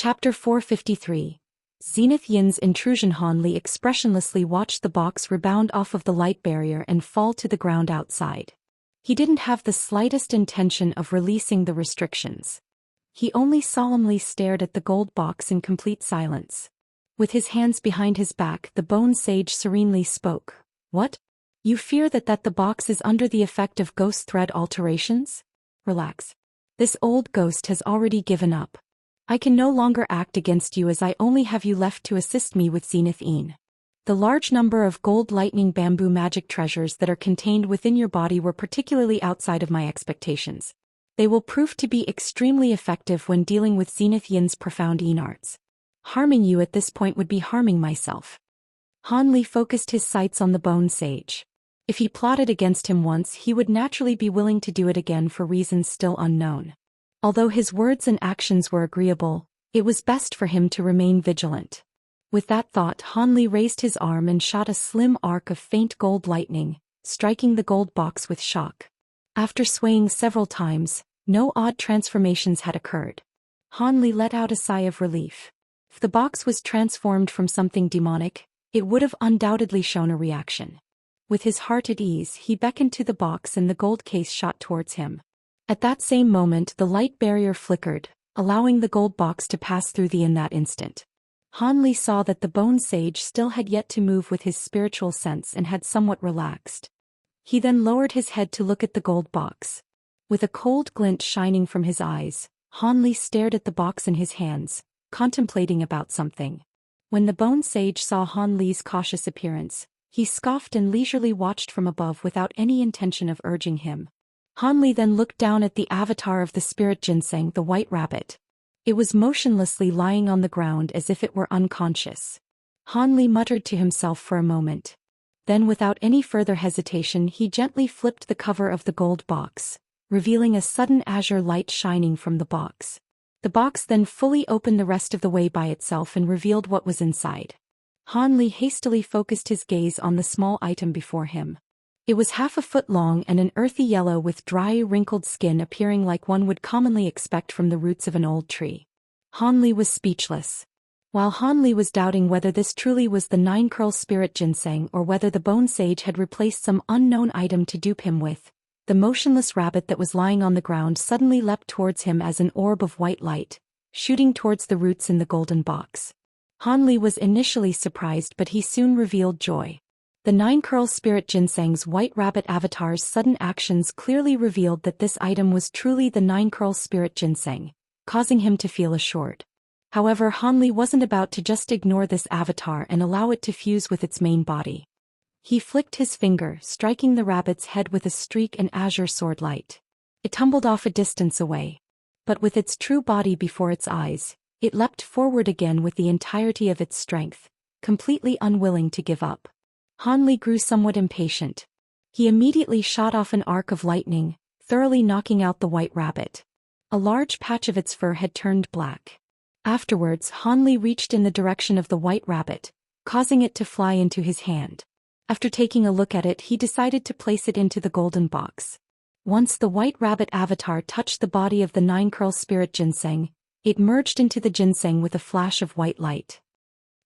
Chapter 453. Zenith Yin's intrusion. Han Li expressionlessly watched the box rebound off of the light barrier and fall to the ground outside. He didn't have the slightest intention of releasing the restrictions. He only solemnly stared at the gold box in complete silence. With his hands behind his back, the bone sage serenely spoke. "What? You fear that the box is under the effect of ghost thread alterations? Relax. This old ghost has already given up. I can no longer act against you as I only have you left to assist me with Zenith Yin. The large number of gold lightning bamboo magic treasures that are contained within your body were particularly outside of my expectations. They will prove to be extremely effective when dealing with Zenith Yin's profound Yin arts. Harming you at this point would be harming myself." Han Li focused his sights on the bone sage. If he plotted against him once, he would naturally be willing to do it again for reasons still unknown. Although his words and actions were agreeable, it was best for him to remain vigilant. With that thought, Han Li raised his arm and shot a slim arc of faint gold lightning, striking the gold box with shock. After swaying several times, no odd transformations had occurred. Han Li let out a sigh of relief. If the box was transformed from something demonic, it would have undoubtedly shown a reaction. With his heart at ease, he beckoned to the box and the gold case shot towards him. At that same moment, the light barrier flickered, allowing the gold box to pass through in that instant. Han Li saw that the bone sage still had yet to move with his spiritual sense and had somewhat relaxed. He then lowered his head to look at the gold box. With a cold glint shining from his eyes, Han Li stared at the box in his hands, contemplating about something. When the bone sage saw Han Li's cautious appearance, he scoffed and leisurely watched from above without any intention of urging him. Han Li then looked down at the avatar of the spirit ginseng, the white rabbit. It was motionlessly lying on the ground as if it were unconscious. Han Li muttered to himself for a moment. Then without any further hesitation he gently flipped the cover of the gold box, revealing a sudden azure light shining from the box. The box then fully opened the rest of the way by itself and revealed what was inside. Han Li hastily focused his gaze on the small item before him. It was 1/2 foot long and an earthy yellow with dry, wrinkled skin appearing like one would commonly expect from the roots of an old tree. Han Li was speechless. While Han Li was doubting whether this truly was the 9-curl spirit ginseng or whether the bone sage had replaced some unknown item to dupe him with, the motionless rabbit that was lying on the ground suddenly leapt towards him as an orb of white light, shooting towards the roots in the golden box. Han Li was initially surprised, but he soon revealed joy. The 9-curl spirit ginseng's white rabbit avatar's sudden actions clearly revealed that this item was truly the 9-curl spirit ginseng, causing him to feel assured. However, Han Li wasn't about to just ignore this avatar and allow it to fuse with its main body. He flicked his finger, striking the rabbit's head with a streak and azure sword light. It tumbled off a distance away. But with its true body before its eyes, it leapt forward again with the entirety of its strength, completely unwilling to give up. Han Li grew somewhat impatient. He immediately shot off an arc of lightning, thoroughly knocking out the white rabbit. A large patch of its fur had turned black. Afterwards, Han Li reached in the direction of the white rabbit, causing it to fly into his hand. After taking a look at it, he decided to place it into the golden box. Once the white rabbit avatar touched the body of the 9-curl spirit ginseng, it merged into the ginseng with a flash of white light.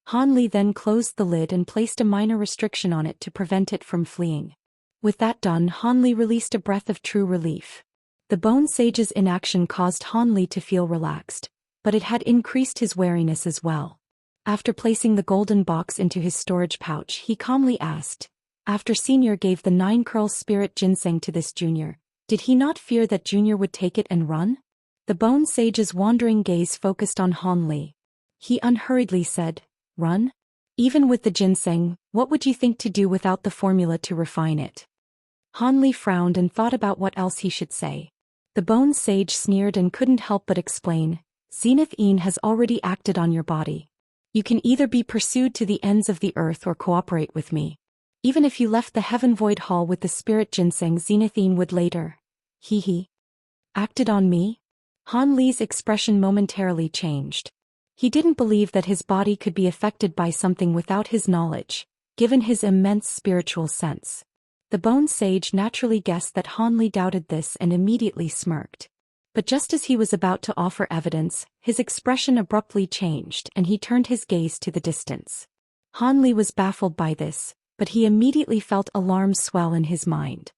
Han Li then closed the lid and placed a minor restriction on it to prevent it from fleeing. With that done, Han Li released a breath of true relief. The bone sage's inaction caused Han Li to feel relaxed, but it had increased his wariness as well. After placing the golden box into his storage pouch, he calmly asked, "After Senior gave the 9-curl spirit ginseng to this Junior, did he not fear that Junior would take it and run?" The bone sage's wandering gaze focused on Han Li. He unhurriedly said, "Run? Even with the ginseng, what would you think to do without the formula to refine it?" Han Li frowned and thought about what else he should say. The bone sage sneered and couldn't help but explain, "Zenith Yin has already acted on your body. You can either be pursued to the ends of the earth or cooperate with me. Even if you left the Heaven Void Hall with the spirit ginseng, Zenith Yin would later." He acted on me? Han Li's expression momentarily changed. He didn't believe that his body could be affected by something without his knowledge, given his immense spiritual sense. The bone sage naturally guessed that Han Li doubted this and immediately smirked. But just as he was about to offer evidence, his expression abruptly changed and he turned his gaze to the distance. Han Li was baffled by this, but he immediately felt alarm swell in his mind.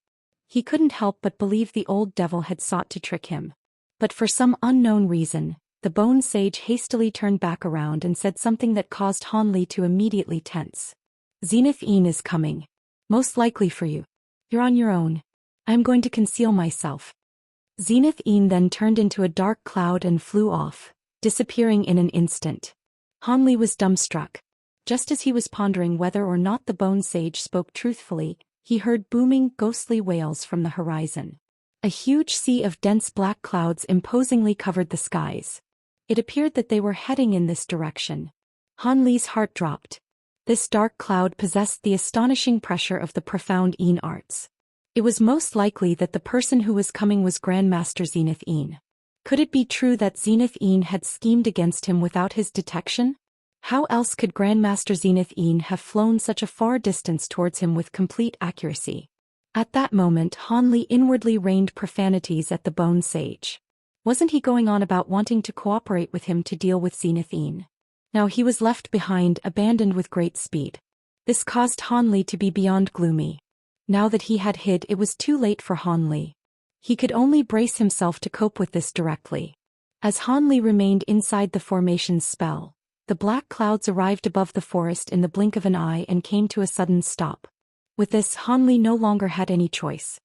He couldn't help but believe the old devil had sought to trick him. But for some unknown reason, the bone sage hastily turned back around and said something that caused Han Li to immediately tense. Zenith Yin is coming. Most likely for you. You're on your own. I'm going to conceal myself. Zenith Yin then turned into a dark cloud and flew off, disappearing in an instant. Han Li was dumbstruck. Just as he was pondering whether or not the bone sage spoke truthfully, he heard booming, ghostly wails from the horizon. A huge sea of dense black clouds imposingly covered the skies. It appeared that they were heading in this direction. Han Li's heart dropped. This dark cloud possessed the astonishing pressure of the profound Yin arts. It was most likely that the person who was coming was Grandmaster Zenith Yin. Could it be true that Zenith Yin had schemed against him without his detection? How else could Grandmaster Zenith Yin have flown such a far distance towards him with complete accuracy? At that moment Han Li inwardly rained profanities at the bone sage. Wasn't he going on about wanting to cooperate with him to deal with Zenith Yin? Now he was left behind, abandoned with great speed. This caused Han Li to be beyond gloomy. Now that he had hid, it was too late for Han Li. He could only brace himself to cope with this directly. As Han Li remained inside the formation's spell, the black clouds arrived above the forest in the blink of an eye and came to a sudden stop. With this, Han Li no longer had any choice.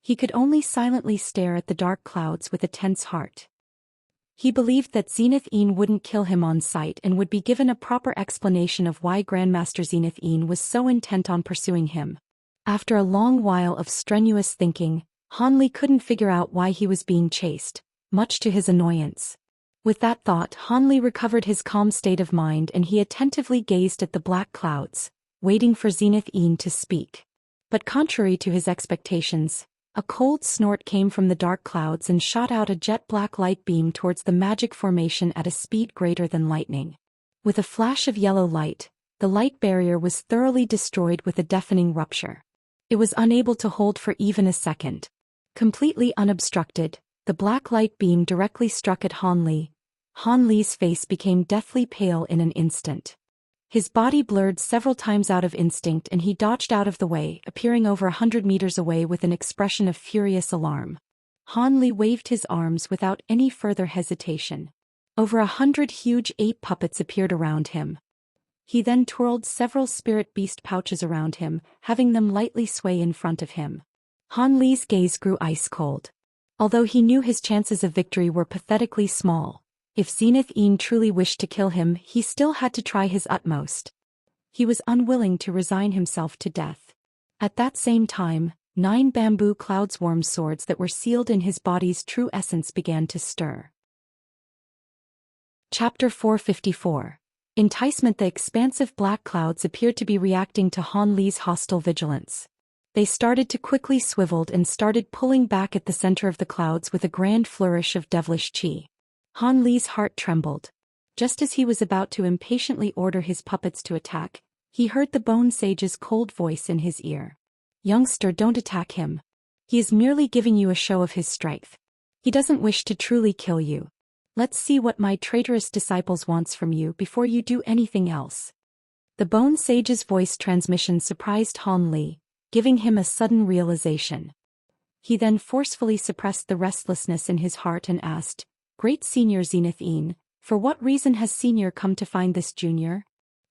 He could only silently stare at the dark clouds with a tense heart. He believed that Zenith Yin wouldn't kill him on sight and would be given a proper explanation of why Grandmaster Zenith Yin was so intent on pursuing him. After a long while of strenuous thinking, Han Li couldn't figure out why he was being chased, much to his annoyance. With that thought, Han Li recovered his calm state of mind and he attentively gazed at the black clouds, waiting for Zenith Yin to speak. But contrary to his expectations, a cold snort came from the dark clouds and shot out a jet-black light beam towards the magic formation at a speed greater than lightning. With a flash of yellow light, the light barrier was thoroughly destroyed with a deafening rupture. It was unable to hold for even a second. Completely unobstructed, the black light beam directly struck at Han Li. Han Li's face became deathly pale in an instant. His body blurred several times out of instinct and he dodged out of the way, appearing over 100 meters away with an expression of furious alarm. Han Li waved his arms without any further hesitation. Over 100 huge ape puppets appeared around him. He then twirled several spirit beast pouches around him, having them lightly sway in front of him. Han Li's gaze grew ice-cold. Although he knew his chances of victory were pathetically small, if Zenith Yin truly wished to kill him, he still had to try his utmost. He was unwilling to resign himself to death. At that same time, 9 bamboo cloudsworm swords that were sealed in his body's true essence began to stir. Chapter 454. Enticement. The expansive black clouds appeared to be reacting to Han Li's hostile vigilance. They started to quickly swiveled and started pulling back at the center of the clouds with a grand flourish of devilish chi. Han Li's heart trembled. Just as he was about to impatiently order his puppets to attack, he heard the bone sage's cold voice in his ear. "Youngster, don't attack him. He is merely giving you a show of his strength. He doesn't wish to truly kill you. Let's see what my traitorous disciples wants from you before you do anything else." The bone sage's voice transmission surprised Han Li, giving him a sudden realization. He then forcefully suppressed the restlessness in his heart and asked, "Great Senior Zenith Yin, for what reason has Senior come to find this junior?"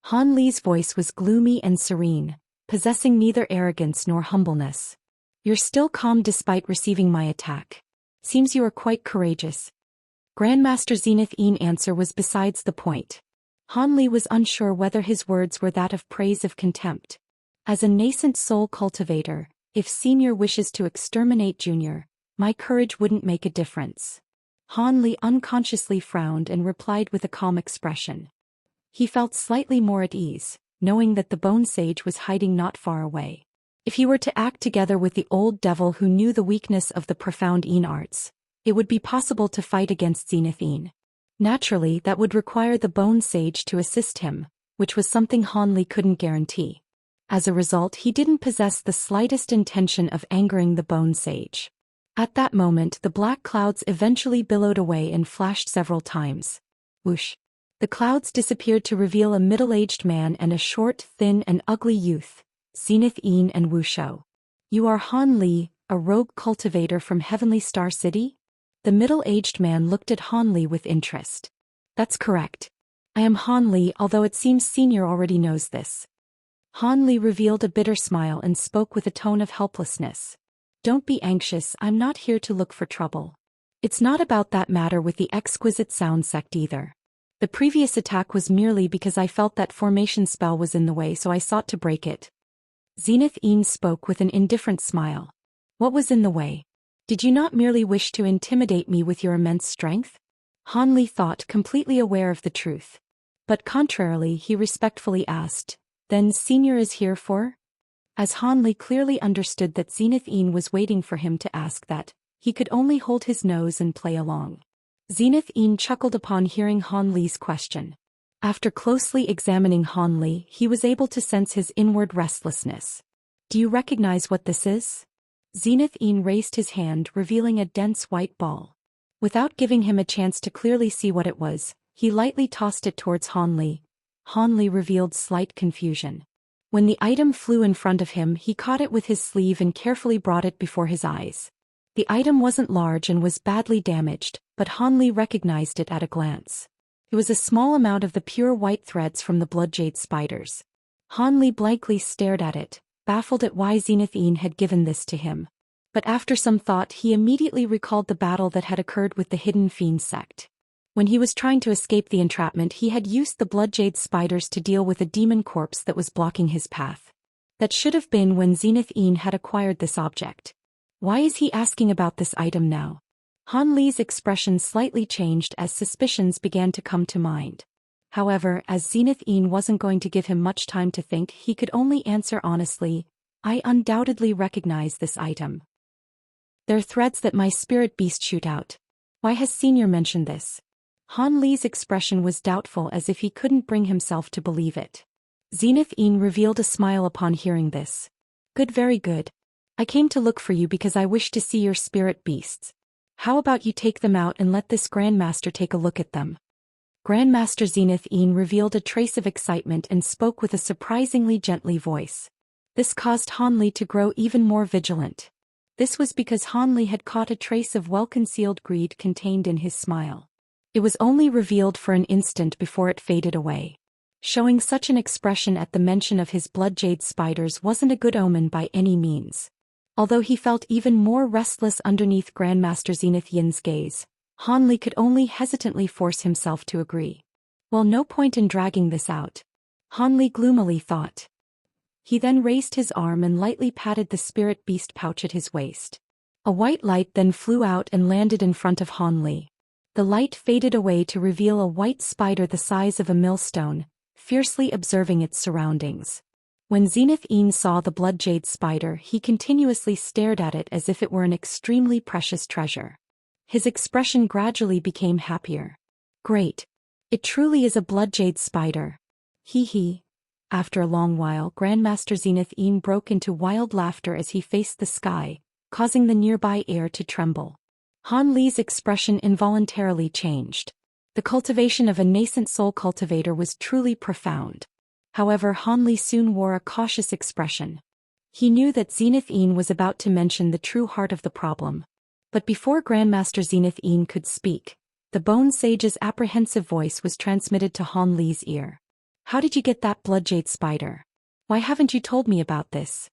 Han Li's voice was gloomy and serene, possessing neither arrogance nor humbleness. "You're still calm despite receiving my attack. Seems you are quite courageous." Grandmaster Zenith Yin's answer was besides the point. Han Li was unsure whether his words were that of praise or contempt. As a nascent soul cultivator, if Senior wishes to exterminate Junior, my courage wouldn't make a difference. Han Li unconsciously frowned and replied with a calm expression. He felt slightly more at ease, knowing that the bone sage was hiding not far away. If he were to act together with the old devil who knew the weakness of the profound Yin arts, it would be possible to fight against Zenith Yin. Naturally, that would require the bone sage to assist him, which was something Han Li couldn't guarantee. As a result, he didn't possess the slightest intention of angering the bone sage. At that moment, the black clouds eventually billowed away and flashed several times. Whoosh! The clouds disappeared to reveal a middle-aged man and a short, thin and ugly youth, Zenith Yin and Wuxia. You are Han Li, a rogue cultivator from Heavenly Star City? The middle-aged man looked at Han Li with interest. That's correct. I am Han Li, although it seems Senior already knows this. Han Li revealed a bitter smile and spoke with a tone of helplessness. Don't be anxious, I'm not here to look for trouble. It's not about that matter with the exquisite sound sect either. The previous attack was merely because I felt that formation spell was in the way, so I sought to break it. Zenith Yin spoke with an indifferent smile. What was in the way? Did you not merely wish to intimidate me with your immense strength? Han Li thought, completely aware of the truth. But contrarily, he respectfully asked, then Senior is here for? As Han Li clearly understood that Zenith Yin was waiting for him to ask that, he could only hold his nose and play along. Zenith Yin chuckled upon hearing Han Li's question. After closely examining Han Li, he was able to sense his inward restlessness. Do you recognize what this is? Zenith Yin raised his hand, revealing a dense white ball. Without giving him a chance to clearly see what it was, he lightly tossed it towards Han Li. Han Li revealed slight confusion. When the item flew in front of him, he caught it with his sleeve and carefully brought it before his eyes. The item wasn't large and was badly damaged, but Han Li recognized it at a glance. It was a small amount of the pure white threads from the blood jade spiders. Han Li blankly stared at it, baffled at why Zenith Yin had given this to him. But after some thought, he immediately recalled the battle that had occurred with the Hidden Fiend sect. When he was trying to escape the entrapment, he had used the blood jade spiders to deal with a demon corpse that was blocking his path. That should have been when Zenith Yin had acquired this object. Why is he asking about this item now? Han Li's expression slightly changed as suspicions began to come to mind. However, as Zenith Yin wasn't going to give him much time to think, he could only answer honestly, I undoubtedly recognize this item. They're threads that my spirit beast shoot out. Why has Senior mentioned this? Han Li's expression was doubtful, as if he couldn't bring himself to believe it. Zenith Yin revealed a smile upon hearing this. Good, very good. I came to look for you because I wish to see your spirit beasts. How about you take them out and let this Grandmaster take a look at them? Grandmaster Zenith Yin revealed a trace of excitement and spoke with a surprisingly gently voice. This caused Han Li to grow even more vigilant. This was because Han Li had caught a trace of well-concealed greed contained in his smile. It was only revealed for an instant before it faded away. Showing such an expression at the mention of his blood jade spiders wasn't a good omen by any means. Although he felt even more restless underneath Grandmaster Zenith Yin's gaze, Han Li could only hesitantly force himself to agree. Well, no point in dragging this out. Han Li gloomily thought. He then raised his arm and lightly patted the spirit beast pouch at his waist. A white light then flew out and landed in front of Han Li. The light faded away to reveal a white spider the size of a millstone, fiercely observing its surroundings. When Zenith Yin saw the blood jade spider, he continuously stared at it as if it were an extremely precious treasure. His expression gradually became happier. Great. It truly is a blood jade spider. Hee hee. After a long while, Grandmaster Zenith Yin broke into wild laughter as he faced the sky, causing the nearby air to tremble. Han Li's expression involuntarily changed. The cultivation of a nascent soul cultivator was truly profound. However, Han Li soon wore a cautious expression. He knew that Zenith Yin was about to mention the true heart of the problem. But before Grandmaster Zenith Yin could speak, the Bone Sage's apprehensive voice was transmitted to Han Li's ear. How did you get that blood jade spider? Why haven't you told me about this?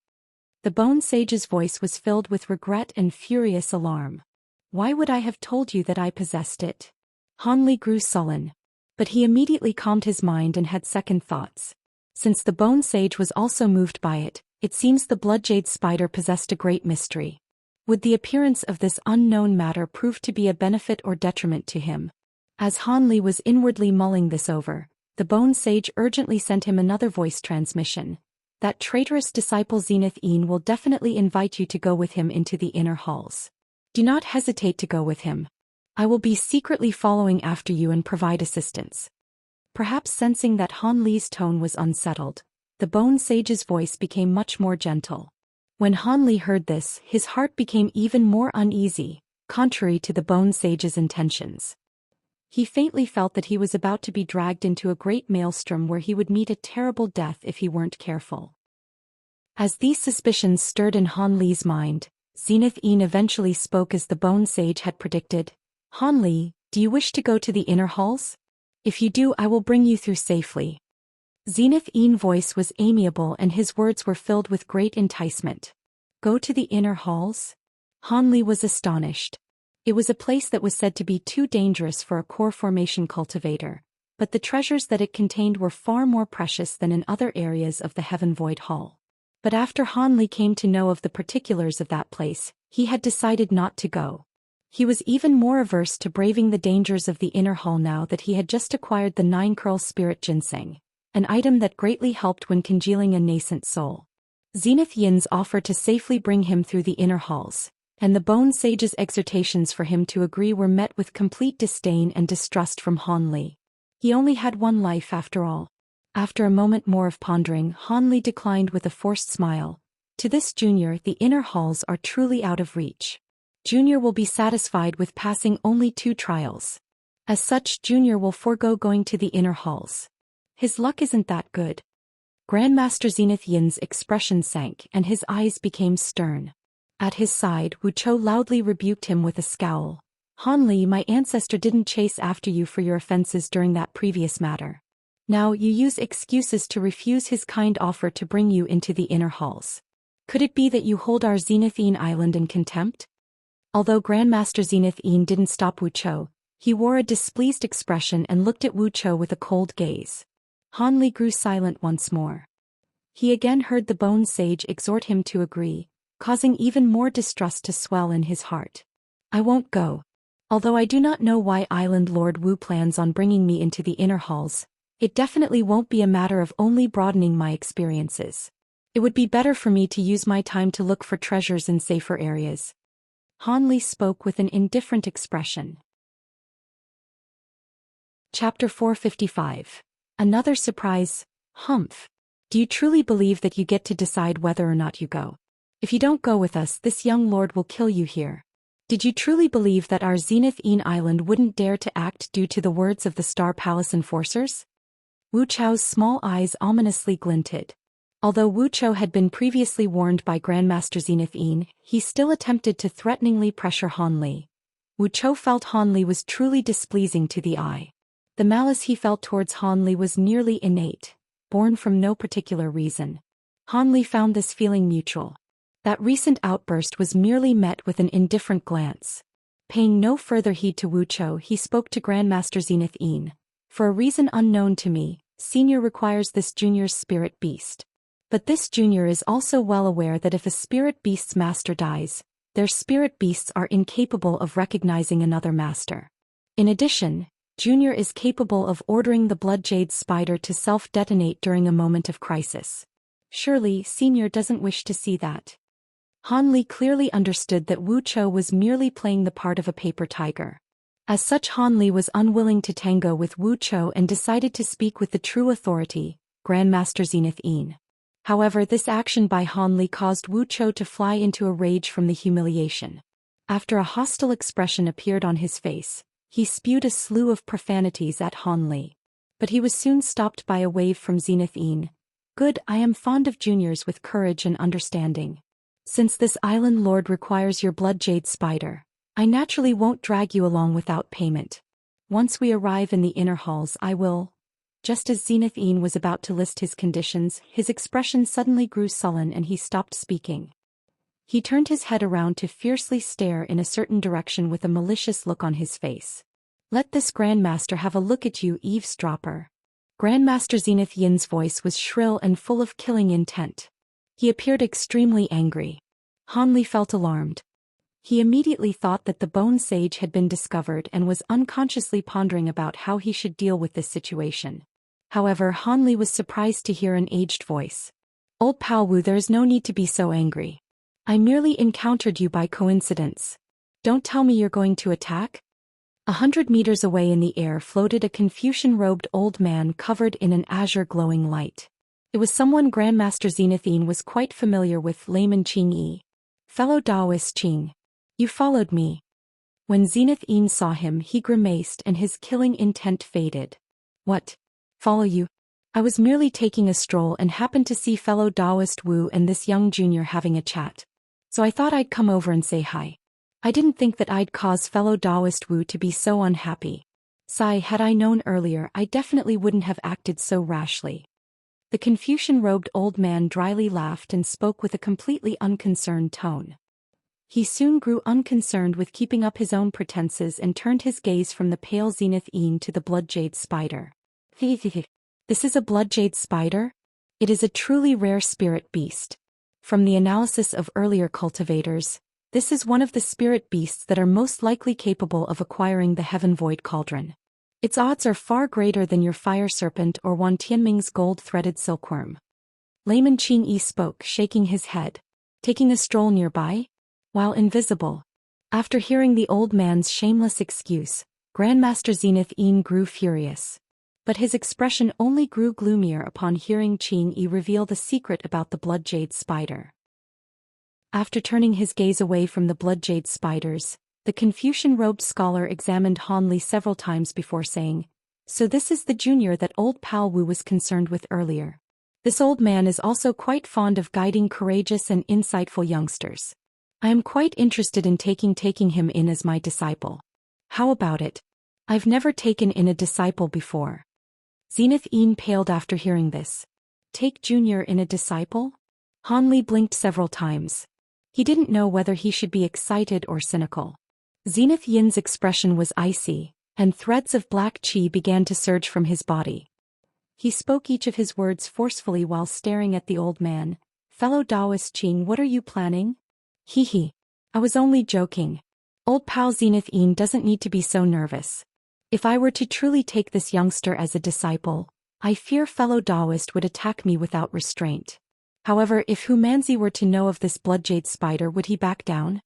The Bone Sage's voice was filled with regret and furious alarm. Why would I have told you that I possessed it? Han Li grew sullen. But he immediately calmed his mind and had second thoughts. Since the Bone Sage was also moved by it, it seems the blood jade spider possessed a great mystery. Would the appearance of this unknown matter prove to be a benefit or detriment to him? As Han Li was inwardly mulling this over, the Bone Sage urgently sent him another voice transmission. That traitorous disciple Zenith Yin will definitely invite you to go with him into the inner halls. Do not hesitate to go with him. I will be secretly following after you and provide assistance. Perhaps sensing that Han Li's tone was unsettled, the Bone Sage's voice became much more gentle. When Han Li heard this, his heart became even more uneasy, contrary to the Bone Sage's intentions. He faintly felt that he was about to be dragged into a great maelstrom where he would meet a terrible death if he weren't careful. As these suspicions stirred in Han Li's mind, Zenith Yin eventually spoke as the Bone Sage had predicted. Han Li, do you wish to go to the inner halls? If you do, I will bring you through safely. Zenith Yin's voice was amiable and his words were filled with great enticement. Go to the inner halls? Han Li was astonished. It was a place that was said to be too dangerous for a core formation cultivator, but the treasures that it contained were far more precious than in other areas of the Heaven Void Hall. But after Han Li came to know of the particulars of that place, he had decided not to go. He was even more averse to braving the dangers of the inner hall now that he had just acquired the 9-curl spirit ginseng, an item that greatly helped when congealing a nascent soul. Zenith Yin's offer to safely bring him through the inner halls, and the Bone Sage's exhortations for him to agree were met with complete disdain and distrust from Han Li. He only had one life after all. After a moment more of pondering, Han Li declined with a forced smile. To this junior, the inner halls are truly out of reach. Junior will be satisfied with passing only 2 trials. As such, Junior will forego going to the inner halls. His luck isn't that good. Grandmaster Zenith Yin's expression sank and his eyes became stern. At his side, Wuchou loudly rebuked him with a scowl. Han Li, my ancestor didn't chase after you for your offenses during that previous matter. Now you use excuses to refuse his kind offer to bring you into the inner halls. Could it be that you hold our Zenith Yin Island in contempt? Although Grandmaster Zenith Yin didn't stop Wuchou, he wore a displeased expression and looked at Wuchou with a cold gaze. Han Li grew silent once more. He again heard the Bone Sage exhort him to agree, causing even more distrust to swell in his heart. I won't go. Although I do not know why Island Lord Wu plans on bringing me into the inner halls, it definitely won't be a matter of only broadening my experiences. It would be better for me to use my time to look for treasures in safer areas. Han Li spoke with an indifferent expression. Chapter 455. Another surprise. Humph. Do you truly believe that you get to decide whether or not you go? If you don't go with us, this young lord will kill you here. Did you truly believe that our Zenith Yin Island wouldn't dare to act due to the words of the Star Palace enforcers? Wu Chao's small eyes ominously glinted. Although Wu Chao had been previously warned by Grandmaster Zenith Yin, he still attempted to threateningly pressure Han Li. Wu Chao felt Han Li was truly displeasing to the eye. The malice he felt towards Han Li was nearly innate, born from no particular reason. Han Li found this feeling mutual. That recent outburst was merely met with an indifferent glance. Paying no further heed to Wu Chao, he spoke to Grandmaster Zenith Yin. For a reason unknown to me, Senior requires this junior's spirit beast. But this junior is also well aware that if a spirit beast's master dies, their spirit beasts are incapable of recognizing another master. In addition, Junior is capable of ordering the blood jade spider to self-detonate during a moment of crisis. Surely, Senior doesn't wish to see that. Han Li clearly understood that Wu Chao was merely playing the part of a paper tiger. As such, Han Li was unwilling to tango with Wu Chao and decided to speak with the true authority, Grandmaster Zenith Yin. However, this action by Han Li caused Wu Chao to fly into a rage from the humiliation. After a hostile expression appeared on his face, he spewed a slew of profanities at Han Li. But he was soon stopped by a wave from Zenith Yin. Good, I am fond of juniors with courage and understanding. Since this island lord requires your blood jade spider, I naturally won't drag you along without payment. Once we arrive in the inner halls, I will. Just as Zenith Yin was about to list his conditions, his expression suddenly grew sullen and he stopped speaking. He turned his head around to fiercely stare in a certain direction with a malicious look on his face. Let this Grandmaster have a look at you, eavesdropper. Grandmaster Zenith Yin's voice was shrill and full of killing intent. He appeared extremely angry. Han Li felt alarmed. He immediately thought that the Bone Sage had been discovered and was unconsciously pondering about how he should deal with this situation. However, Han Li was surprised to hear an aged voice. Old Pao Wu, there is no need to be so angry. I merely encountered you by coincidence. Don't tell me you're going to attack? 100 meters away in the air floated a Confucian-robed old man covered in an azure glowing light. It was someone Grandmaster Zenith Yin was quite familiar with, Layman Qing Yi. Fellow Taoist Qing. You followed me. When Zenith Yin saw him, he grimaced and his killing intent faded. What? Follow you? I was merely taking a stroll and happened to see fellow Taoist Wu and this young junior having a chat. So I thought I'd come over and say hi. I didn't think that I'd cause fellow Taoist Wu to be so unhappy. Sigh, had I known earlier, I definitely wouldn't have acted so rashly. The Confucian-robed old man dryly laughed and spoke with a completely unconcerned tone. He soon grew unconcerned with keeping up his own pretenses and turned his gaze from the pale Zenith Yin to the blood-jade spider. This is a blood-jade spider? It is a truly rare spirit beast. From the analysis of earlier cultivators, this is one of the spirit beasts that are most likely capable of acquiring the Heaven Void Cauldron. Its odds are far greater than your fire serpent or Wan Tianming's gold-threaded silkworm. Layman Qing Yi spoke, shaking his head. Taking a stroll nearby? While invisible. After hearing the old man's shameless excuse, Grandmaster Zenith Yin grew furious. But his expression only grew gloomier upon hearing Qing Yi reveal the secret about the blood-jade spider. After turning his gaze away from the blood-jade spiders, the Confucian-robed scholar examined Han Li several times before saying, "So this is the junior that old Pal Wu was concerned with earlier. This old man is also quite fond of guiding courageous and insightful youngsters. I am quite interested in taking him in as my disciple. How about it? I've never taken in a disciple before." Zenith Yin paled after hearing this. Take Junior in a disciple? Han Li blinked several times. He didn't know whether he should be excited or cynical. Zenith Yin's expression was icy, and threads of black qi began to surge from his body. He spoke each of his words forcefully while staring at the old man. "Fellow Taoist Qing, what are you planning?" "Hee. I was only joking. Old pal Zenith Yin doesn't need to be so nervous. If I were to truly take this youngster as a disciple, I fear fellow Taoist would attack me without restraint. However, if Hu Manzi were to know of this blood-jade spider, would he back down?"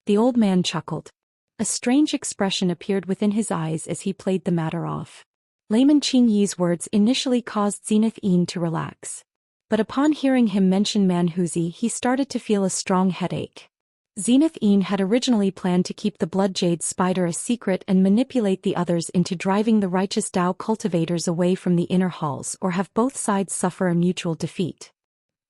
The old man chuckled. A strange expression appeared within his eyes as he played the matter off. Layman Qing Yi's words initially caused Zenith Yin to relax. But upon hearing him mention Manhuzi, he started to feel a strong headache. Zenith Yin had originally planned to keep the blood-jade spider a secret and manipulate the others into driving the righteous Tao cultivators away from the inner halls or have both sides suffer a mutual defeat.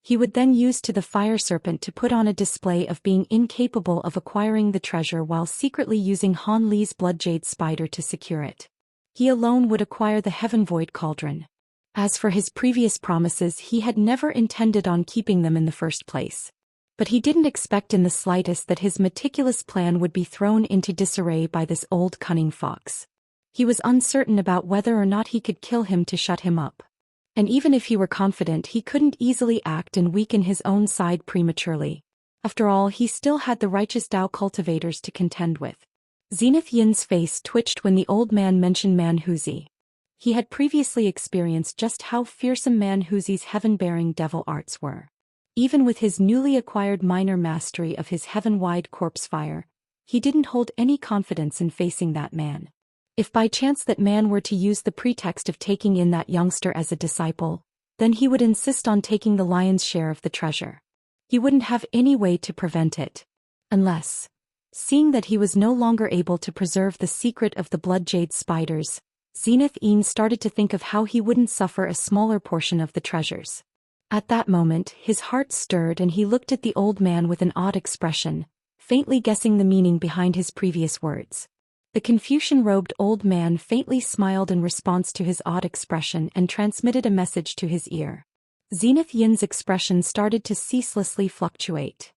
He would then use to the fire serpent to put on a display of being incapable of acquiring the treasure while secretly using Han Li's blood-jade spider to secure it. He alone would acquire the Heaven Void Cauldron. As for his previous promises, he had never intended on keeping them in the first place. But he didn't expect in the slightest that his meticulous plan would be thrown into disarray by this old cunning fox. He was uncertain about whether or not he could kill him to shut him up. And even if he were confident, he couldn't easily act and weaken his own side prematurely. After all, he still had the righteous Tao cultivators to contend with. Zenith Yin's face twitched when the old man mentioned Manhuzi. He had previously experienced just how fearsome Manhuzi's heaven-bearing devil arts were. Even with his newly acquired minor mastery of his heaven-wide corpse fire, he didn't hold any confidence in facing that man. If by chance that man were to use the pretext of taking in that youngster as a disciple, then he would insist on taking the lion's share of the treasure. He wouldn't have any way to prevent it. Unless, seeing that he was no longer able to preserve the secret of the blood-jade spiders, Zenith Yin started to think of how he wouldn't suffer a smaller portion of the treasures. At that moment, his heart stirred and he looked at the old man with an odd expression, faintly guessing the meaning behind his previous words. The Confucian-robed old man faintly smiled in response to his odd expression and transmitted a message to his ear. Zenith Yin's expression started to ceaselessly fluctuate.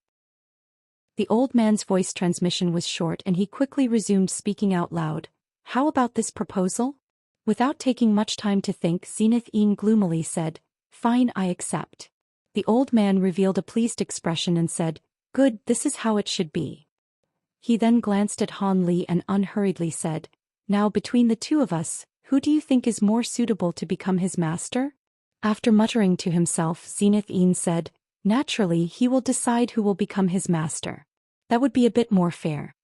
The old man's voice transmission was short and he quickly resumed speaking out loud. "How about this proposal?" Without taking much time to think, Zenith Yin gloomily said, "Fine, I accept." The old man revealed a pleased expression and said, "Good, this is how it should be." He then glanced at Han Li and unhurriedly said, "Now between the two of us, who do you think is more suitable to become his master?" After muttering to himself, Zenith Yin said, "Naturally, he will decide who will become his master. That would be a bit more fair."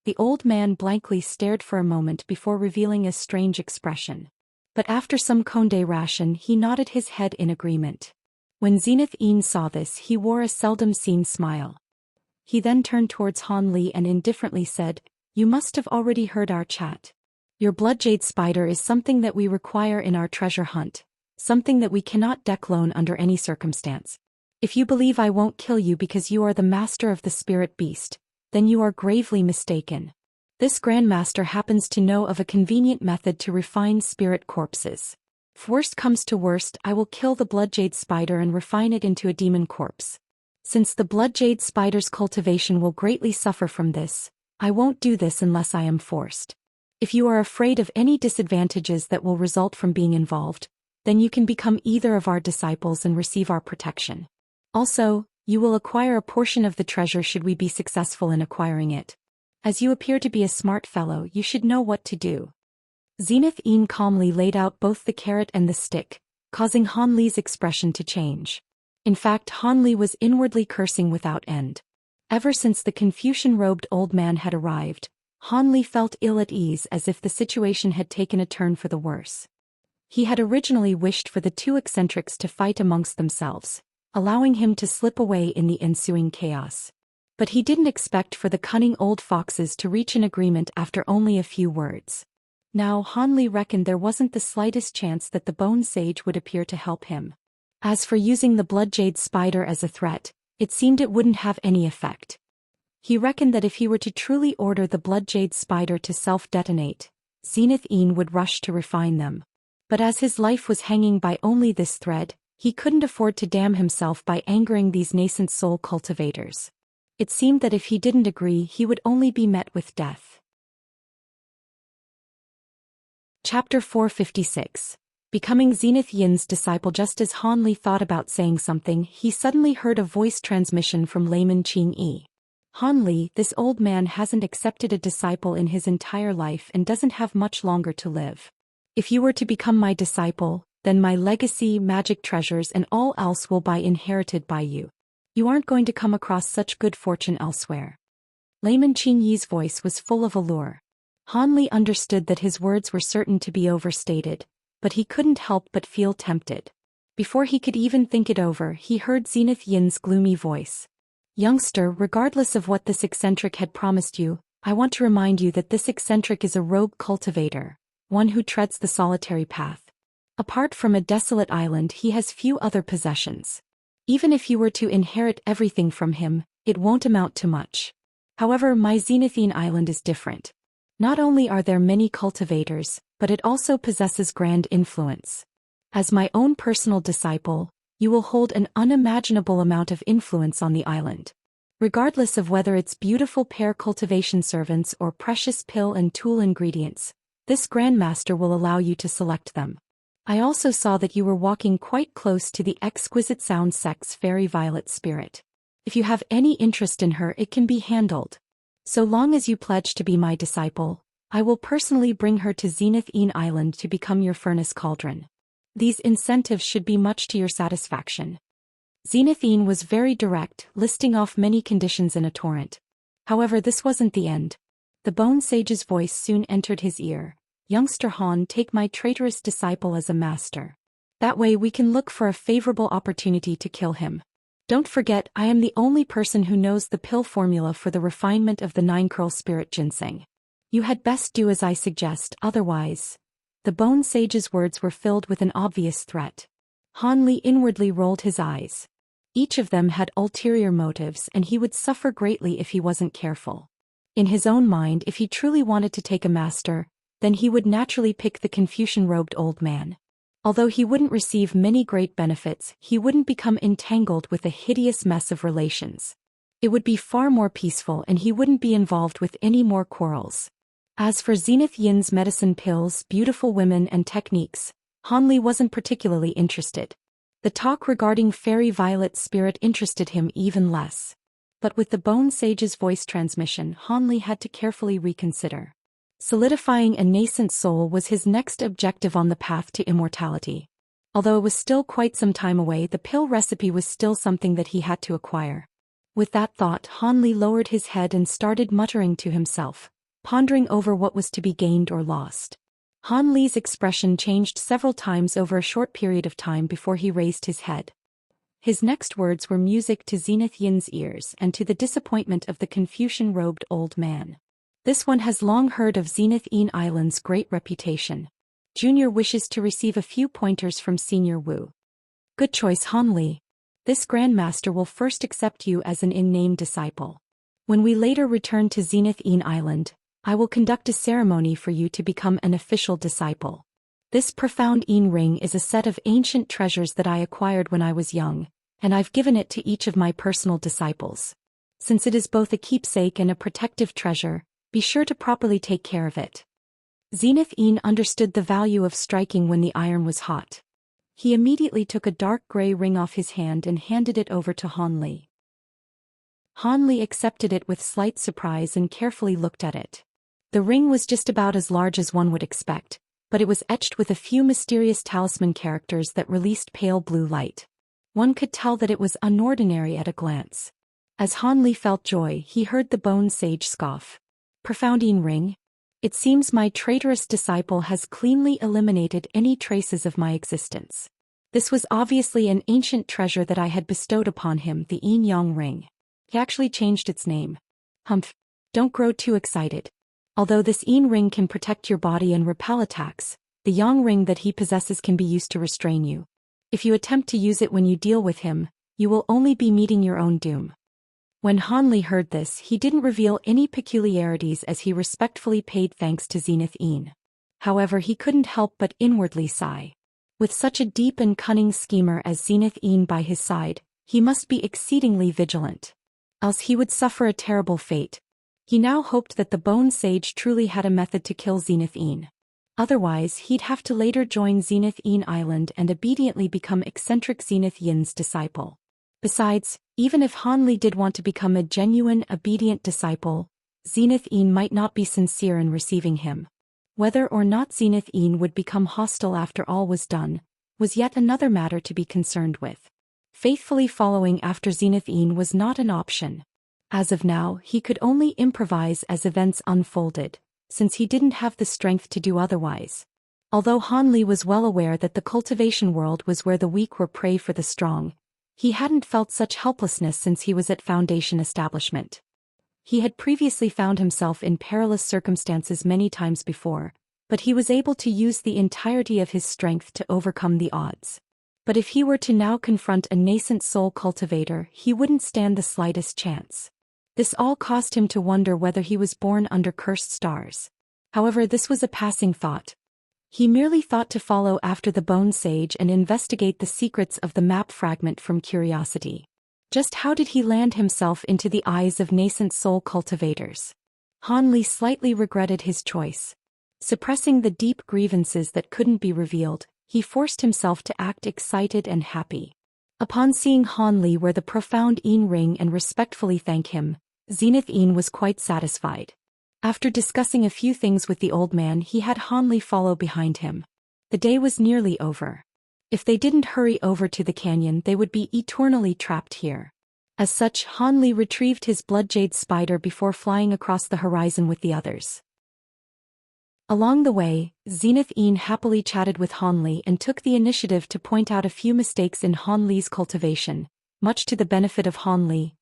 The old man blankly stared for a moment before revealing a strange expression. But after some conde ration, he nodded his head in agreement. When Zenith Yin saw this, he wore a seldom-seen smile. He then turned towards Han Li and indifferently said, "You must have already heard our chat. Your bloodjade spider is something that we require in our treasure hunt, something that we cannot declone under any circumstance. If you believe I won't kill you because you are the master of the spirit beast, then you are gravely mistaken. This Grandmaster happens to know of a convenient method to refine spirit corpses. If worst comes to worst, I will kill the bloodjade spider and refine it into a demon corpse. Since the bloodjade spider's cultivation will greatly suffer from this, I won't do this unless I am forced. If you are afraid of any disadvantages that will result from being involved, then you can become either of our disciples and receive our protection. Also, you will acquire a portion of the treasure should we be successful in acquiring it. As you appear to be a smart fellow, you should know what to do." Zenith Yin calmly laid out both the carrot and the stick, causing Han Li's expression to change. In fact, Han Li was inwardly cursing without end. Ever since the Confucian-robed old man had arrived, Han Li felt ill at ease as if the situation had taken a turn for the worse. He had originally wished for the two eccentrics to fight amongst themselves, allowing him to slip away in the ensuing chaos. But he didn't expect for the cunning old foxes to reach an agreement after only a few words. Now Han Li reckoned there wasn't the slightest chance that the Bone Sage would appear to help him. As for using the bloodjade spider as a threat, it seemed it wouldn't have any effect. He reckoned that if he were to truly order the bloodjade spider to self-detonate, Zenith Yin would rush to refine them. But as his life was hanging by only this thread, he couldn't afford to damn himself by angering these nascent soul cultivators. It seemed that if he didn't agree, he would only be met with death. Chapter 456. Becoming Zenith Yin's disciple. Just as Han Li thought about saying something, he suddenly heard a voice transmission from Layman Qingyi. "Han Li, this old man hasn't accepted a disciple in his entire life and doesn't have much longer to live. If you were to become my disciple, then my legacy, magic treasures and all else will be inherited by you. You aren't going to come across such good fortune elsewhere." Layman Qingyi's voice was full of allure. Han Li understood that his words were certain to be overstated, but he couldn't help but feel tempted. Before he could even think it over, he heard Zenith Yin's gloomy voice. "Youngster, regardless of what this eccentric had promised you, I want to remind you that this eccentric is a rogue cultivator, one who treads the solitary path. Apart from a desolate island, he has few other possessions. Even if you were to inherit everything from him, it won't amount to much. However, my Zenithine island is different. Not only are there many cultivators, but it also possesses grand influence. As my own personal disciple, you will hold an unimaginable amount of influence on the island. Regardless of whether it's beautiful pear cultivation servants or precious pill and tool ingredients, this Grandmaster will allow you to select them. I also saw that you were walking quite close to the exquisite sound sex fairy violet spirit. If you have any interest in her, it can be handled. So long as you pledge to be my disciple, I will personally bring her to Zenith Een Island to become your furnace cauldron. These incentives should be much to your satisfaction." Zenith Een was very direct, listing off many conditions in a torrent. However, this wasn't the end. The Bone Sage's voice soon entered his ear. "Youngster Han, take my traitorous disciple as a master. That way we can look for a favorable opportunity to kill him. Don't forget, I am the only person who knows the pill formula for the refinement of the 9-curl spirit ginseng. You had best do as I suggest, otherwise..." The Bone Sage's words were filled with an obvious threat. Han Li inwardly rolled his eyes. Each of them had ulterior motives, and he would suffer greatly if he wasn't careful. In his own mind, if he truly wanted to take a master, then he would naturally pick the Confucian-robed old man. Although he wouldn't receive many great benefits, he wouldn't become entangled with a hideous mess of relations. It would be far more peaceful, and he wouldn't be involved with any more quarrels. As for Zenith Yin's medicine pills, beautiful women and techniques, Han Li wasn't particularly interested. The talk regarding fairy violet spirit interested him even less. But with the Bone Sage's voice transmission, Han Li had to carefully reconsider. Solidifying a nascent soul was his next objective on the path to immortality. Although it was still quite some time away, the pill recipe was still something that he had to acquire. With that thought, Han Li lowered his head and started muttering to himself, pondering over what was to be gained or lost. Han Li's expression changed several times over a short period of time before he raised his head. His next words were music to Zenith Yin's ears and to the disappointment of the Confucian-robed old man. This one has long heard of Zenith Yin Island's great reputation. Junior wishes to receive a few pointers from Senior Wu. Good choice, Han Li. This Grandmaster will first accept you as an in-name disciple. When we later return to Zenith Yin Island, I will conduct a ceremony for you to become an official disciple. This profound Yin ring is a set of ancient treasures that I acquired when I was young, and I've given it to each of my personal disciples. Since it is both a keepsake and a protective treasure, be sure to properly take care of it. Zenith Yin understood the value of striking when the iron was hot. He immediately took a dark gray ring off his hand and handed it over to Han Li. Han Li accepted it with slight surprise and carefully looked at it. The ring was just about as large as one would expect, but it was etched with a few mysterious talisman characters that released pale blue light. One could tell that it was unordinary at a glance. As Han Li felt joy, he heard the bone sage scoff. Profound Yin ring? It seems my traitorous disciple has cleanly eliminated any traces of my existence. This was obviously an ancient treasure that I had bestowed upon him, the Yin Yang ring. He actually changed its name. Humph. Don't grow too excited. Although this Yin ring can protect your body and repel attacks, the Yang ring that he possesses can be used to restrain you. If you attempt to use it when you deal with him, you will only be meeting your own doom. When Han Li heard this, he didn't reveal any peculiarities as he respectfully paid thanks to Zenith Yin. However, he couldn't help but inwardly sigh. With such a deep and cunning schemer as Zenith Yin by his side, he must be exceedingly vigilant. Else he would suffer a terrible fate. He now hoped that the Bone Sage truly had a method to kill Zenith Yin. Otherwise, he'd have to later join Zenith Yin Island and obediently become eccentric Zenith Yin's disciple. Besides, even if Han Li did want to become a genuine, obedient disciple, Zenith Yin might not be sincere in receiving him. Whether or not Zenith Yin would become hostile after all was done, was yet another matter to be concerned with. Faithfully following after Zenith Yin was not an option. As of now, he could only improvise as events unfolded, since he didn't have the strength to do otherwise. Although Han Li was well aware that the cultivation world was where the weak were prey for the strong, he hadn't felt such helplessness since he was at Foundation establishment. He had previously found himself in perilous circumstances many times before, but he was able to use the entirety of his strength to overcome the odds. But if he were to now confront a nascent soul cultivator, he wouldn't stand the slightest chance. This all caused him to wonder whether he was born under cursed stars. However, this was a passing thought. He merely thought to follow after the Bone Sage and investigate the secrets of the map fragment from curiosity. Just how did he land himself into the eyes of nascent soul cultivators? Han Li slightly regretted his choice. Suppressing the deep grievances that couldn't be revealed, he forced himself to act excited and happy. Upon seeing Han Li wear the profound Yin ring and respectfully thank him, Zenith Yin was quite satisfied. After discussing a few things with the old man, he had Han Li follow behind him. The day was nearly over. If they didn't hurry over to the canyon, they would be eternally trapped here. As such, Han Li retrieved his bloodjade spider before flying across the horizon with the others. Along the way, Zenith Yin happily chatted with Han Li and took the initiative to point out a few mistakes in Han Li's cultivation. Much to the benefit of Han Li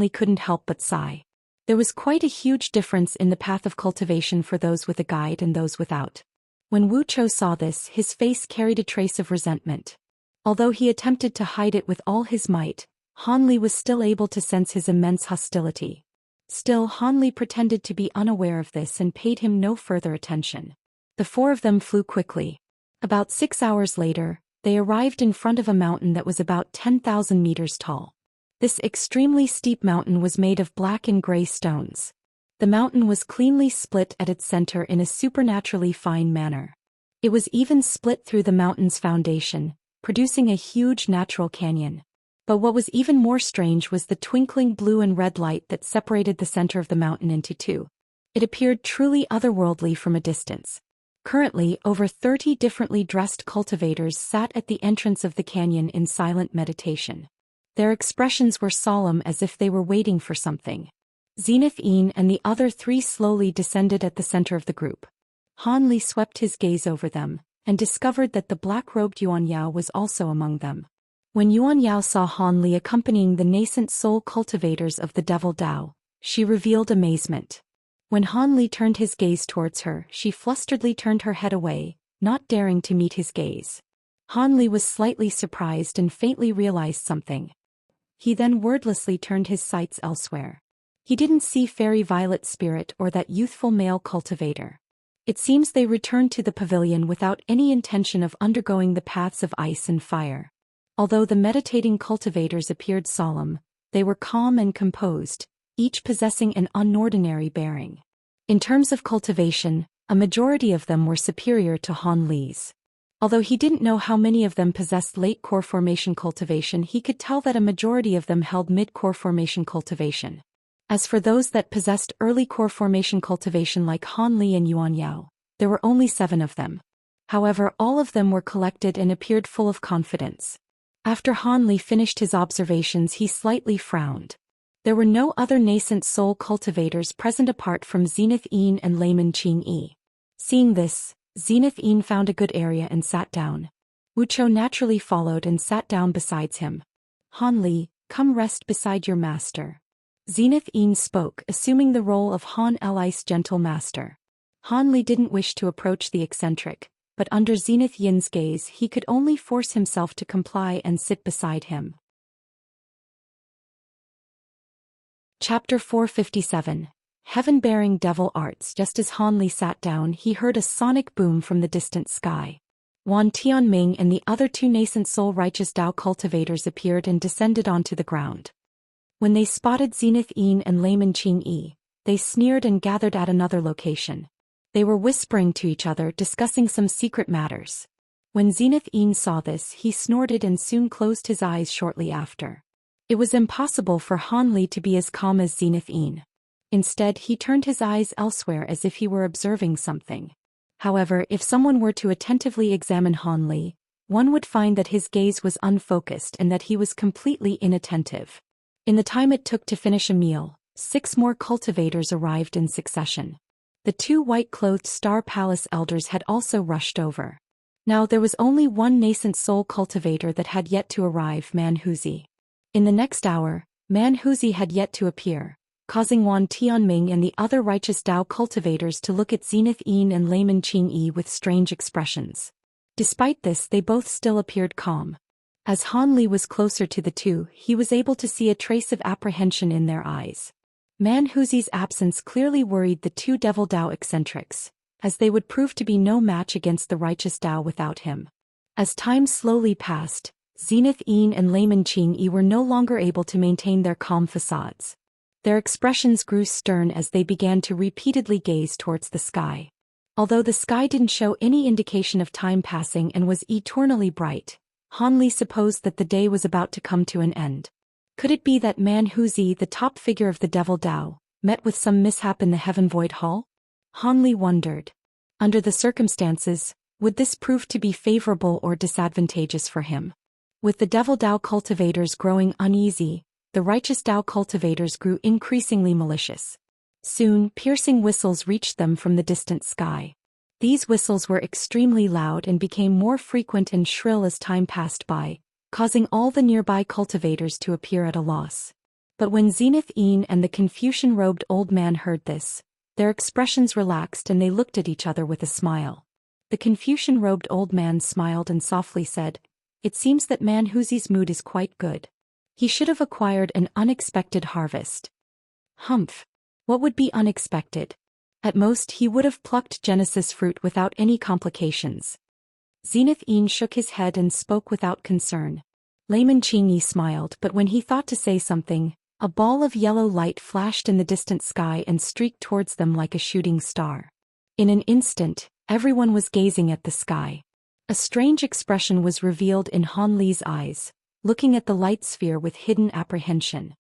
couldn't help but sigh. There was quite a huge difference in the path of cultivation for those with a guide and those without. When Wu Chou saw this, his face carried a trace of resentment. Although he attempted to hide it with all his might, Han Li was still able to sense his immense hostility. Still, Han Li pretended to be unaware of this and paid him no further attention. The four of them flew quickly. About 6 hours later, they arrived in front of a mountain that was about 10,000 meters tall. This extremely steep mountain was made of black and gray stones. The mountain was cleanly split at its center in a supernaturally fine manner. It was even split through the mountain's foundation, producing a huge natural canyon. But what was even more strange was the twinkling blue and red light that separated the center of the mountain into two. It appeared truly otherworldly from a distance. Currently, over 30 differently dressed cultivators sat at the entrance of the canyon in silent meditation. Their expressions were solemn as if they were waiting for something. Zenith Yin and the other three slowly descended at the center of the group. Han Li swept his gaze over them, and discovered that the black-robed Yuan Yao was also among them. When Yuan Yao saw Han Li accompanying the nascent soul cultivators of the Devil Dao, she revealed amazement. When Han Li turned his gaze towards her, she flusteredly turned her head away, not daring to meet his gaze. Han Li was slightly surprised and faintly realized something. He then wordlessly turned his sights elsewhere. He didn't see Fairy Violet Spirit or that youthful male cultivator. It seems they returned to the pavilion without any intention of undergoing the paths of ice and fire. Although the meditating cultivators appeared solemn, they were calm and composed, each possessing an unordinary bearing. In terms of cultivation, a majority of them were superior to Han Li's. Although he didn't know how many of them possessed late core formation cultivation, he could tell that a majority of them held mid-core formation cultivation. As for those that possessed early core formation cultivation like Han Li and Yuan Yao, there were only 7 of them. However, all of them were collected and appeared full of confidence. After Han Li finished his observations, he slightly frowned. There were no other nascent soul cultivators present apart from Zenith Yin and Layman Qingyi. Seeing this, Zenith Yin found a good area and sat down. Wuchou naturally followed and sat down beside him. Han Li, come rest beside your master. Zenith Yin spoke, assuming the role of Han Li's gentle master. Han Li didn't wish to approach the eccentric, but under Zenith Yin's gaze he could only force himself to comply and sit beside him. Chapter 457. Heaven-bearing Devil Arts. Just as Han Li sat down, he heard a sonic boom from the distant sky. Wan Tianming and the other 2 nascent soul righteous Dao cultivators appeared and descended onto the ground. When they spotted Zenith Yin and Layman Qingyi, they sneered and gathered at another location. They were whispering to each other, discussing some secret matters. When Zenith Yin saw this, he snorted and soon closed his eyes shortly after. It was impossible for Han Li to be as calm as Zenith Yin. Instead, he turned his eyes elsewhere as if he were observing something. However, if someone were to attentively examine Han Li, one would find that his gaze was unfocused and that he was completely inattentive. In the time it took to finish a meal, 6 more cultivators arrived in succession. The 2 white-clothed Star Palace elders had also rushed over. Now there was only one nascent soul cultivator that had yet to arrive, Manhuzi. In the next hour, Manhuzi had yet to appear, causing Wan Tianming and the other righteous Dao cultivators to look at Zenith Yin and Layman Qingyi with strange expressions. Despite this, they both still appeared calm. As Han Li was closer to the 2, he was able to see a trace of apprehension in their eyes. Manhuzi's absence clearly worried the 2 Devil Dao eccentrics, as they would prove to be no match against the righteous Dao without him. As time slowly passed, Zenith Yin and Layman Qingyi were no longer able to maintain their calm facades. Their expressions grew stern as they began to repeatedly gaze towards the sky. Although the sky didn't show any indication of time passing and was eternally bright, Han Li supposed that the day was about to come to an end. Could it be that Manhuzi, the top figure of the Devil Dao, met with some mishap in the Heaven Void Hall? Han Li wondered. Under the circumstances, would this prove to be favorable or disadvantageous for him? With the Devil Dao cultivators growing uneasy, the righteous Dao cultivators grew increasingly malicious. Soon, piercing whistles reached them from the distant sky. These whistles were extremely loud and became more frequent and shrill as time passed by, causing all the nearby cultivators to appear at a loss. But when Zenith Yin and the Confucian-robed old man heard this, their expressions relaxed and they looked at each other with a smile. The Confucian-robed old man smiled and softly said, "It seems that Manhuzi's mood is quite good. He should have acquired an unexpected harvest." Humph! What would be unexpected? At most he would have plucked Genesis fruit without any complications. Zenith Yin shook his head and spoke without concern. Layman Qingyi smiled, but when he thought to say something, a ball of yellow light flashed in the distant sky and streaked towards them like a shooting star. In an instant, everyone was gazing at the sky. A strange expression was revealed in Han Li's eyes, looking at the light sphere with hidden apprehension.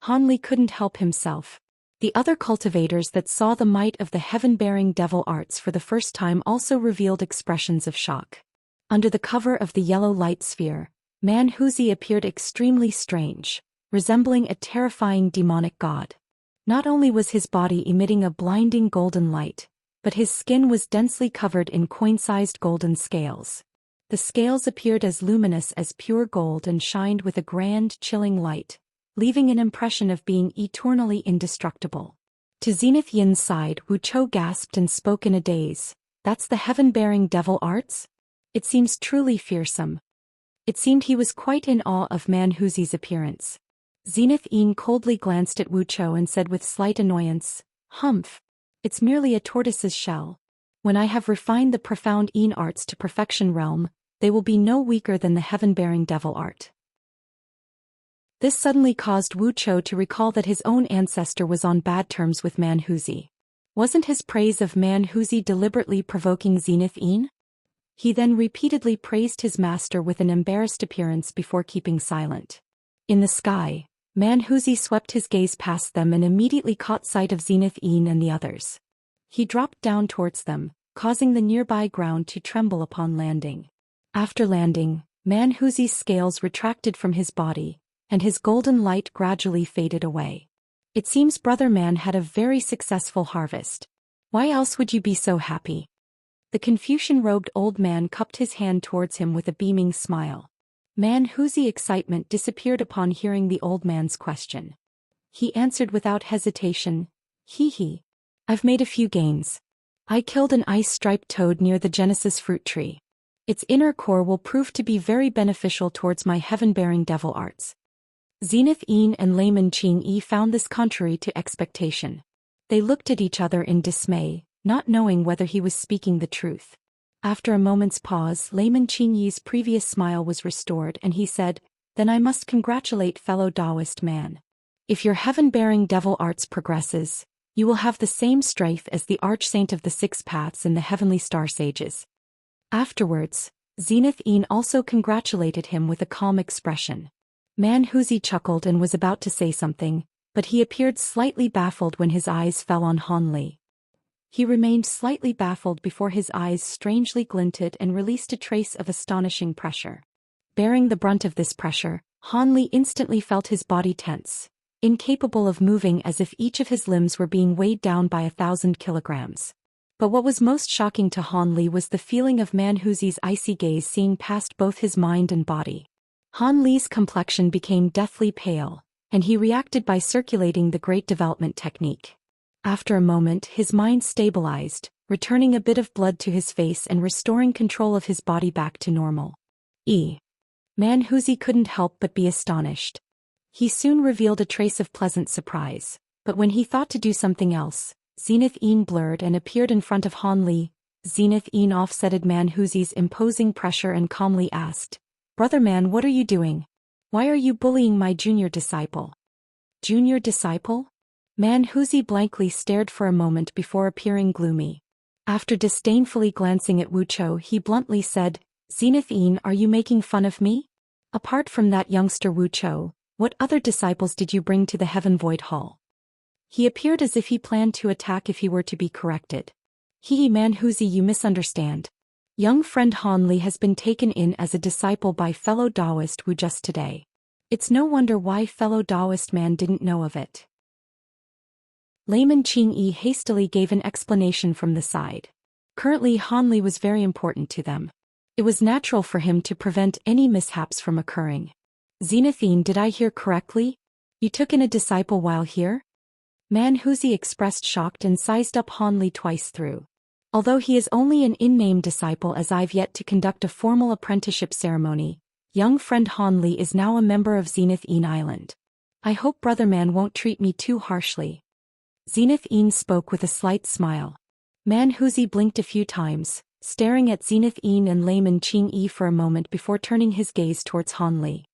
Han Li couldn't help himself. The other cultivators that saw the might of the heaven-bearing devil arts for the first time also revealed expressions of shock. Under the cover of the yellow light sphere, Manhuzi appeared extremely strange, resembling a terrifying demonic god. Not only was his body emitting a blinding golden light, but his skin was densely covered in coin-sized golden scales. The The scales appeared as luminous as pure gold and shined with a grand, chilling light, leaving an impression of being eternally indestructible. To Zenith Yin's side, Wuchou gasped and spoke in a daze. That's the heaven-bearing devil arts? It seems truly fearsome. It seemed he was quite in awe of Manhuzi's appearance. Zenith Yin coldly glanced at Wuchou and said with slight annoyance, "Humph. It's merely a tortoise's shell. When I have refined the profound Yin arts to perfection realm, they will be no weaker than the heaven-bearing devil art." This suddenly caused Wuchou to recall that his own ancestor was on bad terms with Manhuzi. Wasn't his praise of Manhuzi deliberately provoking Zenith Yin? He then repeatedly praised his master with an embarrassed appearance before keeping silent. In the sky, Manhuzi swept his gaze past them and immediately caught sight of Zenith Yin and the others. He dropped down towards them, causing the nearby ground to tremble upon landing. After landing, Manhuzi's scales retracted from his body, and his golden light gradually faded away. It seems Brother Man had a very successful harvest. Why else would you be so happy? The Confucian-robed old man cupped his hand towards him with a beaming smile. Manhuzi's excitement disappeared upon hearing the old man's question. He answered without hesitation, "Hee. I've made a few gains. I killed an ice-striped toad near the Genesis fruit tree. Its inner core will prove to be very beneficial towards my heaven-bearing devil arts." Zenith Yin and Layman Qingyi found this contrary to expectation. They looked at each other in dismay, not knowing whether he was speaking the truth. After a moment's pause, Layman Qingyi's previous smile was restored and he said, "Then I must congratulate fellow Taoist man. If your heaven-bearing devil arts progresses, you will have the same strength as the archsaint of the six paths and the heavenly star sages." Afterwards, Zenith Yin also congratulated him with a calm expression. Manhuzi chuckled and was about to say something, but he appeared slightly baffled when his eyes fell on Han Li. He remained slightly baffled before his eyes strangely glinted and released a trace of astonishing pressure. Bearing the brunt of this pressure, Han Li instantly felt his body tense, incapable of moving as if each of his limbs were being weighed down by 1,000 kilograms. But what was most shocking to Han Li was the feeling of Manhuzi's icy gaze seeing past both his mind and body. Han Li's complexion became deathly pale, and he reacted by circulating the Great Development Technique. After a moment, his mind stabilized, returning a bit of blood to his face and restoring control of his body back to normal. Manhuzi couldn't help but be astonished. He soon revealed a trace of pleasant surprise, but when he thought to do something else, Zenith Yin blurred and appeared in front of Han Li. Zenith Yin offsetted Manhuzi's imposing pressure and calmly asked, "Brother man, what are you doing? Why are you bullying my junior disciple?" "Junior disciple?" Manhuzi blankly stared for a moment before appearing gloomy. After disdainfully glancing at Wuchou, he bluntly said, "Zenith Yin, are you making fun of me? Apart from that youngster Wuchou, what other disciples did you bring to the Heaven Void Hall?" He appeared as if he planned to attack if he were to be corrected. Manhuzi, you misunderstand. Young friend Han Li has been taken in as a disciple by fellow Taoist Wu just today. It's no wonder why fellow Taoist man didn't know of it. Layman Qingyi hastily gave an explanation from the side. Currently Han Li was very important to them. It was natural for him to prevent any mishaps from occurring. "Zenith Yin, did I hear correctly? You took in a disciple while here?" Manhuzi expressed shocked and sized up Han Li twice through. "Although he is only an in-name disciple as I've yet to conduct a formal apprenticeship ceremony, young friend Han Li is now a member of Zenith Yin Island. I hope Brother Man won't treat me too harshly." Zenith Yin spoke with a slight smile. Manhuzi blinked a few times, staring at Zenith Yin and Layman Qingyi for a moment before turning his gaze towards Han Li.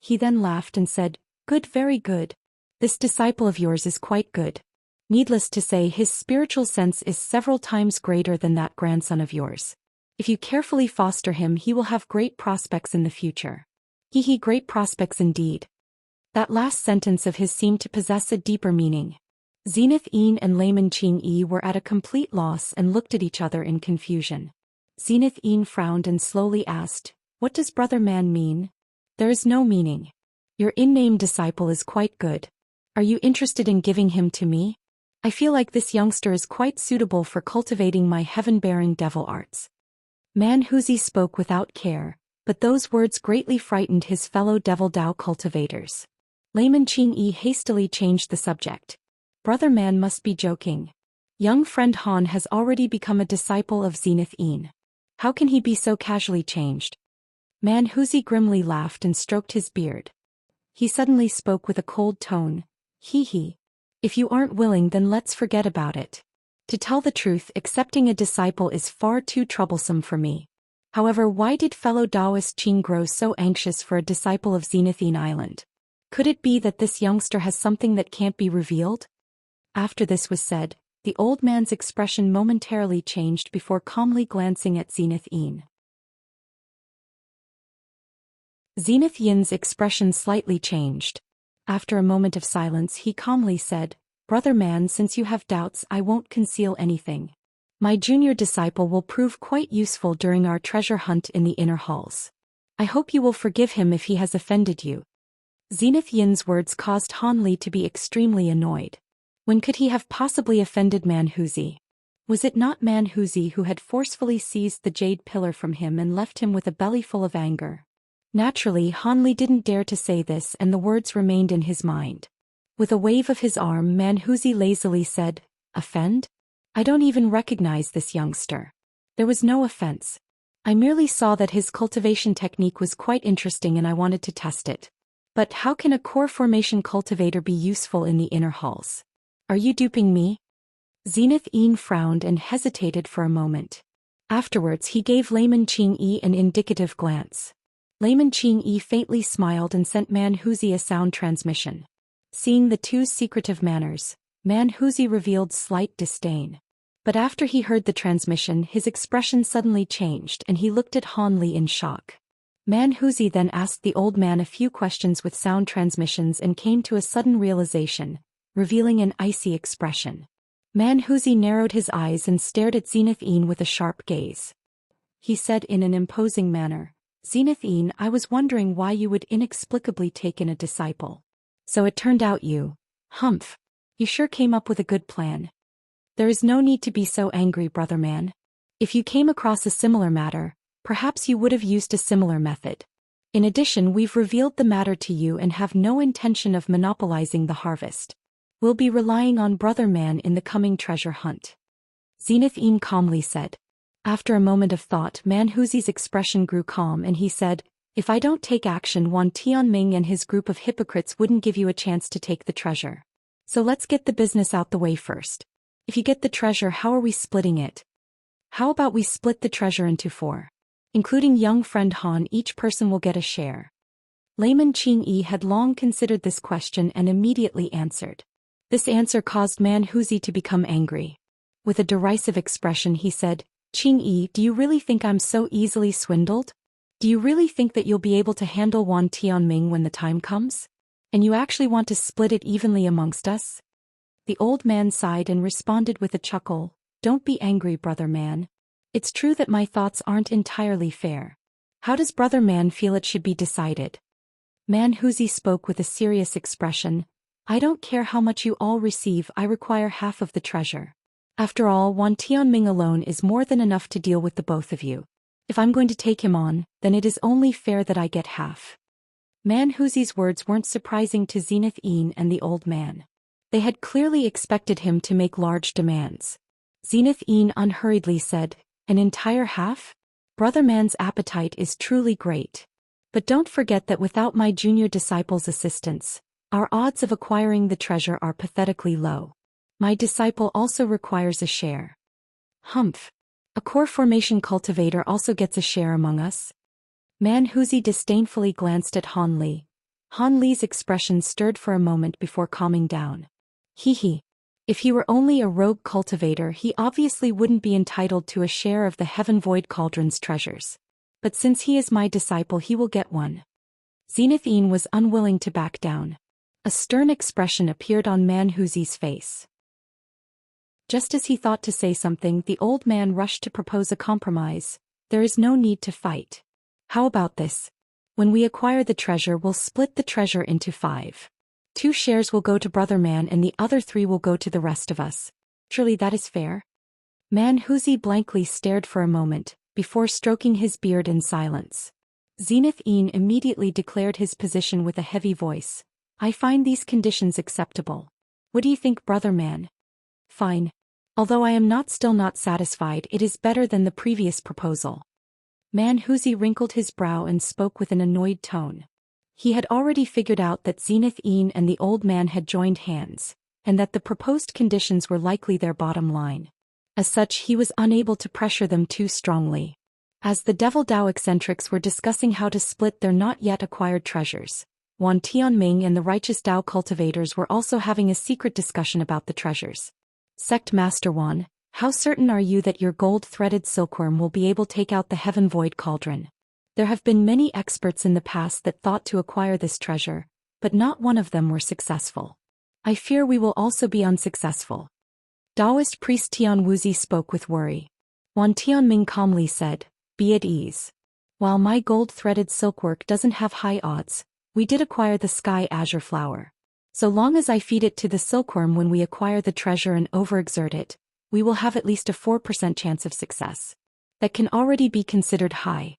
He then laughed and said, "Good, very good. This disciple of yours is quite good. Needless to say, his spiritual sense is several times greater than that grandson of yours. If you carefully foster him, he will have great prospects in the future." Great prospects indeed. That last sentence of his seemed to possess a deeper meaning. Zenith Yin and Layman Qingyi were at a complete loss and looked at each other in confusion. Zenith Yin frowned and slowly asked, "What does Brother Man mean?" "There is no meaning. Your in-name disciple is quite good. Are you interested in giving him to me? I feel like this youngster is quite suitable for cultivating my heaven-bearing devil arts." Man Huzi spoke without care, but those words greatly frightened his fellow Devil Dao cultivators. Layman Qingyi hastily changed the subject. Brother Man must be joking. Young friend Han has already become a disciple of Zenith Yin. How can he be so casually changed? Man Huzi grimly laughed and stroked his beard. He suddenly spoke with a cold tone. Hee. If you aren't willing, then let's forget about it. To tell the truth, accepting a disciple is far too troublesome for me. However, why did fellow Taoist Qing grow so anxious for a disciple of Zenith Yin Island? Could it be that this youngster has something that can't be revealed? After this was said, the old man's expression momentarily changed before calmly glancing at Zenith Yin. Zenith Yin's expression slightly changed. After a moment of silence, he calmly said, Brother Man, since you have doubts, I won't conceal anything. My junior disciple will prove quite useful during our treasure hunt in the inner halls. I hope you will forgive him if he has offended you. Zenith Yin's words caused Han Li to be extremely annoyed. When could he have possibly offended Man Huzi? Was it not Man Huzi who had forcefully seized the jade pillar from him and left him with a belly full of anger? Naturally, Han Li didn't dare to say this, and the words remained in his mind. With a wave of his arm, Man Huzi lazily said, Offend? I don't even recognize this youngster. There was no offense. I merely saw that his cultivation technique was quite interesting and I wanted to test it. But how can a core formation cultivator be useful in the inner halls? Are you duping me? Zenith Yin frowned and hesitated for a moment. Afterwards, he gave Layman Qingyi an indicative glance. Layman Qingyi faintly smiled and sent Man Huzi a sound transmission. Seeing the two's secretive manners, Man Huzi revealed slight disdain. But after he heard the transmission, his expression suddenly changed and he looked at Han Li in shock. Man Huzi then asked the old man a few questions with sound transmissions and came to a sudden realization, revealing an icy expression. Man Huzi narrowed his eyes and stared at Zenith Yin with a sharp gaze. He said in an imposing manner, Zenith Yin, I was wondering why you would inexplicably take in a disciple. So it turned out you. Humph. You sure came up with a good plan. There is no need to be so angry, brother man. If you came across a similar matter, perhaps you would have used a similar method. In addition, we've revealed the matter to you and have no intention of monopolizing the harvest. We'll be relying on brother man in the coming treasure hunt. Zenith Yin calmly said. After a moment of thought, Man Huzi's expression grew calm and he said, If I don't take action, Wan Tianming and his group of hypocrites wouldn't give you a chance to take the treasure. So let's get the business out the way first. If you get the treasure, how are we splitting it? How about we split the treasure into 4? Including young friend Han, each person will get a share. Layman Qingyi had long considered this question and immediately answered. This answer caused Man Huzi to become angry. With a derisive expression he said, Qingyi, do you really think I'm so easily swindled? Do you really think that you'll be able to handle Wan Tianming when the time comes? And you actually want to split it evenly amongst us? The old man sighed and responded with a chuckle, Don't be angry, brother man. It's true that my thoughts aren't entirely fair. How does brother man feel it should be decided? Man Huzi spoke with a serious expression, I don't care how much you all receive, I require half of the treasure. After all, Wan Tianming alone is more than enough to deal with the both of you. If I'm going to take him on, then it is only fair that I get half. Man Huzi's words weren't surprising to Zenith Yin and the old man. They had clearly expected him to make large demands. Zenith Yin unhurriedly said, An entire half? Brother man's appetite is truly great. But don't forget that without my junior disciple's assistance, our odds of acquiring the treasure are pathetically low. My disciple also requires a share. Humph. A core formation cultivator also gets a share among us? Man Huzi disdainfully glanced at Han Li. Han Li's expression stirred for a moment before calming down. Hee. If he were only a rogue cultivator, he obviously wouldn't be entitled to a share of the Heaven Void Cauldron's treasures. But since he is my disciple, he will get one. Zenith Yin was unwilling to back down. A stern expression appeared on Man Huzi's face. Just as he thought to say something, the old man rushed to propose a compromise. There is no need to fight. How about this? When we acquire the treasure, we'll split the treasure into 5. 2 shares will go to brother man and the other 3 will go to the rest of us. Surely that is fair? Man Huzi blankly stared for a moment, before stroking his beard in silence. Zenith Een immediately declared his position with a heavy voice. I find these conditions acceptable. What do you think, brother man? Fine. Although I am still not satisfied, it is better than the previous proposal. Man Huzi wrinkled his brow and spoke with an annoyed tone. He had already figured out that Zenith Een and the old man had joined hands, and that the proposed conditions were likely their bottom line. As such, he was unable to pressure them too strongly. As the Devil Dao eccentrics were discussing how to split their not yet acquired treasures, Wan Tianming and the righteous Dao cultivators were also having a secret discussion about the treasures. Sect Master Wan, how certain are you that your gold-threaded silkworm will be able to take out the Heaven Void Cauldron? There have been many experts in the past that thought to acquire this treasure, but not one of them were successful. I fear we will also be unsuccessful. Taoist priest Tian Wuzi spoke with worry. Wan Tianming calmly said, be at ease. While my gold-threaded silkwork doesn't have high odds, we did acquire the sky azure flower. So long as I feed it to the silkworm when we acquire the treasure and overexert it, we will have at least a 4% chance of success. That can already be considered high.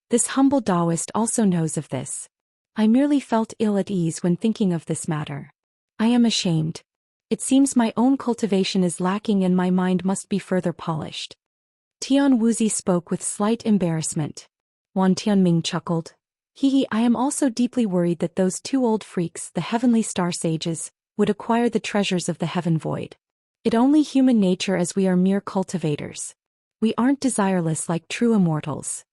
This humble Taoist also knows of this. I merely felt ill at ease when thinking of this matter. I am ashamed. It seems my own cultivation is lacking and my mind must be further polished. Tian Wuzi spoke with slight embarrassment. Wan Tianming chuckled. I am also deeply worried that those two old freaks, the heavenly star sages, would acquire the treasures of the heaven void. It only human nature as we are mere cultivators. We aren't desireless like true immortals.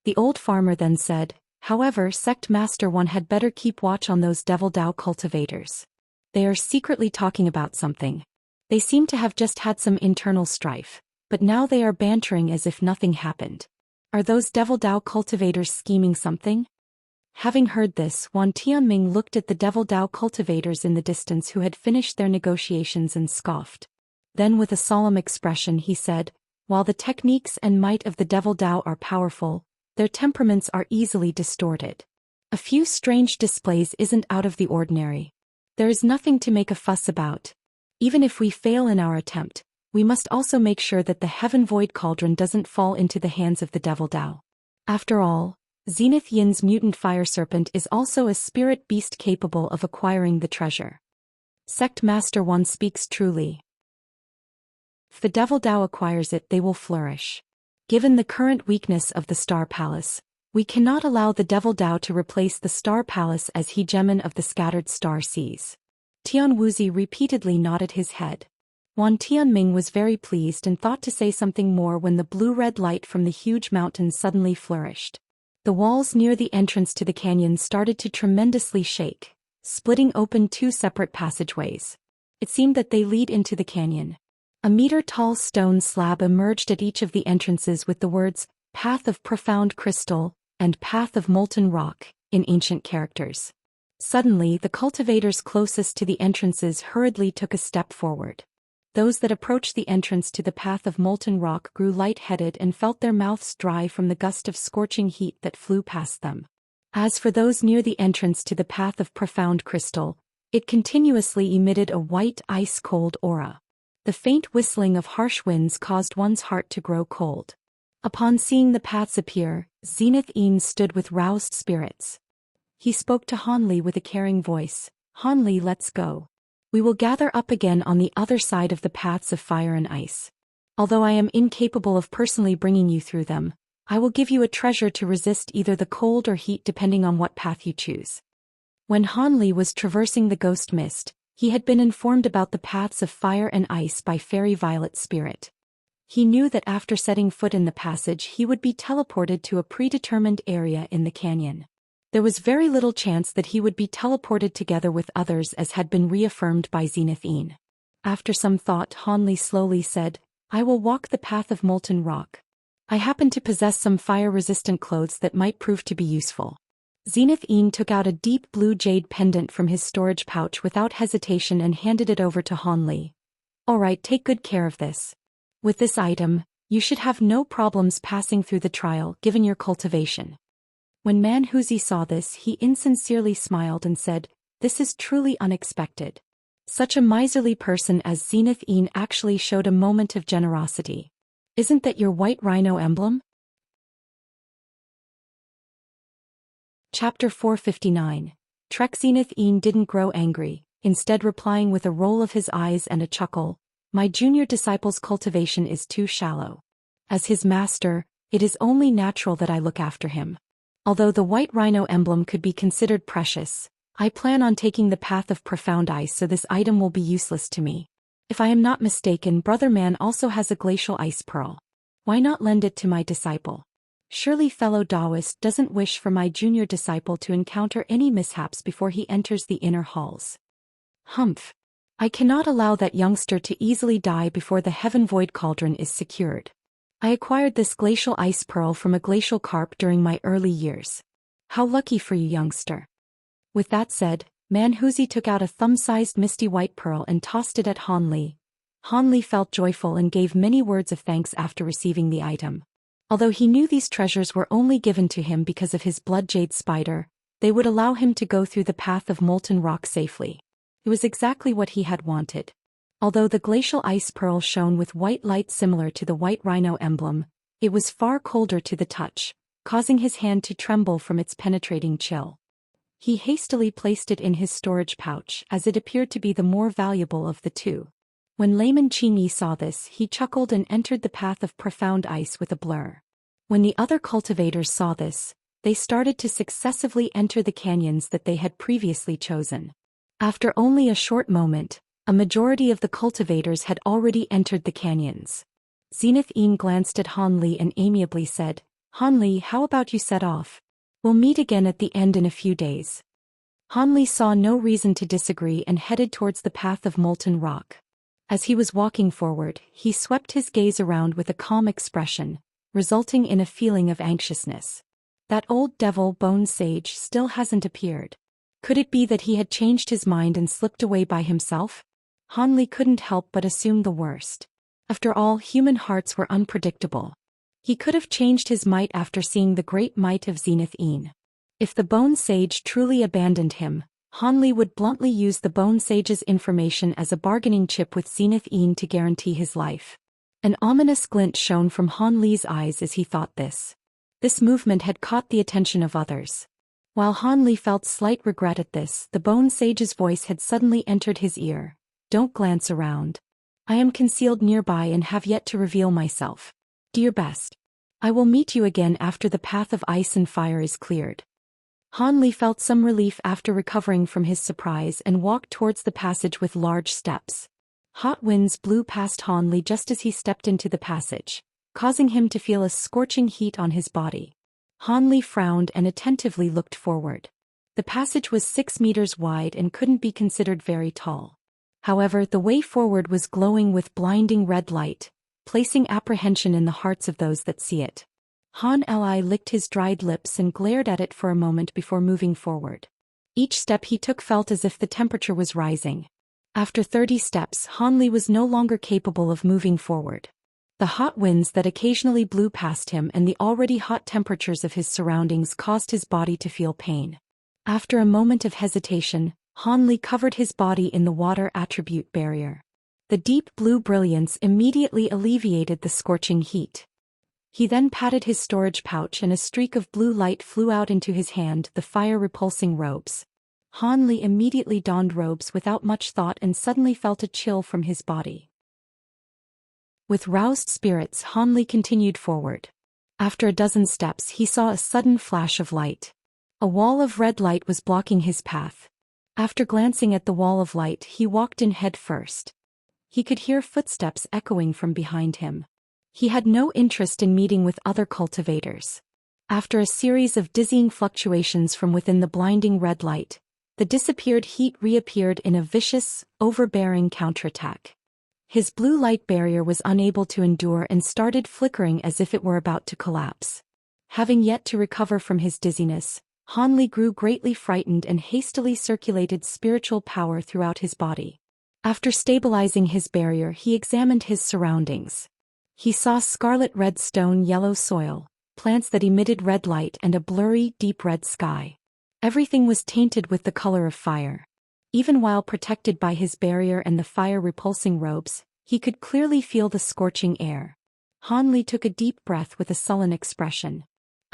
The old farmer then said, however, Sect Master One had better keep watch on those Devil Dao cultivators. They are secretly talking about something. They seem to have just had some internal strife, but now they are bantering as if nothing happened. Are those Devil Dao cultivators scheming something? Having heard this, Wan Tianming looked at the Devil Dao cultivators in the distance who had finished their negotiations and scoffed. Then with a solemn expression he said, while the techniques and might of the Devil Dao are powerful, their temperaments are easily distorted. A few strange displays isn't out of the ordinary. There is nothing to make a fuss about. Even if we fail in our attempt, we must also make sure that the Heaven Void Cauldron doesn't fall into the hands of the Devil Dao. After all, Zenith Yin's mutant fire serpent is also a spirit beast capable of acquiring the treasure. Sect Master One speaks truly. If the Devil Dao acquires it, they will flourish. Given the current weakness of the Star Palace, we cannot allow the Devil Dao to replace the Star Palace as hegemon of the scattered star seas. Tian Wuzi repeatedly nodded his head. Wan Tianming was very pleased and thought to say something more when the blue-red light from the huge mountain suddenly flourished. The walls near the entrance to the canyon started to tremendously shake, splitting open two separate passageways. It seemed that they lead into the canyon. A meter-tall stone slab emerged at each of the entrances with the words, Path of Profound Crystal, and Path of Molten Rock, in ancient characters. Suddenly, the cultivators closest to the entrances hurriedly took a step forward. Those that approached the entrance to the Path of Molten Rock grew light-headed and felt their mouths dry from the gust of scorching heat that flew past them. As for those near the entrance to the Path of Profound Crystal, it continuously emitted a white ice-cold aura. The faint whistling of harsh winds caused one's heart to grow cold. Upon seeing the paths appear, Zenith Een stood with roused spirits. He spoke to Hanli with a caring voice. Hanli, let's go. We will gather up again on the other side of the paths of fire and ice. Although I am incapable of personally bringing you through them, I will give you a treasure to resist either the cold or heat depending on what path you choose. When Hanli was traversing the ghost mist, he had been informed about the paths of fire and ice by Fairy Violet Spirit. He knew that after setting foot in the passage he would be teleported to a predetermined area in the canyon. There was very little chance that he would be teleported together with others as had been reaffirmed by Zenith Een. After some thought, Hanli slowly said, I will walk the path of molten rock. I happen to possess some fire-resistant clothes that might prove to be useful. Zenith Een took out a deep blue jade pendant from his storage pouch without hesitation and handed it over to Hanli. All right, take good care of this. With this item, you should have no problems passing through the trial given your cultivation. When Manhuzi saw this, he insincerely smiled and said, This is truly unexpected. Such a miserly person as Zenith Een actually showed a moment of generosity. Isn't that your white rhino emblem? Chapter 459. Trek. Zenith Een didn't grow angry, instead replying with a roll of his eyes and a chuckle. My junior disciple's cultivation is too shallow. As his master, it is only natural that I look after him. Although the white rhino emblem could be considered precious, I plan on taking the path of profound ice, so this item will be useless to me. If I am not mistaken, Brother Man also has a glacial ice pearl. Why not lend it to my disciple? Surely fellow Taoist doesn't wish for my junior disciple to encounter any mishaps before he enters the inner halls. Humph. I cannot allow that youngster to easily die before the Heaven Void Cauldron is secured. I acquired this glacial ice pearl from a glacial carp during my early years. How lucky for you, youngster. With that said, Manhuzi took out a thumb-sized misty white pearl and tossed it at Han Li. Han Li felt joyful and gave many words of thanks after receiving the item. Although he knew these treasures were only given to him because of his blood jade spider, they would allow him to go through the path of molten rock safely. It was exactly what he had wanted. Although the glacial ice pearl shone with white light similar to the white rhino emblem, it was far colder to the touch, causing his hand to tremble from its penetrating chill. He hastily placed it in his storage pouch, as it appeared to be the more valuable of the two. When Layman Qingyi saw this, he chuckled and entered the path of profound ice with a blur. When the other cultivators saw this, they started to successively enter the canyons that they had previously chosen. After only a short moment, a majority of the cultivators had already entered the canyons. Zenith Een glanced at Han Li and amiably said, Han Li, how about you set off? We'll meet again at the end in a few days. Han Li saw no reason to disagree and headed towards the path of molten rock. As he was walking forward, he swept his gaze around with a calm expression, resulting in a feeling of anxiousness. That old devil Bone Sage still hasn't appeared. Could it be that he had changed his mind and slipped away by himself? Han Li couldn't help but assume the worst. After all, human hearts were unpredictable. He could have changed his might after seeing the great might of Zenith Een. If the Bone Sage truly abandoned him, Han Li would bluntly use the Bone Sage's information as a bargaining chip with Zenith Een to guarantee his life. An ominous glint shone from Han Li's eyes as he thought this. This movement had caught the attention of others. While Han Li felt slight regret at this, the Bone Sage's voice had suddenly entered his ear. Don't glance around. I am concealed nearby and have yet to reveal myself. Do your best. I will meet you again after the path of ice and fire is cleared. Han Li felt some relief after recovering from his surprise and walked towards the passage with large steps. Hot winds blew past Han Li just as he stepped into the passage, causing him to feel a scorching heat on his body. Han Li frowned and attentively looked forward. The passage was 6 meters wide and couldn't be considered very tall. However, the way forward was glowing with blinding red light, placing apprehension in the hearts of those that see it. Han Li licked his dried lips and glared at it for a moment before moving forward. Each step he took felt as if the temperature was rising. After 30 steps, Han Li was no longer capable of moving forward. The hot winds that occasionally blew past him and the already hot temperatures of his surroundings caused his body to feel pain. After a moment of hesitation, Han Li covered his body in the water attribute barrier. The deep blue brilliance immediately alleviated the scorching heat. He then patted his storage pouch and a streak of blue light flew out into his hand, the fire-repulsing robes. Han Li immediately donned robes without much thought and suddenly felt a chill from his body. With roused spirits, Han Li continued forward. After a dozen steps, he saw a sudden flash of light. A wall of red light was blocking his path. After glancing at the wall of light, he walked in head first. He could hear footsteps echoing from behind him. He had no interest in meeting with other cultivators. After a series of dizzying fluctuations from within the blinding red light, the disappeared heat reappeared in a vicious, overbearing counterattack. His blue light barrier was unable to endure and started flickering as if it were about to collapse. Having yet to recover from his dizziness, Han Li grew greatly frightened and hastily circulated spiritual power throughout his body. After stabilizing his barrier, he examined his surroundings. He saw scarlet red stone, yellow soil, plants that emitted red light and a blurry, deep red sky. Everything was tainted with the color of fire. Even while protected by his barrier and the fire-repulsing robes, he could clearly feel the scorching air. Han Li took a deep breath with a sullen expression.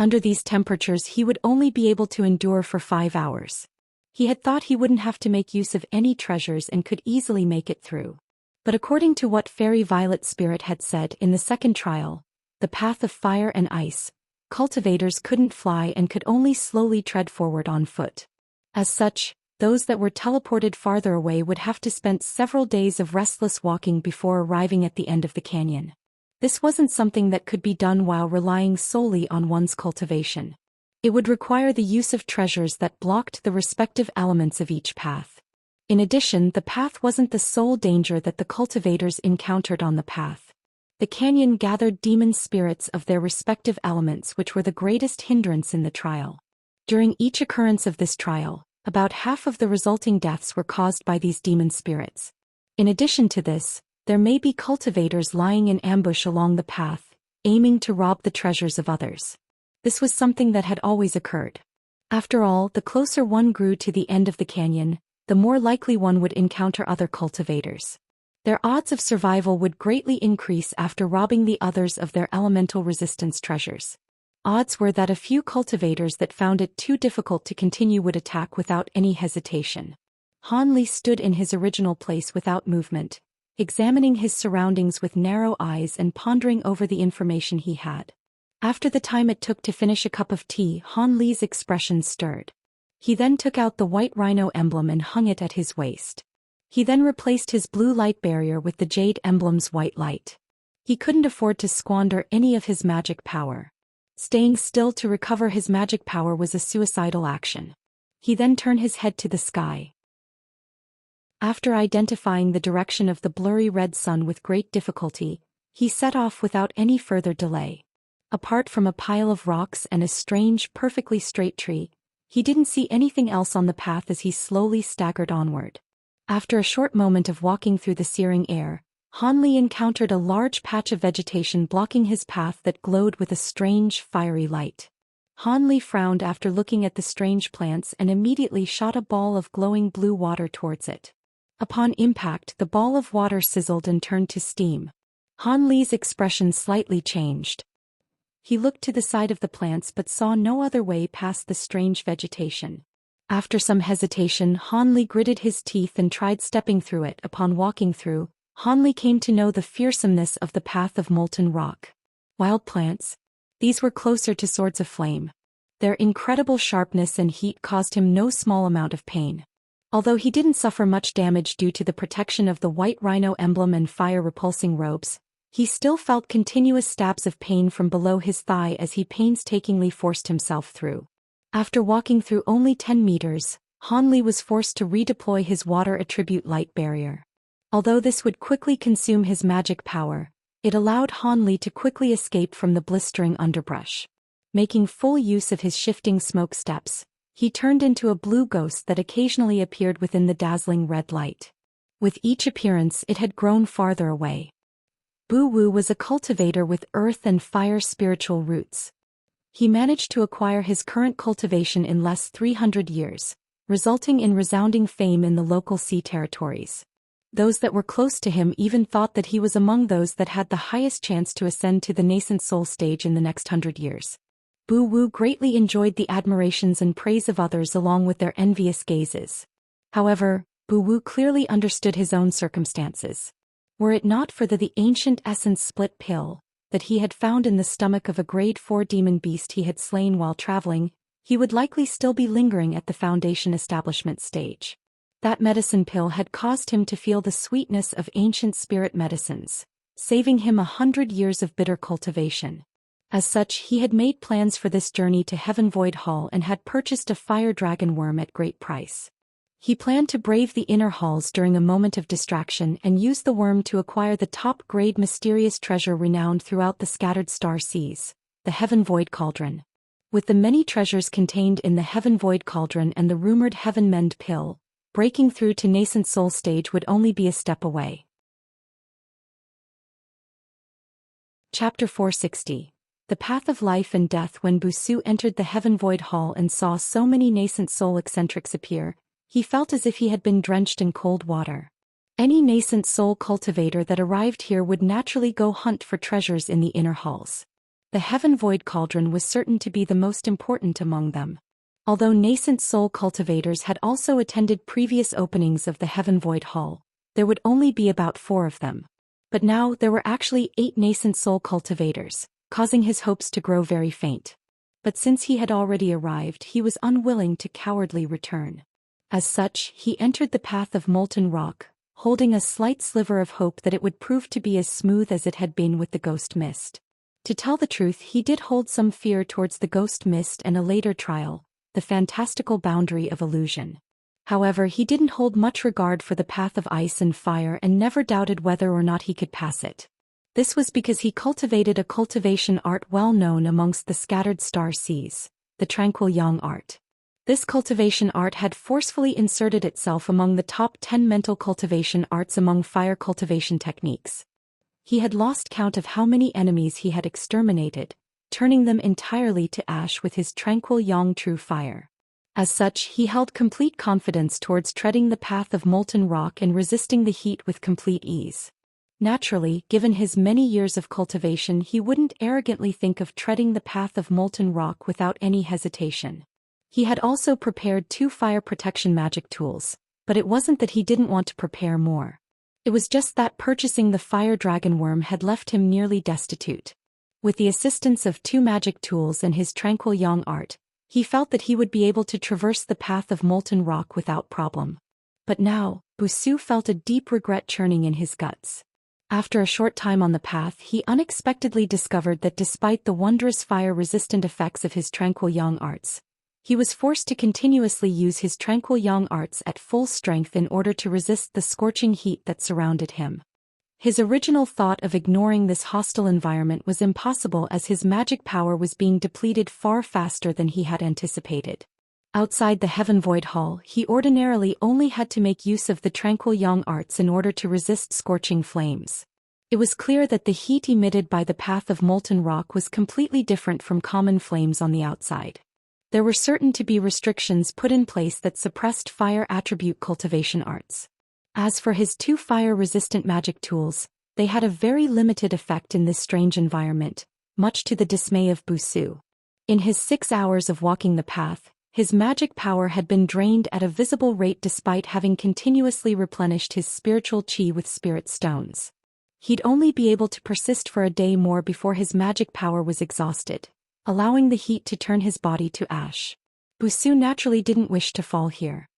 Under these temperatures he would only be able to endure for 5 hours. He had thought he wouldn't have to make use of any treasures and could easily make it through. But according to what Fairy Violet Spirit had said in the second trial, the path of fire and ice, cultivators couldn't fly and could only slowly tread forward on foot. As such, those that were teleported farther away would have to spend several days of restless walking before arriving at the end of the canyon. This wasn't something that could be done while relying solely on one's cultivation. It would require the use of treasures that blocked the respective elements of each path. In addition, the path wasn't the sole danger that the cultivators encountered on the path. The canyon gathered demon spirits of their respective elements, which were the greatest hindrance in the trial. During each occurrence of this trial, about half of the resulting deaths were caused by these demon spirits. In addition to this, there may be cultivators lying in ambush along the path, aiming to rob the treasures of others. This was something that had always occurred. After all, the closer one grew to the end of the canyon, the more likely one would encounter other cultivators. Their odds of survival would greatly increase after robbing the others of their elemental resistance treasures. Odds were that a few cultivators that found it too difficult to continue would attack without any hesitation. Han Li stood in his original place without movement, examining his surroundings with narrow eyes and pondering over the information he had. After the time it took to finish a cup of tea, Han Li's expression stirred. He then took out the white rhino emblem and hung it at his waist. He then replaced his blue light barrier with the jade emblem's white light. He couldn't afford to squander any of his magic power. Staying still to recover his magic power was a suicidal action. He then turned his head to the sky. After identifying the direction of the blurry red sun with great difficulty, he set off without any further delay. Apart from a pile of rocks and a strange, perfectly straight tree, he didn't see anything else on the path as he slowly staggered onward. After a short moment of walking through the searing air, Han Li encountered a large patch of vegetation blocking his path that glowed with a strange, fiery light. Han Li frowned after looking at the strange plants and immediately shot a ball of glowing blue water towards it. Upon impact, the ball of water sizzled and turned to steam. Han Li's expression slightly changed. He looked to the side of the plants but saw no other way past the strange vegetation. After some hesitation, Han Li gritted his teeth and tried stepping through it. Upon walking through, Han Li came to know the fearsomeness of the path of molten rock. Wild plants? These were closer to swords of flame. Their incredible sharpness and heat caused him no small amount of pain. Although he didn't suffer much damage due to the protection of the white rhino emblem and fire-repulsing robes, he still felt continuous stabs of pain from below his thigh as he painstakingly forced himself through. After walking through only 10 meters, Han Li was forced to redeploy his water attribute light barrier. Although this would quickly consume his magic power, it allowed Han Li to quickly escape from the blistering underbrush. Making full use of his shifting smoke steps, he turned into a blue ghost that occasionally appeared within the dazzling red light. With each appearance it had grown farther away. Bu Wu was a cultivator with earth and fire spiritual roots. He managed to acquire his current cultivation in less 300 years, resulting in resounding fame in the local sea territories. Those that were close to him even thought that he was among those that had the highest chance to ascend to the nascent soul stage in the next 100 years. Bu Wu greatly enjoyed the admirations and praise of others along with their envious gazes. However, Bu Wu clearly understood his own circumstances. Were it not for the ancient essence split pill that he had found in the stomach of a grade 4 demon beast he had slain while traveling, he would likely still be lingering at the Foundation establishment stage. That medicine pill had caused him to feel the sweetness of ancient spirit medicines, saving him 100 years of bitter cultivation. As such, he had made plans for this journey to Heaven Void Hall and had purchased a fire dragon worm at great price. He planned to brave the inner halls during a moment of distraction and use the worm to acquire the top-grade mysterious treasure renowned throughout the scattered star seas, the Heaven Void Cauldron. With the many treasures contained in the Heaven Void Cauldron and the rumored Heaven Mend pill, breaking through to nascent soul stage would only be a step away. Chapter 460. The Path of Life and Death. When Bu Su entered the Heaven Void Hall and saw so many nascent soul eccentrics appear, he felt as if he had been drenched in cold water. Any nascent soul cultivator that arrived here would naturally go hunt for treasures in the inner halls. The Heaven Void Cauldron was certain to be the most important among them. Although nascent soul cultivators had also attended previous openings of the Heaven Void Hall, there would only be about 4 of them. But now there were actually 8 nascent soul cultivators, causing his hopes to grow very faint. But since he had already arrived, he was unwilling to cowardly return. As such, he entered the path of molten rock, holding a slight sliver of hope that it would prove to be as smooth as it had been with the ghost mist. To tell the truth, he did hold some fear towards the ghost mist and a later trial, the fantastical boundary of illusion. However, he didn't hold much regard for the path of ice and fire and never doubted whether or not he could pass it. This was because he cultivated a cultivation art well known amongst the scattered star seas, the tranquil yang art. This cultivation art had forcefully inserted itself among the top 10 mental cultivation arts among fire cultivation techniques. He had lost count of how many enemies he had exterminated, turning them entirely to ash with his tranquil yang true fire. As such, he held complete confidence towards treading the path of molten rock and resisting the heat with complete ease. Naturally, given his many years of cultivation, he wouldn't arrogantly think of treading the path of molten rock without any hesitation. He had also prepared 2 fire protection magic tools, but it wasn't that he didn't want to prepare more. It was just that purchasing the fire dragon worm had left him nearly destitute. With the assistance of 2 magic tools and his tranquil yang art, he felt that he would be able to traverse the path of molten rock without problem. But now, Wuxia felt a deep regret churning in his guts. After a short time on the path, he unexpectedly discovered that despite the wondrous fire-resistant effects of his tranquil yang arts, he was forced to continuously use his tranquil yang arts at full strength in order to resist the scorching heat that surrounded him. His original thought of ignoring this hostile environment was impossible as his magic power was being depleted far faster than he had anticipated. Outside the Heaven Void Hall, he ordinarily only had to make use of the tranquil yang arts in order to resist scorching flames. It was clear that the heat emitted by the path of molten rock was completely different from common flames on the outside. There were certain to be restrictions put in place that suppressed fire attribute cultivation arts. As for his 2 fire-resistant magic tools, they had a very limited effect in this strange environment, much to the dismay of Wuxia. In his 6 hours of walking the path, his magic power had been drained at a visible rate despite having continuously replenished his spiritual qi with spirit stones. He'd only be able to persist for a day more before his magic power was exhausted, allowing the heat to turn his body to ash. Wuxia naturally didn't wish to fall here.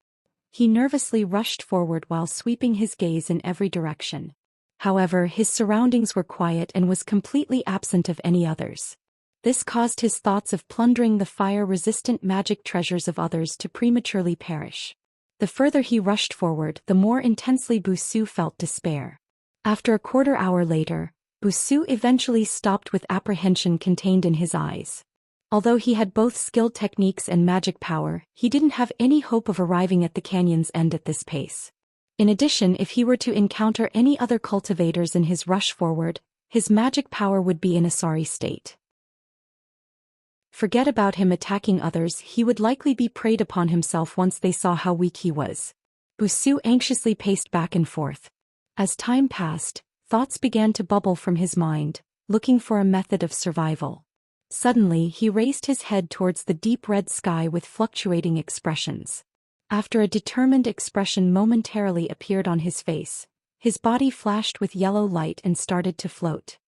He nervously rushed forward while sweeping his gaze in every direction. However, his surroundings were quiet and was completely absent of any others. This caused his thoughts of plundering the fire-resistant magic treasures of others to prematurely perish. The further he rushed forward, the more intensely Wuxia felt despair. After a quarter hour later, Wuxia eventually stopped with apprehension contained in his eyes. Although he had both skilled techniques and magic power, he didn't have any hope of arriving at the canyon's end at this pace. In addition, if he were to encounter any other cultivators in his rush forward, his magic power would be in a sorry state. Forget about him attacking others, he would likely be preyed upon himself once they saw how weak he was. Wuxia anxiously paced back and forth. As time passed, thoughts began to bubble from his mind, looking for a method of survival. Suddenly, he raised his head towards the deep red sky with fluctuating expressions. After a determined expression momentarily appeared on his face, his body flashed with yellow light and started to float.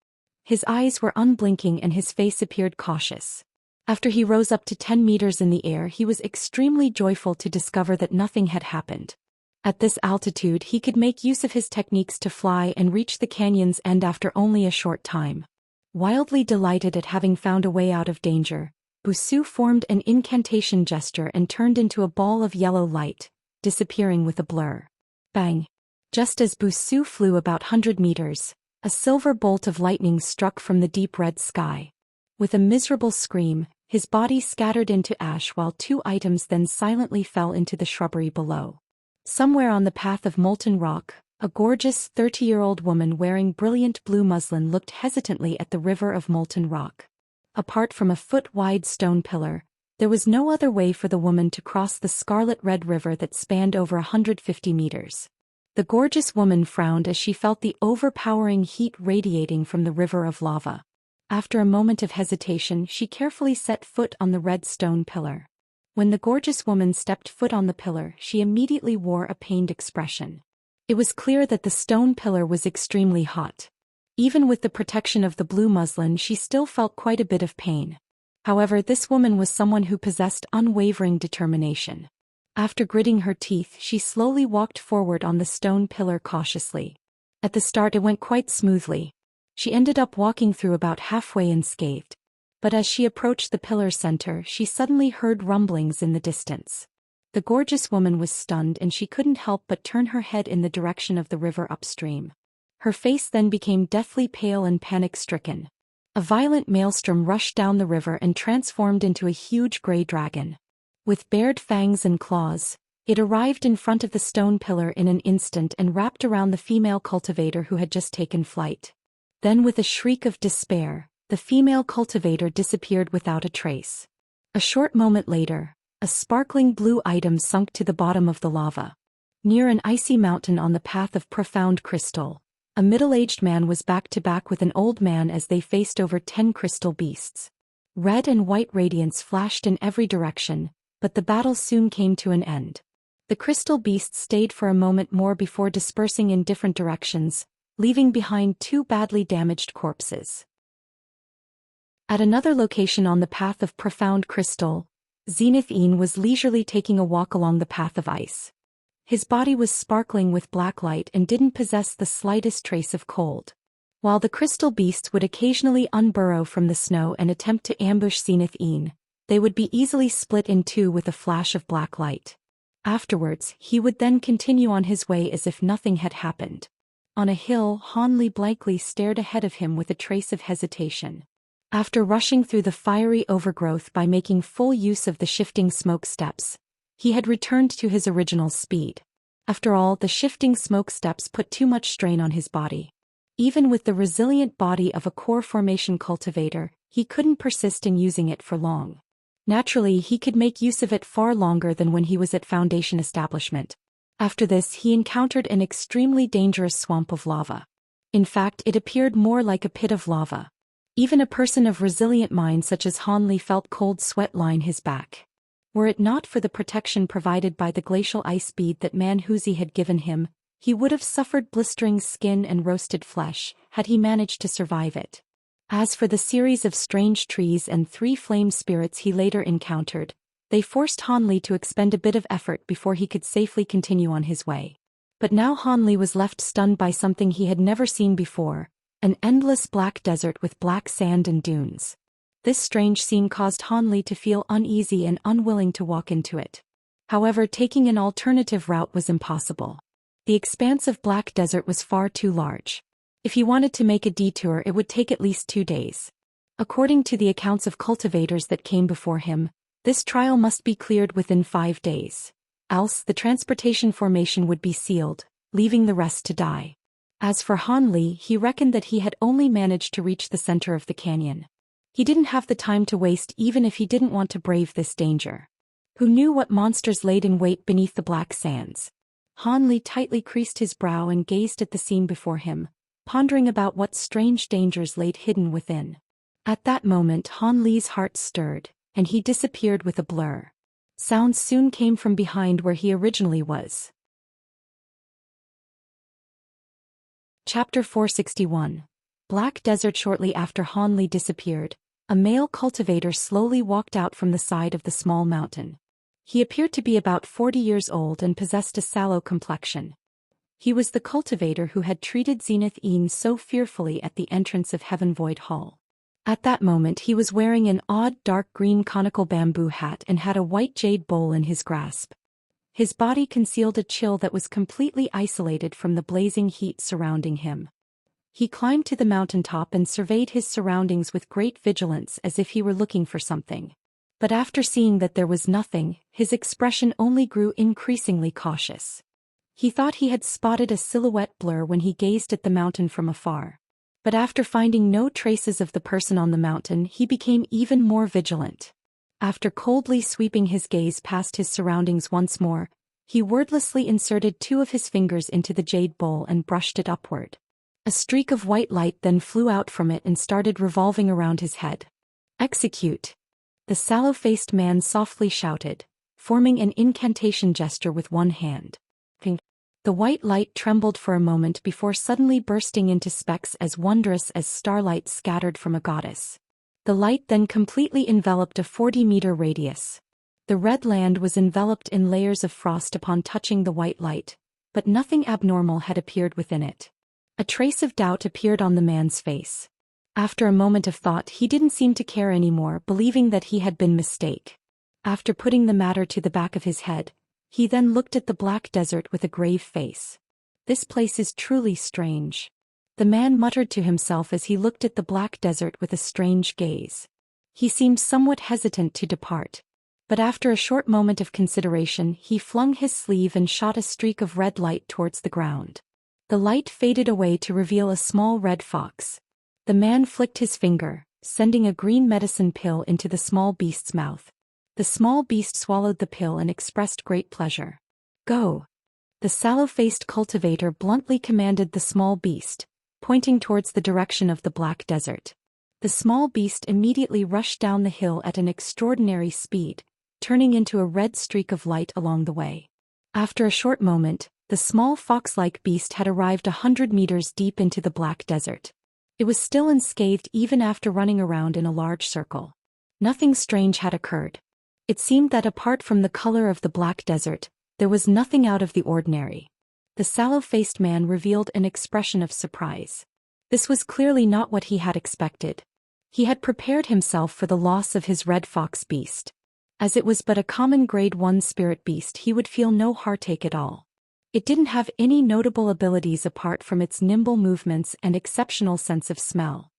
His eyes were unblinking and his face appeared cautious. After he rose up to 10 meters in the air, he was extremely joyful to discover that nothing had happened. At this altitude, he could make use of his techniques to fly and reach the canyon's end after only a short time. Wildly delighted at having found a way out of danger, Wuxia formed an incantation gesture and turned into a ball of yellow light, disappearing with a blur. Bang! Just as Wuxia flew about 100 meters, a silver bolt of lightning struck from the deep red sky. With a miserable scream, his body scattered into ash while 2 items then silently fell into the shrubbery below. Somewhere on the path of molten rock, a gorgeous 30-year-old woman wearing brilliant blue muslin looked hesitantly at the river of molten rock. Apart from a 1-foot-wide stone pillar, there was no other way for the woman to cross the scarlet-red river that spanned over 150 meters. The gorgeous woman frowned as she felt the overpowering heat radiating from the river of lava. After a moment of hesitation, she carefully set foot on the red stone pillar. When the gorgeous woman stepped foot on the pillar, she immediately wore a pained expression. It was clear that the stone pillar was extremely hot. Even with the protection of the blue muslin, she still felt quite a bit of pain. However, this woman was someone who possessed unwavering determination. After gritting her teeth, she slowly walked forward on the stone pillar cautiously. At the start it went quite smoothly. She ended up walking through about halfway unscathed. But as she approached the pillar's center, she suddenly heard rumblings in the distance. The gorgeous woman was stunned and she couldn't help but turn her head in the direction of the river upstream. Her face then became deathly pale and panic-stricken. A violent maelstrom rushed down the river and transformed into a huge gray dragon. With bared fangs and claws, it arrived in front of the stone pillar in an instant and wrapped around the female cultivator who had just taken flight. Then with a shriek of despair, the female cultivator disappeared without a trace. A short moment later, a sparkling blue item sunk to the bottom of the lava. Near an icy mountain on the path of profound crystal, a middle-aged man was back-to-back with an old man as they faced over 10 crystal beasts. Red and white radiance flashed in every direction, but the battle soon came to an end. The crystal beasts stayed for a moment more before dispersing in different directions, leaving behind 2 badly damaged corpses. At another location on the path of profound crystal, Zhou Xian was leisurely taking a walk along the path of ice. His body was sparkling with black light and didn't possess the slightest trace of cold. While the crystal beasts would occasionally unburrow from the snow and attempt to ambush Zhou Xian, they would be easily split in 2 with a flash of black light. Afterwards, he would then continue on his way as if nothing had happened. On a hill, Han Li blankly stared ahead of him with a trace of hesitation. After rushing through the fiery overgrowth by making full use of the shifting smoke steps, he had returned to his original speed. After all, the shifting smoke steps put too much strain on his body. Even with the resilient body of a core formation cultivator, he couldn't persist in using it for long. Naturally, he could make use of it far longer than when he was at Foundation Establishment. After this, he encountered an extremely dangerous swamp of lava. In fact, it appeared more like a pit of lava. Even a person of resilient mind such as Han Li felt cold sweat line his back. Were it not for the protection provided by the glacial ice bead that Man Huzi had given him, he would have suffered blistering skin and roasted flesh, had he managed to survive it. As for the series of strange trees and 3 flame spirits he later encountered, they forced Han Li to expend a bit of effort before he could safely continue on his way. But now Han Li was left stunned by something he had never seen before, an endless black desert with black sand and dunes. This strange scene caused Han Li to feel uneasy and unwilling to walk into it. However, taking an alternative route was impossible. The expanse of black desert was far too large. If he wanted to make a detour, it would take at least 2 days. According to the accounts of cultivators that came before him, this trial must be cleared within 5 days. Else, the transportation formation would be sealed, leaving the rest to die. As for Han Li, he reckoned that he had only managed to reach the center of the canyon. He didn't have the time to waste even if he didn't want to brave this danger. Who knew what monsters laid in wait beneath the black sands? Han Li tightly creased his brow and gazed at the scene before him, pondering about what strange dangers laid hidden within. At that moment Han Li's heart stirred, and he disappeared with a blur. Sounds soon came from behind where he originally was. Chapter 461. Black Desert. Shortly after Han Li disappeared, a male cultivator slowly walked out from the side of the small mountain. He appeared to be about 40 years old and possessed a sallow complexion. He was the cultivator who had treated Zhou Xian so fearfully at the entrance of Heaven Void Hall. At that moment he was wearing an odd dark green conical bamboo hat and had a white jade bowl in his grasp. His body concealed a chill that was completely isolated from the blazing heat surrounding him. He climbed to the mountaintop and surveyed his surroundings with great vigilance as if he were looking for something. But after seeing that there was nothing, his expression only grew increasingly cautious. He thought he had spotted a silhouette blur when he gazed at the mountain from afar. But after finding no traces of the person on the mountain, he became even more vigilant. After coldly sweeping his gaze past his surroundings once more, he wordlessly inserted 2 of his fingers into the jade bowl and brushed it upward. A streak of white light then flew out from it and started revolving around his head. "Execute!" the sallow-faced man softly shouted, forming an incantation gesture with one hand. The white light trembled for a moment before suddenly bursting into specks as wondrous as starlight scattered from a goddess. The light then completely enveloped a 40-meter radius. The red land was enveloped in layers of frost upon touching the white light, but nothing abnormal had appeared within it. A trace of doubt appeared on the man's face. After a moment of thought, he didn't seem to care anymore, believing that he had been mistaken. After putting the matter to the back of his head, he then looked at the black desert with a grave face. "This place is truly strange," the man muttered to himself as he looked at the black desert with a strange gaze. He seemed somewhat hesitant to depart. But after a short moment of consideration, he flung his sleeve and shot a streak of red light towards the ground. The light faded away to reveal a small red fox. The man flicked his finger, sending a green medicine pill into the small beast's mouth. The small beast swallowed the pill and expressed great pleasure. "Go!" the sallow-faced cultivator bluntly commanded the small beast, pointing towards the direction of the black desert. The small beast immediately rushed down the hill at an extraordinary speed, turning into a red streak of light along the way. After a short moment, the small fox-like beast had arrived 100 meters deep into the black desert. It was still unscathed even after running around in a large circle. Nothing strange had occurred. It seemed that apart from the color of the black desert, there was nothing out of the ordinary. The sallow-faced man revealed an expression of surprise. This was clearly not what he had expected. He had prepared himself for the loss of his red fox beast. As it was but a common grade 1 spirit beast, he would feel no heartache at all. It didn't have any notable abilities apart from its nimble movements and exceptional sense of smell.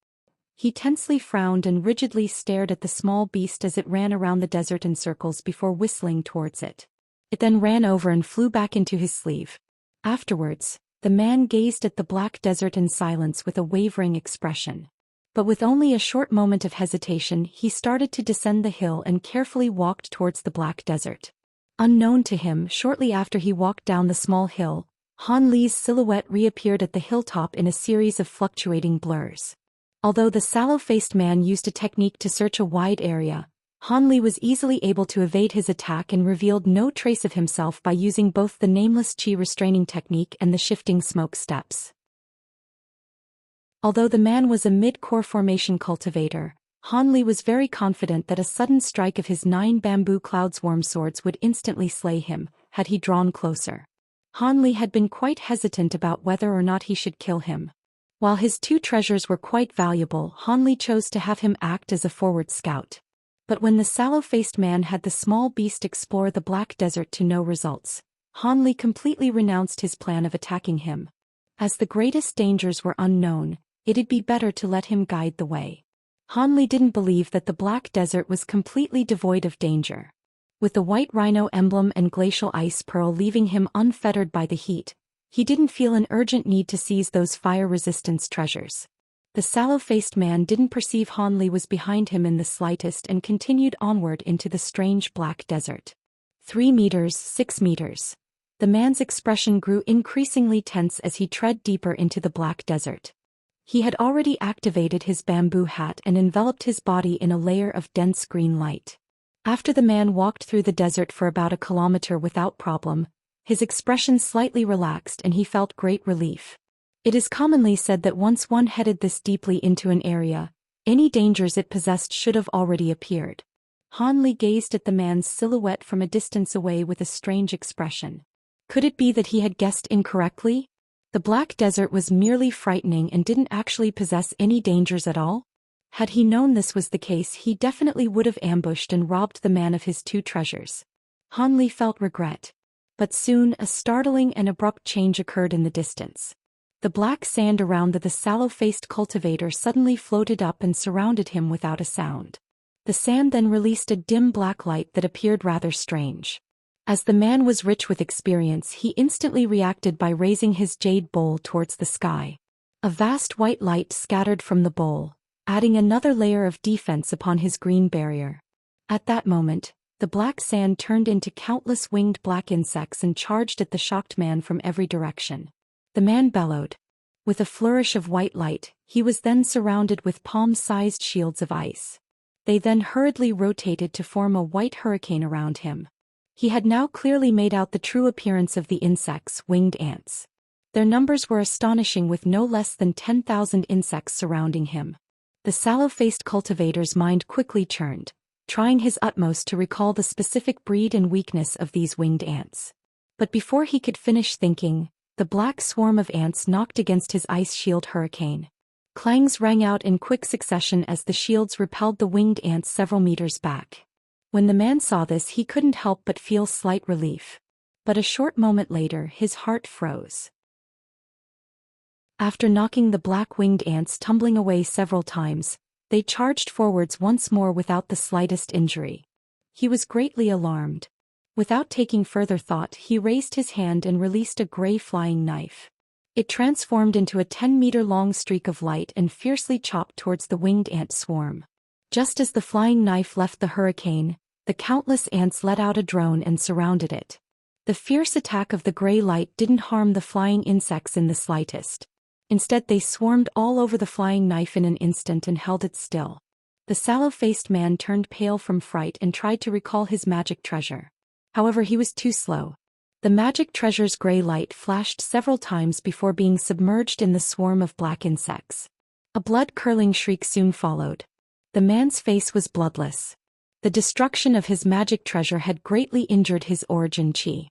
He tensely frowned and rigidly stared at the small beast as it ran around the desert in circles before whistling towards it. It then ran over and flew back into his sleeve. Afterwards, the man gazed at the black desert in silence with a wavering expression. But with only a short moment of hesitation, he started to descend the hill and carefully walked towards the black desert. Unknown to him, shortly after he walked down the small hill, Han Li's silhouette reappeared at the hilltop in a series of fluctuating blurs. Although the sallow-faced man used a technique to search a wide area, Han Li was easily able to evade his attack and revealed no trace of himself by using both the nameless qi restraining technique and the shifting smoke steps. Although the man was a mid-core formation cultivator, Han Li was very confident that a sudden strike of his 9 bamboo cloudswarm swords would instantly slay him, had he drawn closer. Han Li had been quite hesitant about whether or not he should kill him. While his 2 treasures were quite valuable, Han Li chose to have him act as a forward scout. But when the sallow-faced man had the small beast explore the black desert to no results, Han Li completely renounced his plan of attacking him. As the greatest dangers were unknown, it'd be better to let him guide the way. Han Li didn't believe that the black desert was completely devoid of danger. With the white rhino emblem and glacial ice pearl leaving him unfettered by the heat, he didn't feel an urgent need to seize those fire-resistance treasures. The sallow-faced man didn't perceive Han Li was behind him in the slightest and continued onward into the strange black desert. 3 meters, 6 meters. The man's expression grew increasingly tense as he tread deeper into the black desert. He had already activated his bamboo hat and enveloped his body in a layer of dense green light. After the man walked through the desert for about a kilometer without problem, his expression slightly relaxed and he felt great relief. It is commonly said that once one headed this deeply into an area, any dangers it possessed should have already appeared. Han Li gazed at the man's silhouette from a distance away with a strange expression. Could it be that he had guessed incorrectly? The black desert was merely frightening and didn't actually possess any dangers at all? Had he known this was the case, he definitely would have ambushed and robbed the man of his 2 treasures. Han Li felt regret. But soon a startling and abrupt change occurred in the distance. The black sand around the sallow-faced cultivator suddenly floated up and surrounded him without a sound. The sand then released a dim black light that appeared rather strange. As the man was rich with experience, he instantly reacted by raising his jade bowl towards the sky. A vast white light scattered from the bowl, adding another layer of defense upon his green barrier. At that moment, the black sand turned into countless winged black insects and charged at the shocked man from every direction. The man bellowed. With a flourish of white light, he was then surrounded with palm-sized shields of ice. They then hurriedly rotated to form a white hurricane around him. He had now clearly made out the true appearance of the insects, winged ants. Their numbers were astonishing, with no less than 10,000 insects surrounding him. The sallow-faced cultivator's mind quickly churned, trying his utmost to recall the specific breed and weakness of these winged ants. But before he could finish thinking, the black swarm of ants knocked against his ice shield hurricane. Clangs rang out in quick succession as the shields repelled the winged ants several meters back. When the man saw this, he couldn't help but feel slight relief. But a short moment later, his heart froze. After knocking the black-winged ants tumbling away several times, they charged forwards once more without the slightest injury. He was greatly alarmed. Without taking further thought, he raised his hand and released a gray flying knife. It transformed into a 10-meter-long streak of light and fiercely chopped towards the winged ant swarm. Just as the flying knife left the hurricane, the countless ants let out a drone and surrounded it. The fierce attack of the gray light didn't harm the flying insects in the slightest. Instead, they swarmed all over the flying knife in an instant and held it still. The sallow-faced man turned pale from fright and tried to recall his magic treasure. However, he was too slow. The magic treasure's gray light flashed several times before being submerged in the swarm of black insects. A blood-curdling shriek soon followed. The man's face was bloodless. The destruction of his magic treasure had greatly injured his origin chi.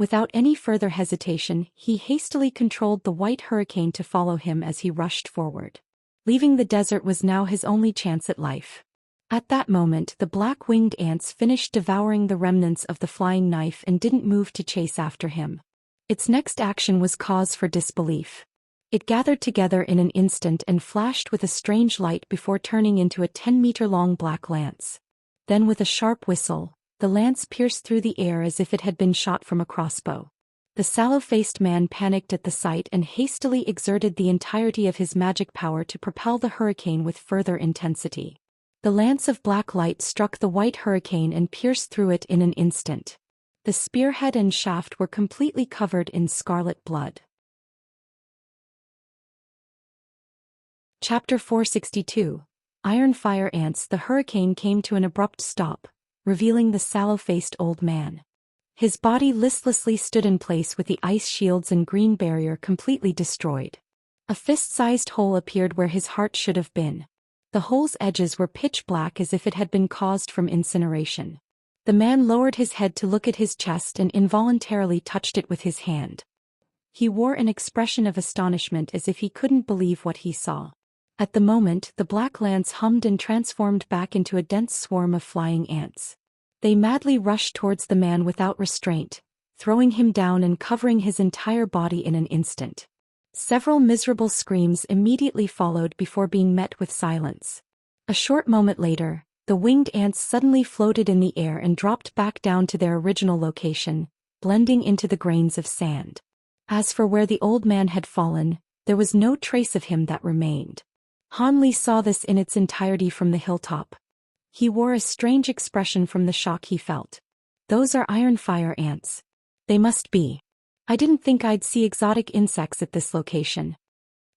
Without any further hesitation, he hastily controlled the white hurricane to follow him as he rushed forward. Leaving the desert was now his only chance at life. At that moment, the black-winged ants finished devouring the remnants of the flying knife and didn't move to chase after him. Its next action was cause for disbelief. It gathered together in an instant and flashed with a strange light before turning into a 10-meter-long black lance. Then with a sharp whistle, the lance pierced through the air as if it had been shot from a crossbow. The sallow-faced man panicked at the sight and hastily exerted the entirety of his magic power to propel the hurricane with further intensity. The lance of black light struck the white hurricane and pierced through it in an instant. The spearhead and shaft were completely covered in scarlet blood. Chapter 462. Iron Fire Ants. The hurricane came to an abrupt stop, revealing the sallow-faced old man. His body listlessly stood in place with the ice shields and green barrier completely destroyed. A fist-sized hole appeared where his heart should have been. The hole's edges were pitch black as if it had been caused from incineration. The man lowered his head to look at his chest and involuntarily touched it with his hand. He wore an expression of astonishment as if he couldn't believe what he saw. At the moment, the black lance hummed and transformed back into a dense swarm of flying ants. They madly rushed towards the man without restraint, throwing him down and covering his entire body in an instant. Several miserable screams immediately followed before being met with silence. A short moment later, the winged ants suddenly floated in the air and dropped back down to their original location, blending into the grains of sand. As for where the old man had fallen, there was no trace of him that remained. Han Li saw this in its entirety from the hilltop. He wore a strange expression from the shock he felt. Those are iron fire ants. They must be. I didn't think I'd see exotic insects at this location.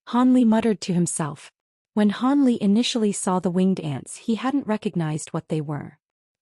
Han Li muttered to himself. When Han Li initially saw the winged ants, he hadn't recognized what they were.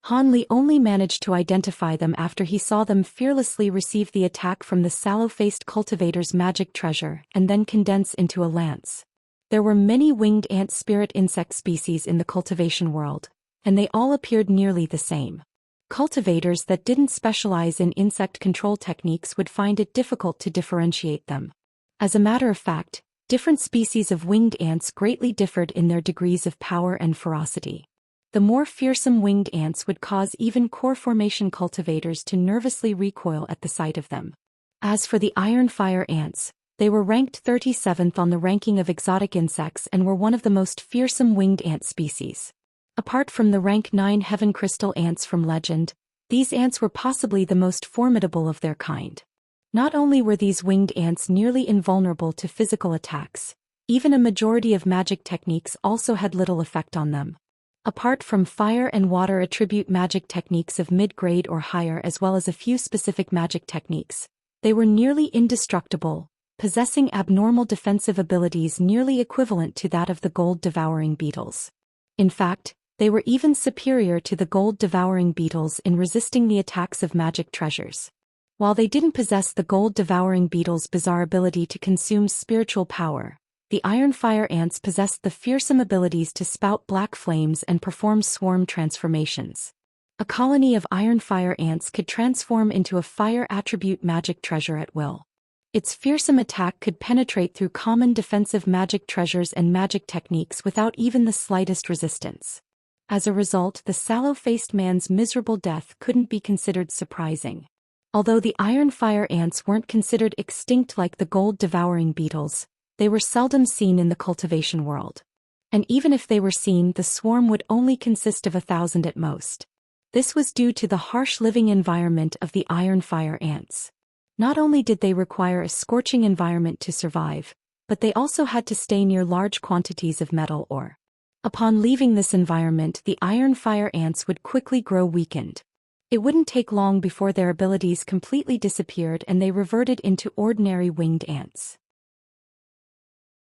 Han Li only managed to identify them after he saw them fearlessly receive the attack from the sallow-faced cultivator's magic treasure and then condense into a lance. There were many winged ant spirit insect species in the cultivation world, and they all appeared nearly the same. Cultivators that didn't specialize in insect control techniques would find it difficult to differentiate them. As a matter of fact, different species of winged ants greatly differed in their degrees of power and ferocity. The more fearsome winged ants would cause even core formation cultivators to nervously recoil at the sight of them. As for the iron fire ants, they were ranked 37th on the ranking of exotic insects and were one of the most fearsome winged ant species. Apart from the rank 9 heaven crystal ants from legend, these ants were possibly the most formidable of their kind. Not only were these winged ants nearly invulnerable to physical attacks, even a majority of magic techniques also had little effect on them. Apart from fire and water attribute magic techniques of mid-grade or higher as well as a few specific magic techniques, they were nearly indestructible, possessing abnormal defensive abilities nearly equivalent to that of the gold-devouring beetles. In fact, they were even superior to the gold-devouring beetles in resisting the attacks of magic treasures. While they didn't possess the gold-devouring beetles' bizarre ability to consume spiritual power, the iron fire ants possessed the fearsome abilities to spout black flames and perform swarm transformations. A colony of iron fire ants could transform into a fire attribute magic treasure at will. Its fearsome attack could penetrate through common defensive magic treasures and magic techniques without even the slightest resistance. As a result, the sallow-faced man's miserable death couldn't be considered surprising. Although the iron fire ants weren't considered extinct like the gold-devouring beetles, they were seldom seen in the cultivation world. And even if they were seen, the swarm would only consist of 1,000 at most. This was due to the harsh living environment of the iron fire ants. Not only did they require a scorching environment to survive, but they also had to stay near large quantities of metal ore. Upon leaving this environment, the iron fire ants would quickly grow weakened. It wouldn't take long before their abilities completely disappeared and they reverted into ordinary winged ants.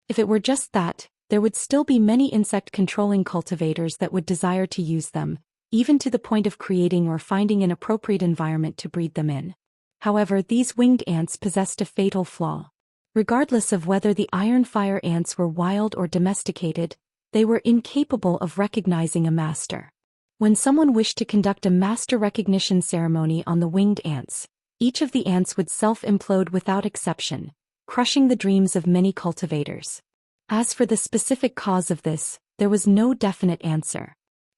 If it were just that, there would still be many insect-controlling cultivators that would desire to use them, even to the point of creating or finding an appropriate environment to breed them in. However, these winged ants possessed a fatal flaw. Regardless of whether the iron fire ants were wild or domesticated, they were incapable of recognizing a master. When someone wished to conduct a master recognition ceremony on the winged ants, each of the ants would self-implode without exception, crushing the dreams of many cultivators. As for the specific cause of this, there was no definite answer.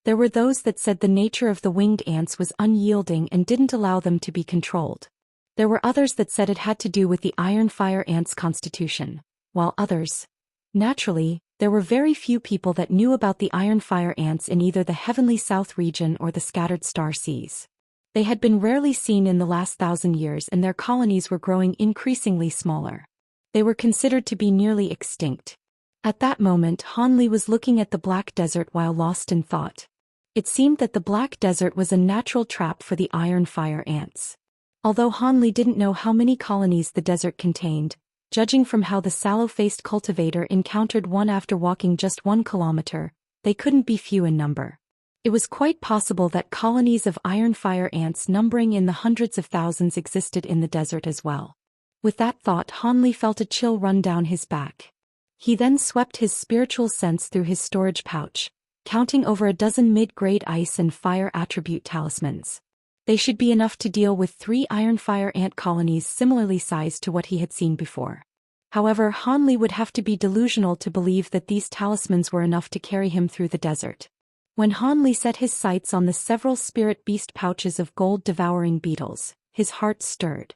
There were those that said the nature of the winged ants was unyielding and didn't allow them to be controlled. There were others that said it had to do with the iron fire ants' constitution, while others, naturally, there were very few people that knew about the iron fire ants in either the heavenly south region or the scattered star seas. They had been rarely seen in the last 1,000 years and their colonies were growing increasingly smaller. They were considered to be nearly extinct. At that moment, Hanli was looking at the Black Desert while lost in thought. It seemed that the Black Desert was a natural trap for the iron fire ants. Although Hanli didn't know how many colonies the desert contained, judging from how the sallow-faced cultivator encountered one after walking just 1 kilometer, they couldn't be few in number. It was quite possible that colonies of iron fire ants numbering in the hundreds of thousands existed in the desert as well. With that thought, Hanli felt a chill run down his back. He then swept his spiritual sense through his storage pouch, counting over a dozen mid-grade ice and fire attribute talismans. They should be enough to deal with 3 iron fire ant colonies similarly sized to what he had seen before. However, Hanli would have to be delusional to believe that these talismans were enough to carry him through the desert. When Hanli set his sights on the several spirit beast pouches of gold-devouring beetles, his heart stirred.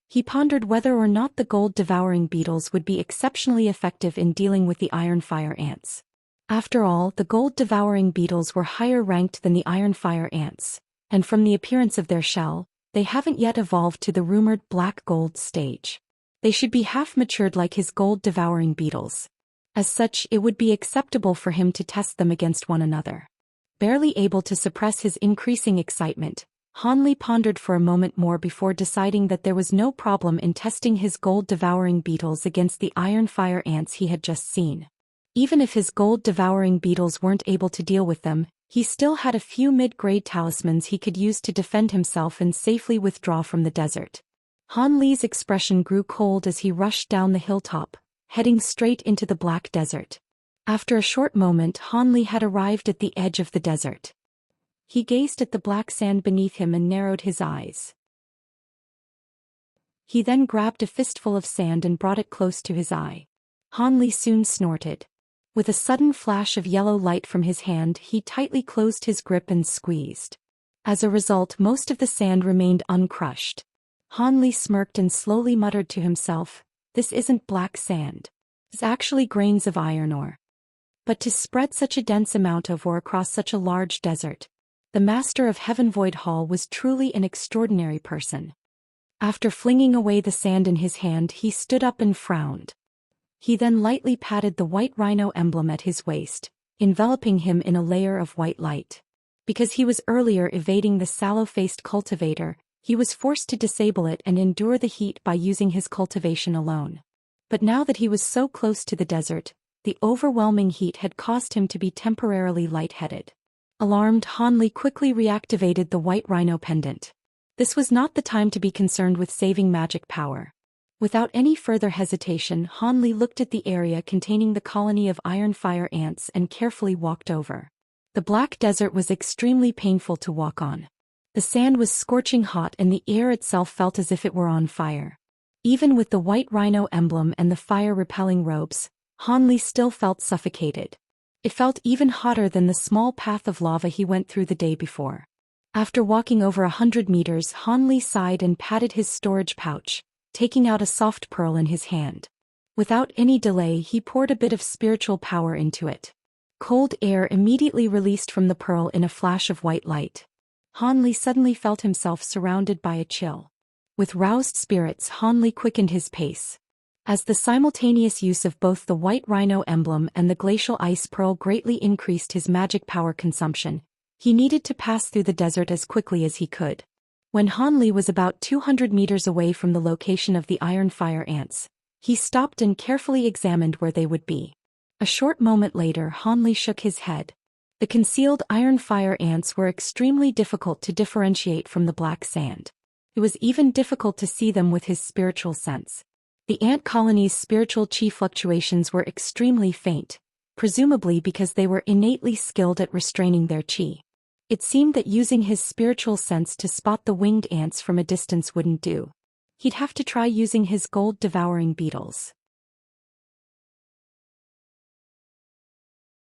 He pondered whether or not the gold-devouring beetles would be exceptionally effective in dealing with the iron fire ants. After all, the gold-devouring beetles were higher ranked than the iron fire ants, and from the appearance of their shell, they haven't yet evolved to the rumored black gold stage. They should be half-matured like his gold-devouring beetles. As such, it would be acceptable for him to test them against one another. Barely able to suppress his increasing excitement, Hanli pondered for a moment more before deciding that there was no problem in testing his gold-devouring beetles against the iron fire ants he had just seen. Even if his gold-devouring beetles weren't able to deal with them, he still had a few mid-grade talismans he could use to defend himself and safely withdraw from the desert. Hanli's expression grew cold as he rushed down the hilltop, heading straight into the Black Desert. After a short moment, Hanli had arrived at the edge of the desert. He gazed at the black sand beneath him and narrowed his eyes. He then grabbed a fistful of sand and brought it close to his eye. Hanli soon snorted. With a sudden flash of yellow light from his hand, he tightly closed his grip and squeezed. As a result, most of the sand remained uncrushed. Hanli smirked and slowly muttered to himself, "This isn't black sand. It's actually grains of iron ore." But to spread such a dense amount of ore across such a large desert, the master of Heaven Void Hall was truly an extraordinary person. After flinging away the sand in his hand, he stood up and frowned. He then lightly patted the white rhino emblem at his waist, enveloping him in a layer of white light. Because he was earlier evading the sallow-faced cultivator, he was forced to disable it and endure the heat by using his cultivation alone. But now that he was so close to the desert, the overwhelming heat had caused him to be temporarily lightheaded. Alarmed, Han Li quickly reactivated the white rhino pendant. This was not the time to be concerned with saving magic power. Without any further hesitation, Han Li looked at the area containing the colony of iron fire ants and carefully walked over. The black desert was extremely painful to walk on. The sand was scorching hot and the air itself felt as if it were on fire. Even with the white rhino emblem and the fire-repelling robes, Han Li still felt suffocated. It felt even hotter than the small path of lava he went through the day before. After walking over 100 meters, Han Li sighed and patted his storage pouch, taking out a soft pearl in his hand. Without any delay, he poured a bit of spiritual power into it. Cold air immediately released from the pearl in a flash of white light. Han Li suddenly felt himself surrounded by a chill. With roused spirits, Han Li quickened his pace. As the simultaneous use of both the white rhino emblem and the glacial ice pearl greatly increased his magic power consumption, he needed to pass through the desert as quickly as he could. When Han Li was about 200 meters away from the location of the iron fire ants, he stopped and carefully examined where they would be. A short moment later, Han Li shook his head. The concealed iron fire ants were extremely difficult to differentiate from the black sand. It was even difficult to see them with his spiritual sense. The ant colony's spiritual chi fluctuations were extremely faint, presumably because they were innately skilled at restraining their chi. It seemed that using his spiritual sense to spot the winged ants from a distance wouldn't do. He'd have to try using his gold-devouring beetles.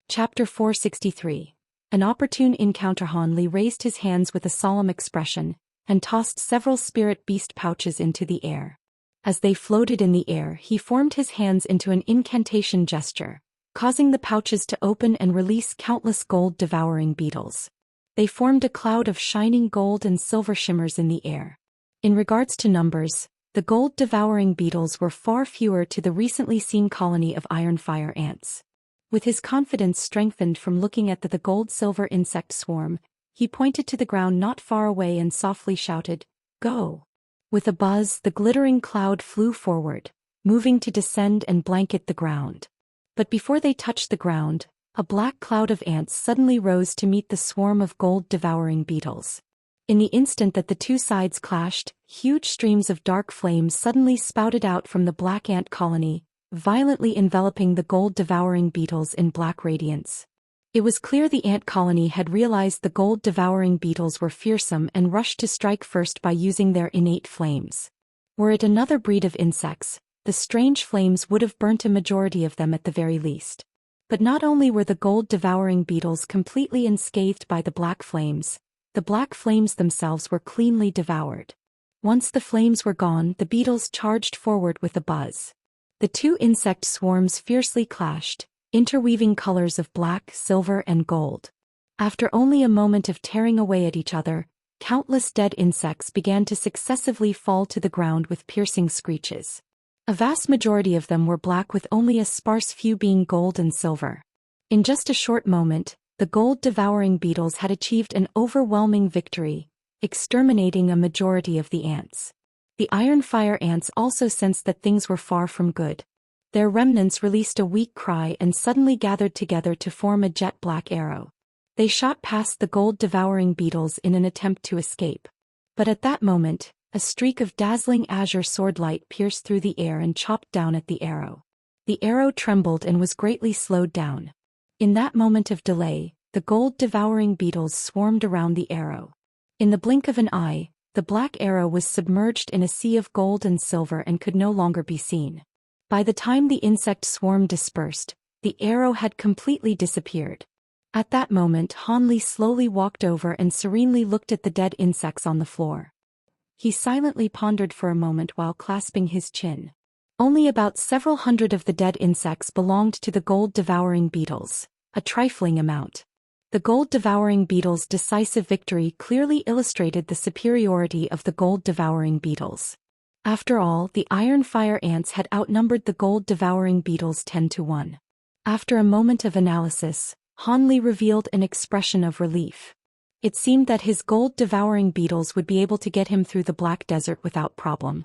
Chapter 463. An opportune encounter. Han Li raised his hands with a solemn expression, and tossed several spirit beast pouches into the air. As they floated in the air, he formed his hands into an incantation gesture, causing the pouches to open and release countless gold-devouring beetles. They formed a cloud of shining gold and silver shimmers in the air. In regards to numbers, the gold-devouring beetles were far fewer to the recently seen colony of iron fire ants. With his confidence strengthened from looking at the gold-silver insect swarm, he pointed to the ground not far away and softly shouted, "Go!" With a buzz, the glittering cloud flew forward, moving to descend and blanket the ground. But before they touched the ground, a black cloud of ants suddenly rose to meet the swarm of gold-devouring beetles. In the instant that the two sides clashed, huge streams of dark flames suddenly spouted out from the black ant colony, violently enveloping the gold-devouring beetles in black radiance. It was clear the ant colony had realized the gold-devouring beetles were fearsome and rushed to strike first by using their innate flames. Were it another breed of insects, the strange flames would have burnt a majority of them at the very least. But not only were the gold-devouring beetles completely unscathed by the black flames themselves were cleanly devoured. Once the flames were gone, the beetles charged forward with a buzz. The two insect swarms fiercely clashed, interweaving colors of black, silver, and gold. After only a moment of tearing away at each other, countless dead insects began to successively fall to the ground with piercing screeches. A vast majority of them were black, with only a sparse few being gold and silver. In just a short moment, the gold-devouring beetles had achieved an overwhelming victory, exterminating a majority of the ants. The iron fire ants also sensed that things were far from good. Their remnants released a weak cry and suddenly gathered together to form a jet-black arrow. They shot past the gold-devouring beetles in an attempt to escape. But at that moment, a streak of dazzling azure sword light pierced through the air and chopped down at the arrow. The arrow trembled and was greatly slowed down. In that moment of delay, the gold-devouring beetles swarmed around the arrow. In the blink of an eye, the black arrow was submerged in a sea of gold and silver and could no longer be seen. By the time the insect swarm dispersed, the arrow had completely disappeared. At that moment, Han Li slowly walked over and serenely looked at the dead insects on the floor. He silently pondered for a moment while clasping his chin. Only about several hundred of the dead insects belonged to the gold-devouring beetles, a trifling amount. The gold-devouring beetles' decisive victory clearly illustrated the superiority of the gold-devouring beetles. After all, the iron fire ants had outnumbered the gold-devouring beetles 10-1. After a moment of analysis, Han Li revealed an expression of relief. It seemed that his gold-devouring beetles would be able to get him through the black desert without problem.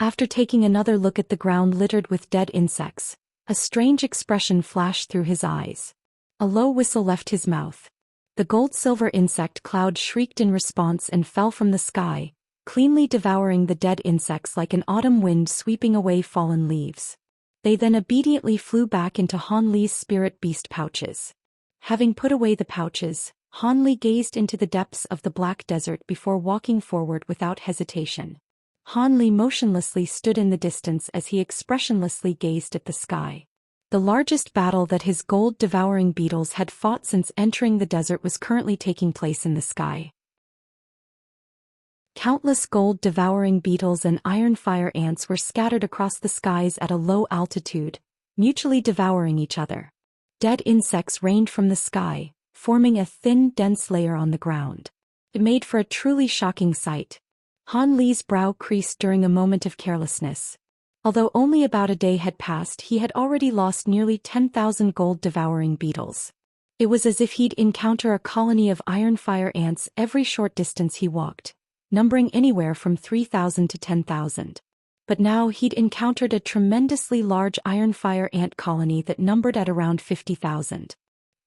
After taking another look at the ground littered with dead insects, a strange expression flashed through his eyes. A low whistle left his mouth. The gold-silver insect cloud shrieked in response and fell from the sky, cleanly devouring the dead insects like an autumn wind sweeping away fallen leaves. They then obediently flew back into Han Li's spirit beast pouches. Having put away the pouches, Han Li gazed into the depths of the black desert before walking forward without hesitation. Han Li motionlessly stood in the distance as he expressionlessly gazed at the sky. The largest battle that his gold-devouring beetles had fought since entering the desert was currently taking place in the sky. Countless gold-devouring beetles and iron-fire ants were scattered across the skies at a low altitude, mutually devouring each other. Dead insects rained from the sky, forming a thin, dense layer on the ground. It made for a truly shocking sight. Han Li's brow creased during a moment of carelessness. Although only about a day had passed, he had already lost nearly 10,000 gold-devouring beetles. It was as if he'd encounter a colony of iron-fire ants every short distance he walked, numbering anywhere from 3,000 to 10,000. But now he'd encountered a tremendously large iron-fire ant colony that numbered at around 50,000.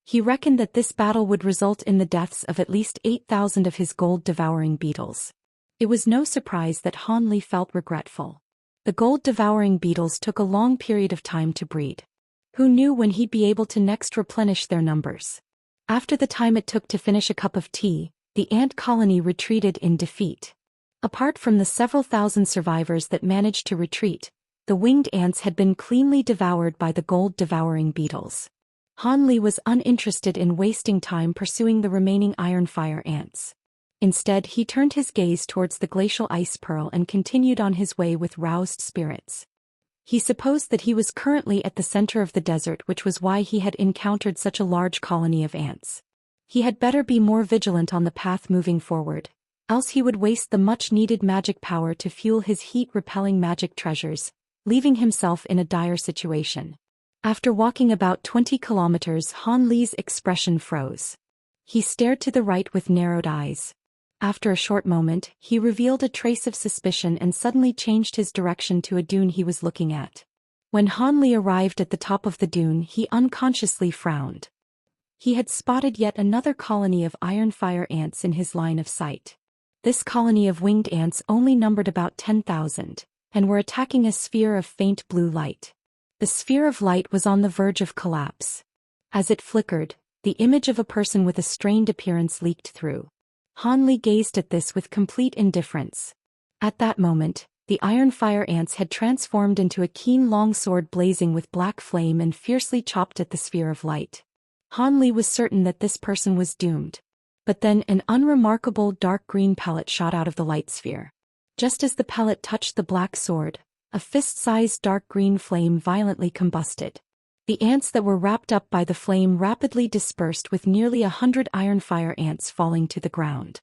He reckoned that this battle would result in the deaths of at least 8,000 of his gold-devouring beetles. It was no surprise that Han Li felt regretful. The gold-devouring beetles took a long period of time to breed. Who knew when he'd be able to next replenish their numbers? After the time it took to finish a cup of tea, the ant colony retreated in defeat. Apart from the several thousand survivors that managed to retreat, the winged ants had been cleanly devoured by the gold-devouring beetles. Han Li was uninterested in wasting time pursuing the remaining iron-fire ants. Instead, he turned his gaze towards the glacial ice pearl and continued on his way with roused spirits. He supposed that he was currently at the center of the desert, which was why he had encountered such a large colony of ants. He had better be more vigilant on the path moving forward, else he would waste the much-needed magic power to fuel his heat-repelling magic treasures, leaving himself in a dire situation. After walking about 20 kilometers, Han Li's expression froze. He stared to the right with narrowed eyes. After a short moment, he revealed a trace of suspicion and suddenly changed his direction to a dune he was looking at. When Han Li arrived at the top of the dune, he unconsciously frowned. He had spotted yet another colony of iron-fire ants in his line of sight. This colony of winged ants only numbered about 10,000, and were attacking a sphere of faint blue light. The sphere of light was on the verge of collapse. As it flickered, the image of a person with a strained appearance leaked through. Han Li gazed at this with complete indifference. At that moment, the iron-fire ants had transformed into a keen long sword blazing with black flame and fiercely chopped at the sphere of light. Han Li was certain that this person was doomed. But then an unremarkable dark green pellet shot out of the light sphere. Just as the pellet touched the black sword, a fist-sized dark green flame violently combusted. The ants that were wrapped up by the flame rapidly dispersed, with nearly 100 iron-fire ants falling to the ground.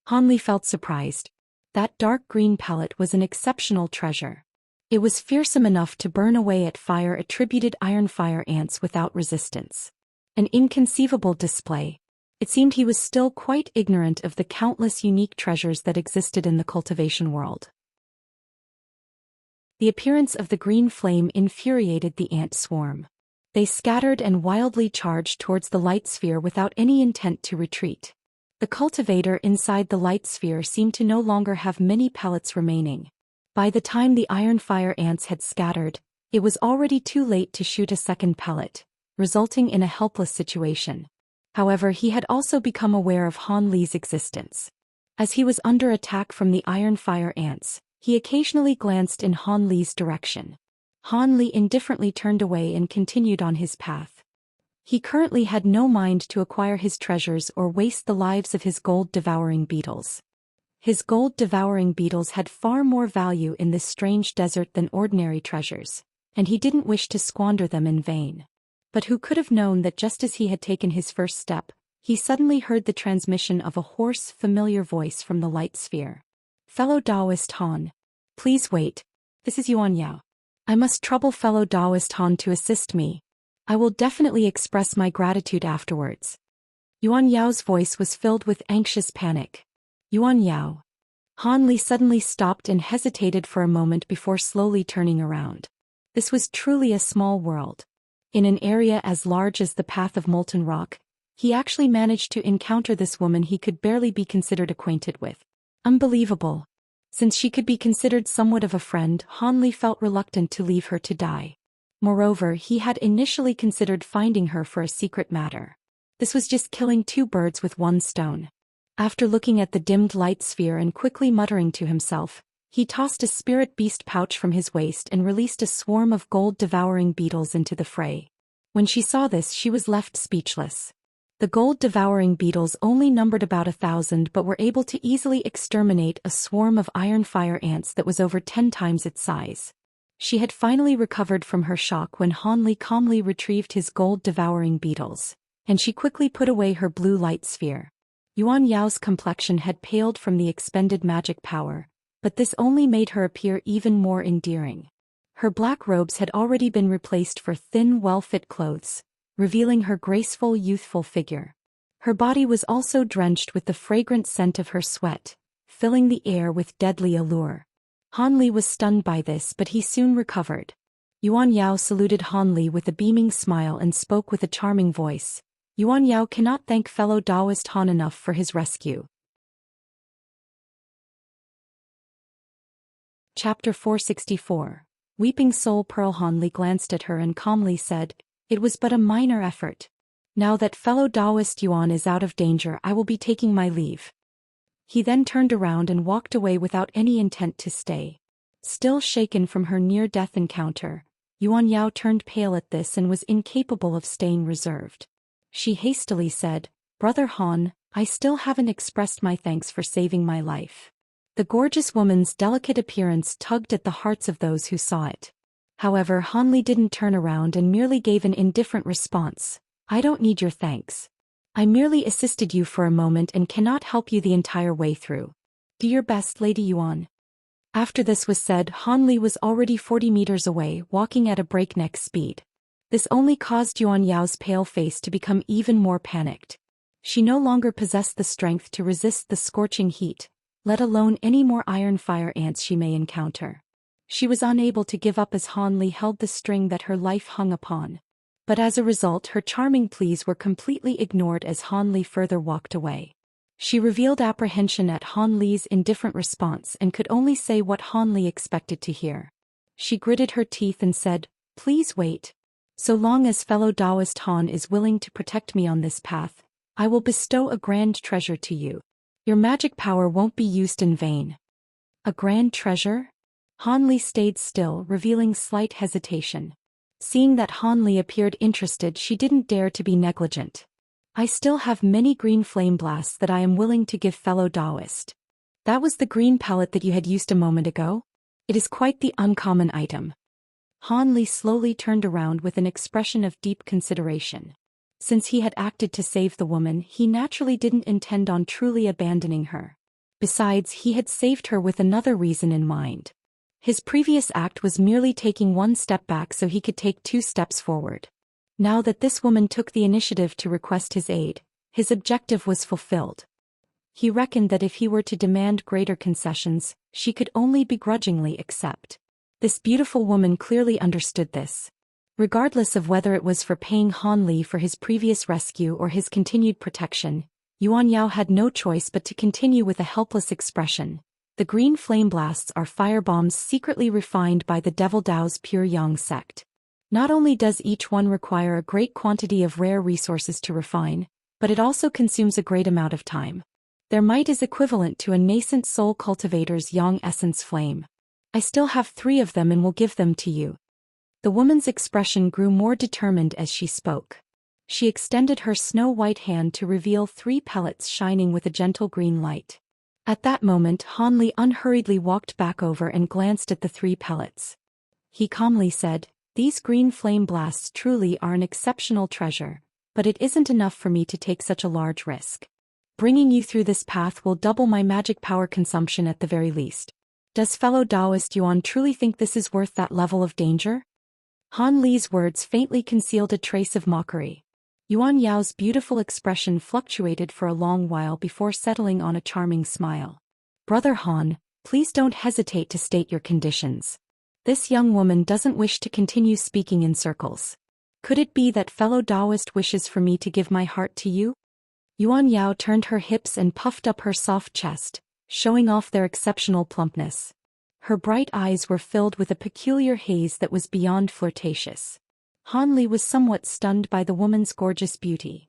Han Li felt surprised. That dark green pellet was an exceptional treasure. It was fearsome enough to burn away at fire-attributed iron-fire ants without resistance. An inconceivable display. It seemed he was still quite ignorant of the countless unique treasures that existed in the cultivation world. The appearance of the green flame infuriated the ant swarm. They scattered and wildly charged towards the light sphere without any intent to retreat. The cultivator inside the light sphere seemed to no longer have many pellets remaining. By the time the iron-fire ants had scattered, it was already too late to shoot a second pellet, resulting in a helpless situation. However, he had also become aware of Han Li's existence. As he was under attack from the iron-fire ants, he occasionally glanced in Han Li's direction. Han Li indifferently turned away and continued on his path. He currently had no mind to acquire his treasures or waste the lives of his gold-devouring beetles. His gold-devouring beetles had far more value in this strange desert than ordinary treasures, and he didn't wish to squander them in vain. But who could have known that just as he had taken his first step, he suddenly heard the transmission of a hoarse, familiar voice from the light sphere. "Fellow Taoist Han. Please wait. This is Yuan Yao. I must trouble fellow Taoist Han to assist me. I will definitely express my gratitude afterwards." Yuan Yao's voice was filled with anxious panic. "Yuan Yao." Han Li suddenly stopped and hesitated for a moment before slowly turning around. This was truly a small world. In an area as large as the path of molten rock, he actually managed to encounter this woman he could barely be considered acquainted with. Unbelievable. Since she could be considered somewhat of a friend, Han Li felt reluctant to leave her to die. Moreover, he had initially considered finding her for a secret matter. This was just killing two birds with one stone. After looking at the dimmed light sphere and quickly muttering to himself, he tossed a spirit beast pouch from his waist and released a swarm of gold-devouring beetles into the fray. When she saw this, she was left speechless. The gold-devouring beetles only numbered about 1,000 but were able to easily exterminate a swarm of iron fire ants that was over 10 times its size. She had finally recovered from her shock when Han Li calmly retrieved his gold-devouring beetles, and she quickly put away her blue light sphere. Yuan Yao's complexion had paled from the expended magic power, but this only made her appear even more endearing. Her black robes had already been replaced for thin, well-fit clothes, revealing her graceful, youthful figure. Her body was also drenched with the fragrant scent of her sweat, filling the air with deadly allure. Han Li was stunned by this, but he soon recovered. Yuan Yao saluted Han Li with a beaming smile and spoke with a charming voice. Yuan Yao cannot thank fellow Taoist Han enough for his rescue. Chapter 464. Weeping Soul Pearl. Han Li glanced at her and calmly said, "It was but a minor effort. Now that fellow Taoist Yuan is out of danger, I will be taking my leave." He then turned around and walked away without any intent to stay. Still shaken from her near-death encounter, Yuan Yao turned pale at this and was incapable of staying reserved. She hastily said, "Brother Han, I still haven't expressed my thanks for saving my life." The gorgeous woman's delicate appearance tugged at the hearts of those who saw it. However, Han Li didn't turn around and merely gave an indifferent response. "I don't need your thanks. I merely assisted you for a moment and cannot help you the entire way through. Do your best, Lady Yuan." After this was said, Han Li was already 40 meters away, walking at a breakneck speed. This only caused Yuan Yao's pale face to become even more panicked. She no longer possessed the strength to resist the scorching heat, let alone any more iron fire ants she may encounter. She was unable to give up as Han Li held the string that her life hung upon. But as a result, her charming pleas were completely ignored as Han Li further walked away. She revealed apprehension at Han Li's indifferent response and could only say what Han Li expected to hear. She gritted her teeth and said, "Please wait. So long as fellow Taoist Han is willing to protect me on this path, I will bestow a grand treasure to you. Your magic power won't be used in vain." "A grand treasure?" Han Li stayed still, revealing slight hesitation. Seeing that Han Li appeared interested, she didn't dare to be negligent. "I still have many green flame blasts that I am willing to give fellow Taoist." "That was the green pellet that you had used a moment ago? It is quite the uncommon item." Han Li slowly turned around with an expression of deep consideration. Since he had acted to save the woman, he naturally didn't intend on truly abandoning her. Besides, he had saved her with another reason in mind. His previous act was merely taking one step back so he could take 2 steps forward. Now that this woman took the initiative to request his aid, his objective was fulfilled. He reckoned that if he were to demand greater concessions, she could only begrudgingly accept. This beautiful woman clearly understood this. Regardless of whether it was for paying Han Li for his previous rescue or his continued protection, Yuan Yao had no choice but to continue with a helpless expression. "The green flame blasts are firebombs secretly refined by the Devil Dao's pure Yang sect. Not only does each one require a great quantity of rare resources to refine, but it also consumes a great amount of time. Their might is equivalent to a nascent soul cultivator's Yang essence flame. I still have 3 of them and will give them to you." The woman's expression grew more determined as she spoke. She extended her snow-white hand to reveal 3 pellets shining with a gentle green light. At that moment, Han Li unhurriedly walked back over and glanced at the 3 pellets. He calmly said, "These green flame blasts truly are an exceptional treasure, but it isn't enough for me to take such a large risk. Bringing you through this path will double my magic power consumption at the very least. Does fellow Taoist Yuan truly think this is worth that level of danger?" Han Li's words faintly concealed a trace of mockery. Yuan Yao's beautiful expression fluctuated for a long while before settling on a charming smile. Brother Han, please don't hesitate to state your conditions. This young woman doesn't wish to continue speaking in circles. Could it be that fellow Taoist wishes for me to give my heart to you? Yuan Yao turned her hips and puffed up her soft chest, showing off their exceptional plumpness. Her bright eyes were filled with a peculiar haze that was beyond flirtatious. Han Li was somewhat stunned by the woman's gorgeous beauty.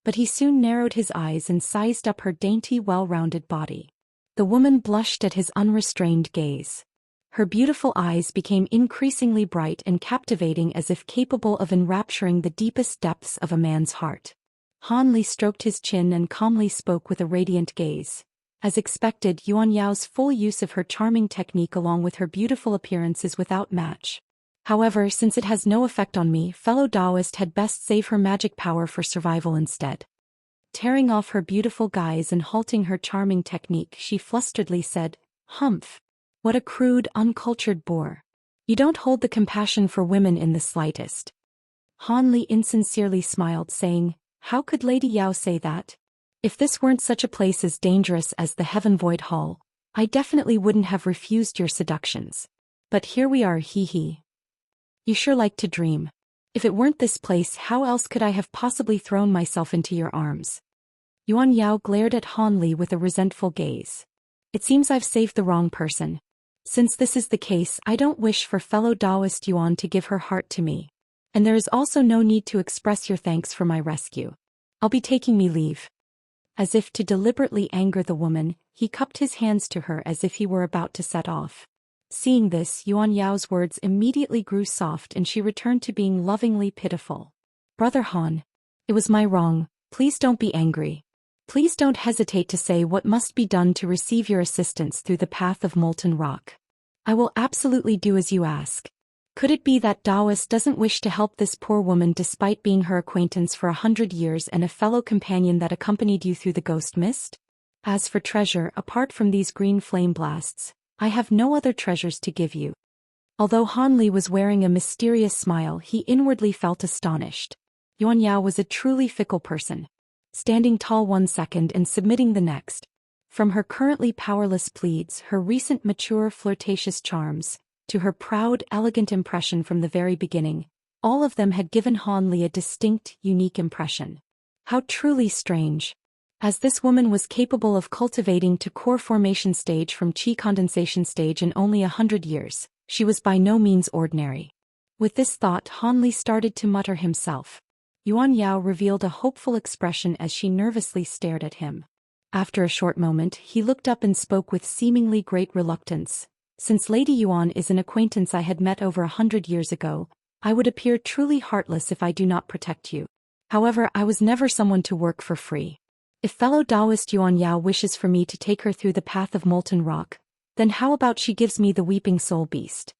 But he soon narrowed his eyes and sized up her dainty, well-rounded body. The woman blushed at his unrestrained gaze. Her beautiful eyes became increasingly bright and captivating, as if capable of enrapturing the deepest depths of a man's heart. Han Li stroked his chin and calmly spoke with a radiant gaze. As expected, Yuan Yao's full use of her charming technique along with her beautiful appearance is without match. However, since it has no effect on me, fellow Taoist had best save her magic power for survival instead. Tearing off her beautiful guise and halting her charming technique, she flusteredly said, "Humph! What a crude, uncultured boor. You don't hold the compassion for women in the slightest." Han Li insincerely smiled, saying, "How could Lady Yao say that? If this weren't such a place as dangerous as the Heaven Void Hall, I definitely wouldn't have refused your seductions. But here we are, hee. You sure like to dream. If it weren't this place, how else could I have possibly thrown myself into your arms?" Yuan Yao glared at Han Li with a resentful gaze. "It seems I've saved the wrong person. Since this is the case, I don't wish for fellow Taoist Yuan to give her heart to me. And there is also no need to express your thanks for my rescue. I'll be taking me leave." As if to deliberately anger the woman, he cupped his hands to her as if he were about to set off. Seeing this, Yuan Yao's words immediately grew soft and she returned to being lovingly pitiful. "Brother Han, it was my wrong, please don't be angry. Please don't hesitate to say what must be done to receive your assistance through the path of molten rock. I will absolutely do as you ask. Could it be that Taoist doesn't wish to help this poor woman despite being her acquaintance for 100 years and a fellow companion that accompanied you through the ghost mist? As for treasure, apart from these green flame blasts, I have no other treasures to give you." Although Han Li was wearing a mysterious smile, he inwardly felt astonished. Yuan Yao was a truly fickle person, standing tall one second and submitting the next. From her currently powerless pleads, her recent mature flirtatious charms, to her proud, elegant impression from the very beginning, all of them had given Han Li a distinct, unique impression. How truly strange. As this woman was capable of cultivating to core formation stage from qi condensation stage in only 100 years, she was by no means ordinary. With this thought, Han Li started to mutter himself. Yuan Yao revealed a hopeful expression as she nervously stared at him. After a short moment, he looked up and spoke with seemingly great reluctance. "Since Lady Yuan is an acquaintance I had met over 100 years ago, I would appear truly heartless if I do not protect you. However, I was never someone to work for free. If fellow Taoist Yuan Yao wishes for me to take her through the path of molten rock, then how about she gives me the weeping soul beast?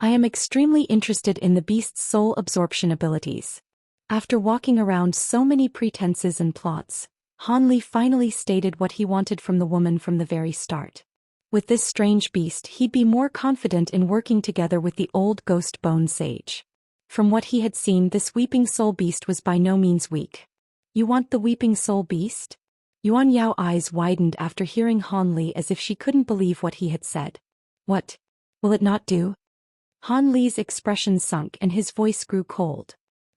I am extremely interested in the beast's soul absorption abilities." After walking around so many pretenses and plots, Han Li finally stated what he wanted from the woman from the very start. With this strange beast, he'd be more confident in working together with the old ghost bone sage. From what he had seen, this weeping soul beast was by no means weak. "You want the weeping soul beast?" Yuan Yao's eyes widened after hearing Han Li as if she couldn't believe what he had said. "What? Will it not do?" Han Li's expression sunk and his voice grew cold.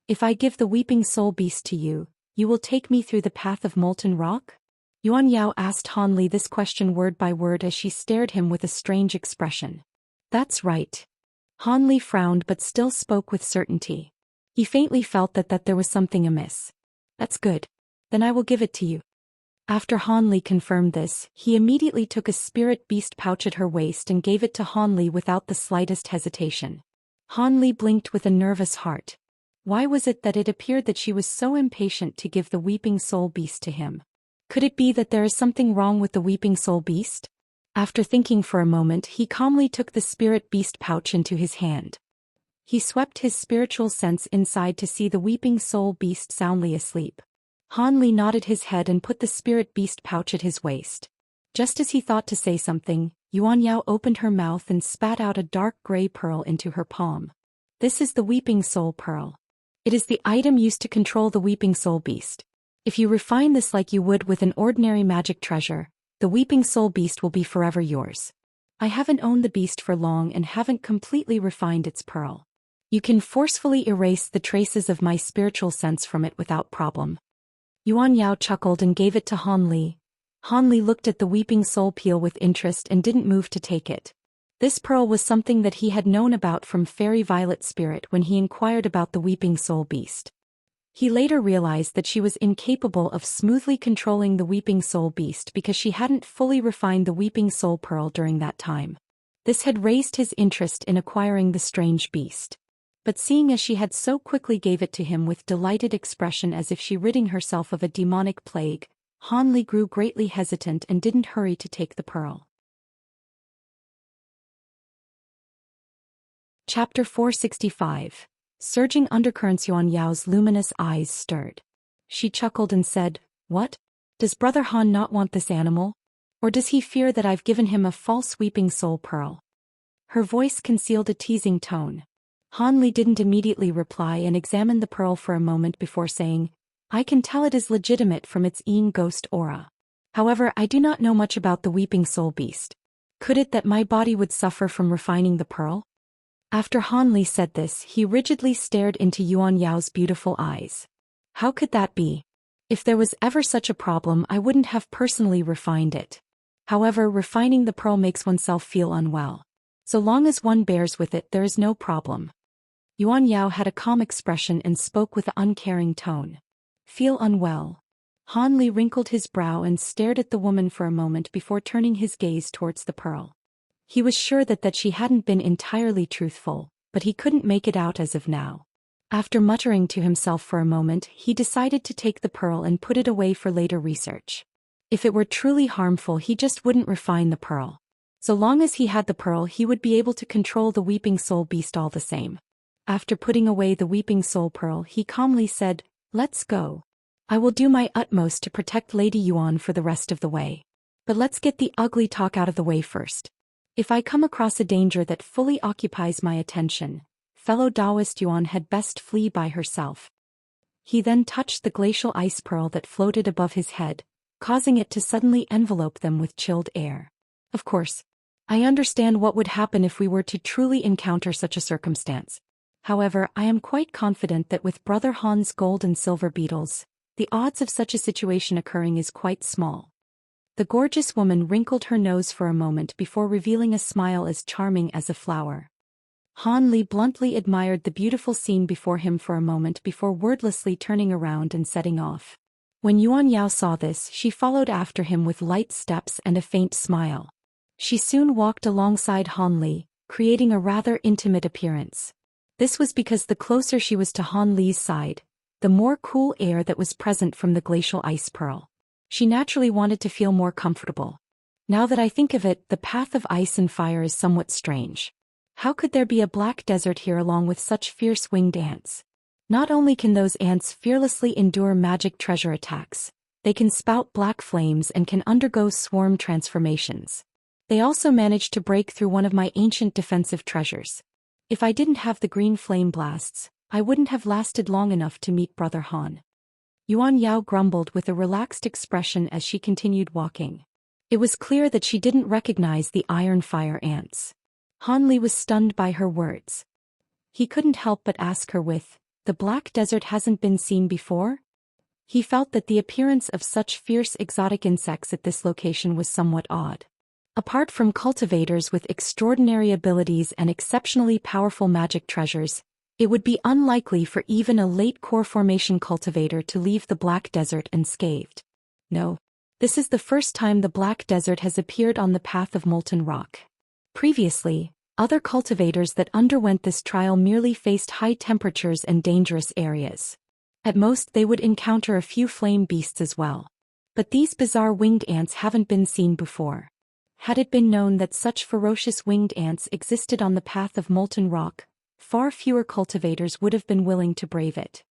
"If I give the weeping soul beast to you, you will take me through the path of molten rock?" Yuan Yao asked Han Li this question word by word as she stared him with a strange expression. "That's right." Han Li frowned but still spoke with certainty. He faintly felt that there was something amiss. "That's good. Then I will give it to you." After Han Li confirmed this, he immediately took a spirit beast pouch at her waist and gave it to Han Li without the slightest hesitation. Han Li blinked with a nervous heart. Why was it that it appeared that she was so impatient to give the weeping soul beast to him? Could it be that there is something wrong with the weeping soul beast? After thinking for a moment, he calmly took the spirit beast pouch into his hand. He swept his spiritual sense inside to see the weeping soul beast soundly asleep. Han Li nodded his head and put the spirit beast pouch at his waist. Just as he thought to say something, Yuan Yao opened her mouth and spat out a dark gray pearl into her palm. "This is the weeping soul pearl. It is the item used to control the weeping soul beast. If you refine this like you would with an ordinary magic treasure, the Weeping Soul Beast will be forever yours. I haven't owned the beast for long and haven't completely refined its pearl. You can forcefully erase the traces of my spiritual sense from it without problem. Yuan Yao chuckled and gave it to Han Li. Han Li looked at the Weeping Soul Peel with interest and didn't move to take it. This pearl was something that he had known about from Fairy Violet Spirit when he inquired about the Weeping Soul Beast. He later realized that she was incapable of smoothly controlling the Weeping Soul Beast because she hadn't fully refined the Weeping Soul Pearl during that time. This had raised his interest in acquiring the strange beast. But seeing as she had so quickly gave it to him with delighted expression as if she ridding herself of a demonic plague, Han Li grew greatly hesitant and didn't hurry to take the pearl. Chapter 465. Surging undercurrents. Yuan Yao's luminous eyes stirred. She chuckled and said, "What? Does Brother Han not want this animal? Or does he fear that I've given him a false Weeping Soul Pearl?" Her voice concealed a teasing tone. Han Li didn't immediately reply and examined the pearl for a moment before saying, "I can tell it is legitimate from its Yin ghost aura. However, I do not know much about the Weeping Soul Beast. Could it that my body would suffer from refining the pearl?" After Han Li said this, he rigidly stared into Yuan Yao's beautiful eyes. "How could that be? If there was ever such a problem, I wouldn't have personally refined it. However, refining the pearl makes oneself feel unwell. So long as one bears with it, there is no problem." Yuan Yao had a calm expression and spoke with an uncaring tone. "Feel unwell?" Han Li wrinkled his brow and stared at the woman for a moment before turning his gaze towards the pearl. He was sure that she hadn't been entirely truthful, but he couldn't make it out as of now. After muttering to himself for a moment, he decided to take the pearl and put it away for later research. If it were truly harmful, he just wouldn't refine the pearl. So long as he had the pearl, he would be able to control the Weeping Soul Beast all the same. After putting away the Weeping Soul Pearl, he calmly said, "Let's go. I will do my utmost to protect Lady Yuan for the rest of the way. But let's get the ugly talk out of the way first. If I come across a danger that fully occupies my attention, fellow Taoist Yuan had best flee by herself." He then touched the glacial ice pearl that floated above his head, causing it to suddenly envelope them with chilled air. "Of course, I understand what would happen if we were to truly encounter such a circumstance. However, I am quite confident that with Brother Han's gold and silver beetles, the odds of such a situation occurring is quite small." The gorgeous woman wrinkled her nose for a moment before revealing a smile as charming as a flower. Han Li bluntly admired the beautiful scene before him for a moment before wordlessly turning around and setting off. When Yuan Yao saw this, she followed after him with light steps and a faint smile. She soon walked alongside Han Li, creating a rather intimate appearance. This was because the closer she was to Han Li's side, the more cool air that was present from the glacial ice pearl. She naturally wanted to feel more comfortable. Now that I think of it, the path of ice and fire is somewhat strange. How could there be a black desert here along with such fierce winged ants? Not only can those ants fearlessly endure magic treasure attacks, they can spout black flames and can undergo swarm transformations. They also managed to break through one of my ancient defensive treasures. If I didn't have the green flame blasts, I wouldn't have lasted long enough to meet Brother Han. Yuan Yao grumbled with a relaxed expression as she continued walking. It was clear that she didn't recognize the iron fire ants. Han Li was stunned by her words. He couldn't help but ask her with, "The Black Desert hasn't been seen before?" He felt that the appearance of such fierce exotic insects at this location was somewhat odd. Apart from cultivators with extraordinary abilities and exceptionally powerful magic treasures, it would be unlikely for even a late core formation cultivator to leave the Black Desert unscathed. No. This is the first time the Black Desert has appeared on the path of molten rock. Previously, other cultivators that underwent this trial merely faced high temperatures and dangerous areas. At most they would encounter a few flame beasts as well. But these bizarre winged ants haven't been seen before. Had it been known that such ferocious winged ants existed on the path of molten rock, far fewer cultivators would have been willing to brave it.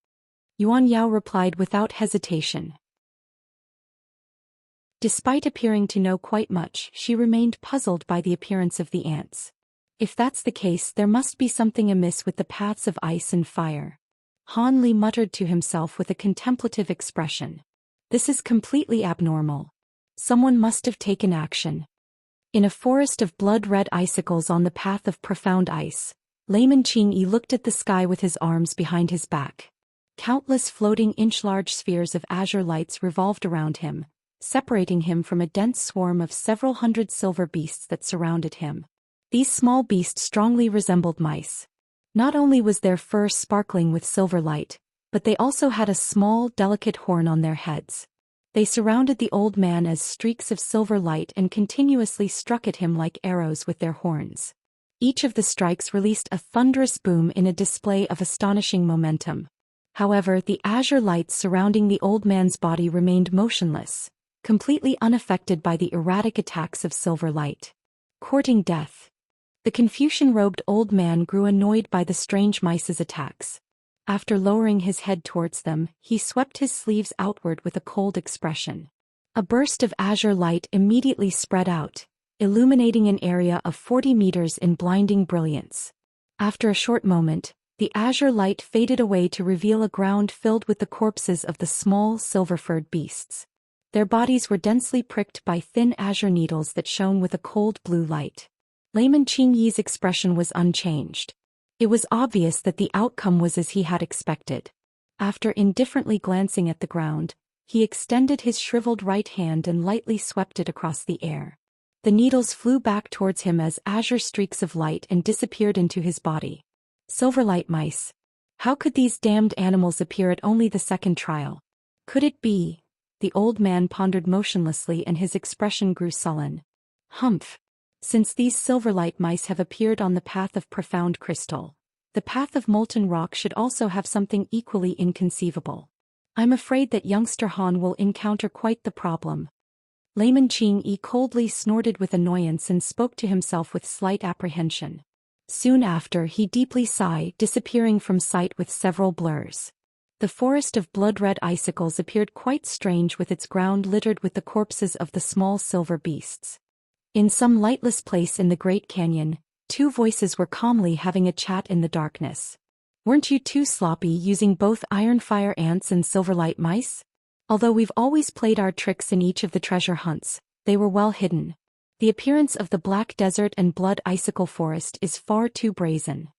Yuan Yao replied without hesitation. Despite appearing to know quite much, she remained puzzled by the appearance of the ants. If that's the case, there must be something amiss with the paths of ice and fire. Han Li muttered to himself with a contemplative expression. This is completely abnormal. Someone must have taken action. In a forest of blood-red icicles on the path of profound ice, Layman Qingyi looked at the sky with his arms behind his back. Countless floating inch-large spheres of azure lights revolved around him, separating him from a dense swarm of several hundred silver beasts that surrounded him. These small beasts strongly resembled mice. Not only was their fur sparkling with silver light, but they also had a small, delicate horn on their heads. They surrounded the old man as streaks of silver light and continuously struck at him like arrows with their horns. Each of the strikes released a thunderous boom in a display of astonishing momentum. However, the azure lights surrounding the old man's body remained motionless, completely unaffected by the erratic attacks of silver light. Courting death. The Confucian-robed old man grew annoyed by the strange mice's attacks. After lowering his head towards them, he swept his sleeves outward with a cold expression. A burst of azure light immediately spread out, illuminating an area of 40 meters in blinding brilliance. After a short moment, the azure light faded away to reveal a ground filled with the corpses of the small, silver-furred beasts. Their bodies were densely pricked by thin azure needles that shone with a cold blue light. Layman Qingyi's expression was unchanged. It was obvious that the outcome was as he had expected. After indifferently glancing at the ground, he extended his shriveled right hand and lightly swept it across the air. The needles flew back towards him as azure streaks of light and disappeared into his body. Silverlight mice. How could these damned animals appear at only the second trial? Could it be? The old man pondered motionlessly and his expression grew sullen. Humph. Since these silverlight mice have appeared on the path of profound crystal, the path of molten rock should also have something equally inconceivable. I'm afraid that youngster Han will encounter quite the problem. Layman Qingyi coldly snorted with annoyance and spoke to himself with slight apprehension. Soon after, he deeply sighed, disappearing from sight with several blurs. The forest of blood-red icicles appeared quite strange with its ground littered with the corpses of the small silver beasts. In some lightless place in the Great Canyon, two voices were calmly having a chat in the darkness. Weren't you too sloppy using both iron fire ants and silverlight mice? Although we've always played our tricks in each of the treasure hunts, they were well hidden. The appearance of the Black Desert and Blood Icicle Forest is far too brazen.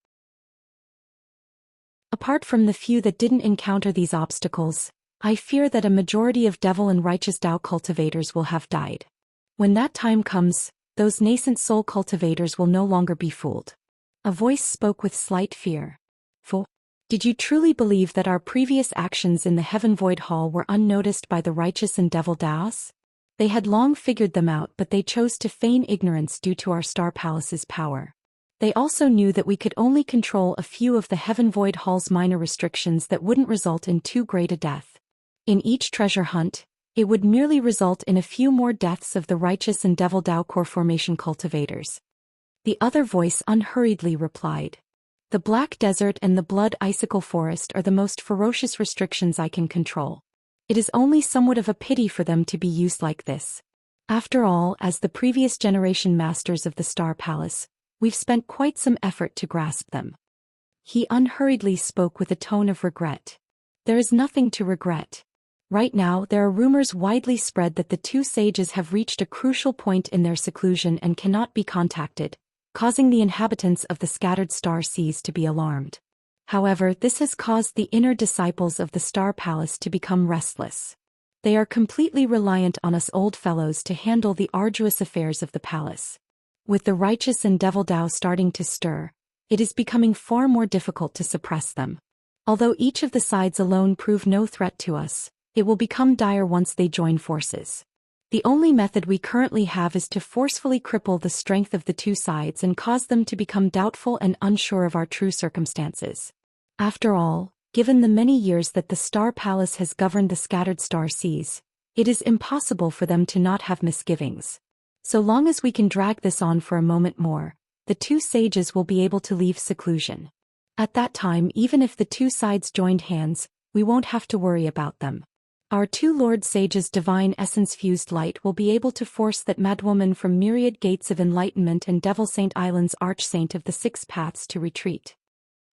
Apart from the few that didn't encounter these obstacles, I fear that a majority of devil and righteous Tao cultivators will have died. When that time comes, those nascent soul cultivators will no longer be fooled. A voice spoke with slight fear. Did you truly believe that our previous actions in the Heaven Void Hall were unnoticed by the righteous and devil Daos? They had long figured them out, but they chose to feign ignorance due to our Star Palace's power. They also knew that we could only control a few of the Heaven Void Hall's minor restrictions that wouldn't result in too great a death. In each treasure hunt, it would merely result in a few more deaths of the righteous and devil Dao core formation cultivators. The other voice unhurriedly replied. The Black Desert and the Blood Icicle Forest are the most ferocious restrictions I can control. It is only somewhat of a pity for them to be used like this. After all, as the previous generation masters of the Star Palace, we've spent quite some effort to grasp them. He unhurriedly spoke with a tone of regret. There is nothing to regret. Right now, there are rumors widely spread that the two sages have reached a crucial point in their seclusion and cannot be contacted, causing the inhabitants of the scattered star seas to be alarmed. However, this has caused the inner disciples of the Star Palace to become restless. They are completely reliant on us old fellows to handle the arduous affairs of the palace. With the righteous and devil Dao starting to stir, it is becoming far more difficult to suppress them. Although each of the sides alone prove no threat to us, it will become dire once they join forces. The only method we currently have is to forcefully cripple the strength of the two sides and cause them to become doubtful and unsure of our true circumstances. After all, given the many years that the Star Palace has governed the scattered star seas, it is impossible for them to not have misgivings. So long as we can drag this on for a moment more, the two sages will be able to leave seclusion. At that time, even if the two sides joined hands, we won't have to worry about them. Our two Lord Sages' divine essence-fused light will be able to force that madwoman from myriad gates of enlightenment and Devil Saint Island's arch-saint of the six paths to retreat.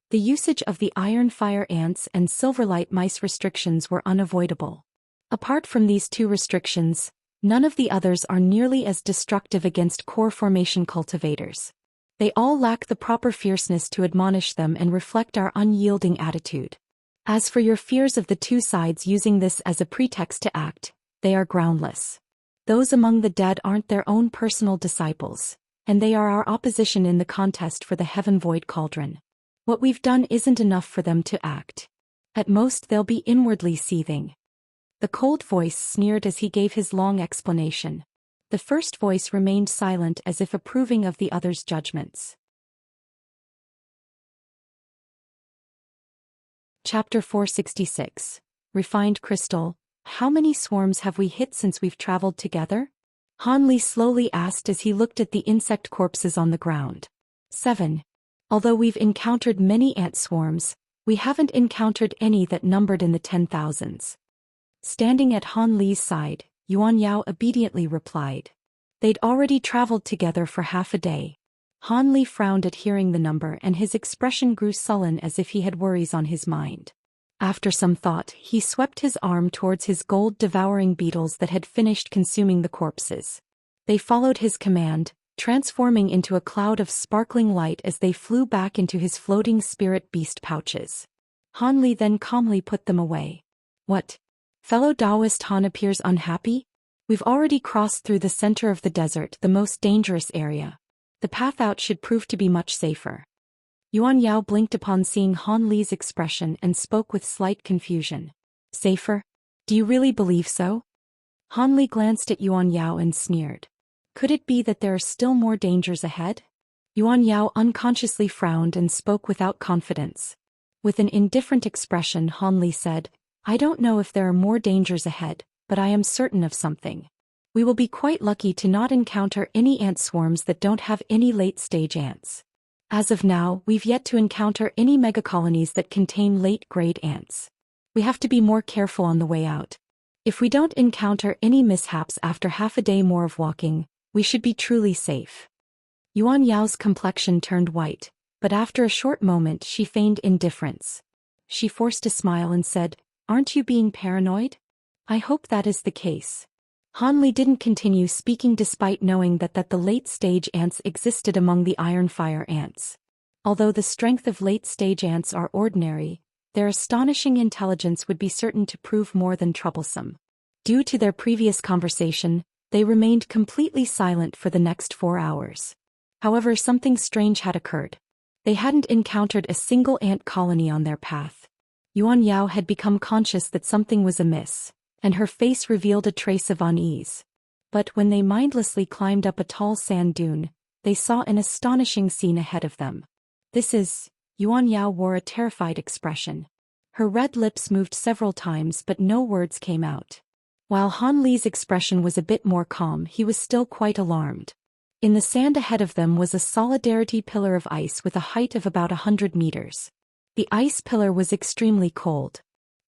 The usage of the iron fire ants and silverlight mice restrictions were unavoidable. Apart from these two restrictions, none of the others are nearly as destructive against core formation cultivators. They all lack the proper fierceness to admonish them and reflect our unyielding attitude. As for your fears of the two sides using this as a pretext to act, they are groundless. Those among the dead aren't their own personal disciples, and they are our opposition in the contest for the Heaven Void Cauldron. What we've done isn't enough for them to act. At most they'll be inwardly seething. The cold voice sneered as he gave his long explanation. The first voice remained silent as if approving of the other's judgments. Chapter 466. Refined Crystal. How many swarms have we hit since we've traveled together? Han Li slowly asked as he looked at the insect corpses on the ground. 7. Although we've encountered many ant swarms, we haven't encountered any that numbered in the 10,000s. Standing at Han Li's side, Yuan Yao obediently replied. They'd already traveled together for half a day. Han Li frowned at hearing the number and his expression grew sullen as if he had worries on his mind. After some thought, he swept his arm towards his gold-devouring beetles that had finished consuming the corpses. They followed his command, transforming into a cloud of sparkling light as they flew back into his floating spirit beast pouches. Han Li then calmly put them away. What? Fellow Taoist Han appears unhappy? We've already crossed through the center of the desert, the most dangerous area. The path out should prove to be much safer. Yuan Yao blinked upon seeing Han Li's expression and spoke with slight confusion. Safer? Do you really believe so? Han Li glanced at Yuan Yao and sneered. Could it be that there are still more dangers ahead? Yuan Yao unconsciously frowned and spoke without confidence. With an indifferent expression, Han Li said, I don't know if there are more dangers ahead, but I am certain of something. We will be quite lucky to not encounter any ant swarms that don't have any late-stage ants. As of now, we've yet to encounter any megacolonies that contain late-grade ants. We have to be more careful on the way out. If we don't encounter any mishaps after half a day more of walking, we should be truly safe. Yuan Yao's complexion turned white, but after a short moment she feigned indifference. She forced a smile and said, Aren't you being paranoid? I hope that is the case. Han Li didn't continue speaking despite knowing that the late-stage ants existed among the iron fire ants. Although the strength of late-stage ants are ordinary, their astonishing intelligence would be certain to prove more than troublesome. Due to their previous conversation, they remained completely silent for the next 4 hours. However, something strange had occurred. They hadn't encountered a single ant colony on their path. Yuan Yao had become conscious that something was amiss, and her face revealed a trace of unease. But when they mindlessly climbed up a tall sand dune, they saw an astonishing scene ahead of them. Yuan Yao wore a terrified expression. Her red lips moved several times but no words came out. While Han Li's expression was a bit more calm, he was still quite alarmed. In the sand ahead of them was a solidarity pillar of ice with a height of about 100 meters. The ice pillar was extremely cold.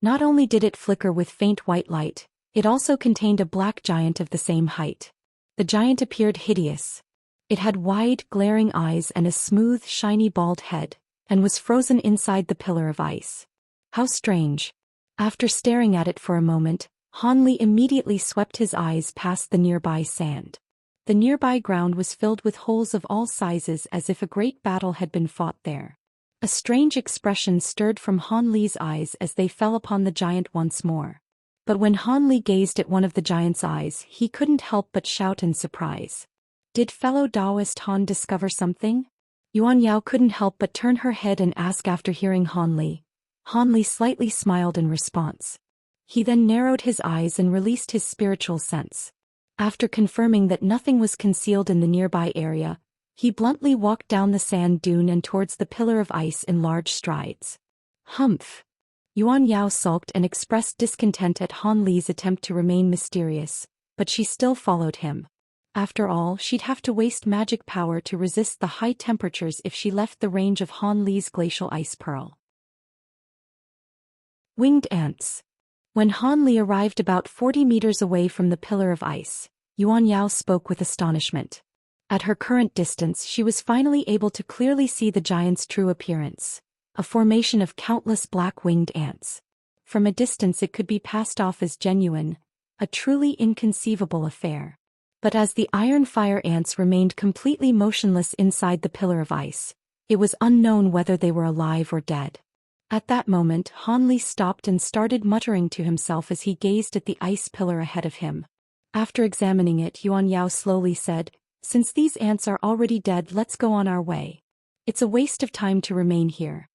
Not only did it flicker with faint white light, it also contained a black giant of the same height. The giant appeared hideous. It had wide, glaring eyes and a smooth, shiny bald head, and was frozen inside the pillar of ice. How strange. After staring at it for a moment, Han Li immediately swept his eyes past the nearby sand. The nearby ground was filled with holes of all sizes as if a great battle had been fought there. A strange expression stirred from Han Li's eyes as they fell upon the giant once more. But when Han Li gazed at one of the giant's eyes, he couldn't help but shout in surprise. Did fellow Taoist Han discover something? Yuan Yao couldn't help but turn her head and ask after hearing Han Li. Han Li slightly smiled in response. He then narrowed his eyes and released his spiritual sense. After confirming that nothing was concealed in the nearby area, he bluntly walked down the sand dune and towards the pillar of ice in large strides. Humph! Yuan Yao sulked and expressed discontent at Han Li's attempt to remain mysterious, but she still followed him. After all, she'd have to waste magic power to resist the high temperatures if she left the range of Han Li's glacial ice pearl. Winged ants. When Han Li arrived about 40 meters away from the pillar of ice, Yuan Yao spoke with astonishment. At her current distance, she was finally able to clearly see the giant's true appearance, a formation of countless black-winged ants. From a distance it could be passed off as genuine, a truly inconceivable affair. But as the iron fire ants remained completely motionless inside the pillar of ice, it was unknown whether they were alive or dead. At that moment Han Li stopped and started muttering to himself as he gazed at the ice pillar ahead of him. After examining it, Yuan Yao slowly said, "Since these ants are already dead, let's go on our way. It's a waste of time to remain here."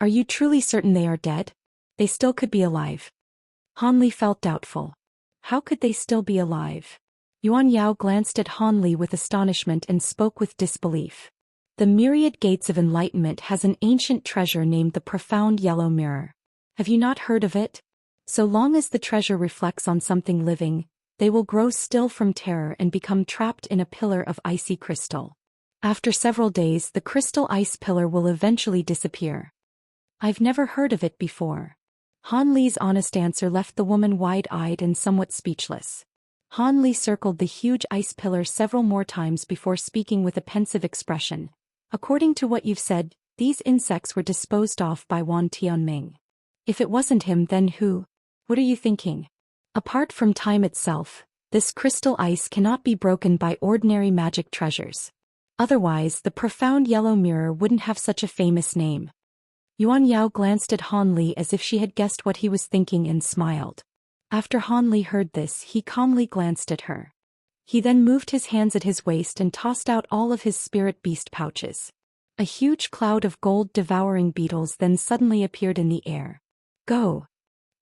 "Are you truly certain they are dead? They still could be alive." Han Li felt doubtful. How could they still be alive? Yuan Yao glanced at Han Li with astonishment and spoke with disbelief. "The Myriad Gates of Enlightenment has an ancient treasure named the Profound Yellow Mirror. Have you not heard of it? So long as the treasure reflects on something living, they will grow still from terror and become trapped in a pillar of icy crystal. After several days, the crystal ice pillar will eventually disappear." "I've never heard of it before." Han Li's honest answer left the woman wide-eyed and somewhat speechless. Han Li circled the huge ice pillar several more times before speaking with a pensive expression. "According to what you've said, these insects were disposed of by Wan Tianming. If it wasn't him, then who? What are you thinking? Apart from time itself, this crystal ice cannot be broken by ordinary magic treasures. Otherwise, the Profound Yellow Mirror wouldn't have such a famous name." Yuan Yao glanced at Han Li as if she had guessed what he was thinking and smiled. After Han Li heard this, he calmly glanced at her. He then moved his hands at his waist and tossed out all of his spirit beast pouches. A huge cloud of gold-devouring beetles then suddenly appeared in the air. "Go!"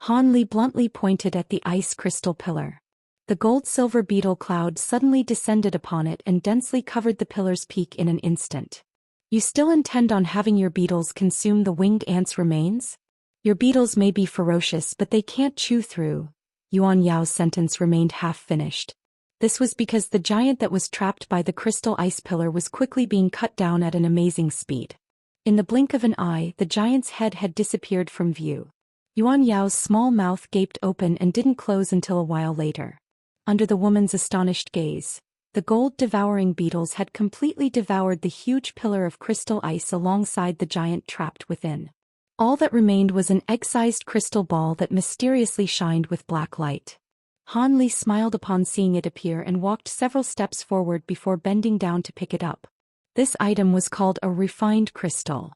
Han Li bluntly pointed at the ice crystal pillar. The gold-silver beetle cloud suddenly descended upon it and densely covered the pillar's peak in an instant. "You still intend on having your beetles consume the winged ant's remains? Your beetles may be ferocious, but they can't chew through." Yuan Yao's sentence remained half-finished. This was because the giant that was trapped by the crystal ice pillar was quickly being cut down at an amazing speed. In the blink of an eye, the giant's head had disappeared from view. Yuan Yao's small mouth gaped open and didn't close until a while later. Under the woman's astonished gaze, the gold-devouring beetles had completely devoured the huge pillar of crystal ice alongside the giant trapped within. All that remained was an egg-sized crystal ball that mysteriously shined with black light. Han Li smiled upon seeing it appear and walked several steps forward before bending down to pick it up. This item was called a refined crystal.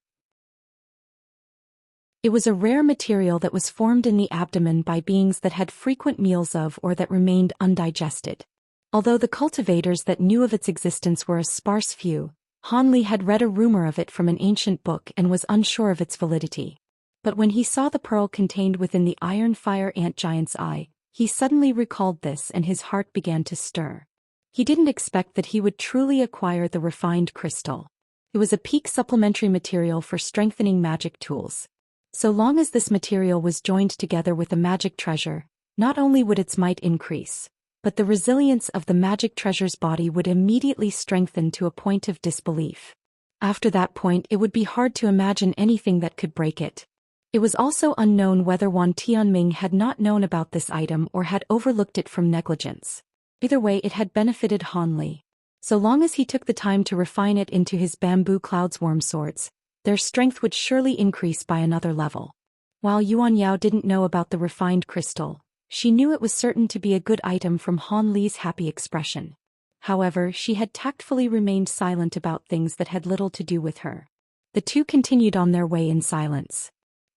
It was a rare material that was formed in the abdomen by beings that had frequent meals of or that remained undigested. Although the cultivators that knew of its existence were a sparse few, Han Li had read a rumor of it from an ancient book and was unsure of its validity. But when he saw the pearl contained within the iron fire ant giant's eye, he suddenly recalled this and his heart began to stir. He didn't expect that he would truly acquire the refined crystal. It was a peak supplementary material for strengthening magic tools. So long as this material was joined together with a magic treasure, not only would its might increase, but the resilience of the magic treasure's body would immediately strengthen to a point of disbelief. After that point, it would be hard to imagine anything that could break it. It was also unknown whether Wan Tianming had not known about this item or had overlooked it from negligence. Either way, it had benefited Han Li. So long as he took the time to refine it into his bamboo clouds worm swords, their strength would surely increase by another level. While Yuan Yao didn't know about the refined crystal, she knew it was certain to be a good item from Han Li's happy expression. However, she had tactfully remained silent about things that had little to do with her. The two continued on their way in silence.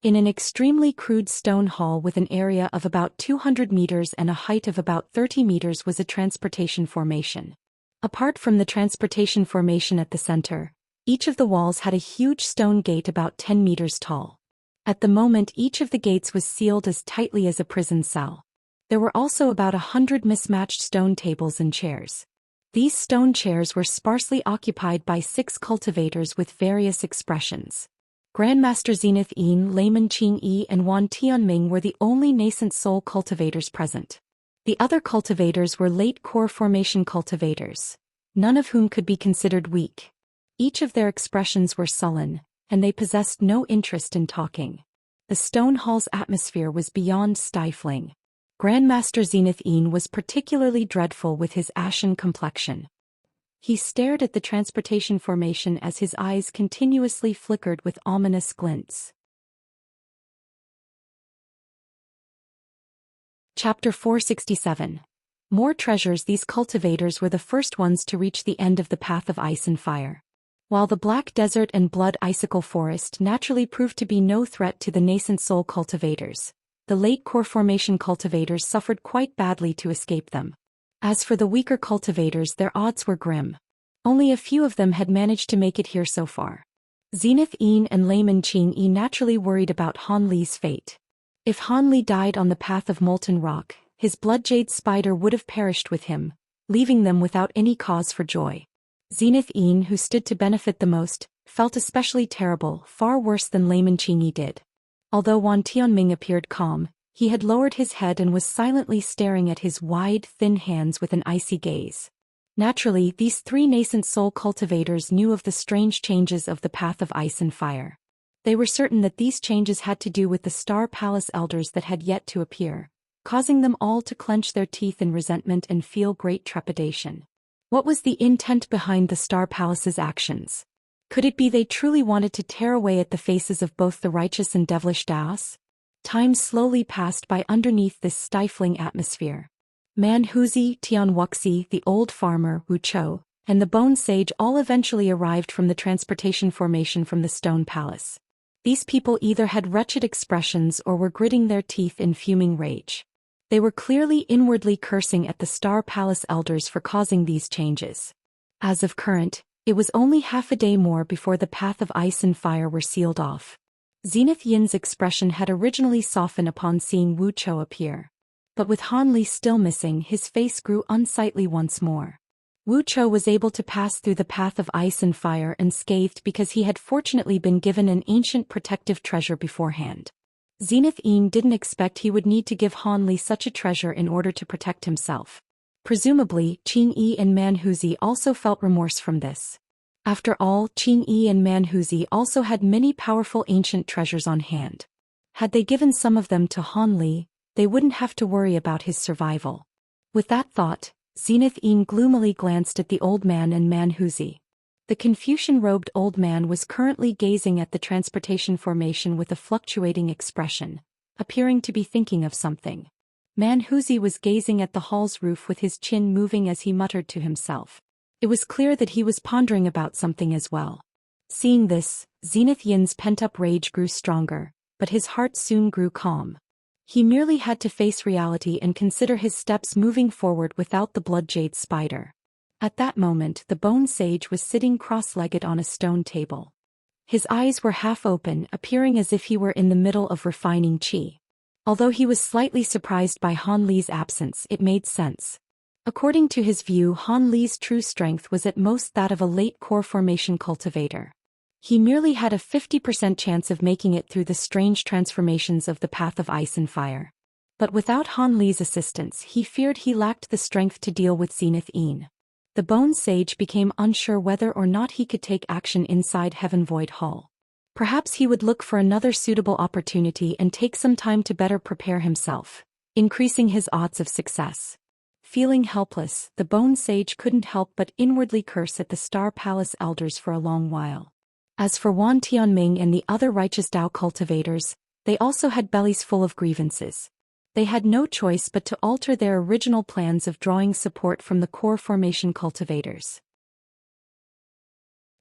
In an extremely crude stone hall with an area of about 200 meters and a height of about 30 meters was a transportation formation. Apart from the transportation formation at the center, each of the walls had a huge stone gate about 10 meters tall. At the moment, each of the gates was sealed as tightly as a prison cell. There were also about 100 mismatched stone tables and chairs. These stone chairs were sparsely occupied by 6 cultivators with various expressions. Grandmaster Zenith Yin, Layman Qing Yi and Wan Tianming were the only nascent soul cultivators present. The other cultivators were late core formation cultivators, none of whom could be considered weak. Each of their expressions were sullen, and they possessed no interest in talking. The stone hall's atmosphere was beyond stifling. Grandmaster Zenith Yin was particularly dreadful with his ashen complexion. He stared at the transportation formation as his eyes continuously flickered with ominous glints. Chapter 467. More treasures. These cultivators were the first ones to reach the end of the path of ice and fire. While the Black Desert and Blood Icicle Forest naturally proved to be no threat to the nascent soul cultivators, the late core formation cultivators suffered quite badly to escape them. As for the weaker cultivators, their odds were grim. Only a few of them had managed to make it here so far. Zenith Yin and Layman Qing Yi naturally worried about Han Li's fate. If Han Li died on the path of molten rock, his blood-jade spider would have perished with him, leaving them without any cause for joy. Zenith Yin, who stood to benefit the most, felt especially terrible, far worse than Layman Qing Yi did. Although Wan Tianming appeared calm, he had lowered his head and was silently staring at his wide, thin hands with an icy gaze. Naturally, these three nascent soul cultivators knew of the strange changes of the path of ice and fire. They were certain that these changes had to do with the Star Palace elders that had yet to appear, causing them all to clench their teeth in resentment and feel great trepidation. What was the intent behind the Star Palace's actions? Could it be they truly wanted to tear away at the faces of both the righteous and devilish Daos? Time slowly passed by underneath this stifling atmosphere. Man Huzi, Tian Wuxi, the old farmer, Wuchou, and the Bone Sage all eventually arrived from the transportation formation from the Stone Palace. These people either had wretched expressions or were gritting their teeth in fuming rage. They were clearly inwardly cursing at the Star Palace elders for causing these changes. As of current, it was only half a day more before the path of ice and fire were sealed off. Zenith Yin's expression had originally softened upon seeing Wu Chou appear. But with Han Li still missing, his face grew unsightly once more. Wu Chou was able to pass through the path of ice and fire unscathed because he had fortunately been given an ancient protective treasure beforehand. Zenith Yin didn't expect he would need to give Han Li such a treasure in order to protect himself. Presumably, Qing Yi and Manhuzi also felt remorse from this. After all, Qing Yi and Manhuzi also had many powerful ancient treasures on hand. Had they given some of them to Han Li, they wouldn't have to worry about his survival. With that thought, Zenith Yin gloomily glanced at the old man and Manhuzi. The Confucian-robed old man was currently gazing at the transportation formation with a fluctuating expression, appearing to be thinking of something. Manhuzi was gazing at the hall's roof with his chin moving as he muttered to himself. It was clear that he was pondering about something as well. Seeing this, Zenith Yin's pent-up rage grew stronger, but his heart soon grew calm. He merely had to face reality and consider his steps moving forward without the blood-jade spider. At that moment, the Bone Sage was sitting cross-legged on a stone table. His eyes were half open, appearing as if he were in the middle of refining qi. Although he was slightly surprised by Han Li's absence, it made sense. According to his view, Han Li's true strength was at most that of a late core formation cultivator. He merely had a 50% chance of making it through the strange transformations of the path of ice and fire. But without Han Li's assistance, he feared he lacked the strength to deal with Zenith Yin. The Bone Sage became unsure whether or not he could take action inside Heaven Void Hall. Perhaps he would look for another suitable opportunity and take some time to better prepare himself, increasing his odds of success. Feeling helpless, the Bone Sage couldn't help but inwardly curse at the Star Palace elders for a long while. As for Wan Tianming and the other righteous Dao cultivators, they also had bellies full of grievances. They had no choice but to alter their original plans of drawing support from the core formation cultivators.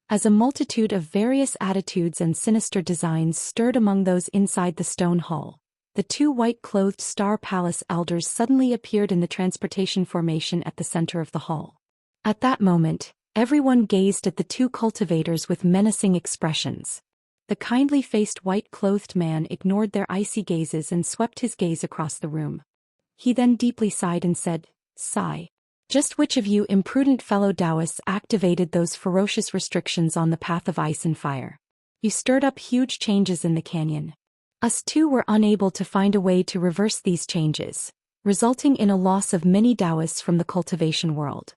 As a multitude of various attitudes and sinister designs stirred among those inside the stone hall, the two white-clothed Star Palace elders suddenly appeared in the transportation formation at the center of the hall. At that moment, everyone gazed at the two cultivators with menacing expressions. The kindly-faced white-clothed man ignored their icy gazes and swept his gaze across the room. He then deeply sighed and said, "Sigh. Just which of you imprudent fellow Taoists activated those ferocious restrictions on the path of ice and fire? You stirred up huge changes in the canyon. Us too were unable to find a way to reverse these changes, resulting in a loss of many Taoists from the cultivation world.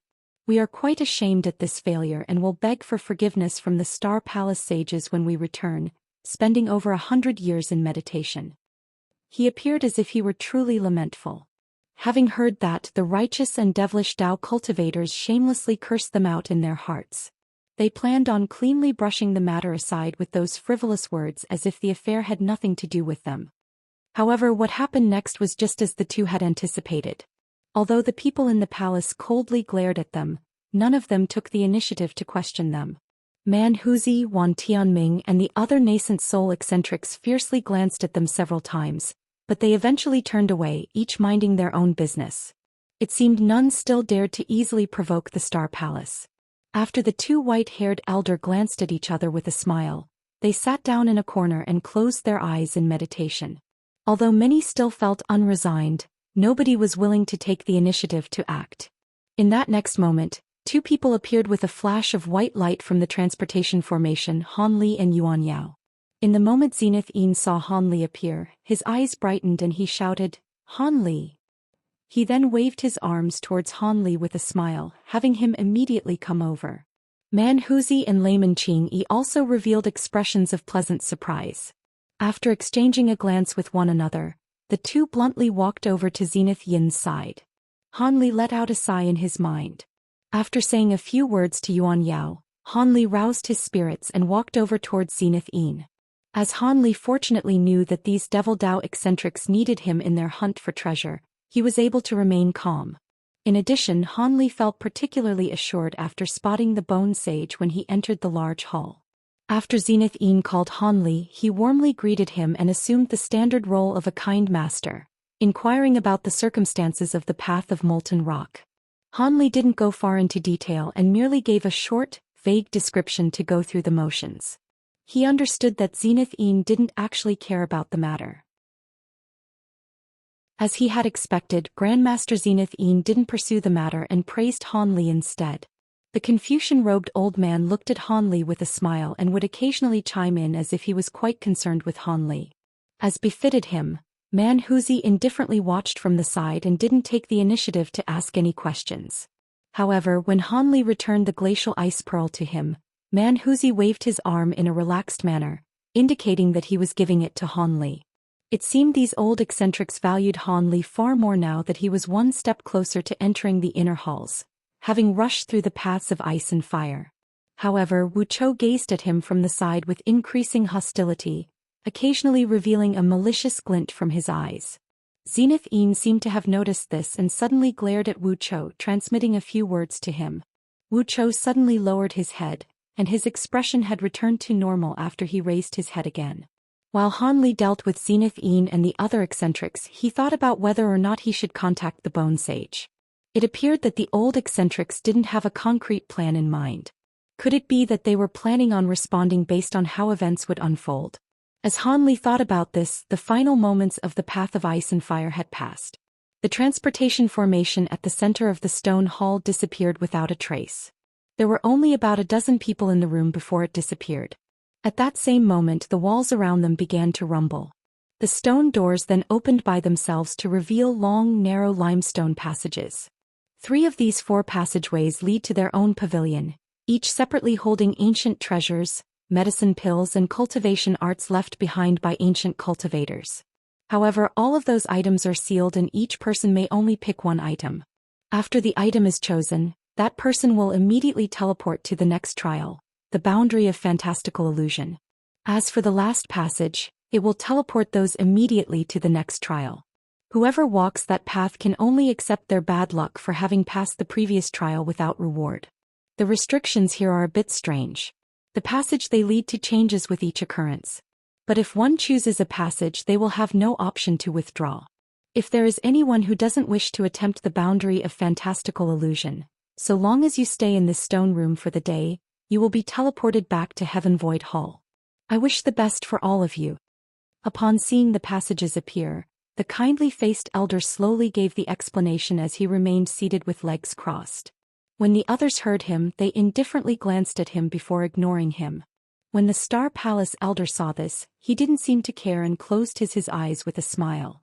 We are quite ashamed at this failure and will beg for forgiveness from the Star Palace sages when we return, spending over 100 years in meditation." He appeared as if he were truly lamentful. Having heard that, the righteous and devilish Dao cultivators shamelessly cursed them out in their hearts. They planned on cleanly brushing the matter aside with those frivolous words as if the affair had nothing to do with them. However, what happened next was just as the two had anticipated. Although the people in the palace coldly glared at them, none of them took the initiative to question them. Man Huzi, Wan Tianming and the other nascent soul eccentrics fiercely glanced at them several times, but they eventually turned away, each minding their own business. It seemed none still dared to easily provoke the Star Palace. After the two white-haired elder glanced at each other with a smile, they sat down in a corner and closed their eyes in meditation. Although many still felt unresigned, nobody was willing to take the initiative to act. In that next moment, two people appeared with a flash of white light from the transportation formation, Han Li and Yuan Yao. In the moment Zenith Yin saw Han Li appear, his eyes brightened and he shouted, "Han Li." He then waved his arms towards Han Li with a smile, having him immediately come over. Man Huzi and Layman Qing Yi also revealed expressions of pleasant surprise. After exchanging a glance with one another, the two bluntly walked over to Zenith Yin's side. Han Li let out a sigh in his mind. After saying a few words to Yuan Yao, Han Li roused his spirits and walked over towards Zenith Yin. As Han Li fortunately knew that these Devil Dao eccentrics needed him in their hunt for treasure, he was able to remain calm. In addition, Han Li felt particularly assured after spotting the Bone Sage when he entered the large hall. After Zenith Yin called Han Li, he warmly greeted him and assumed the standard role of a kind master, inquiring about the circumstances of the path of molten rock. Han Li didn't go far into detail and merely gave a short, vague description to go through the motions. He understood that Zenith Yin didn't actually care about the matter. As he had expected, Grandmaster Zenith Yin didn't pursue the matter and praised Han Li instead. The Confucian-robed old man looked at Han Li with a smile and would occasionally chime in as if he was quite concerned with Han Li. As befitted him, Man Huzi indifferently watched from the side and didn't take the initiative to ask any questions. However, when Han Li returned the glacial ice pearl to him, Man Huzi waved his arm in a relaxed manner, indicating that he was giving it to Han Li. It seemed these old eccentrics valued Han Li far more now that he was one step closer to entering the inner halls, having rushed through the paths of ice and fire. However, Wu Chou gazed at him from the side with increasing hostility, occasionally revealing a malicious glint from his eyes. Zenith Yin seemed to have noticed this and suddenly glared at Wu Chou, transmitting a few words to him. Wu Chou suddenly lowered his head, and his expression had returned to normal after he raised his head again. While Han Li dealt with Zenith Yin and the other eccentrics, he thought about whether or not he should contact the Bone Sage. It appeared that the old eccentrics didn't have a concrete plan in mind. Could it be that they were planning on responding based on how events would unfold? As Han Li thought about this, the final moments of the path of ice and fire had passed. The transportation formation at the center of the stone hall disappeared without a trace. There were only about a dozen people in the room before it disappeared. At that same moment, the walls around them began to rumble. The stone doors then opened by themselves to reveal long, narrow limestone passages. 3 of these 4 passageways lead to their own pavilion, each separately holding ancient treasures, medicine pills and cultivation arts left behind by ancient cultivators. However, all of those items are sealed and each person may only pick one item. After the item is chosen, that person will immediately teleport to the next trial, the boundary of fantastical illusion. As for the last passage, it will teleport those immediately to the next trial. Whoever walks that path can only accept their bad luck for having passed the previous trial without reward. The restrictions here are a bit strange. The passage they lead to changes with each occurrence. But if one chooses a passage, they will have no option to withdraw. If there is anyone who doesn't wish to attempt the boundary of fantastical illusion, so long as you stay in this stone room for the day, you will be teleported back to Heaven Void Hall. I wish the best for all of you. Upon seeing the passages appear, the kindly-faced elder slowly gave the explanation as he remained seated with legs crossed. When the others heard him, they indifferently glanced at him before ignoring him. When the Star Palace elder saw this, he didn't seem to care and closed his eyes with a smile.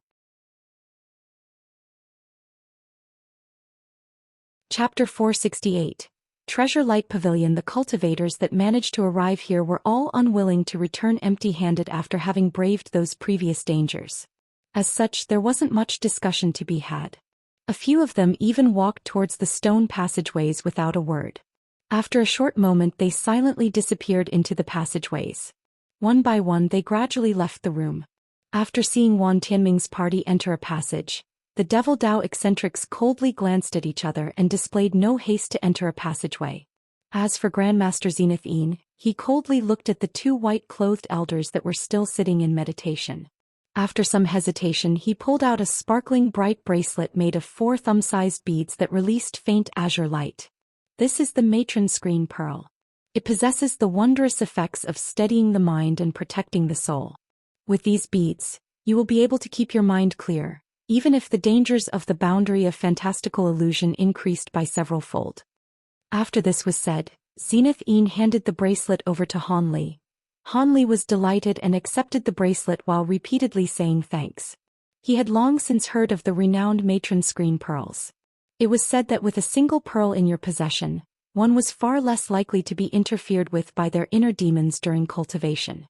Chapter 468. Treasure Light Pavilion. The cultivators that managed to arrive here were all unwilling to return empty-handed after having braved those previous dangers. As such, there wasn't much discussion to be had. A few of them even walked towards the stone passageways without a word. After a short moment, they silently disappeared into the passageways. One by one, they gradually left the room. After seeing Wan Tianming's party enter a passage, the Devil Dao eccentrics coldly glanced at each other and displayed no haste to enter a passageway. As for Grandmaster Zenith Yin, he coldly looked at the two white-clothed elders that were still sitting in meditation. After some hesitation, he pulled out a sparkling bright bracelet made of 4 thumb-sized beads that released faint azure light. This is the matron screen pearl. It possesses the wondrous effects of steadying the mind and protecting the soul. With these beads, you will be able to keep your mind clear, even if the dangers of the boundary of fantastical illusion increased by several-fold. After this was said, Zenith Yin handed the bracelet over to Han Li. Han Li was delighted and accepted the bracelet while repeatedly saying thanks. He had long since heard of the renowned matron screen pearls. It was said that with a single pearl in your possession, one was far less likely to be interfered with by their inner demons during cultivation.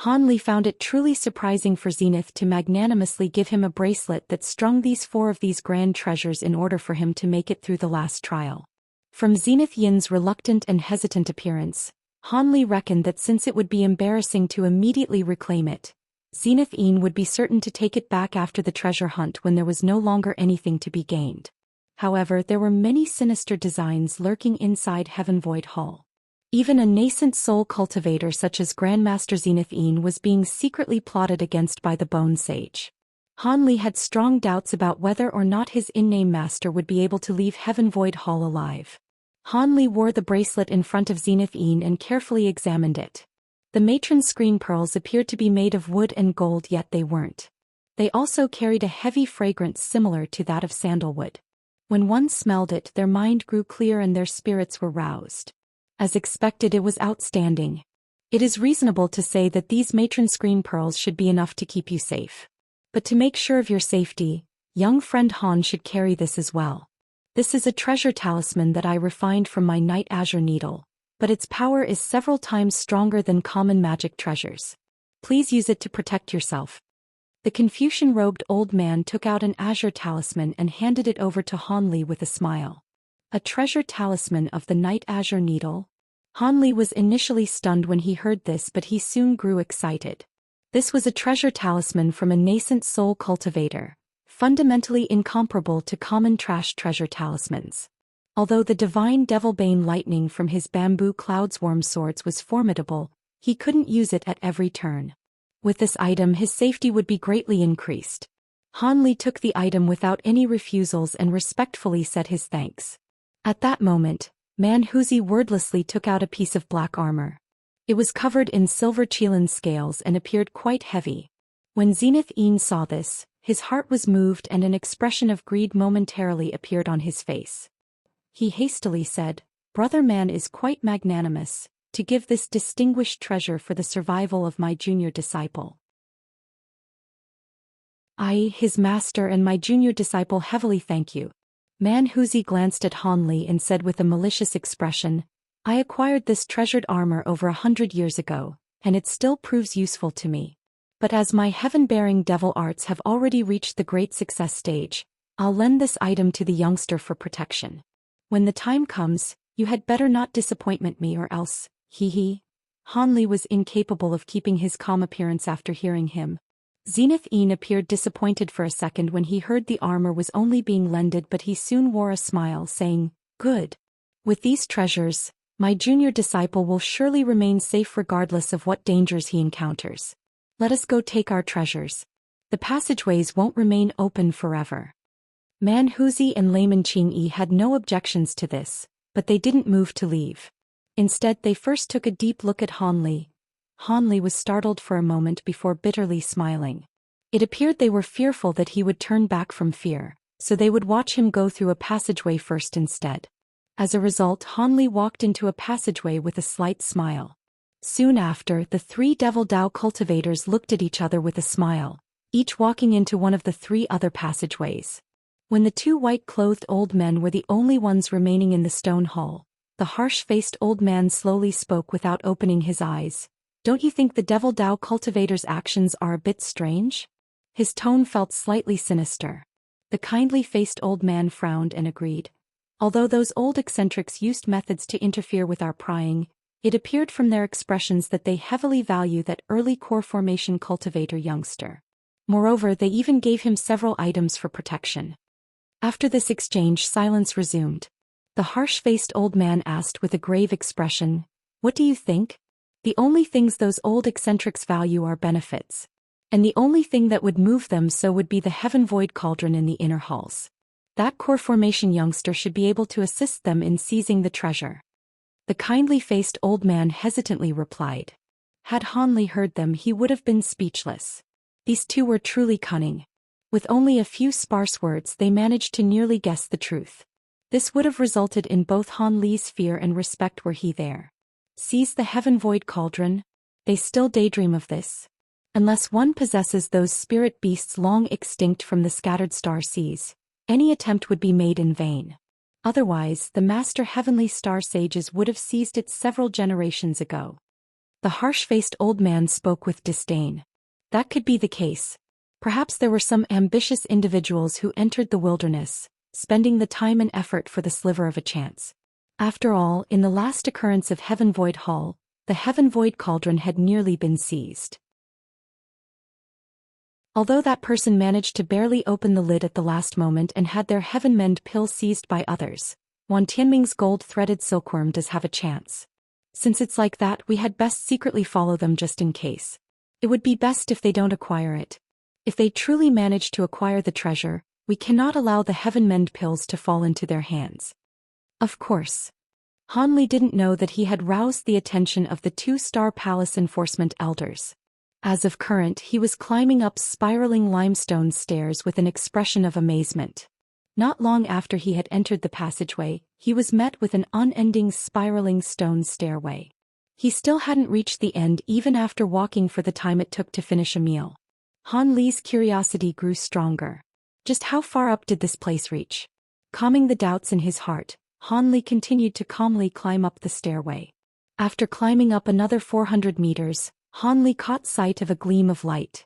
Han Li found it truly surprising for Zenith to magnanimously give him a bracelet that strung these 4 of these grand treasures in order for him to make it through the last trial. From Zenith Yin's reluctant and hesitant appearance, Han Li reckoned that since it would be embarrassing to immediately reclaim it, Zenith Yin would be certain to take it back after the treasure hunt when there was no longer anything to be gained. However, there were many sinister designs lurking inside Heaven Void Hall. Even a nascent soul cultivator such as Grandmaster Zenith Yin was being secretly plotted against by the Bone Sage. Han Li had strong doubts about whether or not his in-name master would be able to leave Heaven Void Hall alive. Han Li wore the bracelet in front of Zenith Yin and carefully examined it. The matron screen pearls appeared to be made of wood and gold, yet they weren't. They also carried a heavy fragrance similar to that of sandalwood. When one smelled it, their mind grew clear and their spirits were roused. As expected, it was outstanding. It is reasonable to say that these matron screen pearls should be enough to keep you safe. But to make sure of your safety, young friend Han should carry this as well. This is a treasure talisman that I refined from my night azure needle, but its power is several times stronger than common magic treasures. Please use it to protect yourself. The Confucian-robed old man took out an azure talisman and handed it over to Han Li with a smile. A treasure talisman of the night azure needle? Han Li was initially stunned when he heard this, but he soon grew excited. This was a treasure talisman from a nascent soul cultivator, fundamentally incomparable to common trash treasure talismans. Although the divine Devilbane lightning from his bamboo cloudsworm swords was formidable, he couldn't use it at every turn. With this item, his safety would be greatly increased. Han Li took the item without any refusals and respectfully said his thanks. At that moment, Man Huzi wordlessly took out a piece of black armor. It was covered in silver Qilin scales and appeared quite heavy. When Zenith Yin saw this, his heart was moved and an expression of greed momentarily appeared on his face. He hastily said, "Brother Man is quite magnanimous to give this distinguished treasure for the survival of my junior disciple." I, his master and my junior disciple, heavily thank you. Man Huzi glanced at Han Li and said with a malicious expression, "I acquired this treasured armor over 100 years ago, and it still proves useful to me. But as my heaven-bearing devil arts have already reached the great success stage, I'll lend this item to the youngster for protection. When the time comes, you had better not disappoint me or else, he." Han Li was incapable of keeping his calm appearance after hearing him. Zenith Yin appeared disappointed for a second when he heard the armor was only being lended, but he soon wore a smile, saying, "Good. With these treasures, my junior disciple will surely remain safe regardless of what dangers he encounters. Let us go take our treasures. The passageways won't remain open forever." Man Huzi and Layman Qingyi had no objections to this, but they didn't move to leave. Instead, they first took a deep look at Han Li. Han Li was startled for a moment before bitterly smiling. It appeared they were fearful that he would turn back from fear, so they would watch him go through a passageway first instead. As a result, Han Li walked into a passageway with a slight smile. Soon after, the 3 Devil Dao cultivators looked at each other with a smile, each walking into one of the 3 other passageways. When the 2 white-clothed old men were the only ones remaining in the stone hall, the harsh-faced old man slowly spoke without opening his eyes. "Don't you think the Devil Dao cultivator's actions are a bit strange?" His tone felt slightly sinister. The kindly-faced old man frowned and agreed. "Although those old eccentrics used methods to interfere with our prying, it appeared from their expressions that they heavily value that early core formation cultivator youngster. Moreover, they even gave him several items for protection. After this exchange, silence resumed. The harsh-faced old man asked with a grave expression, "What do you think? The only things those old eccentrics value are benefits. And the only thing that would move them so would be the heaven-void cauldron in the inner halls. That core formation youngster should be able to assist them in seizing the treasure." The kindly-faced old man hesitantly replied. Had Hanli heard them, he would have been speechless. These two were truly cunning. With only a few sparse words, they managed to nearly guess the truth. This would have resulted in both Hanli's fear and respect were he there. Seize the heaven-void cauldron? They still daydream of this. Unless one possesses those spirit beasts long extinct from the scattered star seas, any attempt would be made in vain. Otherwise, the master heavenly star sages would have seized it several generations ago. The harsh-faced old man spoke with disdain. That could be the case. Perhaps there were some ambitious individuals who entered the wilderness, spending the time and effort for the sliver of a chance. After all, in the last occurrence of Heaven Void Hall, the Heaven Void Cauldron had nearly been seized. Although that person managed to barely open the lid at the last moment and had their Heaven Mend pill seized by others, Wan Tianming's gold-threaded silkworm does have a chance. Since it's like that, we had best secretly follow them just in case. It would be best if they don't acquire it. If they truly manage to acquire the treasure, we cannot allow the Heaven Mend pills to fall into their hands. Of course. Hanli didn't know that he had roused the attention of the 2-star palace enforcement elders. As of current, he was climbing up spiraling limestone stairs with an expression of amazement. Not long after he had entered the passageway, he was met with an unending spiraling stone stairway. He still hadn't reached the end even after walking for the time it took to finish a meal. Hanli's curiosity grew stronger. Just how far up did this place reach? Calming the doubts in his heart, Hanli continued to calmly climb up the stairway. After climbing up another 400 meters, Hanli caught sight of a gleam of light.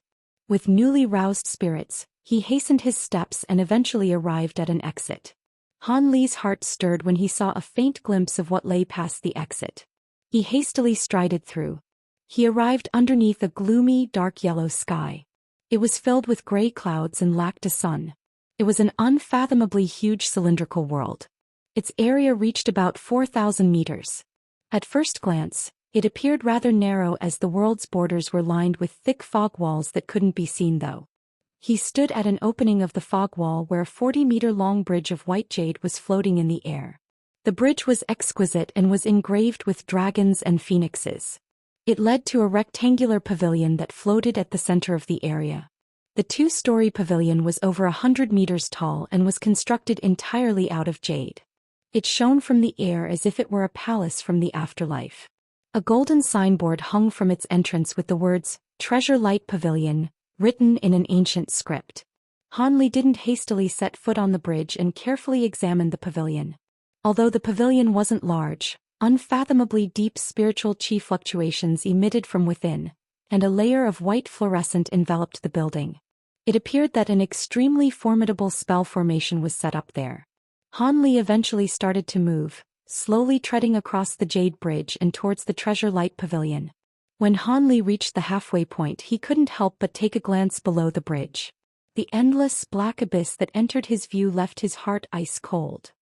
With newly roused spirits, he hastened his steps and eventually arrived at an exit. Hanli's heart stirred when he saw a faint glimpse of what lay past the exit. He hastily strided through. He arrived underneath a gloomy, dark yellow sky. It was filled with gray clouds and lacked a sun. It was an unfathomably huge cylindrical world. Its area reached about 4,000 meters. At first glance, it appeared rather narrow as the world's borders were lined with thick fog walls that couldn't be seen though. He stood at an opening of the fog wall where a 40-meter-long bridge of white jade was floating in the air. The bridge was exquisite and was engraved with dragons and phoenixes. It led to a rectangular pavilion that floated at the center of the area. The 2-story pavilion was over 100 meters tall and was constructed entirely out of jade. It shone from the air as if it were a palace from the afterlife. A golden signboard hung from its entrance with the words, "Treasure Light Pavilion," written in an ancient script. Hanli didn't hastily set foot on the bridge and carefully examined the pavilion. Although the pavilion wasn't large, unfathomably deep spiritual chi fluctuations emitted from within, and a layer of white fluorescent enveloped the building. It appeared that an extremely formidable spell formation was set up there. Hanli eventually started to move, slowly treading across the jade bridge and towards the Treasure Light Pavilion. When Hanli reached the halfway point, he couldn't help but take a glance below the bridge. The endless black abyss that entered his view left his heart ice cold.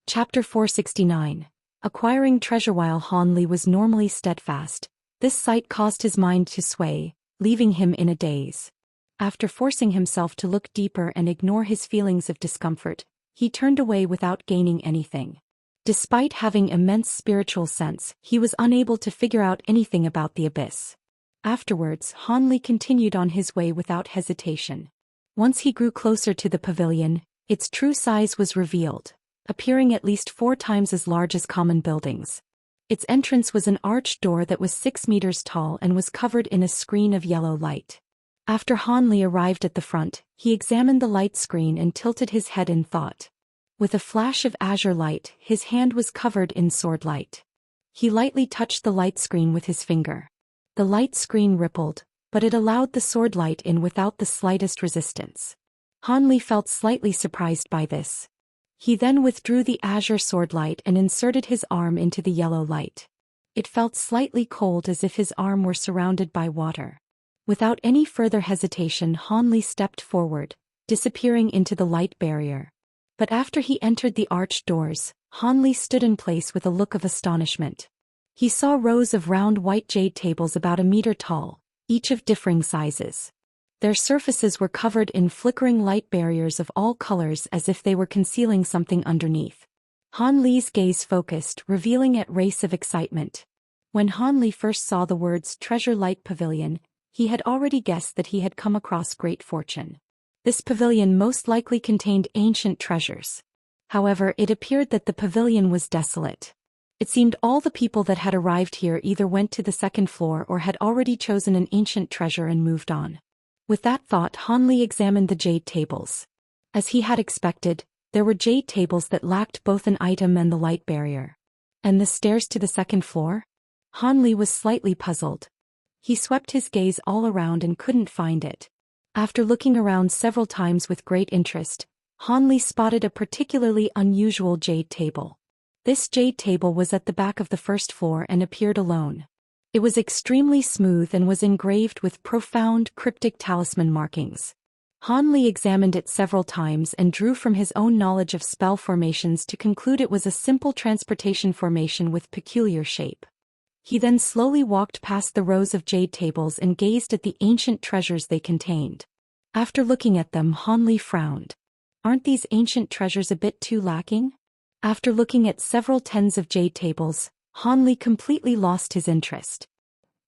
Chapter 469. Acquiring treasure. While Hanli was normally steadfast, this sight caused his mind to sway, leaving him in a daze. After forcing himself to look deeper and ignore his feelings of discomfort, he turned away without gaining anything. Despite having immense spiritual sense, he was unable to figure out anything about the abyss. Afterwards, Hanli continued on his way without hesitation. Once he grew closer to the pavilion, its true size was revealed, appearing at least 4 times as large as common buildings. Its entrance was an arched door that was 6 meters tall and was covered in a screen of yellow light. After Hanli arrived at the front, he examined the light screen and tilted his head in thought. With a flash of azure light, his hand was covered in sword light. He lightly touched the light screen with his finger. The light screen rippled, but it allowed the sword light in without the slightest resistance. Hanli felt slightly surprised by this. He then withdrew the azure sword light and inserted his arm into the yellow light. It felt slightly cold, as if his arm were surrounded by water. Without any further hesitation, Han Li stepped forward, disappearing into the light barrier. But after he entered the arched doors, Han Li stood in place with a look of astonishment. He saw rows of round white jade tables about a meter tall, each of differing sizes. Their surfaces were covered in flickering light barriers of all colors, as if they were concealing something underneath. Han Li's gaze focused, revealing a race of excitement. When Han Li first saw the words Treasure Light Pavilion, he had already guessed that he had come across great fortune. This pavilion most likely contained ancient treasures. However, it appeared that the pavilion was desolate. It seemed all the people that had arrived here either went to the second floor or had already chosen an ancient treasure and moved on. With that thought, Han Li examined the jade tables. As he had expected, there were jade tables that lacked both an item and the light barrier. And the stairs to the second floor? Han Li was slightly puzzled. He swept his gaze all around and couldn't find it. After looking around several times with great interest, Han Li spotted a particularly unusual jade table. This jade table was at the back of the first floor and appeared alone. It was extremely smooth and was engraved with profound cryptic talisman markings. Han Li examined it several times and drew from his own knowledge of spell formations to conclude it was a simple transportation formation with peculiar shape. He then slowly walked past the rows of jade tables and gazed at the ancient treasures they contained. After looking at them, Han Li frowned. Aren't these ancient treasures a bit too lacking? After looking at several tens of jade tables, Han Li completely lost his interest.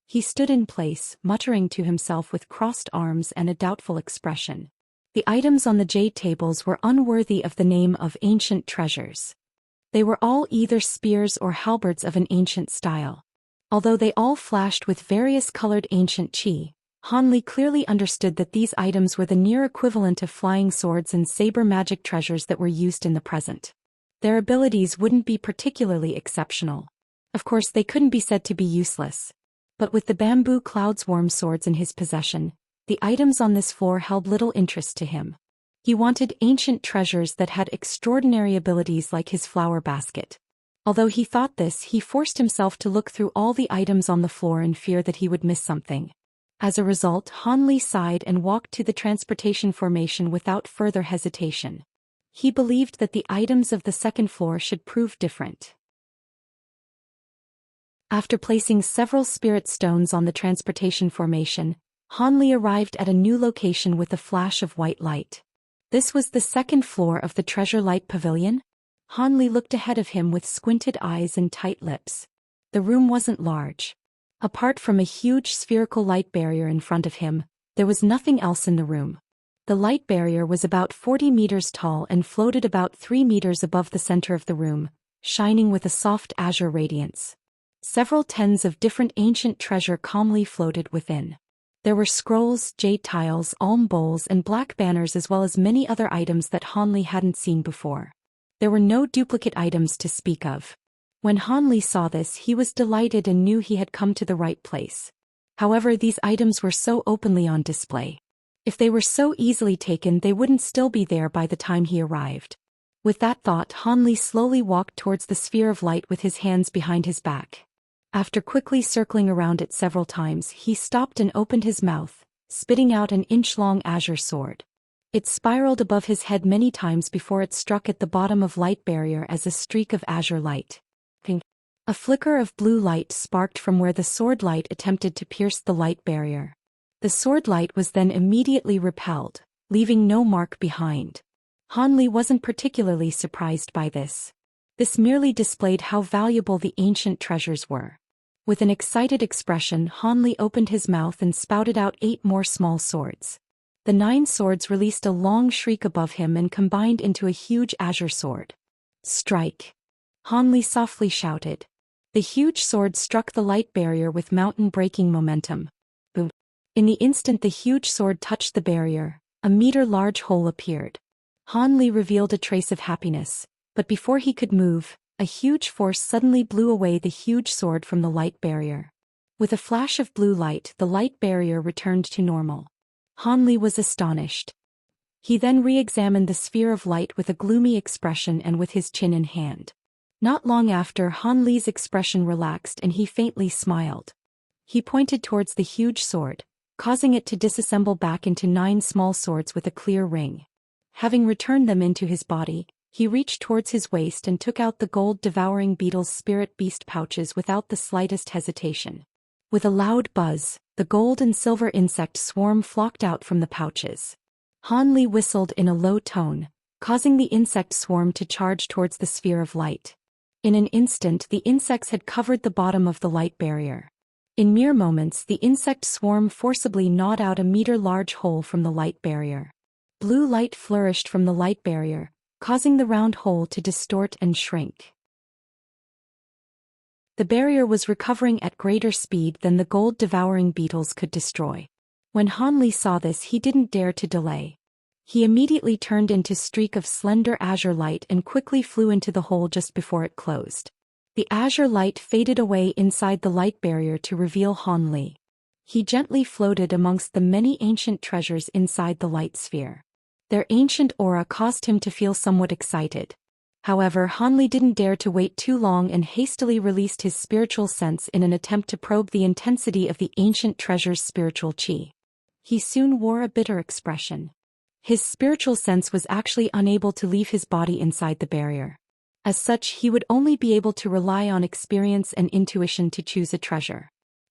He stood in place, muttering to himself with crossed arms and a doubtful expression. The items on the jade tables were unworthy of the name of ancient treasures. They were all either spears or halberds of an ancient style. Although they all flashed with various colored ancient qi, Han Li clearly understood that these items were the near equivalent of flying swords and saber magic treasures that were used in the present. Their abilities wouldn't be particularly exceptional. Of course, they couldn't be said to be useless. But with the bamboo cloudsworm swords in his possession, the items on this floor held little interest to him. He wanted ancient treasures that had extraordinary abilities like his flower basket. Although he thought this, he forced himself to look through all the items on the floor in fear that he would miss something. As a result, Han Li sighed and walked to the transportation formation without further hesitation. He believed that the items of the second floor should prove different. After placing several spirit stones on the transportation formation, Han Li arrived at a new location with a flash of white light. This was the second floor of the Treasure Light Pavilion? Han Li looked ahead of him with squinted eyes and tight lips. The room wasn't large. Apart from a huge spherical light barrier in front of him, there was nothing else in the room. The light barrier was about 40 meters tall and floated about 3 meters above the center of the room, shining with a soft azure radiance. Several tens of different ancient treasure calmly floated within. There were scrolls, jade tiles, alm bowls, and black banners, as well as many other items that Han Li hadn't seen before. There were no duplicate items to speak of. When Han Li saw this, he was delighted and knew he had come to the right place. However, these items were so openly on display. If they were so easily taken, they wouldn't still be there by the time he arrived. With that thought, Han Li slowly walked towards the sphere of light with his hands behind his back. After quickly circling around it several times, he stopped and opened his mouth, spitting out an inch-long azure sword. It spiraled above his head many times before it struck at the bottom of light barrier as a streak of azure light. Ping. A flicker of blue light sparked from where the sword light attempted to pierce the light barrier. The sword light was then immediately repelled, leaving no mark behind. Han Li wasn't particularly surprised by this. This merely displayed how valuable the ancient treasures were. With an excited expression, Han Li opened his mouth and spouted out 8 more small swords. The 9 swords released a long shriek above him and combined into a huge azure sword. Strike! Han Li softly shouted. The huge sword struck the light barrier with mountain-breaking momentum. Boom! In the instant the huge sword touched the barrier, a meter-large hole appeared. Han Li revealed a trace of happiness, but before he could move, a huge force suddenly blew away the huge sword from the light barrier. With a flash of blue light, the light barrier returned to normal. Han Li was astonished. He then re-examined the sphere of light with a gloomy expression and with his chin in hand. Not long after, Han Li's expression relaxed and he faintly smiled. He pointed towards the huge sword, causing it to disassemble back into 9 small swords with a clear ring. Having returned them into his body, he reached towards his waist and took out the gold-devouring beetle's spirit beast pouches without the slightest hesitation. With a loud buzz, the gold and silver insect swarm flocked out from the pouches. Han Li whistled in a low tone, causing the insect swarm to charge towards the sphere of light. In an instant, the insects had covered the bottom of the light barrier. In mere moments, the insect swarm forcibly gnawed out a meter-large hole from the light barrier. Blue light flourished from the light barrier, causing the round hole to distort and shrink. The barrier was recovering at greater speed than the gold-devouring beetles could destroy. When Han Li saw this, he didn't dare to delay. He immediately turned into a streak of slender azure light and quickly flew into the hole just before it closed. The azure light faded away inside the light barrier to reveal Han Li. He gently floated amongst the many ancient treasures inside the light sphere. Their ancient aura caused him to feel somewhat excited. However, Han Li didn't dare to wait too long and hastily released his spiritual sense in an attempt to probe the intensity of the ancient treasure's spiritual qi. He soon wore a bitter expression. His spiritual sense was actually unable to leave his body inside the barrier. As such, he would only be able to rely on experience and intuition to choose a treasure.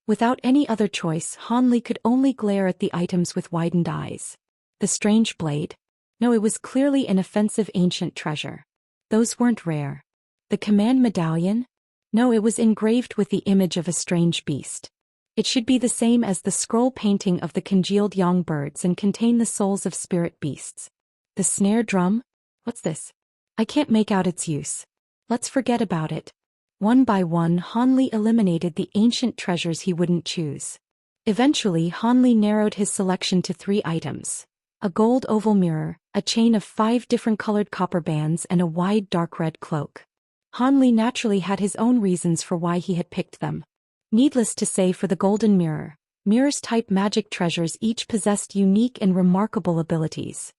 Without any other choice, Han Li could only glare at the items with widened eyes. The strange blade? No, it was clearly an offensive ancient treasure. Those weren't rare. The command medallion? No, it was engraved with the image of a strange beast. It should be the same as the scroll painting of the congealed young birds and contain the souls of spirit beasts. The snare drum? What's this? I can't make out its use. Let's forget about it. One by one, Han Li eliminated the ancient treasures he wouldn't choose. Eventually, Han Li narrowed his selection to 3 items. A gold oval mirror, a chain of 5 different colored copper bands, and a wide dark red cloak. Han Li naturally had his own reasons for why he had picked them. Needless to say, for the golden mirror, mirrors-type magic treasures each possessed unique and remarkable abilities.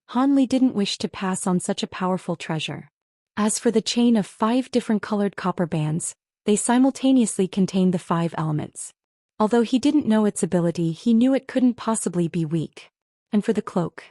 Han Li didn't wish to pass on such a powerful treasure. As for the chain of 5 different colored copper bands, they simultaneously contained the 5 elements. Although he didn't know its ability, he knew it couldn't possibly be weak. And for the cloak.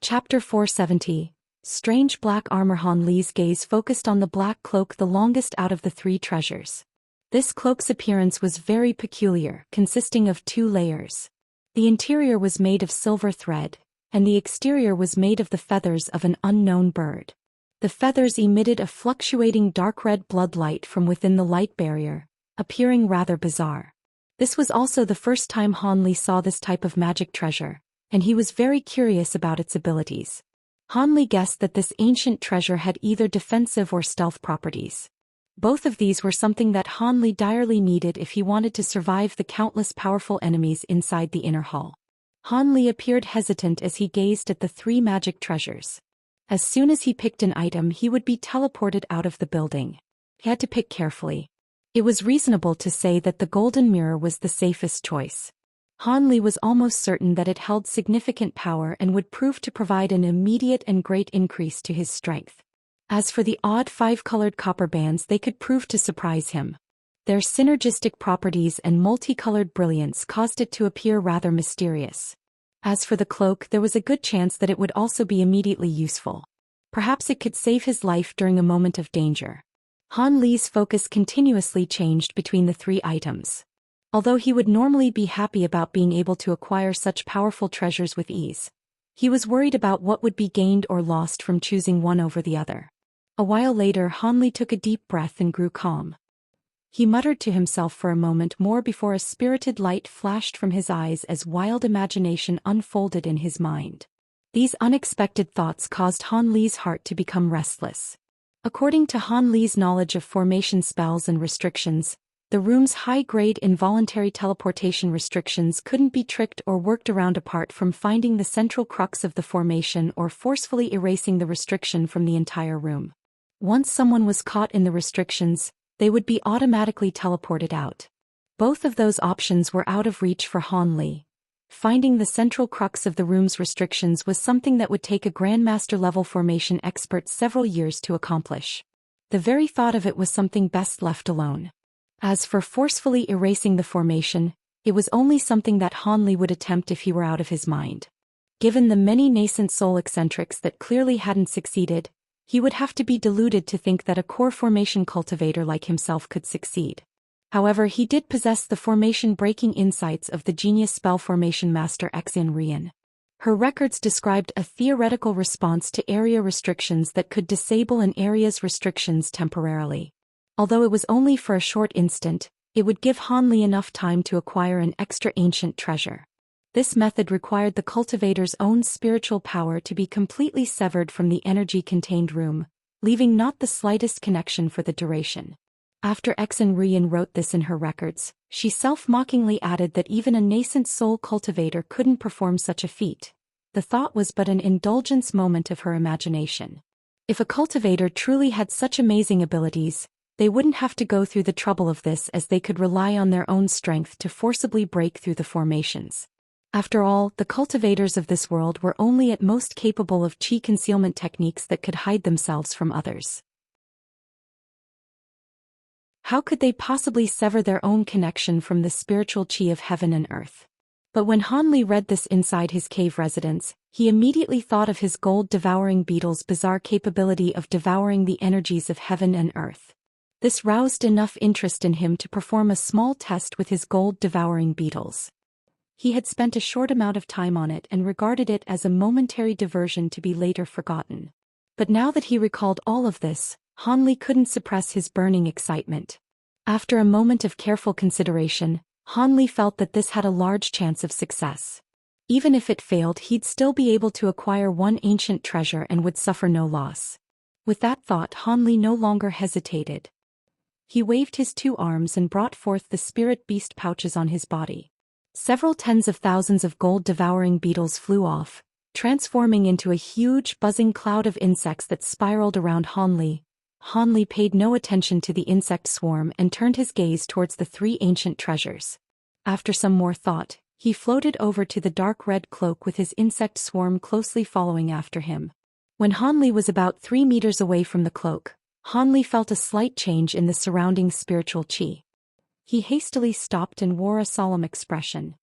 Chapter 470. Strange black armor. Han Li's gaze focused on the black cloak, the longest out of the 3 treasures. This cloak's appearance was very peculiar, consisting of 2 layers. The interior was made of silver thread, and the exterior was made of the feathers of an unknown bird. The feathers emitted a fluctuating dark red blood light from within the light barrier, appearing rather bizarre. This was also the first time Han Li saw this type of magic treasure, and he was very curious about its abilities. Han Li guessed that this ancient treasure had either defensive or stealth properties. Both of these were something that Han Li direly needed if he wanted to survive the countless powerful enemies inside the inner hall. Han Li appeared hesitant as he gazed at the 3 magic treasures. As soon as he picked an item, he would be teleported out of the building. He had to pick carefully. It was reasonable to say that the golden mirror was the safest choice. Han Li was almost certain that it held significant power and would prove to provide an immediate and great increase to his strength. As for the odd 5-colored copper bands, they could prove to surprise him. Their synergistic properties and multicolored brilliance caused it to appear rather mysterious. As for the cloak, there was a good chance that it would also be immediately useful. Perhaps it could save his life during a moment of danger. Han Li's focus continuously changed between the 3 items. Although he would normally be happy about being able to acquire such powerful treasures with ease, he was worried about what would be gained or lost from choosing one over the other. A while later, Han Li took a deep breath and grew calm. He muttered to himself for a moment more before a spirited light flashed from his eyes as wild imagination unfolded in his mind. These unexpected thoughts caused Han Li's heart to become restless. According to Han Li's knowledge of formation spells and restrictions, the room's high-grade involuntary teleportation restrictions couldn't be tricked or worked around apart from finding the central crux of the formation or forcefully erasing the restriction from the entire room. Once someone was caught in the restrictions, they would be automatically teleported out. Both of those options were out of reach for Han Li. Finding the central crux of the room's restrictions was something that would take a Grandmaster-level formation expert several years to accomplish. The very thought of it was something best left alone. As for forcefully erasing the formation, it was only something that Hanli would attempt if he were out of his mind. Given the many nascent soul eccentrics that clearly hadn't succeeded, he would have to be deluded to think that a core formation cultivator like himself could succeed. However, he did possess the formation-breaking insights of the genius spell formation master Xianxia. Her records described a theoretical response to area restrictions that could disable an area's restrictions temporarily. Although it was only for a short instant, it would give Hanli enough time to acquire an extra ancient treasure. This method required the cultivator's own spiritual power to be completely severed from the energy-contained room, leaving not the slightest connection for the duration. After Xianxia wrote this in her records, she self-mockingly added that even a nascent soul cultivator couldn't perform such a feat. The thought was but an indulgence moment of her imagination. If a cultivator truly had such amazing abilities, they wouldn't have to go through the trouble of this, as they could rely on their own strength to forcibly break through the formations. After all, the cultivators of this world were only at most capable of chi concealment techniques that could hide themselves from others. How could they possibly sever their own connection from the spiritual chi of heaven and earth? But when Hanli read this inside his cave residence, he immediately thought of his gold-devouring beetle's bizarre capability of devouring the energies of heaven and earth. This roused enough interest in him to perform a small test with his gold-devouring beetles. He had spent a short amount of time on it and regarded it as a momentary diversion to be later forgotten. But now that he recalled all of this, Hanli couldn't suppress his burning excitement. After a moment of careful consideration, Hanli felt that this had a large chance of success. Even if it failed, he'd still be able to acquire one ancient treasure and would suffer no loss. With that thought, Hanli no longer hesitated. He waved his 2 arms and brought forth the spirit beast pouches on his body. Several tens of thousands of gold-devouring beetles flew off, transforming into a huge buzzing cloud of insects that spiraled around Hanli. Hanli paid no attention to the insect swarm and turned his gaze towards the 3 ancient treasures. After some more thought, he floated over to the dark red cloak with his insect swarm closely following after him. When Hanli was about 3 meters away from the cloak, Hanli felt a slight change in the surrounding spiritual chi. He hastily stopped and wore a solemn expression.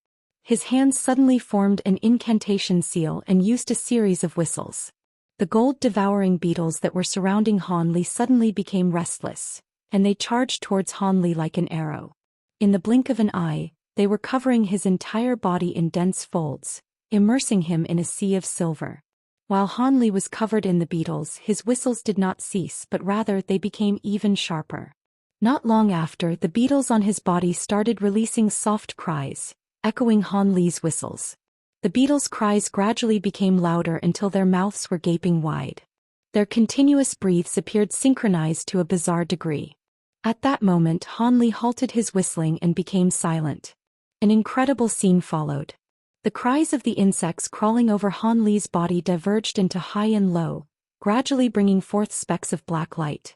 His hands suddenly formed an incantation seal and used a series of whistles. The gold-devouring beetles that were surrounding Hanli suddenly became restless, and they charged towards Hanli like an arrow. In the blink of an eye, they were covering his entire body in dense folds, immersing him in a sea of silver. While Hanli was covered in the beetles, his whistles did not cease, but rather they became even sharper. Not long after, the beetles on his body started releasing soft cries, echoing Hanli's whistles. The beetles' cries gradually became louder until their mouths were gaping wide. Their continuous breaths appeared synchronized to a bizarre degree. At that moment, Hanli halted his whistling and became silent. An incredible scene followed. The cries of the insects crawling over Hanli's body diverged into high and low, gradually bringing forth specks of black light.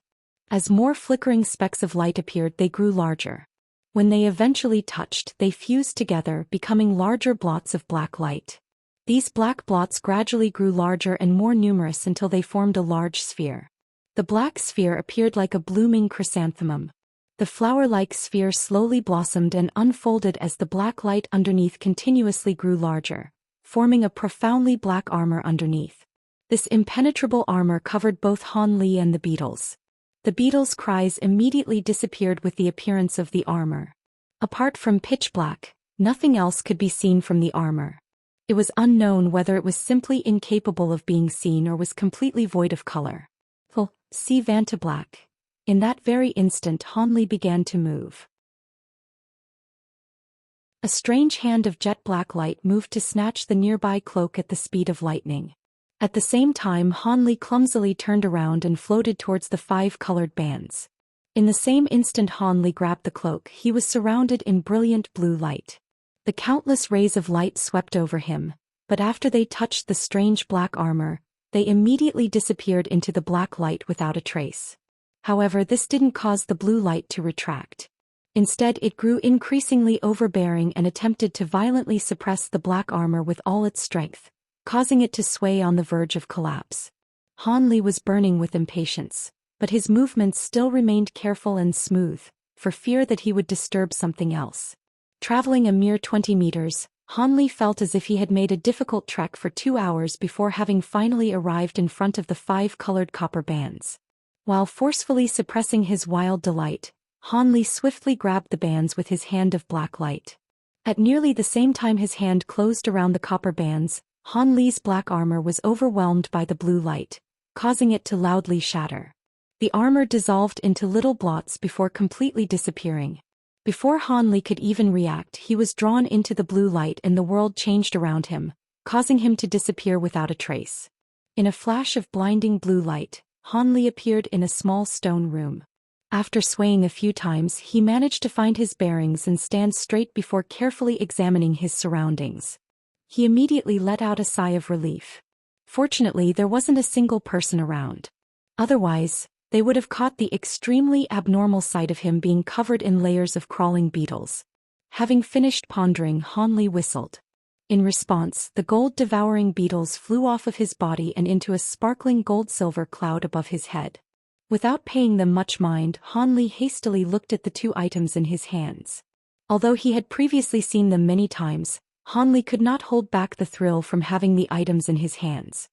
As more flickering specks of light appeared, they grew larger. When they eventually touched, they fused together, becoming larger blots of black light. These black blots gradually grew larger and more numerous until they formed a large sphere. The black sphere appeared like a blooming chrysanthemum. The flower-like sphere slowly blossomed and unfolded as the black light underneath continuously grew larger, forming a profoundly black armor underneath. This impenetrable armor covered both Hanli and the beetles. The beetles' cries immediately disappeared with the appearance of the armor. Apart from pitch black, nothing else could be seen from the armor. It was unknown whether it was simply incapable of being seen or was completely void of color. See Vanta black. In that very instant, Hanli began to move. A strange hand of jet black light moved to snatch the nearby cloak at the speed of lightning. At the same time, Hanli clumsily turned around and floated towards the 5 colored bands. In the same instant Hanli grabbed the cloak, he was surrounded in brilliant blue light. The countless rays of light swept over him, but after they touched the strange black armor, they immediately disappeared into the black light without a trace. However, this didn't cause the blue light to retract. Instead, it grew increasingly overbearing and attempted to violently suppress the black armor with all its strength, causing it to sway on the verge of collapse. Han Li was burning with impatience, but his movements still remained careful and smooth, for fear that he would disturb something else. Traveling a mere 20 meters, Han Li felt as if he had made a difficult trek for 2 hours before having finally arrived in front of the 5 colored copper bands. While forcefully suppressing his wild delight, Han Li swiftly grabbed the bands with his hand of black light. At nearly the same time his hand closed around the copper bands, Han Li's black armor was overwhelmed by the blue light, causing it to loudly shatter. The armor dissolved into little blots before completely disappearing. Before Han Li could even react, he was drawn into the blue light and the world changed around him, causing him to disappear without a trace. In a flash of blinding blue light, Han Li appeared in a small stone room. After swaying a few times, he managed to find his bearings and stand straight before carefully examining his surroundings. He immediately let out a sigh of relief. Fortunately, there wasn't a single person around. Otherwise, they would have caught the extremely abnormal sight of him being covered in layers of crawling beetles. Having finished pondering, Han Li whistled. In response, the gold-devouring beetles flew off of his body and into a sparkling gold-silver cloud above his head. Without paying them much mind, Han Li hastily looked at the 2 items in his hands. Although he had previously seen them many times, Han Li could not hold back the thrill from having the items in his hands.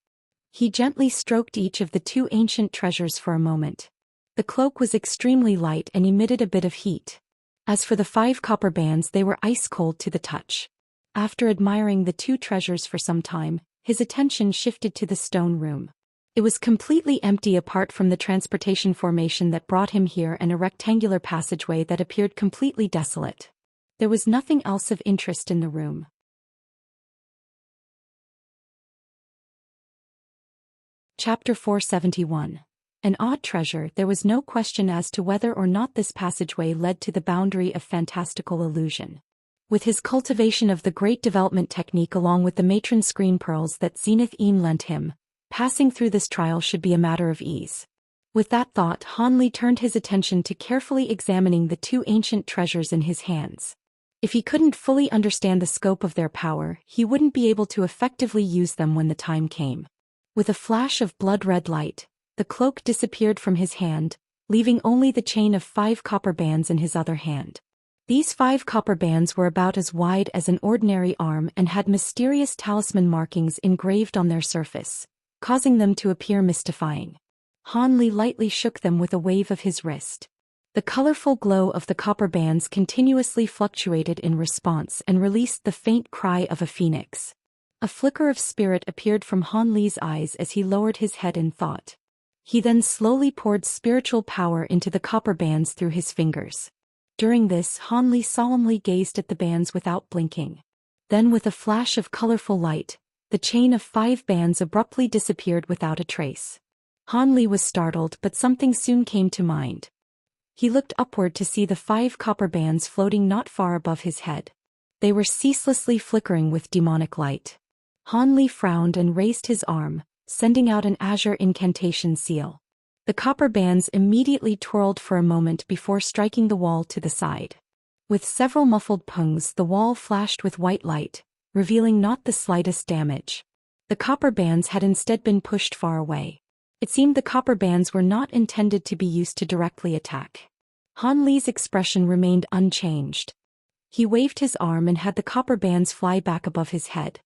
He gently stroked each of the 2 ancient treasures for a moment. The cloak was extremely light and emitted a bit of heat. As for the 5 copper bands, they were ice-cold to the touch. After admiring the 2 treasures for some time, his attention shifted to the stone room. It was completely empty apart from the transportation formation that brought him here and a rectangular passageway that appeared completely desolate. There was nothing else of interest in the room. Chapter 471. An odd treasure. There was no question as to whether or not this passageway led to the boundary of fantastical illusion. With his cultivation of the great development technique along with the matron screen pearls that Zenith Een lent him, passing through this trial should be a matter of ease. With that thought, Han Li turned his attention to carefully examining the 2 ancient treasures in his hands. If he couldn't fully understand the scope of their power, he wouldn't be able to effectively use them when the time came. With a flash of blood-red light, the cloak disappeared from his hand, leaving only the chain of 5 copper bands in his other hand. These 5 copper bands were about as wide as an ordinary arm and had mysterious talisman markings engraved on their surface, causing them to appear mystifying. Han Li lightly shook them with a wave of his wrist. The colorful glow of the copper bands continuously fluctuated in response and released the faint cry of a phoenix. A flicker of spirit appeared from Han Li's eyes as he lowered his head in thought. He then slowly poured spiritual power into the copper bands through his fingers. During this, Han Li solemnly gazed at the bands without blinking. Then with a flash of colorful light, the chain of 5 bands abruptly disappeared without a trace. Han Li was startled, but something soon came to mind. He looked upward to see the 5 copper bands floating not far above his head. They were ceaselessly flickering with demonic light. Han Li frowned and raised his arm, sending out an azure incantation seal. The copper bands immediately twirled for a moment before striking the wall to the side. With several muffled pungs, the wall flashed with white light, revealing not the slightest damage. The copper bands had instead been pushed far away. It seemed the copper bands were not intended to be used to directly attack. Han Li's expression remained unchanged. He waved his arm and had the copper bands fly back above his head.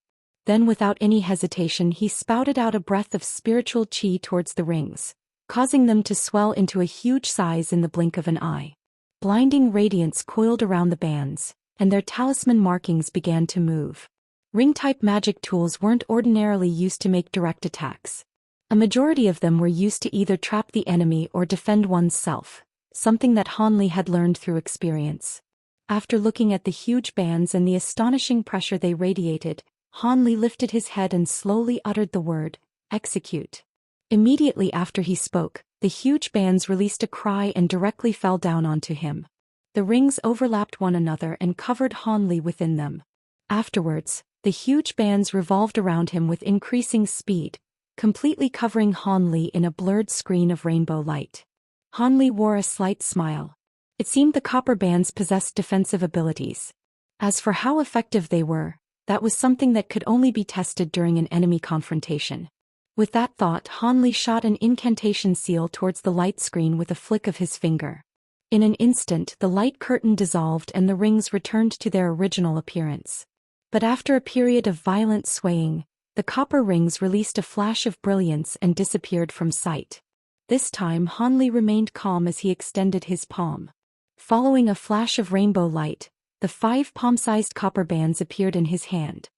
Then without any hesitation he spouted out a breath of spiritual qi towards the rings, causing them to swell into a huge size in the blink of an eye. Blinding radiance coiled around the bands, and their talisman markings began to move. Ring-type magic tools weren't ordinarily used to make direct attacks. A majority of them were used to either trap the enemy or defend oneself, something that Han Li had learned through experience. After looking at the huge bands and the astonishing pressure they radiated, Han Li lifted his head and slowly uttered the word, "Execute." Immediately after he spoke, the huge bands released a cry and directly fell down onto him. The rings overlapped one another and covered Han Li within them. Afterwards, the huge bands revolved around him with increasing speed, completely covering Han Li in a blurred screen of rainbow light. Han Li wore a slight smile. It seemed the copper bands possessed defensive abilities. As for how effective they were, that was something that could only be tested during an enemy confrontation. With that thought, Han Li shot an incantation seal towards the light screen with a flick of his finger. In an instant, the light curtain dissolved and the rings returned to their original appearance. But after a period of violent swaying, the copper rings released a flash of brilliance and disappeared from sight. This time Han Li remained calm as he extended his palm. Following a flash of rainbow light, the 5 palm-sized copper bands appeared in his hand.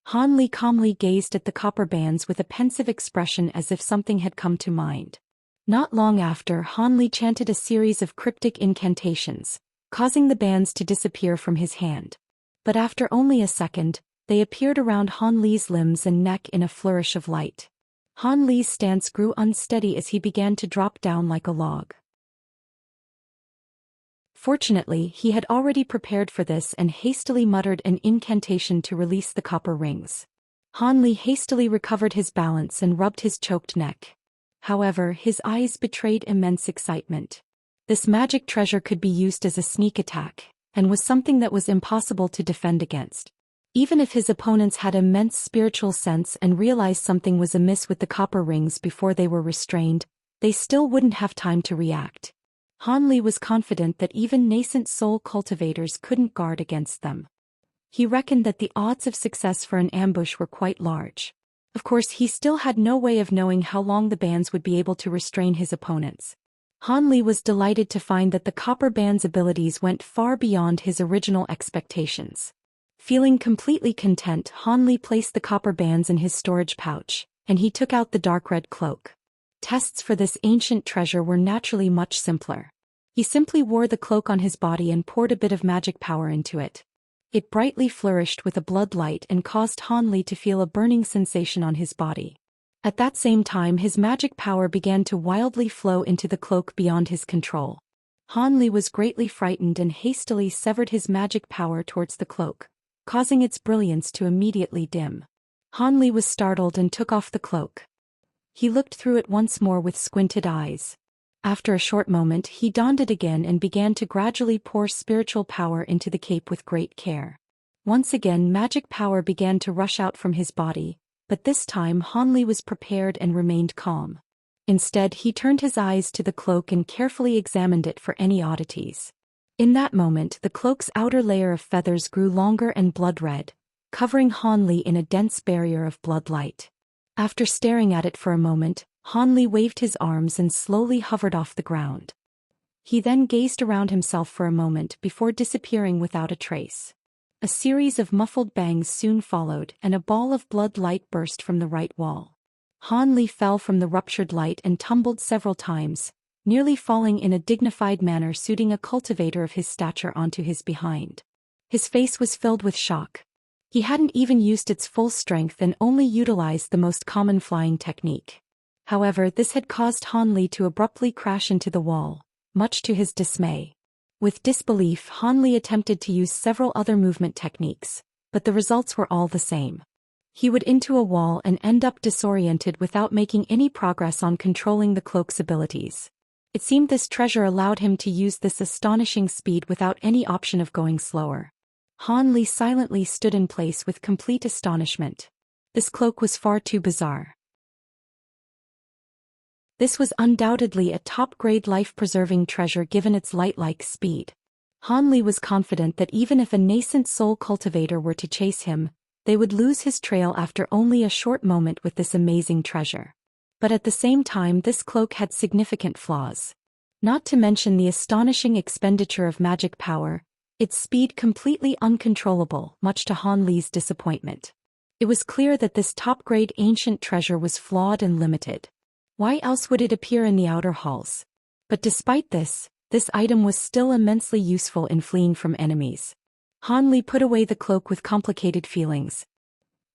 Han Li calmly gazed at the copper bands with a pensive expression as if something had come to mind. Not long after, Han Li chanted a series of cryptic incantations, causing the bands to disappear from his hand. But after only a second, they appeared around Han Li's limbs and neck in a flourish of light. Han Li's stance grew unsteady as he began to drop down like a log. Fortunately, he had already prepared for this and hastily muttered an incantation to release the copper rings. Han Li hastily recovered his balance and rubbed his choked neck. However, his eyes betrayed immense excitement. This magic treasure could be used as a sneak attack, and was something that was impossible to defend against. Even if his opponents had immense spiritual sense and realized something was amiss with the copper rings before they were restrained, they still wouldn't have time to react. Han Li was confident that even nascent soul cultivators couldn't guard against them. He reckoned that the odds of success for an ambush were quite large. Of course, he still had no way of knowing how long the bands would be able to restrain his opponents. Han Li was delighted to find that the copper band's abilities went far beyond his original expectations. Feeling completely content, Han Li placed the copper bands in his storage pouch, and he took out the dark red cloak. Tests for this ancient treasure were naturally much simpler. He simply wore the cloak on his body and poured a bit of magic power into it. It brightly flourished with a blood light and caused Han Li to feel a burning sensation on his body. At that same time, his magic power began to wildly flow into the cloak beyond his control. Han Li was greatly frightened and hastily severed his magic power towards the cloak, causing its brilliance to immediately dim. Han Li was startled and took off the cloak. He looked through it once more with squinted eyes. After a short moment, he donned it again and began to gradually pour spiritual power into the cape with great care. Once again, magic power began to rush out from his body, but this time Han Li was prepared and remained calm. Instead, he turned his eyes to the cloak and carefully examined it for any oddities. In that moment, the cloak's outer layer of feathers grew longer and blood red, covering Han Li in a dense barrier of blood light. After staring at it for a moment, Han Li waved his arms and slowly hovered off the ground. He then gazed around himself for a moment before disappearing without a trace. A series of muffled bangs soon followed, and a ball of blood light burst from the right wall. Han Li fell from the ruptured light and tumbled several times, nearly falling in a dignified manner suiting a cultivator of his stature onto his behind. His face was filled with shock. He hadn't even used its full strength and only utilized the most common flying technique. However, this had caused Han Li to abruptly crash into the wall, much to his dismay. With disbelief, Han Li attempted to use several other movement techniques, but the results were all the same. He would into a wall and end up disoriented without making any progress on controlling the cloak's abilities. It seemed this treasure allowed him to use this astonishing speed without any option of going slower. Han Li silently stood in place with complete astonishment. This cloak was far too bizarre. This was undoubtedly a top-grade life-preserving treasure given its light-like speed. Han Li was confident that even if a nascent soul cultivator were to chase him, they would lose his trail after only a short moment with this amazing treasure. But at the same time, this cloak had significant flaws. Not to mention the astonishing expenditure of magic power, its speed completely uncontrollable, much to Han Li's disappointment. It was clear that this top-grade ancient treasure was flawed and limited. Why else would it appear in the outer halls? But despite this, this item was still immensely useful in fleeing from enemies. Han Li put away the cloak with complicated feelings.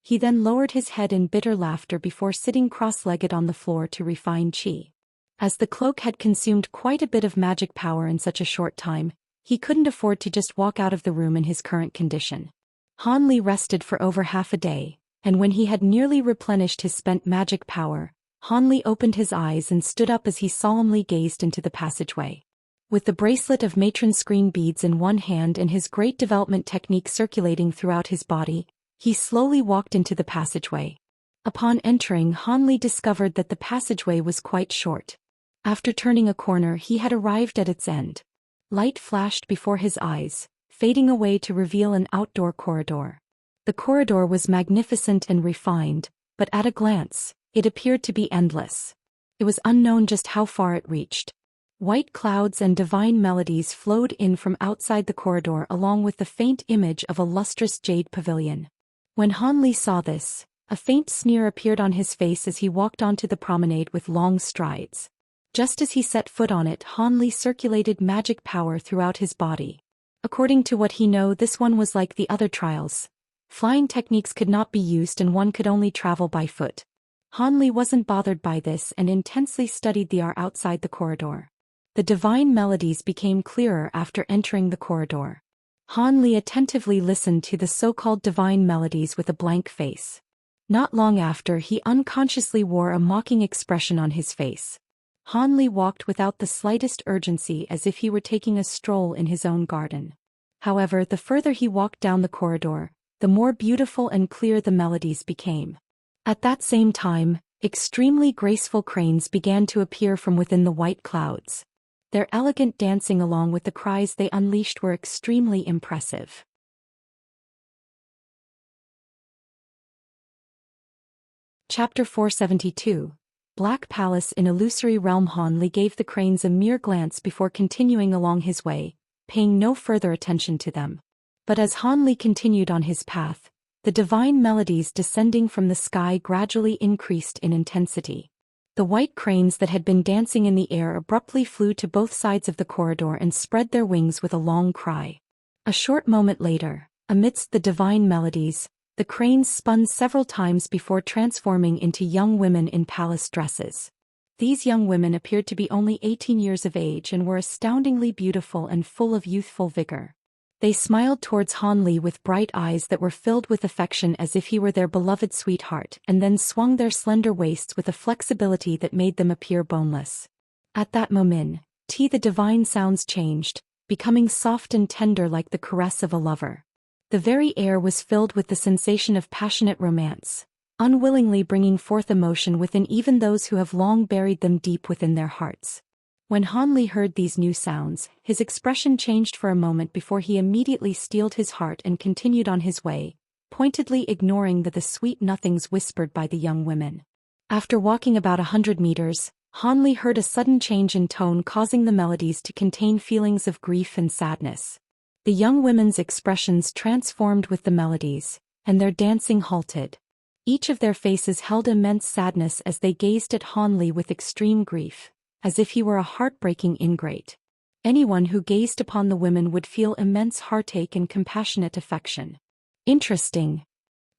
He then lowered his head in bitter laughter before sitting cross-legged on the floor to refine qi. As the cloak had consumed quite a bit of magic power in such a short time, he couldn't afford to just walk out of the room in his current condition. Han Li rested for over half a day, and when he had nearly replenished his spent magic power, Han Li opened his eyes and stood up as he solemnly gazed into the passageway. With the bracelet of matron screen beads in one hand and his great development technique circulating throughout his body, he slowly walked into the passageway. Upon entering, Hanli discovered that the passageway was quite short. After turning a corner, he had arrived at its end. Light flashed before his eyes, fading away to reveal an outdoor corridor. The corridor was magnificent and refined, but at a glance, it appeared to be endless. It was unknown just how far it reached. White clouds and divine melodies flowed in from outside the corridor along with the faint image of a lustrous jade pavilion. When Hanli saw this, a faint sneer appeared on his face as he walked onto the promenade with long strides. Just as he set foot on it, Hanli circulated magic power throughout his body. According to what he knew, this one was like the other trials. Flying techniques could not be used and one could only travel by foot. Hanli wasn't bothered by this and intensely studied the art outside the corridor. The divine melodies became clearer after entering the corridor. Hanli attentively listened to the so-called divine melodies with a blank face. Not long after, he unconsciously wore a mocking expression on his face. Hanli walked without the slightest urgency as if he were taking a stroll in his own garden. However, the further he walked down the corridor, the more beautiful and clear the melodies became. At that same time, extremely graceful cranes began to appear from within the white clouds. Their elegant dancing along with the cries they unleashed were extremely impressive. Chapter 472. Black Palace in Illusory Realm. Hanli gave the cranes a mere glance before continuing along his way, paying no further attention to them. But as Hanli continued on his path, the divine melodies descending from the sky gradually increased in intensity. The white cranes that had been dancing in the air abruptly flew to both sides of the corridor and spread their wings with a long cry. A short moment later, amidst the divine melodies, the cranes spun several times before transforming into young women in palace dresses. These young women appeared to be only 18 years of age and were astoundingly beautiful and full of youthful vigor. They smiled towards Hanli with bright eyes that were filled with affection as if he were their beloved sweetheart, and then swung their slender waists with a flexibility that made them appear boneless. At that moment, the divine sounds changed, becoming soft and tender like the caress of a lover. The very air was filled with the sensation of passionate romance, unwillingly bringing forth emotion within even those who have long buried them deep within their hearts. When Hanli heard these new sounds, his expression changed for a moment before he immediately steeled his heart and continued on his way, pointedly ignoring the sweet nothings whispered by the young women. After walking about 100 meters, Hanli heard a sudden change in tone, causing the melodies to contain feelings of grief and sadness. The young women's expressions transformed with the melodies, and their dancing halted. Each of their faces held immense sadness as they gazed at Hanli with extreme grief, as if he were a heartbreaking ingrate. Anyone who gazed upon the women would feel immense heartache and compassionate affection. Interesting.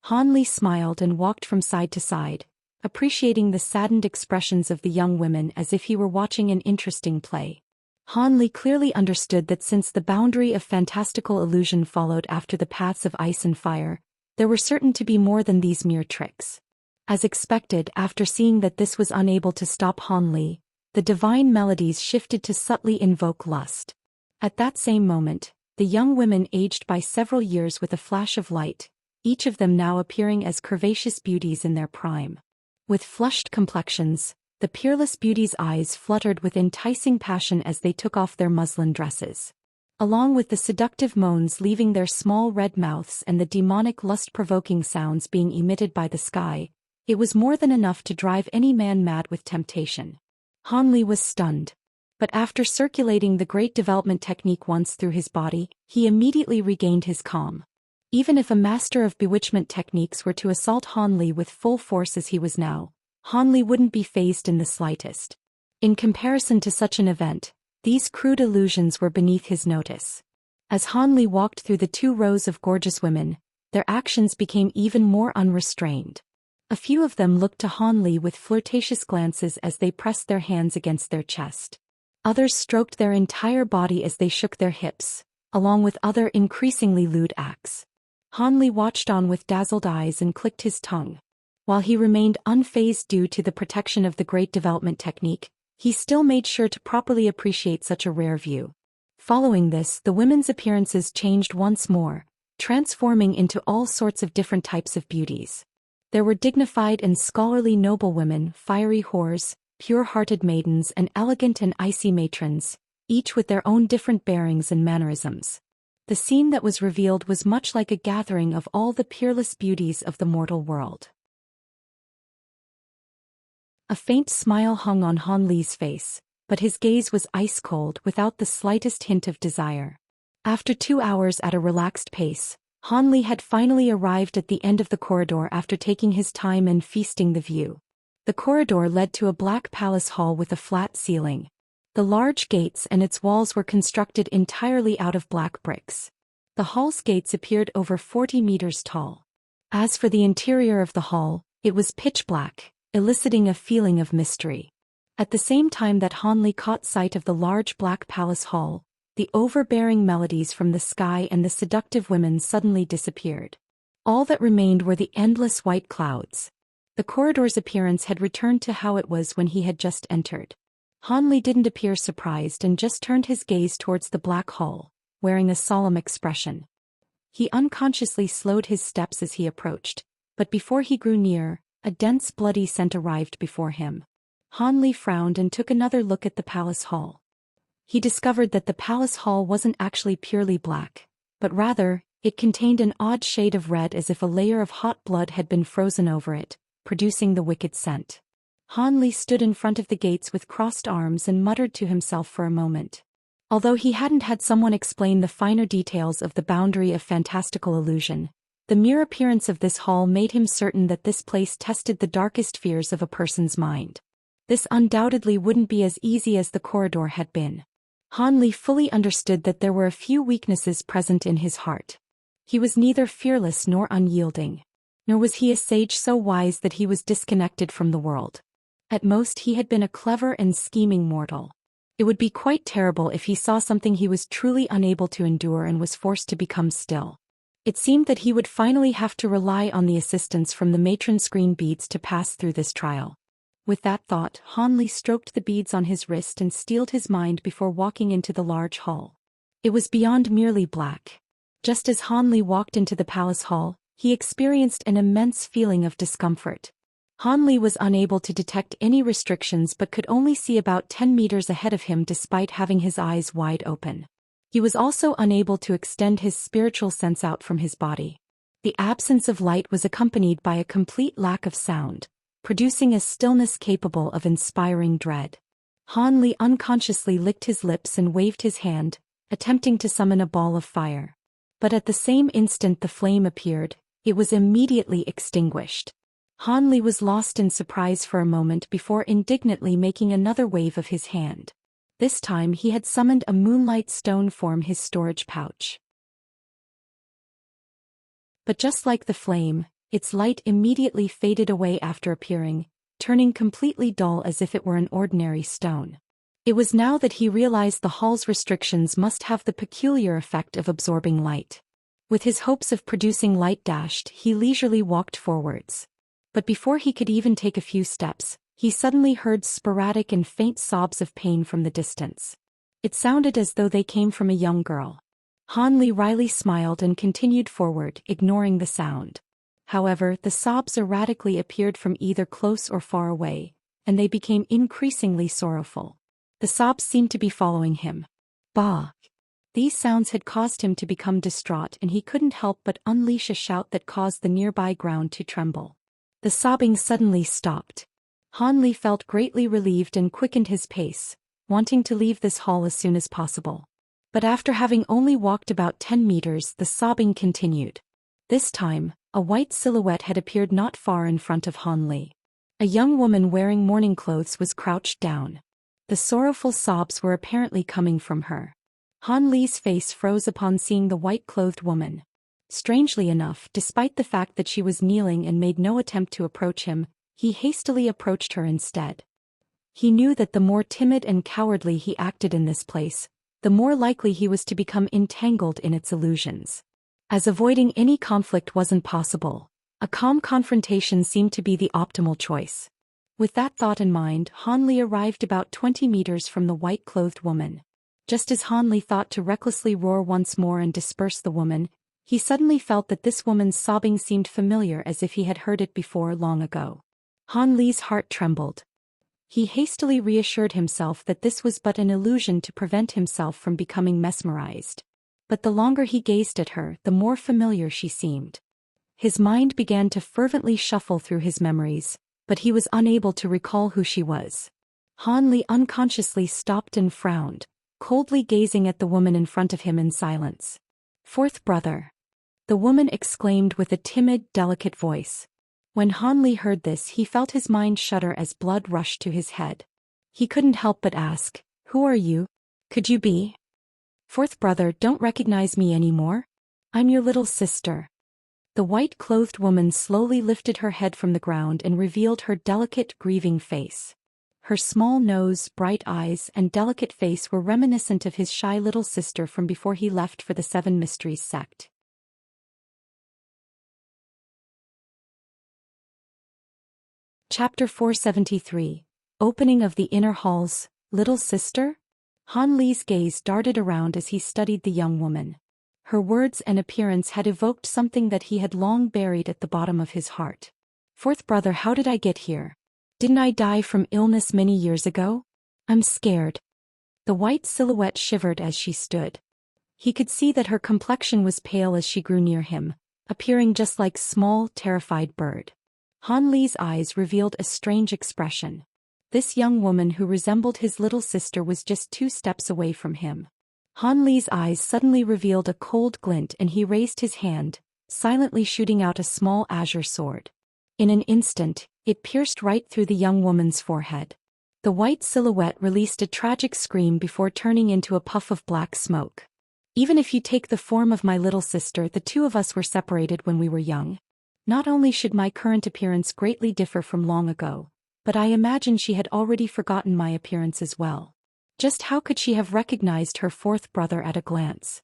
Hanli smiled and walked from side to side, appreciating the saddened expressions of the young women as if he were watching an interesting play. Hanli clearly understood that since the boundary of fantastical illusion followed after the paths of ice and fire, there were certain to be more than these mere tricks. As expected, after seeing that this was unable to stop Hanli, the divine melodies shifted to subtly invoke lust. At that same moment, the young women aged by several years with a flash of light, each of them now appearing as curvaceous beauties in their prime. With flushed complexions, the peerless beauties' eyes fluttered with enticing passion as they took off their muslin dresses. Along with the seductive moans leaving their small red mouths and the demonic lust-provoking sounds being emitted by the sky, it was more than enough to drive any man mad with temptation. Hanli was stunned. But after circulating the great development technique once through his body, he immediately regained his calm. Even if a master of bewitchment techniques were to assault Hanli with full force as he was now, Hanli wouldn't be fazed in the slightest. In comparison to such an event, these crude illusions were beneath his notice. As Hanli walked through the 2 rows of gorgeous women, their actions became even more unrestrained. A few of them looked to Hanli with flirtatious glances as they pressed their hands against their chest. Others stroked their entire body as they shook their hips, along with other increasingly lewd acts. Hanli watched on with dazzled eyes and clicked his tongue. While he remained unfazed due to the protection of the great development technique, he still made sure to properly appreciate such a rare view. Following this, the women's appearances changed once more, transforming into all sorts of different types of beauties. There were dignified and scholarly noblewomen, fiery whores, pure-hearted maidens, and elegant and icy matrons, each with their own different bearings and mannerisms. The scene that was revealed was much like a gathering of all the peerless beauties of the mortal world. A faint smile hung on Han Li's face, but his gaze was ice-cold without the slightest hint of desire. After 2 hours at a relaxed pace, Han Li had finally arrived at the end of the corridor after taking his time and feasting the view. The corridor led to a black palace hall with a flat ceiling. The large gates and its walls were constructed entirely out of black bricks. The hall's gates appeared over 40 meters tall. As for the interior of the hall, it was pitch black, eliciting a feeling of mystery. At the same time that Han Li caught sight of the large black palace hall, the overbearing melodies from the sky and the seductive women suddenly disappeared. All that remained were the endless white clouds. The corridor's appearance had returned to how it was when he had just entered. Han Li didn't appear surprised and just turned his gaze towards the black hall, wearing a solemn expression. He unconsciously slowed his steps as he approached, but before he grew near, a dense bloody scent arrived before him. Han Li frowned and took another look at the palace hall. He discovered that the palace hall wasn't actually purely black, but rather, it contained an odd shade of red as if a layer of hot blood had been frozen over it, producing the wicked scent. Han Li stood in front of the gates with crossed arms and muttered to himself for a moment. Although he hadn't had someone explain the finer details of the boundary of fantastical illusion, the mere appearance of this hall made him certain that this place tested the darkest fears of a person's mind. This undoubtedly wouldn't be as easy as the corridor had been. Han Li fully understood that there were a few weaknesses present in his heart. He was neither fearless nor unyielding. Nor was he a sage so wise that he was disconnected from the world. At most he had been a clever and scheming mortal. It would be quite terrible if he saw something he was truly unable to endure and was forced to become still. It seemed that he would finally have to rely on the assistance from the matron's green beads to pass through this trial. With that thought, Han Li stroked the beads on his wrist and steeled his mind before walking into the large hall. It was beyond merely black. Just as Han Li walked into the palace hall, he experienced an immense feeling of discomfort. Han Li was unable to detect any restrictions but could only see about 10 meters ahead of him despite having his eyes wide open. He was also unable to extend his spiritual sense out from his body. The absence of light was accompanied by a complete lack of sound, producing a stillness capable of inspiring dread. Han Li unconsciously licked his lips and waved his hand, attempting to summon a ball of fire. But at the same instant the flame appeared, it was immediately extinguished. Han Li was lost in surprise for a moment before indignantly making another wave of his hand. This time he had summoned a moonlight stone from his storage pouch. But just like the flame, its light immediately faded away after appearing, turning completely dull as if it were an ordinary stone. It was now that he realized the hall's restrictions must have the peculiar effect of absorbing light. With his hopes of producing light dashed, he leisurely walked forwards. But before he could even take a few steps, he suddenly heard sporadic and faint sobs of pain from the distance. It sounded as though they came from a young girl. Han Li wryly smiled and continued forward, ignoring the sound. However, the sobs erratically appeared from either close or far away, and they became increasingly sorrowful. The sobs seemed to be following him. Bah! These sounds had caused him to become distraught and he couldn't help but unleash a shout that caused the nearby ground to tremble. The sobbing suddenly stopped. Han Li felt greatly relieved and quickened his pace, wanting to leave this hall as soon as possible. But after having only walked about 10 meters, the sobbing continued. This time, a white silhouette had appeared not far in front of Han Li. A young woman wearing mourning clothes was crouched down. The sorrowful sobs were apparently coming from her. Han Li's face froze upon seeing the white-clothed woman. Strangely enough, despite the fact that she was kneeling and made no attempt to approach him, he hastily approached her instead. He knew that the more timid and cowardly he acted in this place, the more likely he was to become entangled in its illusions. As avoiding any conflict wasn't possible, a calm confrontation seemed to be the optimal choice. With that thought in mind, Han Li arrived about 20 meters from the white-clothed woman. Just as Han Li thought to recklessly roar once more and disperse the woman, he suddenly felt that this woman's sobbing seemed familiar, as if he had heard it before long ago. Han Li's heart trembled. He hastily reassured himself that this was but an illusion to prevent himself from becoming mesmerized. But the longer he gazed at her, the more familiar she seemed. His mind began to fervently shuffle through his memories, but he was unable to recall who she was. Han Li unconsciously stopped and frowned, coldly gazing at the woman in front of him in silence. "Fourth brother," the woman exclaimed with a timid, delicate voice. When Han Li heard this, he felt his mind shudder as blood rushed to his head. He couldn't help but ask, "Who are you? Could you be? Fourth brother, don't recognize me anymore? I'm your little sister." The white-clothed woman slowly lifted her head from the ground and revealed her delicate, grieving face. Her small nose, bright eyes, and delicate face were reminiscent of his shy little sister from before he left for the Seven Mysteries sect. Chapter 473. Opening of the Inner Halls. Little sister? Han Li's gaze darted around as he studied the young woman. Her words and appearance had evoked something that he had long buried at the bottom of his heart. "Fourth brother, how did I get here? Didn't I die from illness many years ago? I'm scared." The white silhouette shivered as she stood. He could see that her complexion was pale as she grew near him, appearing just like a small, terrified bird. Han Li's eyes revealed a strange expression. This young woman who resembled his little sister was just 2 steps away from him. Han Li's eyes suddenly revealed a cold glint and he raised his hand, silently shooting out a small azure sword. In an instant, it pierced right through the young woman's forehead. The white silhouette released a tragic scream before turning into a puff of black smoke. "Even if you take the form of my little sister, the two of us were separated when we were young. Not only should my current appearance greatly differ from long ago, but I imagine she had already forgotten my appearance as well. Just how could she have recognized her fourth brother at a glance?"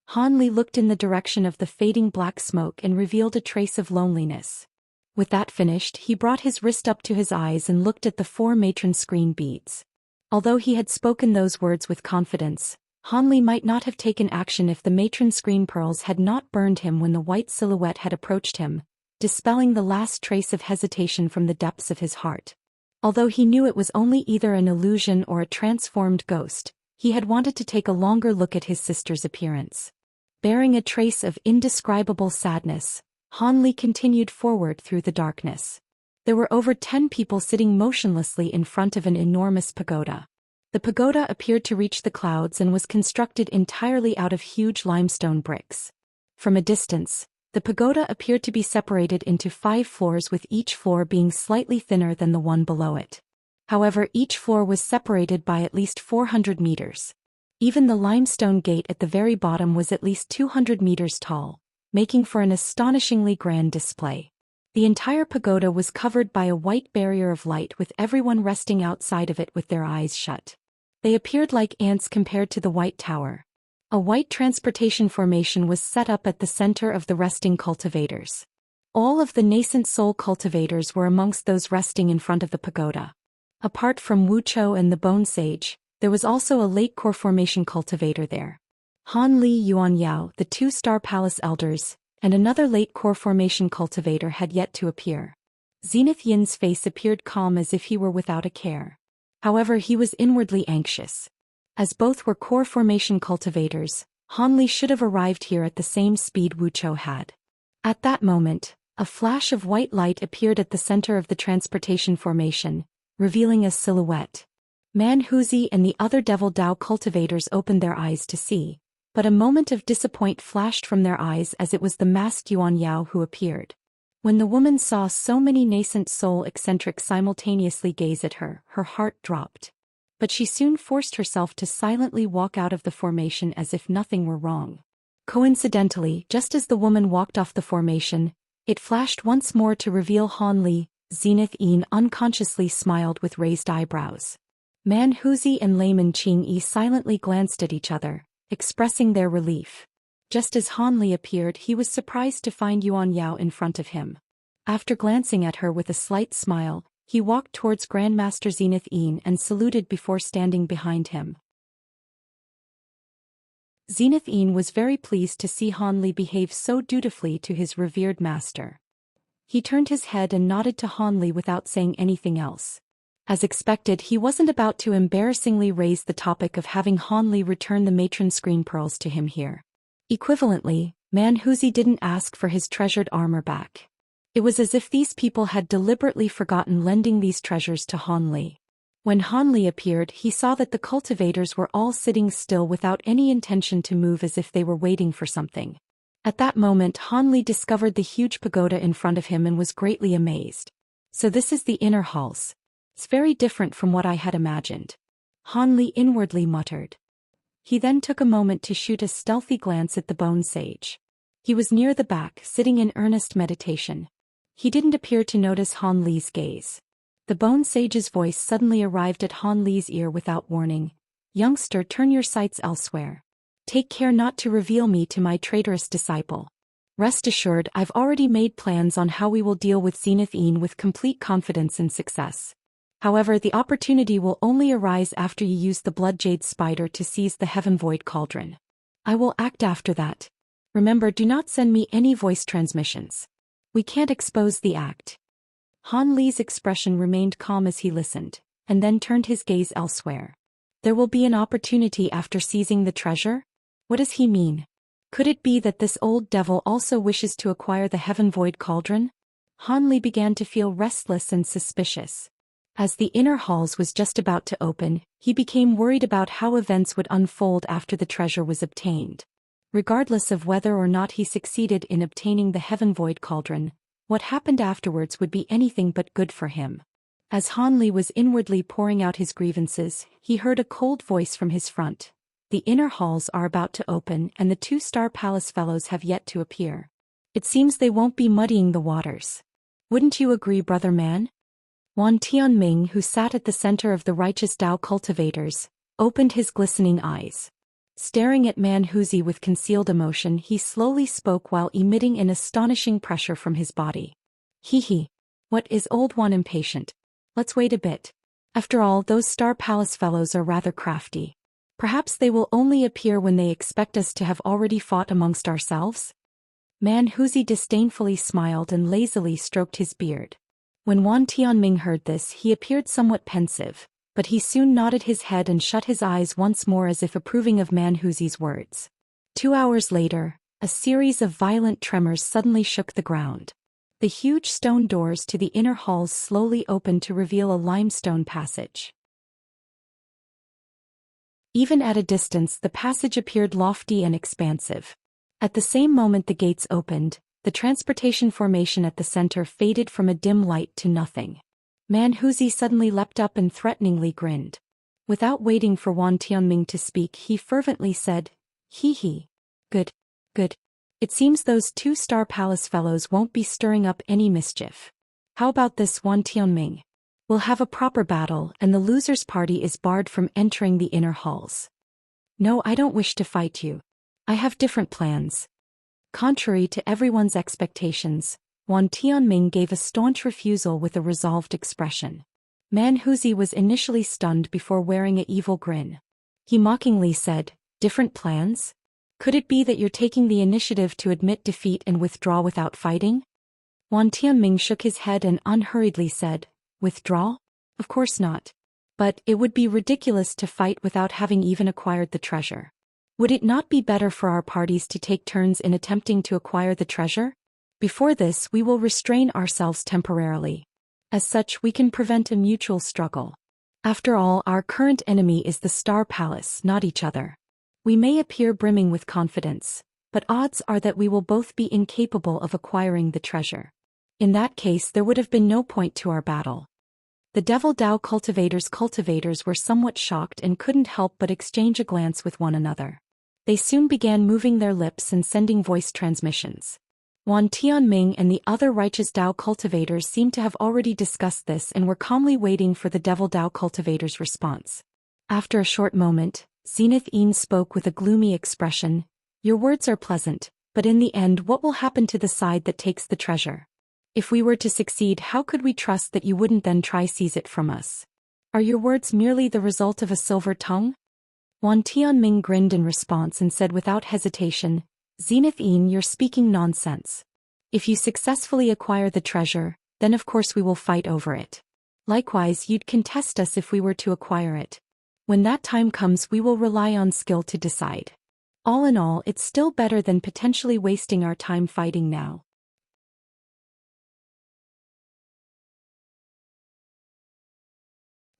Han Li looked in the direction of the fading black smoke and revealed a trace of loneliness. With that finished, he brought his wrist up to his eyes and looked at the 4 matron screen beads. Although he had spoken those words with confidence, Han Li might not have taken action if the matron screen pearls had not burned him when the white silhouette had approached him, dispelling the last trace of hesitation from the depths of his heart. Although he knew it was only either an illusion or a transformed ghost, he had wanted to take a longer look at his sister's appearance. Bearing a trace of indescribable sadness, Han Li continued forward through the darkness. There were over 10 people sitting motionlessly in front of an enormous pagoda. The pagoda appeared to reach the clouds and was constructed entirely out of huge limestone bricks. From a distance, the pagoda appeared to be separated into 5 floors, with each floor being slightly thinner than the one below it. However, each floor was separated by at least 400 meters. Even the limestone gate at the very bottom was at least 200 meters tall, making for an astonishingly grand display. The entire pagoda was covered by a white barrier of light, with everyone resting outside of it with their eyes shut. They appeared like ants compared to the White Tower. A white transportation formation was set up at the center of the resting cultivators. All of the nascent soul cultivators were amongst those resting in front of the pagoda. Apart from Wuxia and the Bone Sage, there was also a late core formation cultivator there. Han Li, Yuan Yao, the 2 Star Palace elders, and another late core formation cultivator had yet to appear. Zenith Yin's face appeared calm as if he were without a care. However, he was inwardly anxious. As both were core formation cultivators, Han Li should have arrived here at the same speed Wuchou had. At that moment, a flash of white light appeared at the center of the transportation formation, revealing a silhouette. Man Huzi and the other Devil Dao cultivators opened their eyes to see, but a moment of disappointment flashed from their eyes as it was the masked Yuan Yao who appeared. When the woman saw so many nascent soul eccentrics simultaneously gaze at her, her heart dropped. But she soon forced herself to silently walk out of the formation as if nothing were wrong. Coincidentally, just as the woman walked off the formation, it flashed once more to reveal Han Li. Zenith Yin unconsciously smiled with raised eyebrows. Man Huzi and Layman Qing Yi silently glanced at each other, expressing their relief. Just as Han Li appeared, he was surprised to find Yuan Yao in front of him. After glancing at her with a slight smile, He walked towards Grandmaster Zenith Yin and saluted before standing behind him. Zenith Yin was very pleased to see Han Li behave so dutifully to his revered master. He turned his head and nodded to Han Li without saying anything else. As expected, he wasn't about to embarrassingly raise the topic of having Han Li return the matron screen pearls to him here. Equivalently, Manhuzi didn't ask for his treasured armor back. It was as if these people had deliberately forgotten lending these treasures to Han Li. When Han Li appeared, he saw that the cultivators were all sitting still without any intention to move, as if they were waiting for something. At that moment, Han Li discovered the huge pagoda in front of him and was greatly amazed. So this is the inner halls. It's very different from what I had imagined. Han Li inwardly muttered. He then took a moment to shoot a stealthy glance at the bone sage. He was near the back, sitting in earnest meditation. He didn't appear to notice Han Li's gaze. The bone sage's voice suddenly arrived at Han Li's ear without warning. "Youngster, turn your sights elsewhere. Take care not to reveal me to my traitorous disciple. Rest assured, I've already made plans on how we will deal with Zenith Yin with complete confidence and success. However, the opportunity will only arise after you use the Blood Jade Spider to seize the Heaven Void Cauldron. I will act after that. Remember, do not send me any voice transmissions. We can't expose the act." Han Li's expression remained calm as he listened, and then turned his gaze elsewhere. There will be an opportunity after seizing the treasure? What does he mean? Could it be that this old devil also wishes to acquire the Heaven Void Cauldron? Han Li began to feel restless and suspicious. As the inner halls was just about to open, he became worried about how events would unfold after the treasure was obtained. Regardless of whether or not he succeeded in obtaining the Heaven Void Cauldron, what happened afterwards would be anything but good for him. As Han Li was inwardly pouring out his grievances, he heard a cold voice from his front. "The inner halls are about to open and the 2-star palace fellows have yet to appear. It seems they won't be muddying the waters. Wouldn't you agree, brother man?" Wan Tianming, who sat at the center of the righteous Dao cultivators, opened his glistening eyes. Staring at Manhuzi with concealed emotion, he slowly spoke while emitting an astonishing pressure from his body. "Hee. What is old one impatient? Let's wait a bit. After all, those Star Palace fellows are rather crafty. Perhaps they will only appear when they expect us to have already fought amongst ourselves?" Manhuzi disdainfully smiled and lazily stroked his beard. When Wan Tianming heard this, he appeared somewhat pensive, but he soon nodded his head and shut his eyes once more as if approving of Manhuzi's words. 2 hours later, a series of violent tremors suddenly shook the ground. The huge stone doors to the inner halls slowly opened to reveal a limestone passage. Even at a distance, the passage appeared lofty and expansive. At the same moment the gates opened, the transportation formation at the center faded from a dim light to nothing. Manhuzi suddenly leapt up and threateningly grinned. Without waiting for Wan Tianming to speak, he fervently said, "Hee. Good. It seems those 2-star palace fellows won't be stirring up any mischief. How about this, Wan Tianming? We'll have a proper battle, and the loser's party is barred from entering the inner halls." "No, I don't wish to fight you. I have different plans." Contrary to everyone's expectations, Wan Tianming gave a staunch refusal with a resolved expression. Manhuzi was initially stunned before wearing an evil grin. He mockingly said, "Different plans? Could it be that you're taking the initiative to admit defeat and withdraw without fighting?" Wan Tianming shook his head and unhurriedly said, "Withdraw? Of course not. But it would be ridiculous to fight without having even acquired the treasure. Would it not be better for our parties to take turns in attempting to acquire the treasure? Before this, we will restrain ourselves temporarily. As such, we can prevent a mutual struggle. After all, our current enemy is the Star Palace, not each other. We may appear brimming with confidence, but odds are that we will both be incapable of acquiring the treasure. In that case, there would have been no point to our battle." The Devil Dao cultivators were somewhat shocked and couldn't help but exchange a glance with one another. They soon began moving their lips and sending voice transmissions. Wan Tianming and the other righteous Dao cultivators seemed to have already discussed this and were calmly waiting for the Devil Dao cultivators' response. After a short moment, Zenith Yin spoke with a gloomy expression. "Your words are pleasant, but in the end, what will happen to the side that takes the treasure? If we were to succeed, how could we trust that you wouldn't then try seize it from us? Are your words merely the result of a silver tongue? Wan Tianming grinned in response and said without hesitation, Zenith Yin, you're speaking nonsense. If you successfully acquire the treasure, then of course we will fight over it. Likewise, you'd contest us if we were to acquire it. When that time comes, we will rely on skill to decide. All in all, it's still better than potentially wasting our time fighting now.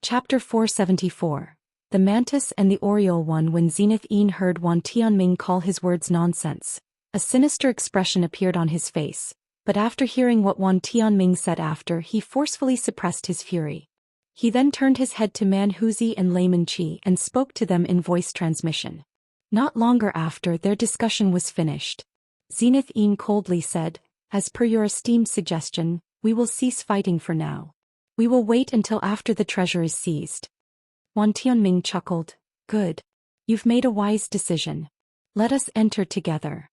Chapter 474. The Mantis and the Oriole. One. When Zenith Yin heard Wan Tianming call his words nonsense, a sinister expression appeared on his face, but after hearing what Wan Tianming said after, he forcefully suppressed his fury. He then turned his head to Man Huzi and Layman Qi and spoke to them in voice transmission. Not longer after their discussion was finished, Zenith Yin coldly said, as per your esteemed suggestion, we will cease fighting for now. We will wait until after the treasure is seized. Wan Tianming chuckled. Good. You've made a wise decision. Let us enter together.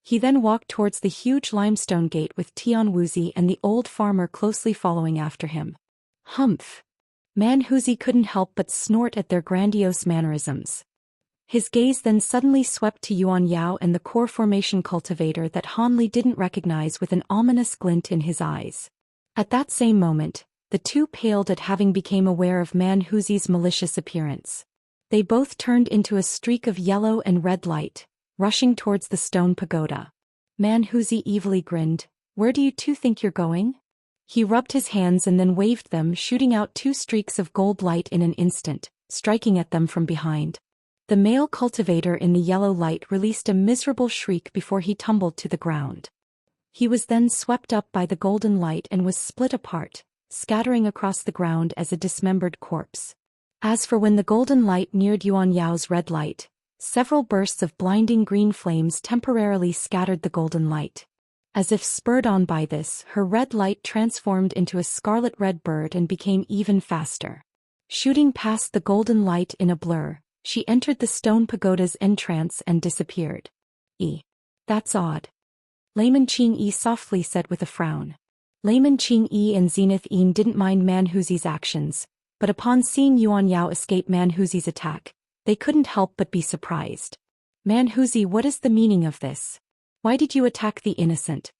He then walked towards the huge limestone gate with Tian Wuzi and the old farmer closely following after him. Humph. Man Huzi couldn't help but snort at their grandiose mannerisms. His gaze then suddenly swept to Yuan Yao and the core formation cultivator that Han Li didn't recognize, with an ominous glint in his eyes. At that same moment, the two paled at having become aware of Man Huzi's malicious appearance. They both turned into a streak of yellow and red light, rushing towards the stone pagoda. Man Huzi evilly grinned. Where do you two think you're going? He rubbed his hands and then waved them, shooting out two streaks of gold light in an instant, striking at them from behind. The male cultivator in the yellow light released a miserable shriek before he tumbled to the ground. He was then swept up by the golden light and was split apart, scattering across the ground as a dismembered corpse. As for when the golden light neared Yuan Yao's red light, several bursts of blinding green flames temporarily scattered the golden light. As if spurred on by this, her red light transformed into a scarlet-red bird and became even faster. Shooting past the golden light in a blur, she entered the stone pagoda's entrance and disappeared. That's odd. Layman Qing softly said with a frown. Layman Qing and Zenith Yin didn't mind Man Huzi's actions, but upon seeing Yuan Yao escape Man Huzi's attack, they couldn't help but be surprised. Man Huzi, what is the meaning of this? Why did you attack the innocent?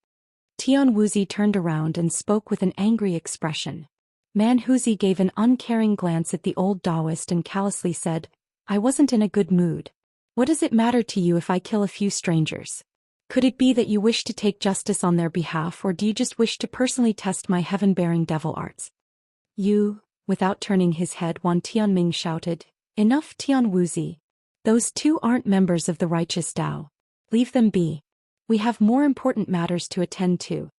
Tian Wuzi turned around and spoke with an angry expression. Man Huzi gave an uncaring glance at the old Taoist and callously said, I wasn't in a good mood. What does it matter to you if I kill a few strangers? Could it be that you wish to take justice on their behalf, or do you just wish to personally test my heaven-bearing devil arts? You, without turning his head, Wan Tianming shouted, Enough, Tian Wuzi. Those two aren't members of the righteous Tao. Leave them be. We have more important matters to attend to.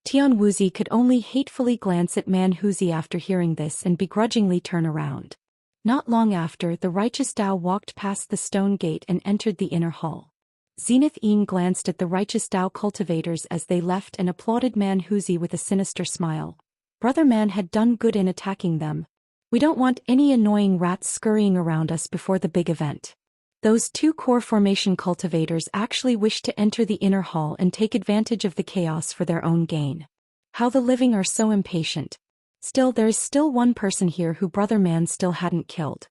Tian Wuzi could only hatefully glance at Man Huzi after hearing this and begrudgingly turn around. Not long after, the righteous Tao walked past the stone gate and entered the inner hall. Zenith Yin glanced at the righteous Tao cultivators as they left and applauded Man Huzi with a sinister smile. Brother Man had done good in attacking them. We don't want any annoying rats scurrying around us before the big event. Those two core formation cultivators actually wished to enter the inner hall and take advantage of the chaos for their own gain. How the living are so impatient. Still, there is still one person here who Brother Man still hadn't killed.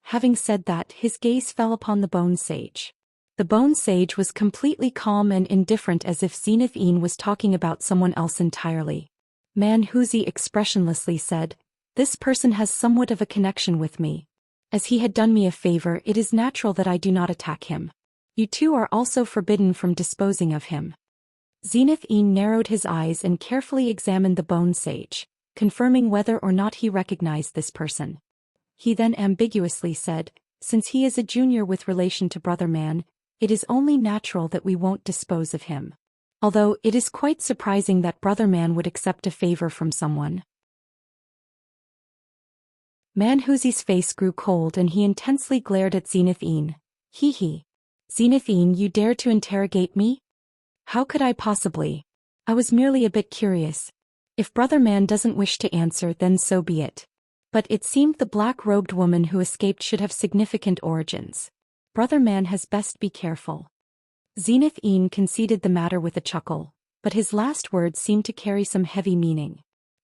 Having said that, his gaze fell upon the Bone Sage. The Bone Sage was completely calm and indifferent, as if Zenith Yin was talking about someone else entirely. Man Huzi expressionlessly said, This person has somewhat of a connection with me. As he had done me a favor, it is natural that I do not attack him. You two are also forbidden from disposing of him. Zenith Yin narrowed his eyes and carefully examined the Bone Sage, confirming whether or not he recognized this person. He then ambiguously said, Since he is a junior with relation to Brother Man, it is only natural that we won't dispose of him. Although, it is quite surprising that Brother Man would accept a favor from someone. Man Huzi's face grew cold and he intensely glared at Zenith Yin. Hee. Zenith Yin, you dare to interrogate me? How could I possibly? I was merely a bit curious. If Brother Man doesn't wish to answer, then so be it. But it seemed the black-robed woman who escaped should have significant origins. Brother Man has best be careful. Zenith Yin conceded the matter with a chuckle. but his last words seemed to carry some heavy meaning.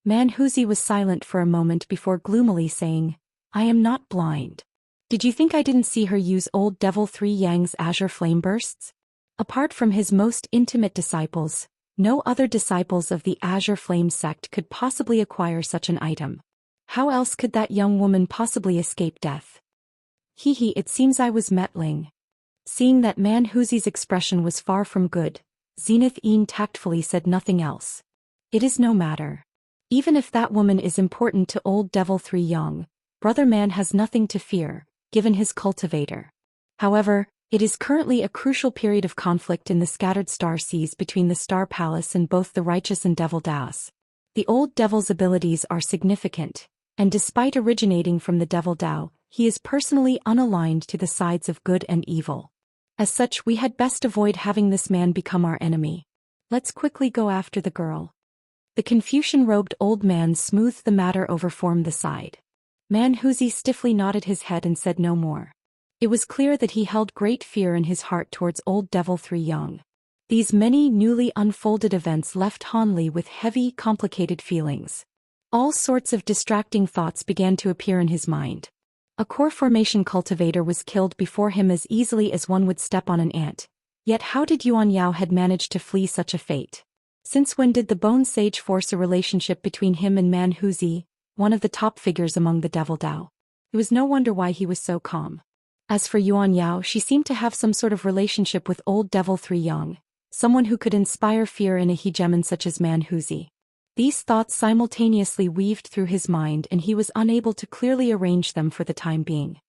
Manhuzi was silent for a moment before gloomily saying, "I am not blind. Did you think I didn't see her use old Devil 3 Yang's azure flame bursts? Apart from his most intimate disciples, no other disciples of the Azure Flame sect could possibly acquire such an item. How else could that young woman possibly escape death?" It seems I was meddling." Seeing that Manhuzi's expression was far from good, Zenith Een tactfully said nothing else. "It is no matter. Even if that woman is important to old Devil 3 Yang, Brother Man has nothing to fear, given his cultivator. However, it is currently a crucial period of conflict in the scattered star seas between the Star Palace and both the righteous and Devil Daos. The old Devil's abilities are significant, and despite originating from the Devil Dao, he is personally unaligned to the sides of good and evil. As such, we had best avoid having this man become our enemy. Let's quickly go after the girl." The Confucian-robed old man smoothed the matter over from the side. Manhuzi stiffly nodded his head and said no more. It was clear that he held great fear in his heart towards old Devil 3 Yang. These many newly unfolded events left Hanli with heavy, complicated feelings. All sorts of distracting thoughts began to appear in his mind. A core formation cultivator was killed before him as easily as one would step on an ant. Yet how did Yuan Yao had managed to flee such a fate? Since when did the Bone Sage force a relationship between him and Manhuzi, one of the top figures among the Devil Dao? It was no wonder why he was so calm. As for Yuan Yao, she seemed to have some sort of relationship with old Devil 3 Yang, someone who could inspire fear in a hegemon such as Manhuzi. These thoughts simultaneously weaved through his mind and he was unable to clearly arrange them for the time being.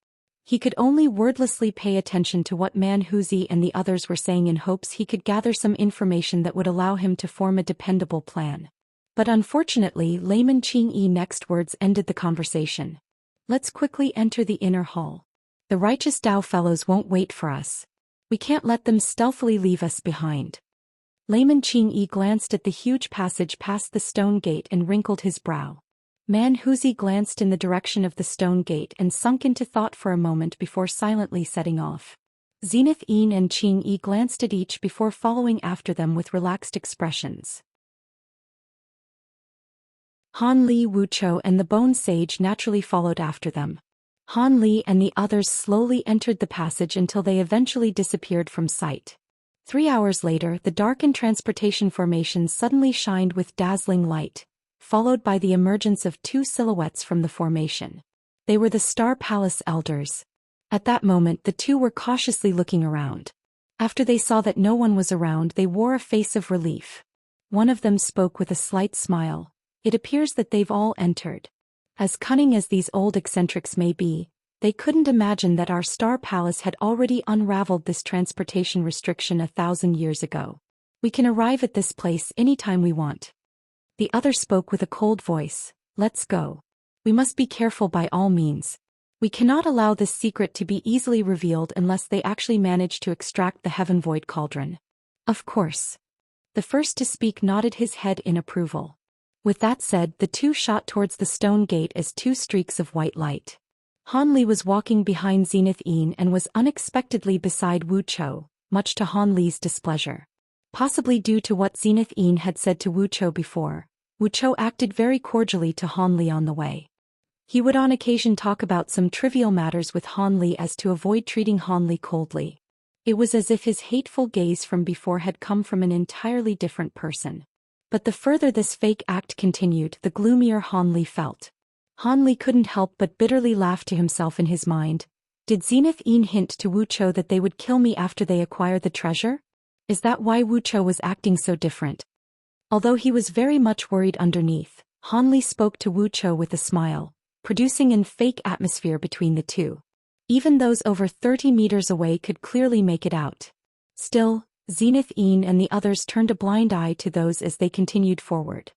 He could only wordlessly pay attention to what Manhuzi and the others were saying in hopes he could gather some information that would allow him to form a dependable plan. But unfortunately, Layman Qingyi next words ended the conversation. "Let's quickly enter the inner hall. The righteous Dao fellows won't wait for us. We can't let them stealthily leave us behind." Layman Qingyi glanced at the huge passage past the stone gate and wrinkled his brow. Manhuzi glanced in the direction of the stone gate and sunk into thought for a moment before silently setting off. Zenith Een and Qingyi glanced at each before following after them with relaxed expressions. Han Li, Wuchou and the Bone Sage naturally followed after them. Han Li and the others slowly entered the passage until they eventually disappeared from sight. 3 hours later, the darkened transportation formation suddenly shined with dazzling light, followed by the emergence of 2 silhouettes from the formation. They were the Star Palace elders. At that moment, the 2 were cautiously looking around. After they saw that no one was around, they wore a face of relief. One of them spoke with a slight smile. "It appears that they've all entered. As cunning as these old eccentrics may be, they couldn't imagine that our Star Palace had already unraveled this transportation restriction 1,000 years ago. We can arrive at this place anytime we want." The other spoke with a cold voice. "Let's go. We must be careful by all means. We cannot allow this secret to be easily revealed unless they actually manage to extract the Heaven Void Cauldron." "Of course." The first to speak nodded his head in approval. With that said, the 2 shot towards the stone gate as 2 streaks of white light. Han Li was walking behind Zenith Een and was unexpectedly beside Wuchou, much to Han Li's displeasure. Possibly due to what Zenith Een had said to Wuchou before, Wuchou acted very cordially to Han Li on the way. He would on occasion talk about some trivial matters with Han Li as to avoid treating Han Li coldly. It was as if his hateful gaze from before had come from an entirely different person. But the further this fake act continued, the gloomier Han Li felt. Han Li couldn't help but bitterly laugh to himself in his mind. Did Zenith Een hint to Wuchou that they would kill me after they acquire the treasure? Is that why Wuchou was acting so different? Although he was very much worried underneath, Han Li spoke to Wuchou with a smile, producing an fake atmosphere between the 2. Even those over 30 meters away could clearly make it out. Still, Zenith Een and the others turned a blind eye to those as they continued forward.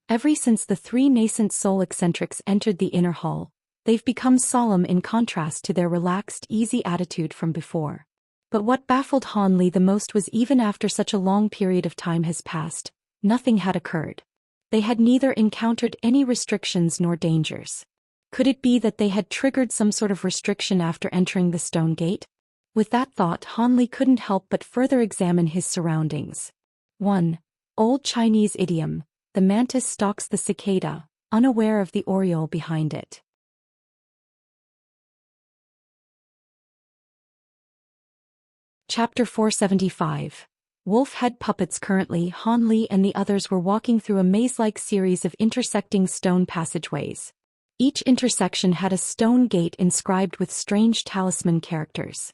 Ever since the 3 nascent soul eccentrics entered the inner hall, they've become solemn in contrast to their relaxed, easy attitude from before. But what baffled Han Li the most was even after such a long period of time has passed, nothing had occurred. They had neither encountered any restrictions nor dangers. Could it be that they had triggered some sort of restriction after entering the stone gate? With that thought, Han Li couldn't help but further examine his surroundings. 1. Old Chinese idiom, the mantis stalks the cicada, unaware of the oriole behind it. Chapter 475. Wolf head puppets. Currently, Han Li and the others were walking through a maze-like series of intersecting stone passageways. Each intersection had a stone gate inscribed with strange talisman characters.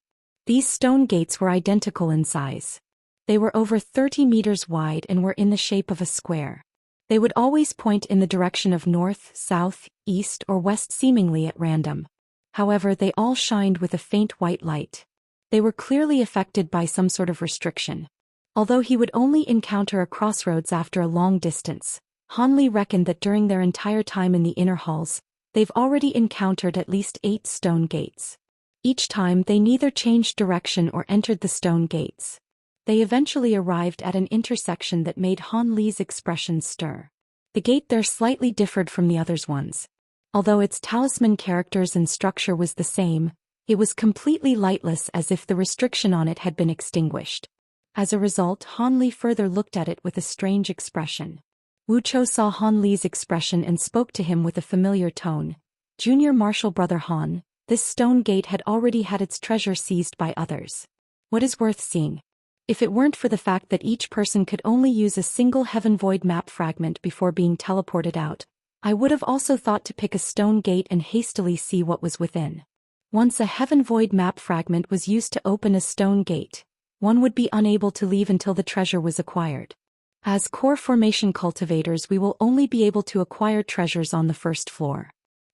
These stone gates were identical in size. They were over 30 meters wide and were in the shape of a square. They would always point in the direction of north, south, east, or west, seemingly at random. However, they all shined with a faint white light. They were clearly affected by some sort of restriction. Although he would only encounter a crossroads after a long distance, Han Li reckoned that during their entire time in the inner halls, they've already encountered at least 8 stone gates. Each time they neither changed direction or entered the stone gates. They eventually arrived at an intersection that made Han Li's expression stir. The gate there slightly differed from the others' ones. Although its talisman characters and structure was the same, it was completely lightless, as if the restriction on it had been extinguished. As a result, Han Li further looked at it with a strange expression. Wuchou saw Han Li's expression and spoke to him with a familiar tone. "Junior Marshal Brother Han, this stone gate had already had its treasure seized by others. What is worth seeing? If it weren't for the fact that each person could only use a single Heaven Void map fragment before being teleported out, I would have also thought to pick a stone gate and hastily see what was within. Once a Heaven Void map fragment was used to open a stone gate, one would be unable to leave until the treasure was acquired. As core formation cultivators, we will only be able to acquire treasures on the first floor.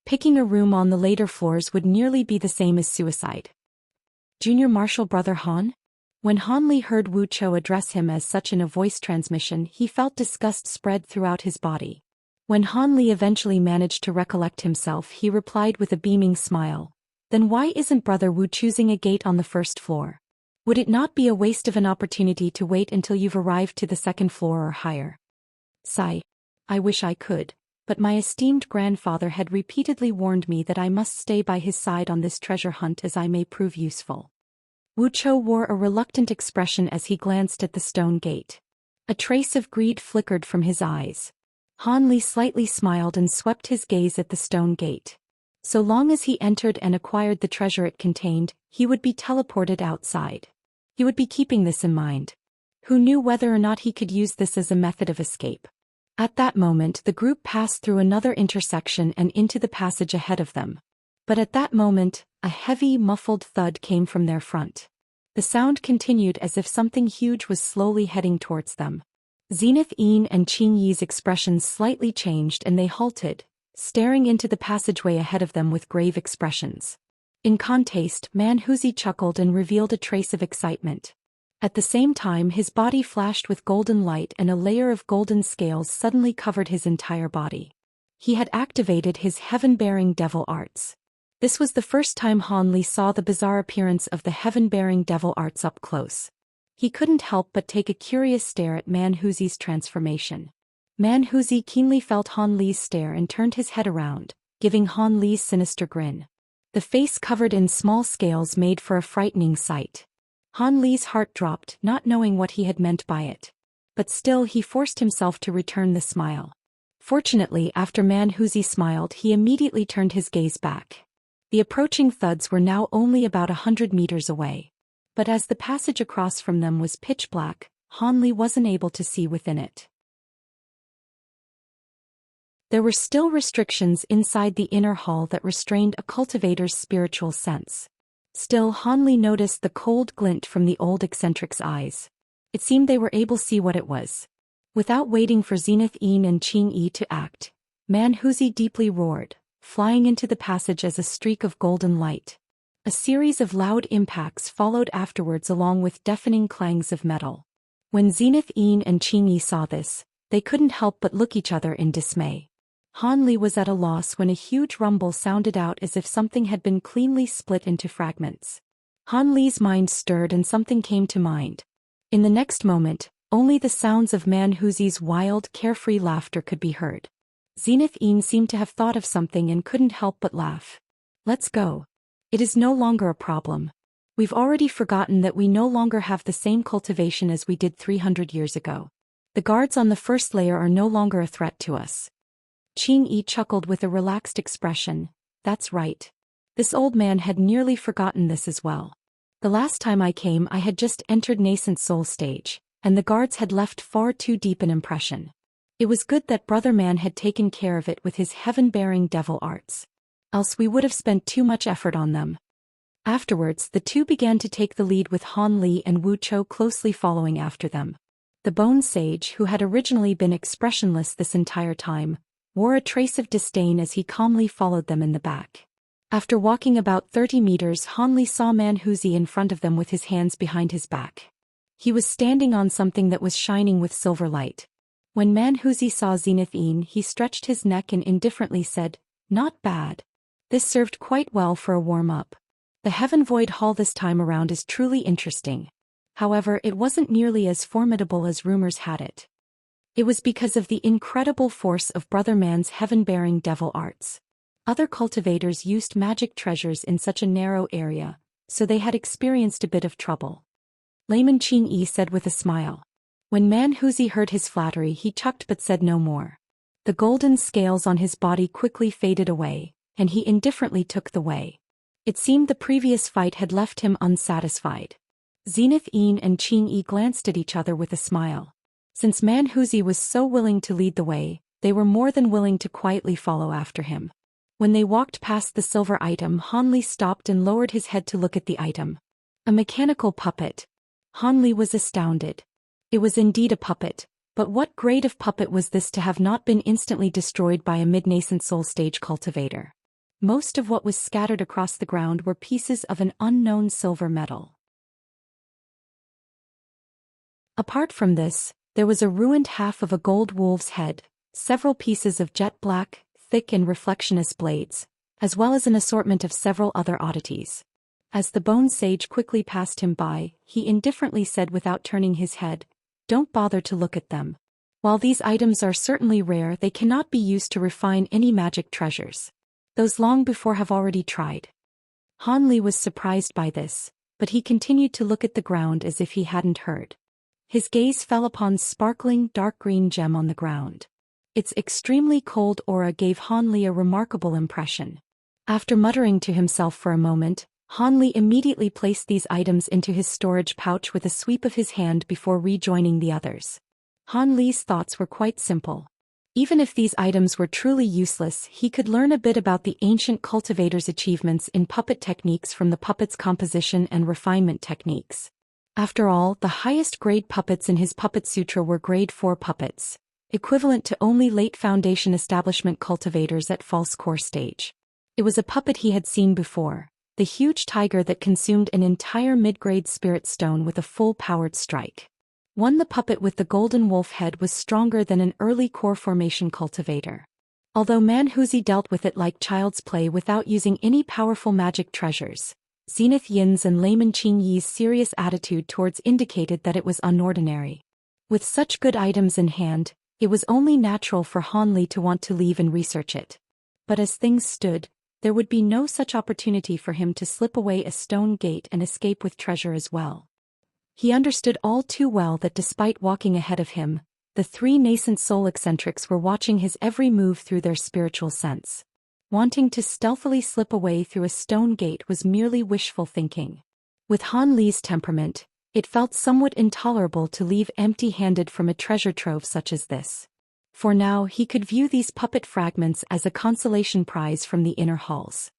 Picking a room on the later floors would nearly be the same as suicide." Junior Marshal Brother Han? When Han Li heard Wuchou address him as such in a voice transmission, he felt disgust spread throughout his body. When Han Li eventually managed to recollect himself, he replied with a beaming smile, "Then why isn't Brother Wu choosing a gate on the first floor? Would it not be a waste of an opportunity to wait until you've arrived to the second floor or higher?" Sigh. "I wish I could, but my esteemed grandfather had repeatedly warned me that I must stay by his side on this treasure hunt, as I may prove useful." Wuchou wore a reluctant expression as he glanced at the stone gate. A trace of greed flickered from his eyes. Han Li slightly smiled and swept his gaze at the stone gate. So long as he entered and acquired the treasure it contained, he would be teleported outside. He would be keeping this in mind. Who knew whether or not he could use this as a method of escape? At that moment, the group passed through another intersection and into the passage ahead of them. But at that moment, a heavy, muffled thud came from their front. The sound continued as if something huge was slowly heading towards them. Zenith Yin and Qing Yi's expressions slightly changed and they halted, staring into the passageway ahead of them with grave expressions. In contrast, Man Huzi chuckled and revealed a trace of excitement. At the same time, his body flashed with golden light and a layer of golden scales suddenly covered his entire body. He had activated his heaven-bearing devil arts. This was the first time Han Li saw the bizarre appearance of the heaven-bearing devil arts up close. He couldn't help but take a curious stare at Man Huzi's transformation. Man Huzi keenly felt Han Li's stare and turned his head around, giving Han Li's sinister grin. The face covered in small scales made for a frightening sight. Han Li's heart dropped, not knowing what he had meant by it. But still he forced himself to return the smile. Fortunately, after Man Huzi smiled, he immediately turned his gaze back. The approaching thuds were now only about 100 meters away. But as the passage across from them was pitch black, Han Li wasn't able to see within it. There were still restrictions inside the inner hall that restrained a cultivator's spiritual sense. Still, Han Li noticed the cold glint from the old eccentric's eyes. It seemed they were able to see what it was. Without waiting for Zenith Yin and Qing Yi to act, Man Huzi deeply roared, flying into the passage as a streak of golden light. A series of loud impacts followed afterwards along with deafening clangs of metal. When Zenith Yin and Qing Yi saw this, they couldn't help but look each other in dismay. Han Li was at a loss when a huge rumble sounded out as if something had been cleanly split into fragments. Han Li's mind stirred and something came to mind. In the next moment, only the sounds of Man Huzi's wild, carefree laughter could be heard. Zenith Yin seemed to have thought of something and couldn't help but laugh. "Let's go. It is no longer a problem. We've already forgotten that we no longer have the same cultivation as we did 300 years ago. The guards on the first layer are no longer a threat to us. Qing Yi chuckled with a relaxed expression. That's right. This old man had nearly forgotten this as well. The last time I came I had just entered nascent soul stage, and the guards had left far too deep an impression. It was good that Brother Man had taken care of it with his heaven-bearing devil arts. Else we would have spent too much effort on them. Afterwards the two began to take the lead with Han Li and Wu Chou closely following after them. The Bone Sage, who had originally been expressionless this entire time, wore a trace of disdain as he calmly followed them in the back. After walking about 30 meters, Han Li saw Manhuzi in front of them with his hands behind his back. He was standing on something that was shining with silver light. When Manhuzi saw Zenith Yin, he stretched his neck and indifferently said, "Not bad. This served quite well for a warm-up. The Heaven Void Hall this time around is truly interesting." However, it wasn't nearly as formidable as rumors had it. It was because of the incredible force of Brother Man's heaven-bearing devil arts. Other cultivators used magic treasures in such a narrow area, so they had experienced a bit of trouble. Layman Qing Yi said with a smile. When Manhuzi heard his flattery he chuckled but said no more. The golden scales on his body quickly faded away, and he indifferently took the way. It seemed the previous fight had left him unsatisfied. Zenith Yin and Qing Yi glanced at each other with a smile. Since Manhuzi was so willing to lead the way, they were more than willing to quietly follow after him. When they walked past the silver item, Han Li stopped and lowered his head to look at the item. A mechanical puppet. Han Li was astounded. It was indeed a puppet, but what grade of puppet was this to have not been instantly destroyed by a mid-nascent soul stage cultivator? Most of what was scattered across the ground were pieces of an unknown silver metal. Apart from this, there was a ruined half of a gold wolf's head, several pieces of jet black, thick and reflectionless blades, as well as an assortment of several other oddities. As the Bone Sage quickly passed him by, he indifferently said without turning his head, "Don't bother to look at them. While these items are certainly rare, they cannot be used to refine any magic treasures. Those long before have already tried." Han Li was surprised by this, but he continued to look at the ground as if he hadn't heard. His gaze fell upon sparkling dark green gem on the ground. Its extremely cold aura gave Han Li a remarkable impression. After muttering to himself for a moment, Han Li immediately placed these items into his storage pouch with a sweep of his hand before rejoining the others. Han Li's thoughts were quite simple. Even if these items were truly useless, he could learn a bit about the ancient cultivator's achievements in puppet techniques from the puppet's composition and refinement techniques. After all, the highest grade puppets in his Puppet Sutra were grade 4 puppets, equivalent to only late Foundation establishment cultivators at false core stage. It was a puppet he had seen before, the huge tiger that consumed an entire mid-grade spirit stone with a full-powered strike. The puppet with the golden wolf head was stronger than an early core formation cultivator. Although Manhuzi dealt with it like child's play without using any powerful magic treasures, Zenith Yin's and Layman Qing Yi's serious attitude towards indicated that it was unordinary. With such good items in hand, it was only natural for Han Li to want to leave and research it. But as things stood, there would be no such opportunity for him to slip away a stone gate and escape with treasure as well. He understood all too well that despite walking ahead of him, the three nascent soul eccentrics were watching his every move through their spiritual sense. Wanting to stealthily slip away through a stone gate was merely wishful thinking. With Han Li's temperament, it felt somewhat intolerable to leave empty-handed from a treasure trove such as this. For now he could view these puppet fragments as a consolation prize from the inner halls.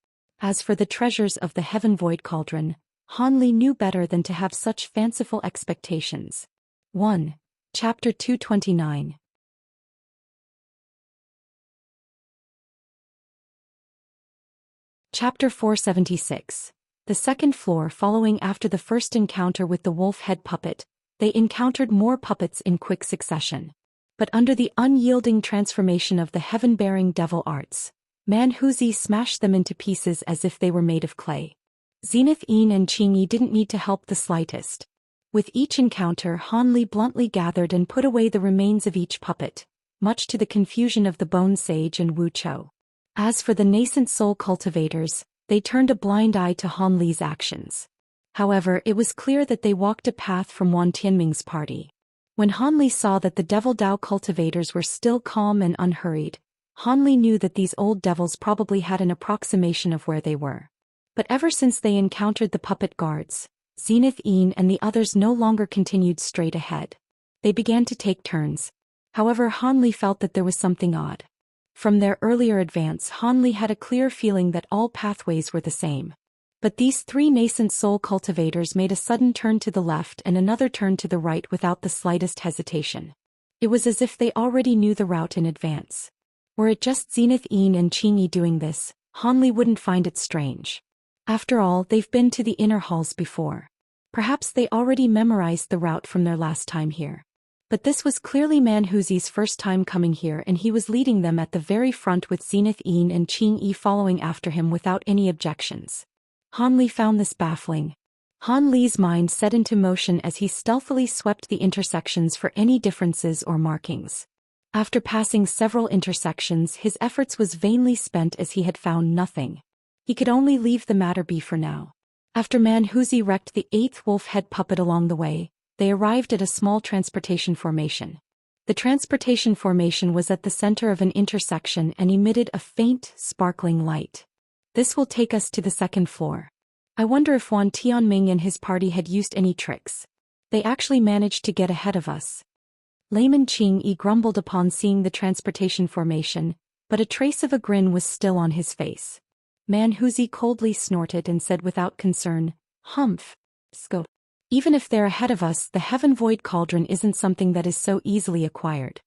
As for the treasures of the Heaven Void Cauldron, Han Li knew better than to have such fanciful expectations. 1. Chapter 229. Chapter 476. The second floor. Following after the first encounter with the wolf head puppet, they encountered more puppets in quick succession. But under the unyielding transformation of the heaven-bearing devil arts, Manhuzi smashed them into pieces as if they were made of clay. Zenith Yin and Qing Yi didn't need to help the slightest. With each encounter, Han Li bluntly gathered and put away the remains of each puppet, much to the confusion of the Bone Sage and Wu Chou. As for the nascent soul cultivators, they turned a blind eye to Han Li's actions. However, it was clear that they walked a path from Wan Tianming's party. When Hanli saw that the Devil Dao cultivators were still calm and unhurried, Hanli knew that these old devils probably had an approximation of where they were. But ever since they encountered the puppet guards, Zenith Een and the others no longer continued straight ahead. They began to take turns. However, Hanli felt that there was something odd. From their earlier advance, Hanli had a clear feeling that all pathways were the same. But these three nascent soul cultivators made a sudden turn to the left and another turn to the right without the slightest hesitation. It was as if they already knew the route in advance. Were it just Zenith Een and Qingyi doing this, Hanli wouldn't find it strange. After all, they've been to the inner halls before. Perhaps they already memorized the route from their last time here. But this was clearly Manhuzi's first time coming here, and he was leading them at the very front with Zenith Een and Qingyi following after him without any objections. Hanli found this baffling. Hanli's mind set into motion as he stealthily swept the intersections for any differences or markings. After passing several intersections, his efforts was vainly spent as he had found nothing. He could only leave the matter be for now. After Manhuzi wrecked the 8th wolf head puppet along the way, they arrived at a small transportation formation. The transportation formation was at the center of an intersection and emitted a faint, sparkling light. This will take us to the 2nd floor. I wonder if Wan Tianming and his party had used any tricks. They actually managed to get ahead of us. Layman Qingyi grumbled upon seeing the transportation formation, but a trace of a grin was still on his face. Manhuzi coldly snorted and said without concern, "Humph. Scope. Even if they're ahead of us, the Heaven Void Cauldron isn't something that is so easily acquired."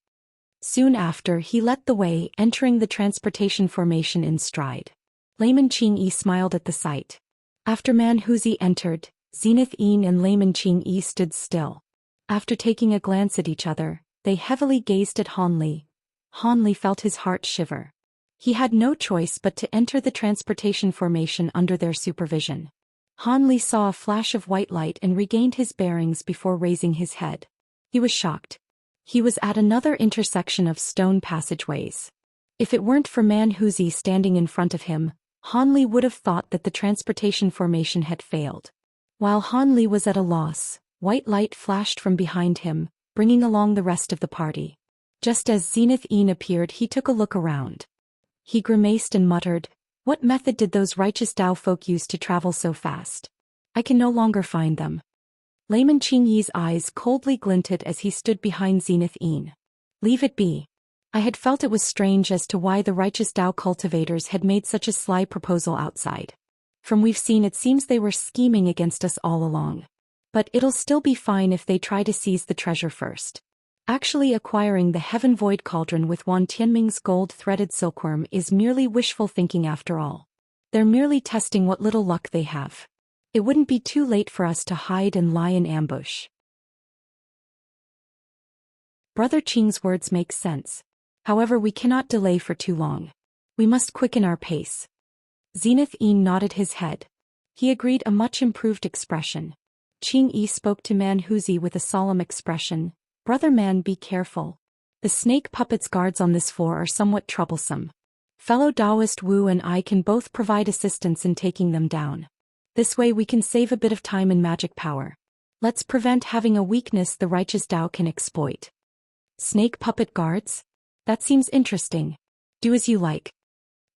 Soon after, he led the way, entering the transportation formation in stride. Layman Qingyi smiled at the sight. After Manhuzi entered, Zenith Een and Layman Qingyi stood still. After taking a glance at each other, they heavily gazed at Hanli. Hanli felt his heart shiver. He had no choice but to enter the transportation formation under their supervision. Hanli saw a flash of white light and regained his bearings before raising his head. He was shocked. He was at another intersection of stone passageways. If it weren't for Manhuzi standing in front of him, Hanli would have thought that the transportation formation had failed. While Hanli was at a loss, white light flashed from behind him, bringing along the rest of the party. Just as Zenith Een appeared, he took a look around. He grimaced and muttered, "What method did those righteous Dao folk use to travel so fast? I can no longer find them." Layman Qingyi's eyes coldly glinted as he stood behind Zenith Een. "Leave it be. I had felt it was strange as to why the righteous Dao cultivators had made such a sly proposal outside. From we've seen, it seems they were scheming against us all along. But it'll still be fine if they try to seize the treasure first. Actually acquiring the Heaven Void Cauldron with Wan Tianming's gold-threaded silkworm is merely wishful thinking after all. They're merely testing what little luck they have. It wouldn't be too late for us to hide and lie in ambush." Brother Qing's words make sense. However, we cannot delay for too long. We must quicken our pace. Zenith Een nodded his head. He agreed, a much improved expression. Qingyi spoke to Manhuzi with a solemn expression. "Brother man, be careful. The snake puppet's guards on this floor are somewhat troublesome. Fellow Taoist Wu and I can both provide assistance in taking them down. This way we can save a bit of time and magic power. Let's prevent having a weakness the righteous Dao can exploit." "Snake puppet guards? That seems interesting. Do as you like,"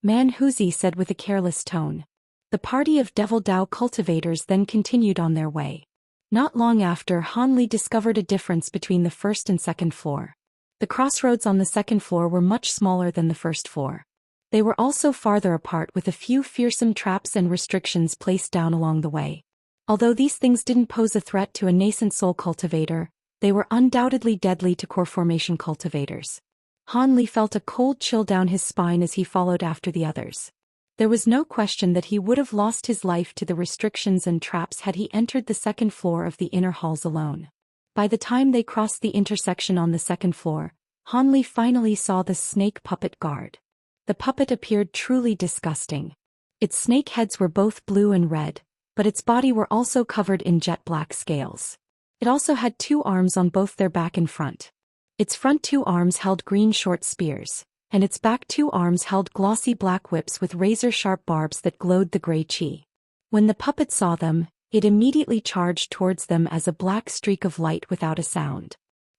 Manhuzi said with a careless tone. The party of Devil Dao cultivators then continued on their way. Not long after, Hanli discovered a difference between the 1st and 2nd floor. The crossroads on the 2nd floor were much smaller than the 1st floor. They were also farther apart, with a few fearsome traps and restrictions placed down along the way. Although these things didn't pose a threat to a nascent soul cultivator, they were undoubtedly deadly to core formation cultivators. Hanli felt a cold chill down his spine as he followed after the others. There was no question that he would have lost his life to the restrictions and traps had he entered the 2nd floor of the inner halls alone. By the time they crossed the intersection on the 2nd floor, Hanli finally saw the snake puppet guard. The puppet appeared truly disgusting. Its snake heads were both blue and red, but its body were also covered in jet black scales. It also had 2 arms on both their back and front. Its front 2 arms held green short spears, and its back 2 arms held glossy black whips with razor-sharp barbs that glowed the gray chi. When the puppet saw them, it immediately charged towards them as a black streak of light without a sound.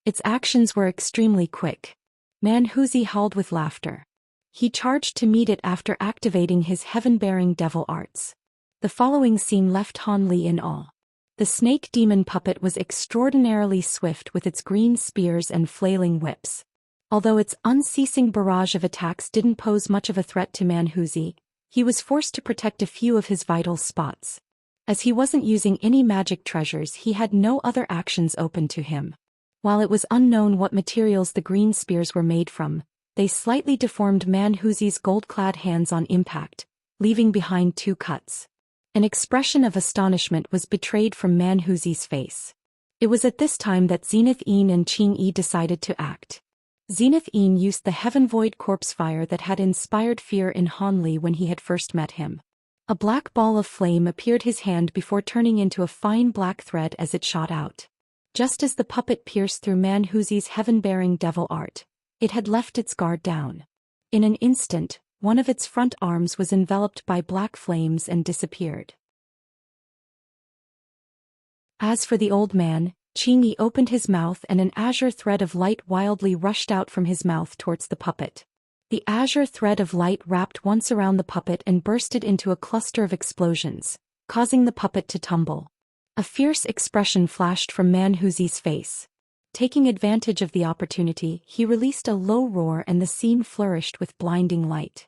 Its actions were extremely quick. Manhuzi howled with laughter. He charged to meet it after activating his heaven-bearing devil arts. The following scene left Han Li in awe. The snake demon puppet was extraordinarily swift with its green spears and flailing whips. Although its unceasing barrage of attacks didn't pose much of a threat to Manhuzi, he was forced to protect a few of his vital spots. As he wasn't using any magic treasures, he had no other actions open to him. While it was unknown what materials the green spears were made from, they slightly deformed Manhuzi's gold-clad hands on impact, leaving behind 2 cuts. An expression of astonishment was betrayed from Manhuzi's face. It was at this time that Zenith Yin and Qing Yi decided to act. Zenith Yin used the Heaven Void corpse fire that had inspired fear in Han Li when he had first met him. A black ball of flame appeared his hand before turning into a fine black thread as it shot out. Just as the puppet pierced through Manhuzi's heaven-bearing devil art, it had left its guard down. In an instant, one of its front arms was enveloped by black flames and disappeared. As for the old man, Qing Yi opened his mouth and an azure thread of light wildly rushed out from his mouth towards the puppet. The azure thread of light wrapped once around the puppet and bursted into a cluster of explosions, causing the puppet to tumble. A fierce expression flashed from Manhuzi's face. Taking advantage of the opportunity, he released a low roar and the scene flourished with blinding light.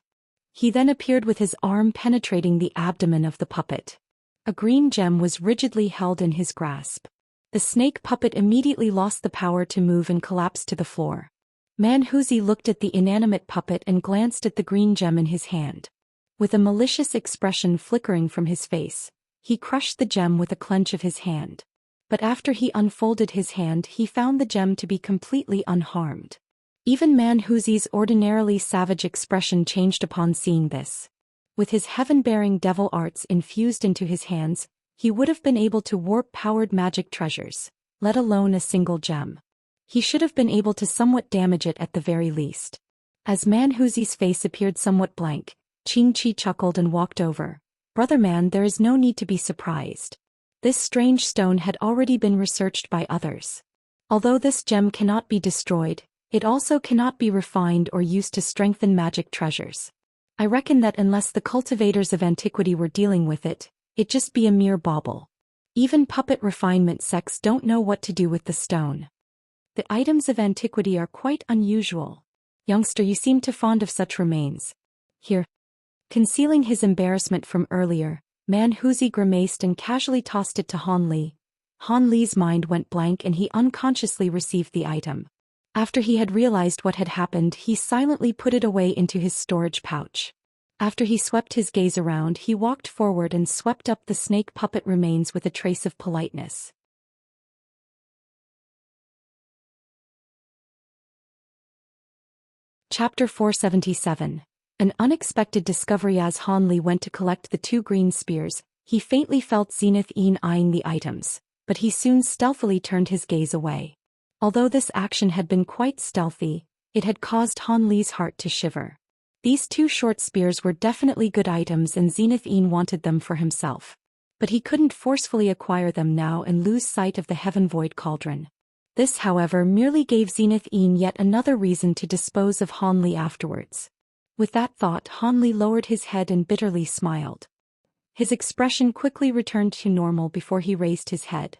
He then appeared with his arm penetrating the abdomen of the puppet. A green gem was rigidly held in his grasp. The snake puppet immediately lost the power to move and collapsed to the floor. Manhuzi looked at the inanimate puppet and glanced at the green gem in his hand. With a malicious expression flickering from his face, he crushed the gem with a clench of his hand. But after he unfolded his hand, he found the gem to be completely unharmed. Even Manhuzi's ordinarily savage expression changed upon seeing this. With his heaven-bearing devil arts infused into his hands, he would have been able to warp powered magic treasures, let alone a single gem. He should have been able to somewhat damage it at the very least. As Manhuzi's face appeared somewhat blank, Qing Qi chuckled and walked over. "Brother man, there is no need to be surprised. This strange stone had already been researched by others. Although this gem cannot be destroyed, it also cannot be refined or used to strengthen magic treasures. I reckon that unless the cultivators of antiquity were dealing with it, it'd just be a mere bauble. Even puppet refinement sects don't know what to do with the stone. The items of antiquity are quite unusual. Youngster, you seem too fond of such remains. Here." Concealing his embarrassment from earlier, Manhuzi grimaced and casually tossed it to Han Li. Han Li's mind went blank and he unconsciously received the item. After he had realized what had happened, he silently put it away into his storage pouch. After he swept his gaze around, he walked forward and swept up the snake puppet remains with a trace of politeness. Chapter 477. An unexpected discovery. As Han Li went to collect the 2 green spears, he faintly felt Zenith Yin eyeing the items, but he soon stealthily turned his gaze away. Although this action had been quite stealthy, it had caused Han Li's heart to shiver. These 2 short spears were definitely good items and Zenith Yin wanted them for himself. But he couldn't forcefully acquire them now and lose sight of the Heaven Void Cauldron. This, however, merely gave Zenith Yin yet another reason to dispose of Han Li afterwards. With that thought, Han Li lowered his head and bitterly smiled. His expression quickly returned to normal before he raised his head.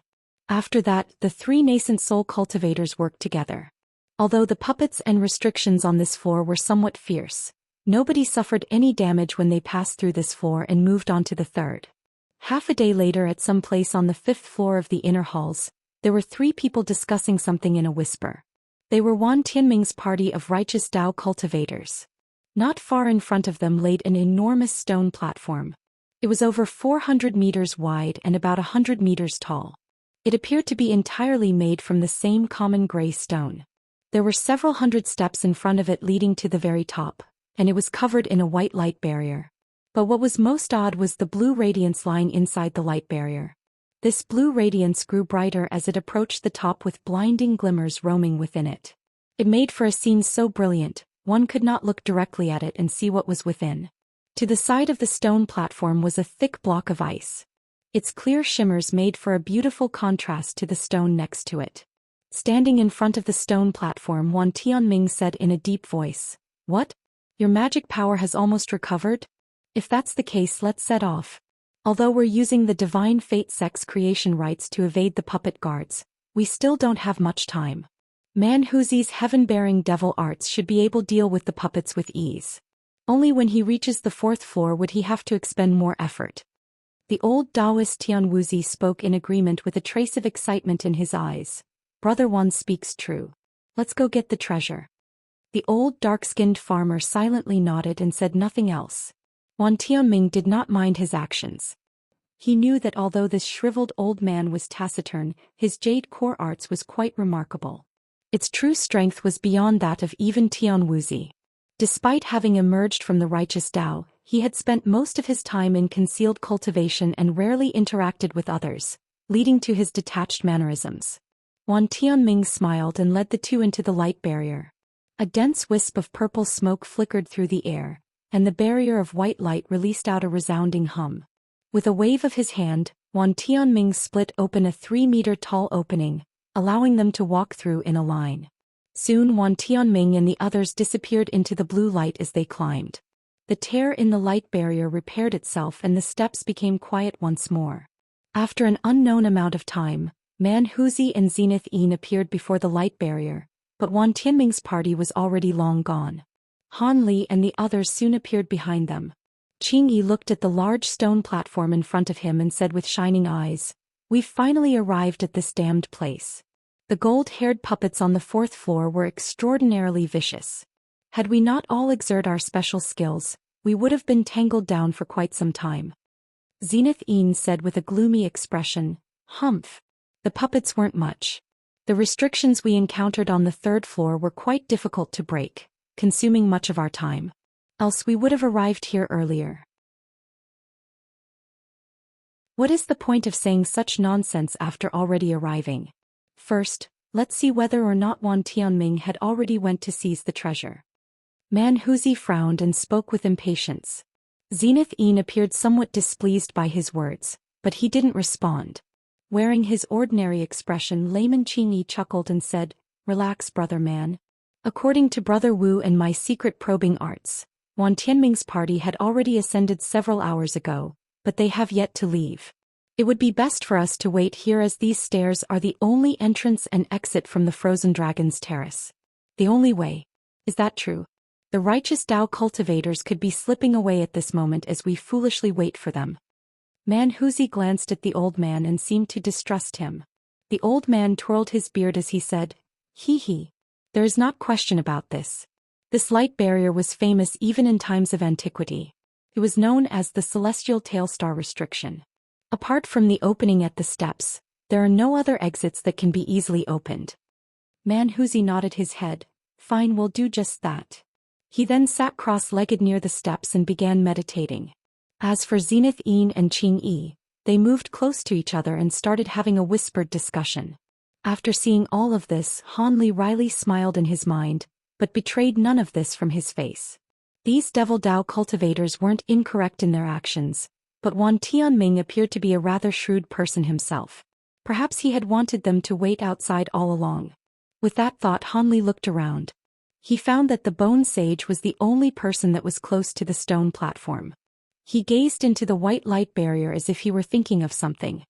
After that, the 3 nascent soul cultivators worked together. Although the puppets and restrictions on this floor were somewhat fierce, nobody suffered any damage when they passed through this floor and moved on to the 3rd. Half a day later, at some place on the 5th floor of the inner halls, there were 3 people discussing something in a whisper. They were Wan Tianming's party of righteous Dao cultivators. Not far in front of them laid an enormous stone platform. It was over 400 meters wide and about 100 meters tall. It appeared to be entirely made from the same common gray stone. There were several hundred steps in front of it leading to the very top, and it was covered in a white light barrier. But what was most odd was the blue radiance line inside the light barrier. This blue radiance grew brighter as it approached the top, with blinding glimmers roaming within it. It made for a scene so brilliant, one could not look directly at it and see what was within. To the side of the stone platform was a thick block of ice. Its clear shimmers made for a beautiful contrast to the stone next to it. Standing in front of the stone platform, Wan Tianming said in a deep voice, "What? Your magic power has almost recovered? If that's the case, let's set off. Although we're using the divine fate sex creation rites to evade the puppet guards, we still don't have much time. Manhuzi's heaven-bearing devil arts should be able to deal with the puppets with ease. Only when he reaches the 4th floor would he have to expend more effort." The old Taoist Tianwuzi spoke in agreement with a trace of excitement in his eyes. "Brother Wan speaks true. Let's go get the treasure." The old dark-skinned farmer silently nodded and said nothing else. Wan Tianming did not mind his actions. He knew that although this shriveled old man was taciturn, his jade core arts was quite remarkable. Its true strength was beyond that of even Tianwuzi. Despite having emerged from the righteous Tao, he had spent most of his time in concealed cultivation and rarely interacted with others, leading to his detached mannerisms. Wan Tianming smiled and led the two into the light barrier. A dense wisp of purple smoke flickered through the air, and the barrier of white light released out a resounding hum. With a wave of his hand, Wan Tianming split open a 3-meter-tall opening, allowing them to walk through in a line. Soon Wan Tianming and the others disappeared into the blue light as they climbed. The tear in the light barrier repaired itself and the steps became quiet once more. After an unknown amount of time, Manhuzi and Zenith Yin appeared before the light barrier, but Wan Tianming's party was already long gone. Han Li and the others soon appeared behind them. Qing Yi looked at the large stone platform in front of him and said with shining eyes, "We've finally arrived at this damned place." The gold-haired puppets on the 4th floor were extraordinarily vicious. Had we not all exerted our special skills, we would have been tangled down for quite some time. Zenith Yin said with a gloomy expression, "Humph. The puppets weren't much. The restrictions we encountered on the 3rd floor were quite difficult to break, consuming much of our time. Else we would have arrived here earlier." What is the point of saying such nonsense after already arriving? First, let's see whether or not Wan Tianming had already went to seize the treasure. Manhuzi frowned and spoke with impatience. Zenith Yin appeared somewhat displeased by his words, but he didn't respond. Wearing his ordinary expression, Layman Qing Yi chuckled and said, "Relax, brother man. According to Brother Wu and my secret probing arts, Wan Tianming's party had already ascended several hours ago, but they have yet to leave. It would be best for us to wait here as these stairs are the only entrance and exit from the Frozen Dragon's Terrace. The only way. Is that true? The righteous Tao cultivators could be slipping away at this moment as we foolishly wait for them." Manhuzi glanced at the old man and seemed to distrust him. The old man twirled his beard as he said, "Hee. There is not question about this. This light barrier was famous even in times of antiquity. It was known as the Celestial Tailstar Restriction. Apart from the opening at the steps, there are no other exits that can be easily opened." Manhuzi nodded his head. "Fine, we'll do just that." He then sat cross-legged near the steps and began meditating. As for Zenith Yin and Qing Yi, they moved close to each other and started having a whispered discussion. After seeing all of this, Han Li wryly smiled in his mind, but betrayed none of this from his face. These Devil Dao cultivators weren't incorrect in their actions, but Wan Tianming appeared to be a rather shrewd person himself. Perhaps he had wanted them to wait outside all along. With that thought, Han Li looked around. He found that the Bone Sage was the only person that was close to the stone platform. He gazed into the white light barrier as if he were thinking of something.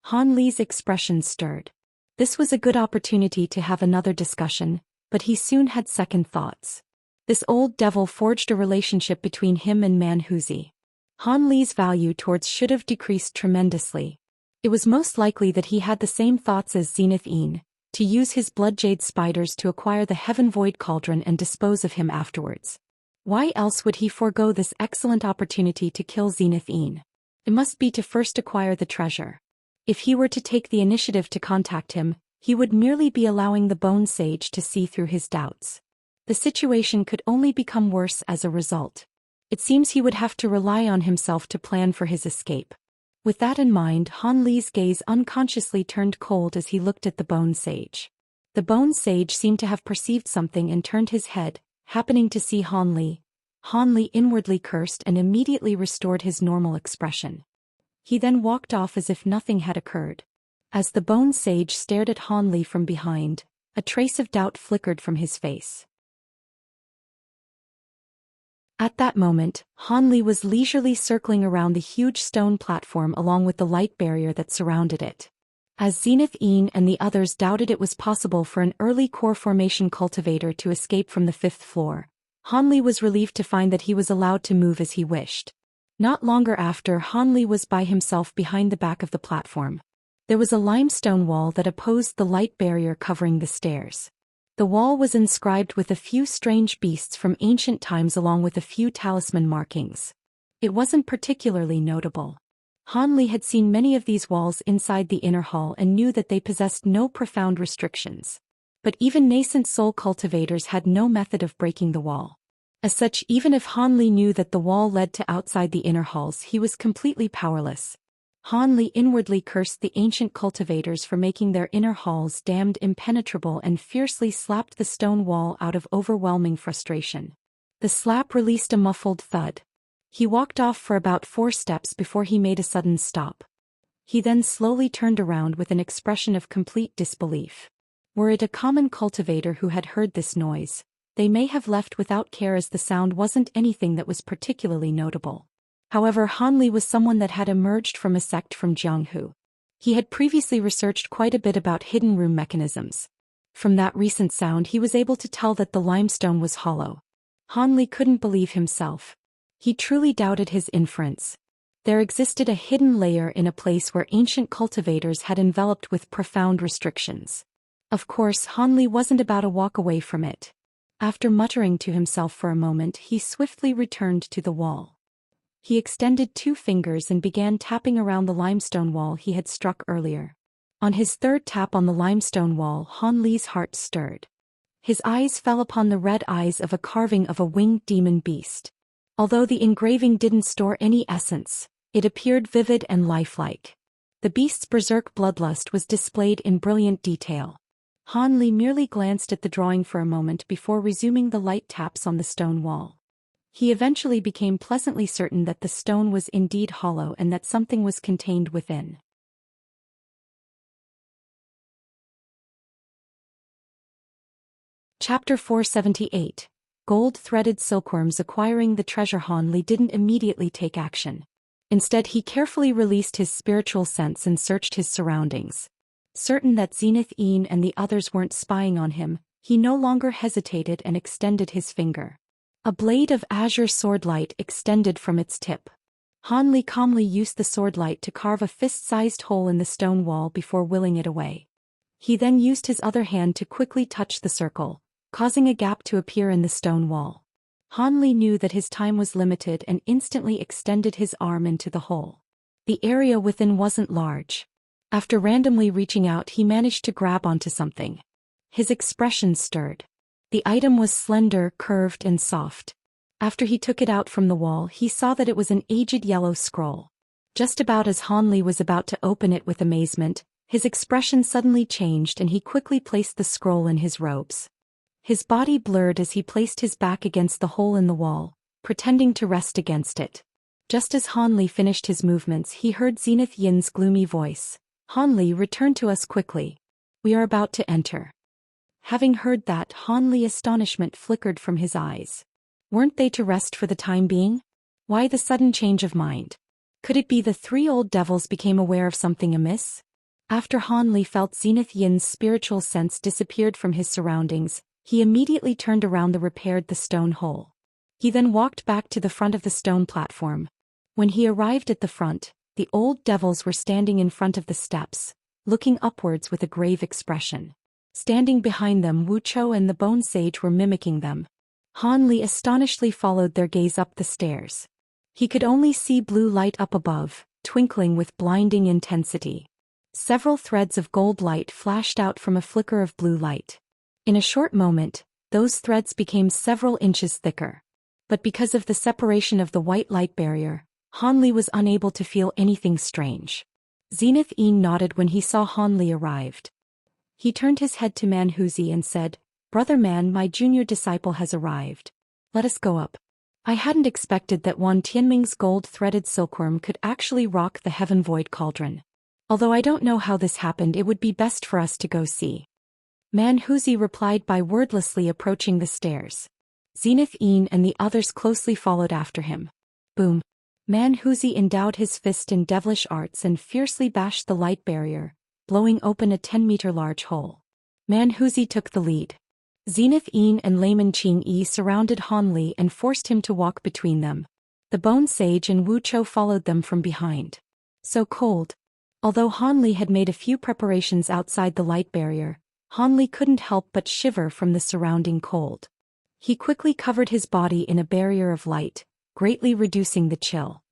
Han Li's expression stirred. This was a good opportunity to have another discussion, but he soon had second thoughts. This old devil forged a relationship between him and Manhuzi. Han Li's value towards should have decreased tremendously. It was most likely that he had the same thoughts as Zenith Yin, to use his bloodjade spiders to acquire the Heaven Void Cauldron and dispose of him afterwards. Why else would he forego this excellent opportunity to kill Zenith Yin? It must be to first acquire the treasure. If he were to take the initiative to contact him, he would merely be allowing the Bone Sage to see through his doubts. The situation could only become worse as a result. It seems he would have to rely on himself to plan for his escape. With that in mind, Han Li's gaze unconsciously turned cold as he looked at the Bone Sage. The Bone Sage seemed to have perceived something and turned his head, happening to see Han Li. Han Li inwardly cursed and immediately restored his normal expression. He then walked off as if nothing had occurred. As the Bone Sage stared at Han Li from behind, A trace of doubt flickered from his face. At that moment, Han Li was leisurely circling around the huge stone platform along with the light barrier that surrounded it. As Zenith Yin and the others doubted it was possible for an early core formation cultivator to escape from the 5th floor, Han Li was relieved to find that he was allowed to move as he wished. Not longer after, Han Li was by himself behind the back of the platform. There was a limestone wall that opposed the light barrier covering the stairs. The wall was inscribed with a few strange beasts from ancient times along with a few talisman markings. It wasn't particularly notable. Han Li had seen many of these walls inside the inner hall and knew that they possessed no profound restrictions. But even nascent soul cultivators had no method of breaking the wall. As such, even if Han Li knew that the wall led to outside the inner halls, he was completely powerless. Han Li inwardly cursed the ancient cultivators for making their inner halls damned impenetrable and fiercely slapped the stone wall out of overwhelming frustration. The slap released a muffled thud. He walked off for about 4 steps before he made a sudden stop. He then slowly turned around with an expression of complete disbelief. Were it a common cultivator who had heard this noise, they may have left without care as the sound wasn't anything that was particularly notable. However, Han Li was someone that had emerged from a sect from Jianghu. He had previously researched quite a bit about hidden room mechanisms. From that recent sound he was able to tell that the limestone was hollow. Han Li couldn't believe himself. He truly doubted his inference. There existed a hidden layer in a place where ancient cultivators had enveloped with profound restrictions. Of course, Han Li wasn't about to walk away from it. After muttering to himself for a moment, he swiftly returned to the wall. He extended 2 fingers and began tapping around the limestone wall he had struck earlier. On his 3rd tap on the limestone wall, Han Li's heart stirred. His eyes fell upon the red eyes of a carving of a winged demon beast. Although the engraving didn't store any essence, it appeared vivid and lifelike. The beast's berserk bloodlust was displayed in brilliant detail. Han Li merely glanced at the drawing for a moment before resuming the light taps on the stone wall. He eventually became pleasantly certain that the stone was indeed hollow and that something was contained within. Chapter 478. Gold-threaded silkworms. Acquiring the treasure. Han Li didn't immediately take action. Instead, he carefully released his spiritual sense and searched his surroundings. Certain that Zenith Yin and the others weren't spying on him, he no longer hesitated and extended his finger. A blade of azure swordlight extended from its tip. Han Li calmly used the swordlight to carve a fist-sized hole in the stone wall before willing it away. He then used his other hand to quickly touch the circle, causing a gap to appear in the stone wall. Han Li knew that his time was limited and instantly extended his arm into the hole. The area within wasn't large. After randomly reaching out, he managed to grab onto something. His expression stirred. The item was slender, curved, and soft. After he took it out from the wall, he saw that it was an aged yellow scroll. Just about as Han Li was about to open it with amazement, his expression suddenly changed and he quickly placed the scroll in his robes. His body blurred as he placed his back against the hole in the wall, pretending to rest against it. Just as Han Li finished his movements, he heard Zenith Yin's gloomy voice. Han Li, return to us quickly. We are about to enter. Having heard that, Han Li's astonishment flickered from his eyes. Weren't they to rest for the time being? Why the sudden change of mind? Could it be the 3 old devils became aware of something amiss? After Han Li felt Zenith Yin's spiritual sense disappeared from his surroundings, he immediately turned around and repaired the stone hole. He then walked back to the front of the stone platform. When he arrived at the front, the old devils were standing in front of the steps, looking upwards with a grave expression. Standing behind them, Wuxia and the Bone Sage were mimicking them. Han Li astonishedly followed their gaze up the stairs. He could only see blue light up above, twinkling with blinding intensity. Several threads of gold light flashed out from a flicker of blue light. In a short moment, those threads became several inches thicker. But because of the separation of the white light barrier, Han Li was unable to feel anything strange. Zenith Yin nodded when he saw Han Li arrived. He turned his head to Man Huzi and said, "Brother Man, my junior disciple has arrived. Let us go up." I hadn't expected that Wan Tianming's gold-threaded silkworm could actually rock the Heaven Void Cauldron. Although I don't know how this happened, it would be best for us to go see. Manhuzi replied by wordlessly approaching the stairs. Zenith Een and the others closely followed after him. Boom. Manhuzi endowed his fist in devilish arts and fiercely bashed the light barrier, blowing open a 10-meter large hole. Manhuzi took the lead. Zenith Een and Layman Qingyi surrounded Han Li and forced him to walk between them. The Bone Sage and Wu Chou followed them from behind. So cold. Although Han Li had made a few preparations outside the light barrier, Han Li couldn't help but shiver from the surrounding cold. He quickly covered his body in a barrier of light, greatly reducing the chill.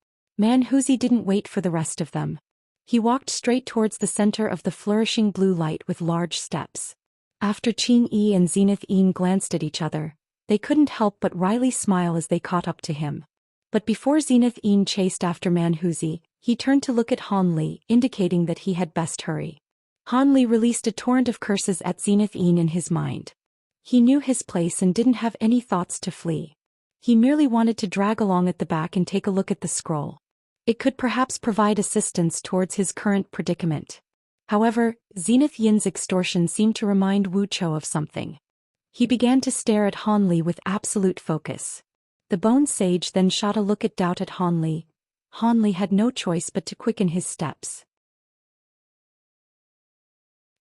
Manhuzi didn't wait for the rest of them. He walked straight towards the center of the flourishing blue light with large steps. After Qingyi and Zenith Een glanced at each other, they couldn't help but wryly smile as they caught up to him. But before Zenith Een chased after Manhuzi, he turned to look at Han Li, indicating that he had best hurry. Han Li released a torrent of curses at Zenith Een in his mind. He knew his place and didn't have any thoughts to flee. He merely wanted to drag along at the back and take a look at the scroll. It could perhaps provide assistance towards his current predicament. However, Zenith Yin's extortion seemed to remind Wu Chou of something. He began to stare at Han Li with absolute focus. The Bone Sage then shot a look of doubt at Han Li. Han Li had no choice but to quicken his steps.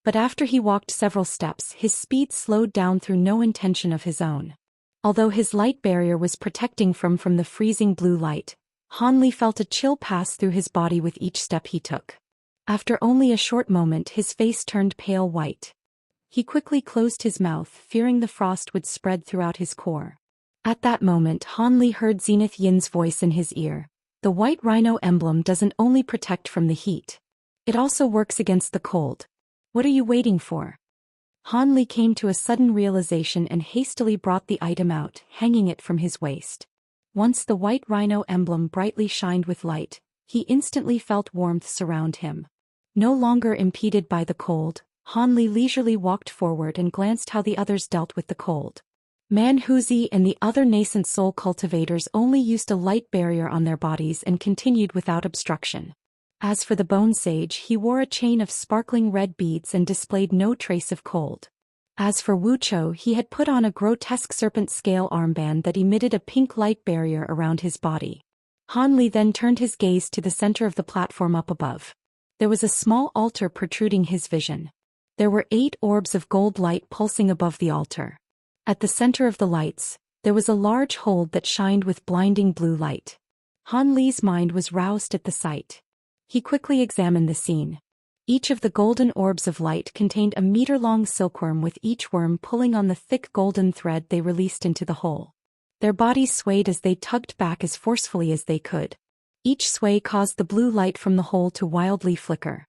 But after he walked several steps, his speed slowed down through no intention of his own. Although his light barrier was protecting from the freezing blue light, Han Li felt a chill pass through his body with each step he took. After only a short moment, his face turned pale white. He quickly closed his mouth, fearing the frost would spread throughout his core. At that moment, Han Li heard Zenith Yin's voice in his ear. The white rhino emblem doesn't only protect from the heat. It also works against the cold. What are you waiting for? Han Li came to a sudden realization and hastily brought the item out, hanging it from his waist. Once the white rhino emblem brightly shined with light, he instantly felt warmth surround him. No longer impeded by the cold, Han Li leisurely walked forward and glanced how the others dealt with the cold. Manhuzi and the other nascent soul cultivators only used a light barrier on their bodies and continued without obstruction. As for the Bone Sage, he wore a chain of sparkling red beads and displayed no trace of cold. As for Wu Chou, he had put on a grotesque serpent scale armband that emitted a pink light barrier around his body. Han Li then turned his gaze to the center of the platform up above. There was a small altar protruding his vision. There were 8 orbs of gold light pulsing above the altar. At the center of the lights, there was a large hole that shined with blinding blue light. Han Li's mind was roused at the sight. He quickly examined the scene. Each of the golden orbs of light contained a meter-long silkworm, with each worm pulling on the thick golden thread they released into the hole. Their bodies swayed as they tugged back as forcefully as they could. Each sway caused the blue light from the hole to wildly flicker.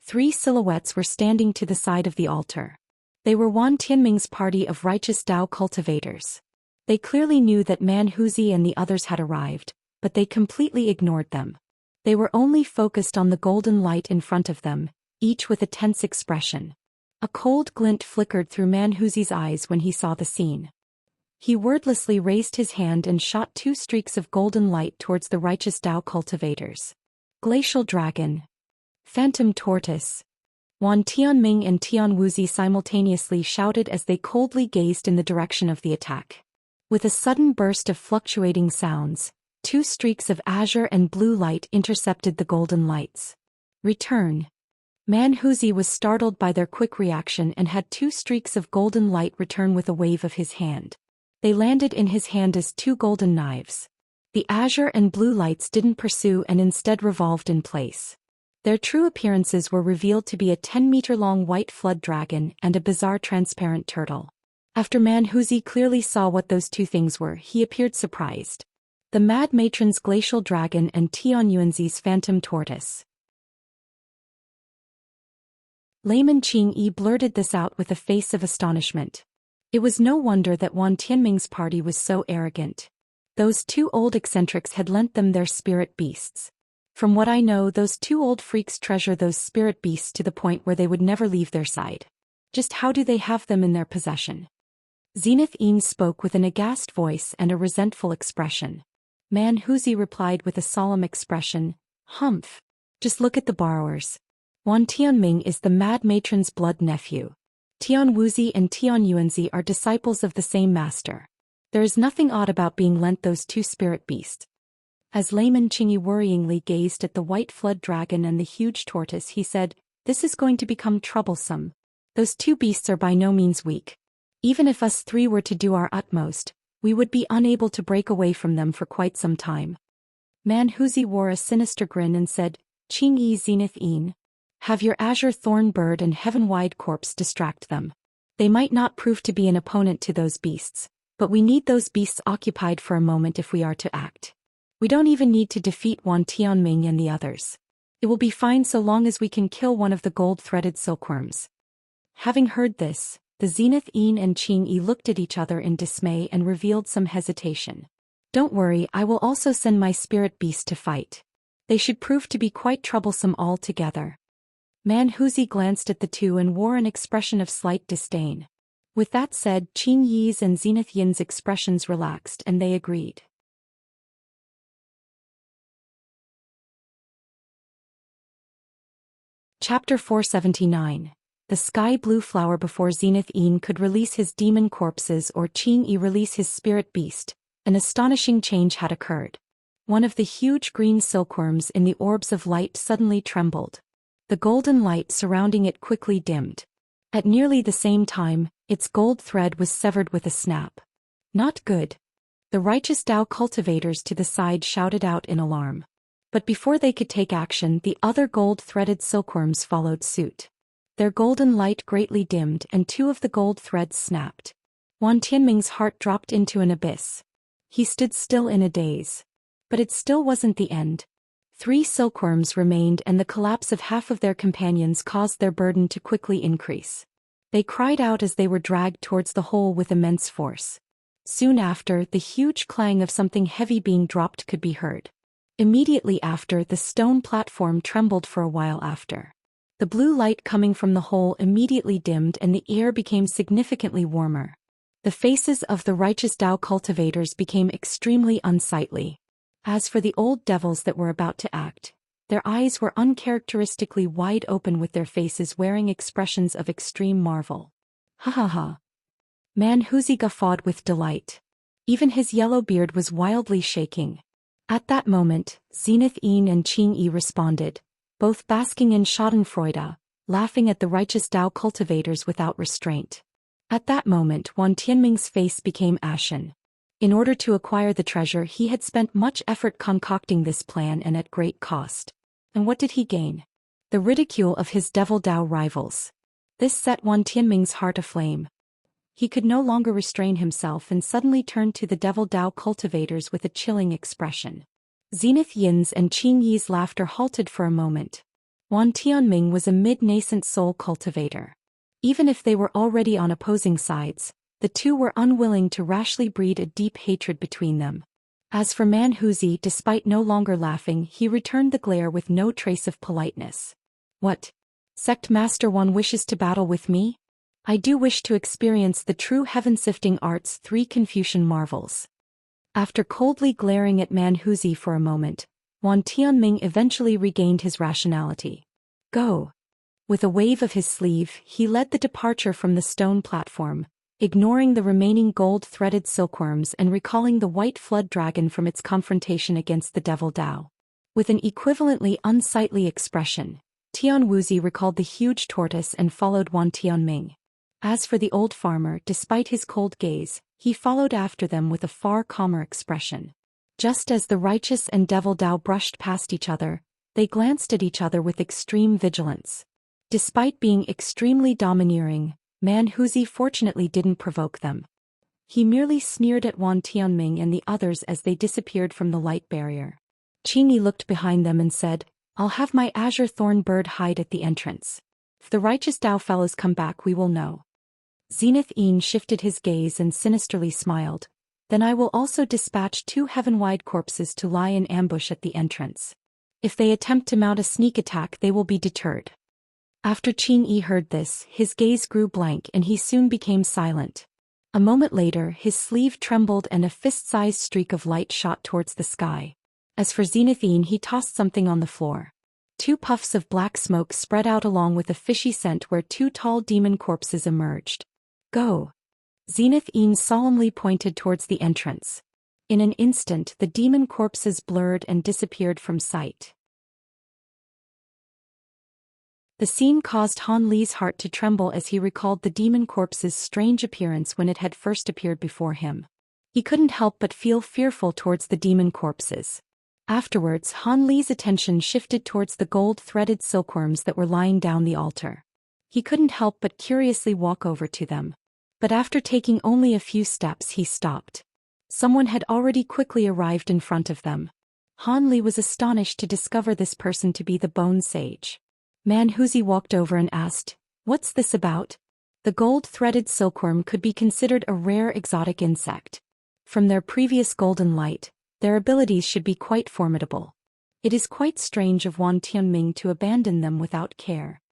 3 silhouettes were standing to the side of the altar. They were Wan Tianming's party of righteous Dao cultivators. They clearly knew that Manhuzi and the others had arrived, but they completely ignored them. They were only focused on the golden light in front of them, each with a tense expression. A cold glint flickered through Manhuzi's eyes when he saw the scene. He wordlessly raised his hand and shot 2 streaks of golden light towards the righteous Dao cultivators. Glacial Dragon. Phantom Tortoise. Wan Tianming and Tianwuzi simultaneously shouted as they coldly gazed in the direction of the attack. With a sudden burst of fluctuating sounds, 2 streaks of azure and blue light intercepted the golden lights. Return. Manhuzi was startled by their quick reaction and had 2 streaks of golden light return with a wave of his hand. They landed in his hand as 2 golden knives. The azure and blue lights didn't pursue and instead revolved in place. Their true appearances were revealed to be a 10-meter-long white flood dragon and a bizarre transparent turtle. After Manhuzi clearly saw what those 2 things were, he appeared surprised. The Mad Matron's Glacial Dragon and Tianyuanzi's Phantom Tortoise. Layman Qingyi blurted this out with a face of astonishment. It was no wonder that Wan Tianming's party was so arrogant. Those 2 old eccentrics had lent them their spirit beasts. From what I know, those 2 old freaks treasure those spirit beasts to the point where they would never leave their side. Just how do they have them in their possession? Zenith Een spoke with an aghast voice and a resentful expression. Manhuzi replied with a solemn expression, "Humph. Just look at the borrowers. Wan Tianming is the Mad Matron's blood nephew. Tian Wuzi and Tian Yuanzi are disciples of the same master. There is nothing odd about being lent those two spirit beasts. As layman Qingyi worryingly gazed at the white flood dragon and the huge tortoise, he said, "This is going to become troublesome. Those two beasts are by no means weak. Even if us three were to do our utmost, we would be unable to break away from them for quite some time." Man Huzi wore a sinister grin and said, "Qingyi Zenith Yin. Have your azure thorn bird and heaven-wide corpse distract them. They might not prove to be an opponent to those beasts, but we need those beasts occupied for a moment if we are to act. We don't even need to defeat Wan Tianming and the others. It will be fine so long as we can kill one of the gold-threaded silkworms." Having heard this, the Zenith Yin and Qingyi looked at each other in dismay and revealed some hesitation. "Don't worry, I will also send my spirit beast to fight. They should prove to be quite troublesome altogether." Man Huzi glanced at the two and wore an expression of slight disdain. With that said, Qingyi's and Zenith Yin's expressions relaxed and they agreed. Chapter 479. The sky blue flower. Before Zenith Yin could release his demon corpses or Qingyi release his spirit beast, an astonishing change had occurred. One of the huge green silkworms in the orbs of light suddenly trembled. The golden light surrounding it quickly dimmed. At nearly the same time, its gold thread was severed with a snap. "Not good." The righteous Dao cultivators to the side shouted out in alarm. But before they could take action, the other gold-threaded silkworms followed suit. Their golden light greatly dimmed and two of the gold threads snapped. Wan Tianming's heart dropped into an abyss. He stood still in a daze. But it still wasn't the end. 3 silkworms remained, and the collapse of half of their companions caused their burden to quickly increase. They cried out as they were dragged towards the hole with immense force. Soon after, the huge clang of something heavy being dropped could be heard. Immediately after, the stone platform trembled for a while after. The blue light coming from the hole immediately dimmed and the air became significantly warmer. The faces of the righteous Dao cultivators became extremely unsightly. As for the old devils that were about to act, their eyes were uncharacteristically wide open with their faces wearing expressions of extreme marvel. "Ha ha ha." Man Huzi guffawed with delight. Even his yellow beard was wildly shaking. At that moment, Zenith Yin and Qingyi responded, both basking in schadenfreude, laughing at the righteous Dao cultivators without restraint. At that moment, Wan Tianming's face became ashen. In order to acquire the treasure, he had spent much effort concocting this plan and at great cost. And what did he gain? The ridicule of his devil Dao rivals. This set Wan Tianming's heart aflame. He could no longer restrain himself and suddenly turned to the devil Dao cultivators with a chilling expression. Zenith Yin's and Qingyi's laughter halted for a moment. Wan Tianming was a mid-nascent soul cultivator. Even if they were already on opposing sides, the two were unwilling to rashly breed a deep hatred between them. As for Man Huzi, despite no longer laughing, he returned the glare with no trace of politeness. "What? Sect Master Wan wishes to battle with me? I do wish to experience the true heaven-sifting art's 3 Confucian marvels." After coldly glaring at Man Huzi for a moment, Wan Tianming eventually regained his rationality. "Go." With a wave of his sleeve, he led the departure from the stone platform, ignoring the remaining gold-threaded silkworms and recalling the white flood dragon from its confrontation against the devil Dao. With an equivalently unsightly expression, Tian Wuzi recalled the huge tortoise and followed Wan Tianming. As for the old farmer, despite his cold gaze, he followed after them with a far calmer expression. Just as the righteous and devil Dao brushed past each other, they glanced at each other with extreme vigilance. Despite being extremely domineering, Man Huzi fortunately didn't provoke them. He merely sneered at Wan Tianming and the others as they disappeared from the light barrier. Qingyi looked behind them and said, "I'll have my azure thorn bird hide at the entrance. If the righteous Dao fellows come back, we will know." Zenith Yin shifted his gaze and sinisterly smiled. "Then I will also dispatch 2 heaven-wide corpses to lie in ambush at the entrance. If they attempt to mount a sneak attack, they will be deterred." After Qingyi heard this, his gaze grew blank and he soon became silent. A moment later, his sleeve trembled and a fist-sized streak of light shot towards the sky. As for Zenith Yin, he tossed something on the floor. Two puffs of black smoke spread out along with a fishy scent where two tall demon corpses emerged. Go! Zenith Een solemnly pointed towards the entrance. In an instant the demon corpses blurred and disappeared from sight. The scene caused Han Li's heart to tremble as he recalled the demon corpse's strange appearance when it had first appeared before him. He couldn't help but feel fearful towards the demon corpses. Afterwards, Han Li's attention shifted towards the gold-threaded silkworms that were lying down the altar. He couldn't help but curiously walk over to them. But after taking only a few steps he stopped. Someone had already quickly arrived in front of them. Han Li was astonished to discover this person to be the Bone Sage. Manhuzi walked over and asked, "What's this about?" The gold-threaded silkworm could be considered a rare exotic insect. From their previous golden light, their abilities should be quite formidable. It is quite strange of Wan Tianming to abandon them without care.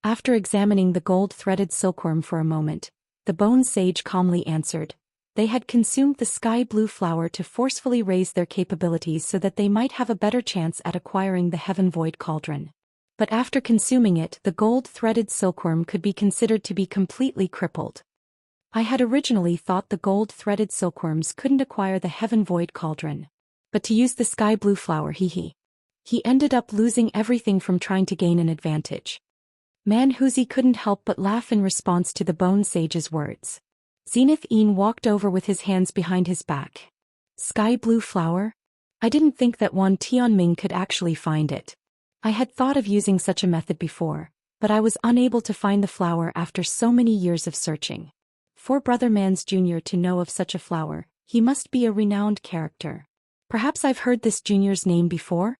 After examining the gold-threaded silkworm for a moment, the Bone Sage calmly answered, they had consumed the sky-blue flower to forcefully raise their capabilities so that they might have a better chance at acquiring the Heaven Void Cauldron. But after consuming it, the gold-threaded silkworm could be considered to be completely crippled. I had originally thought the gold-threaded silkworms couldn't acquire the Heaven Void Cauldron. But to use the sky-blue flower he ended up losing everything from trying to gain an advantage. Manhuzi couldn't help but laugh in response to the Bone Sage's words. Zenith Een walked over with his hands behind his back. Sky-blue flower? I didn't think that Wan Tianming could actually find it. I had thought of using such a method before, but I was unable to find the flower after so many years of searching. For Brother Mans Jr. to know of such a flower, he must be a renowned character. Perhaps I've heard this junior's name before?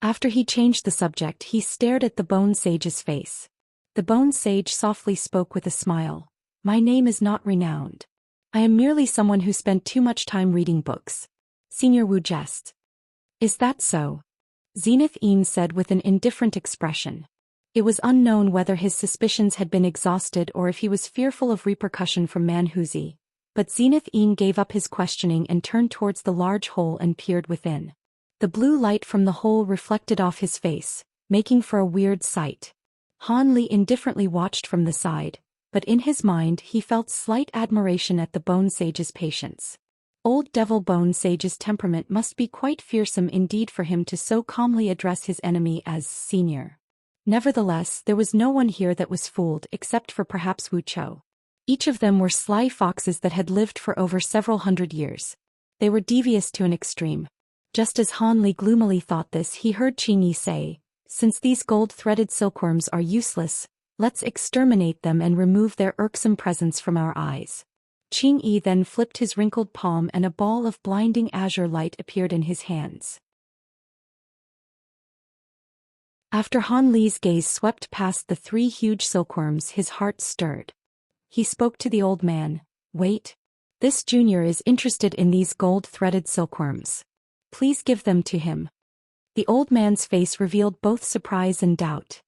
After he changed the subject, he stared at the Bone Sage's face. The Bone Sage softly spoke with a smile. My name is not renowned. I am merely someone who spent too much time reading books. Senior Wu jest. Is that so? Zenith Een said with an indifferent expression. It was unknown whether his suspicions had been exhausted or if he was fearful of repercussion from Manhuzi. But Zenith Een gave up his questioning and turned towards the large hole and peered within. The blue light from the hole reflected off his face, making for a weird sight. Han Li indifferently watched from the side, but in his mind he felt slight admiration at the Bone Sage's patience. Old Devil Bone Sage's temperament must be quite fearsome indeed for him to so calmly address his enemy as senior. Nevertheless, there was no one here that was fooled except for perhaps Wu Chou. Each of them were sly foxes that had lived for over several hundred years. They were devious to an extreme. Just as Han Li gloomily thought this, he heard Qing Yi say, since these gold-threaded silkworms are useless, let's exterminate them and remove their irksome presence from our eyes. Qing Yi then flipped his wrinkled palm and a ball of blinding azure light appeared in his hands. After Han Li's gaze swept past the three huge silkworms, his heart stirred. He spoke to the old man. Wait. This junior is interested in these gold-threaded silkworms. Please give them to him. The old man's face revealed both surprise and doubt.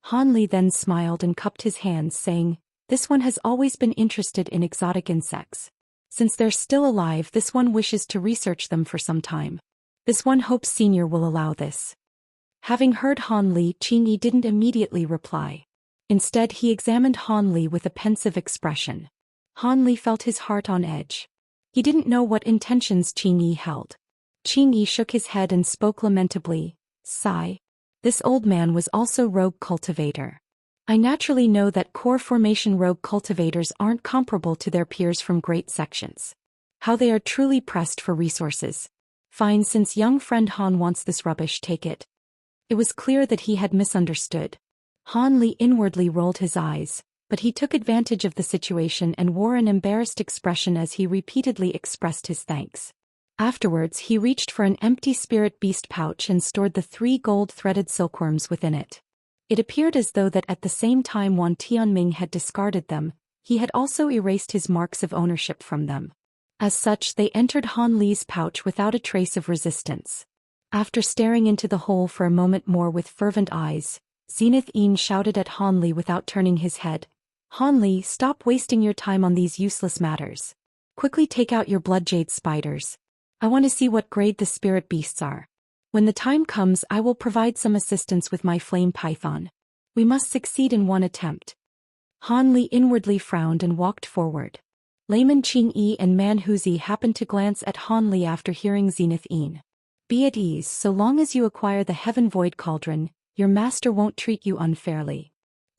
Han Li then smiled and cupped his hands, saying, this one has always been interested in exotic insects. Since they're still alive, this one wishes to research them for some time. This one hopes Senior will allow this. Having heard Han Li, Qing Yi didn't immediately reply. Instead, he examined Han Li with a pensive expression. Han Li felt his heart on edge. He didn't know what intentions Qing Yi held. Qing Yi shook his head and spoke lamentably. Sigh. This old man was also rogue cultivator. I naturally know that core formation rogue cultivators aren't comparable to their peers from great sections. How they are truly pressed for resources. Fine, since young friend Han wants this rubbish, take it. It was clear that he had misunderstood. Han Li inwardly rolled his eyes, but he took advantage of the situation and wore an embarrassed expression as he repeatedly expressed his thanks. Afterwards, he reached for an empty spirit beast pouch and stored the 3 gold-threaded silkworms within it. It appeared as though that at the same time Wan Tianming had discarded them, he had also erased his marks of ownership from them. As such, they entered Han Li's pouch without a trace of resistance. After staring into the hole for a moment more with fervent eyes, Zenith Een shouted at Han Li without turning his head. Han Li, stop wasting your time on these useless matters. Quickly take out your blood jade spiders. I want to see what grade the spirit beasts are. When the time comes, I will provide some assistance with my flame python. We must succeed in one attempt. Han Li inwardly frowned and walked forward. Layman Qingyi and Man Huzi happened to glance at Han Li after hearing Zenith Yin. Be at ease, so long as you acquire the Heaven Void Cauldron, your master won't treat you unfairly.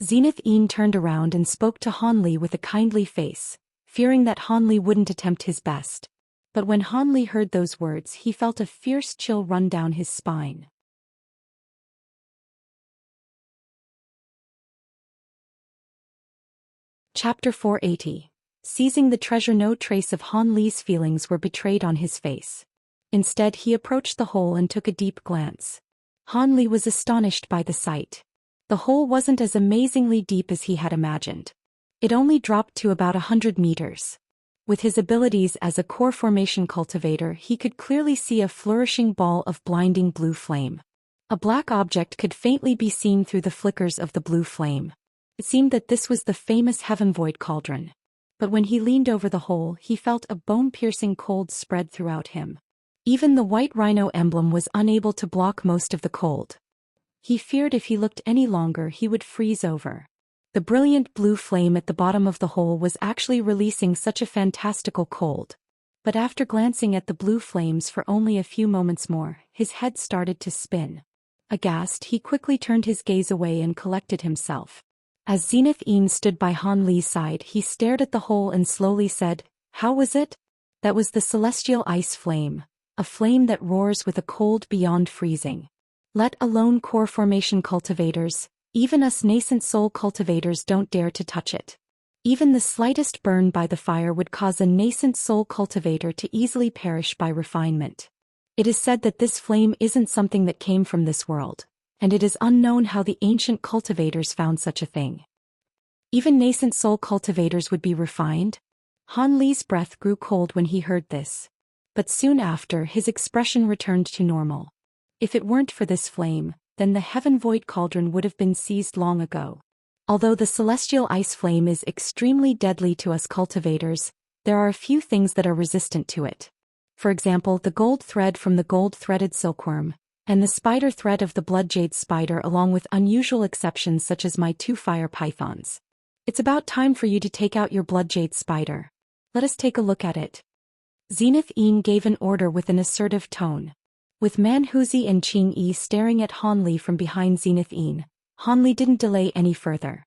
Zenith Yin turned around and spoke to Han Li with a kindly face, fearing that Han Li wouldn't attempt his best. But when Han Li heard those words, he felt a fierce chill run down his spine. Chapter 480. Seizing the treasure. No trace of Han Li's feelings were betrayed on his face. Instead, he approached the hole and took a deep glance. Han Li was astonished by the sight. The hole wasn't as amazingly deep as he had imagined. It only dropped to about 100 meters. With his abilities as a core formation cultivator, he could clearly see a flourishing ball of blinding blue flame. A black object could faintly be seen through the flickers of the blue flame. It seemed that this was the famous Heaven Void Cauldron. But when he leaned over the hole, he felt a bone-piercing cold spread throughout him. Even the white rhino emblem was unable to block most of the cold. He feared if he looked any longer he would freeze over. The brilliant blue flame at the bottom of the hole was actually releasing such a fantastical cold. But after glancing at the blue flames for only a few moments more, his head started to spin. Aghast, he quickly turned his gaze away and collected himself. As Zenith Yin stood by Han Li's side, he stared at the hole and slowly said, "How was it?" "That was the celestial ice flame, a flame that roars with a cold beyond freezing. Let alone core formation cultivators, even us nascent soul cultivators don't dare to touch it. Even the slightest burn by the fire would cause a nascent soul cultivator to easily perish by refinement. It is said that this flame isn't something that came from this world, and it is unknown how the ancient cultivators found such a thing. Even nascent soul cultivators would be refined?" Han Li's breath grew cold when he heard this. But soon after, his expression returned to normal. If it weren't for this flame, then the Heaven Void Cauldron would have been seized long ago. Although the celestial ice flame is extremely deadly to us cultivators, there are a few things that are resistant to it. For example, the gold thread from the gold-threaded silkworm, and the spider thread of the blood jade spider, along with unusual exceptions such as my 2 fire pythons. It's about time for you to take out your blood jade spider. Let us take a look at it. Zenith Yin gave an order with an assertive tone. With Man Huzi and Qingyi staring at Han Li from behind Zenith Yin, Han Li didn't delay any further.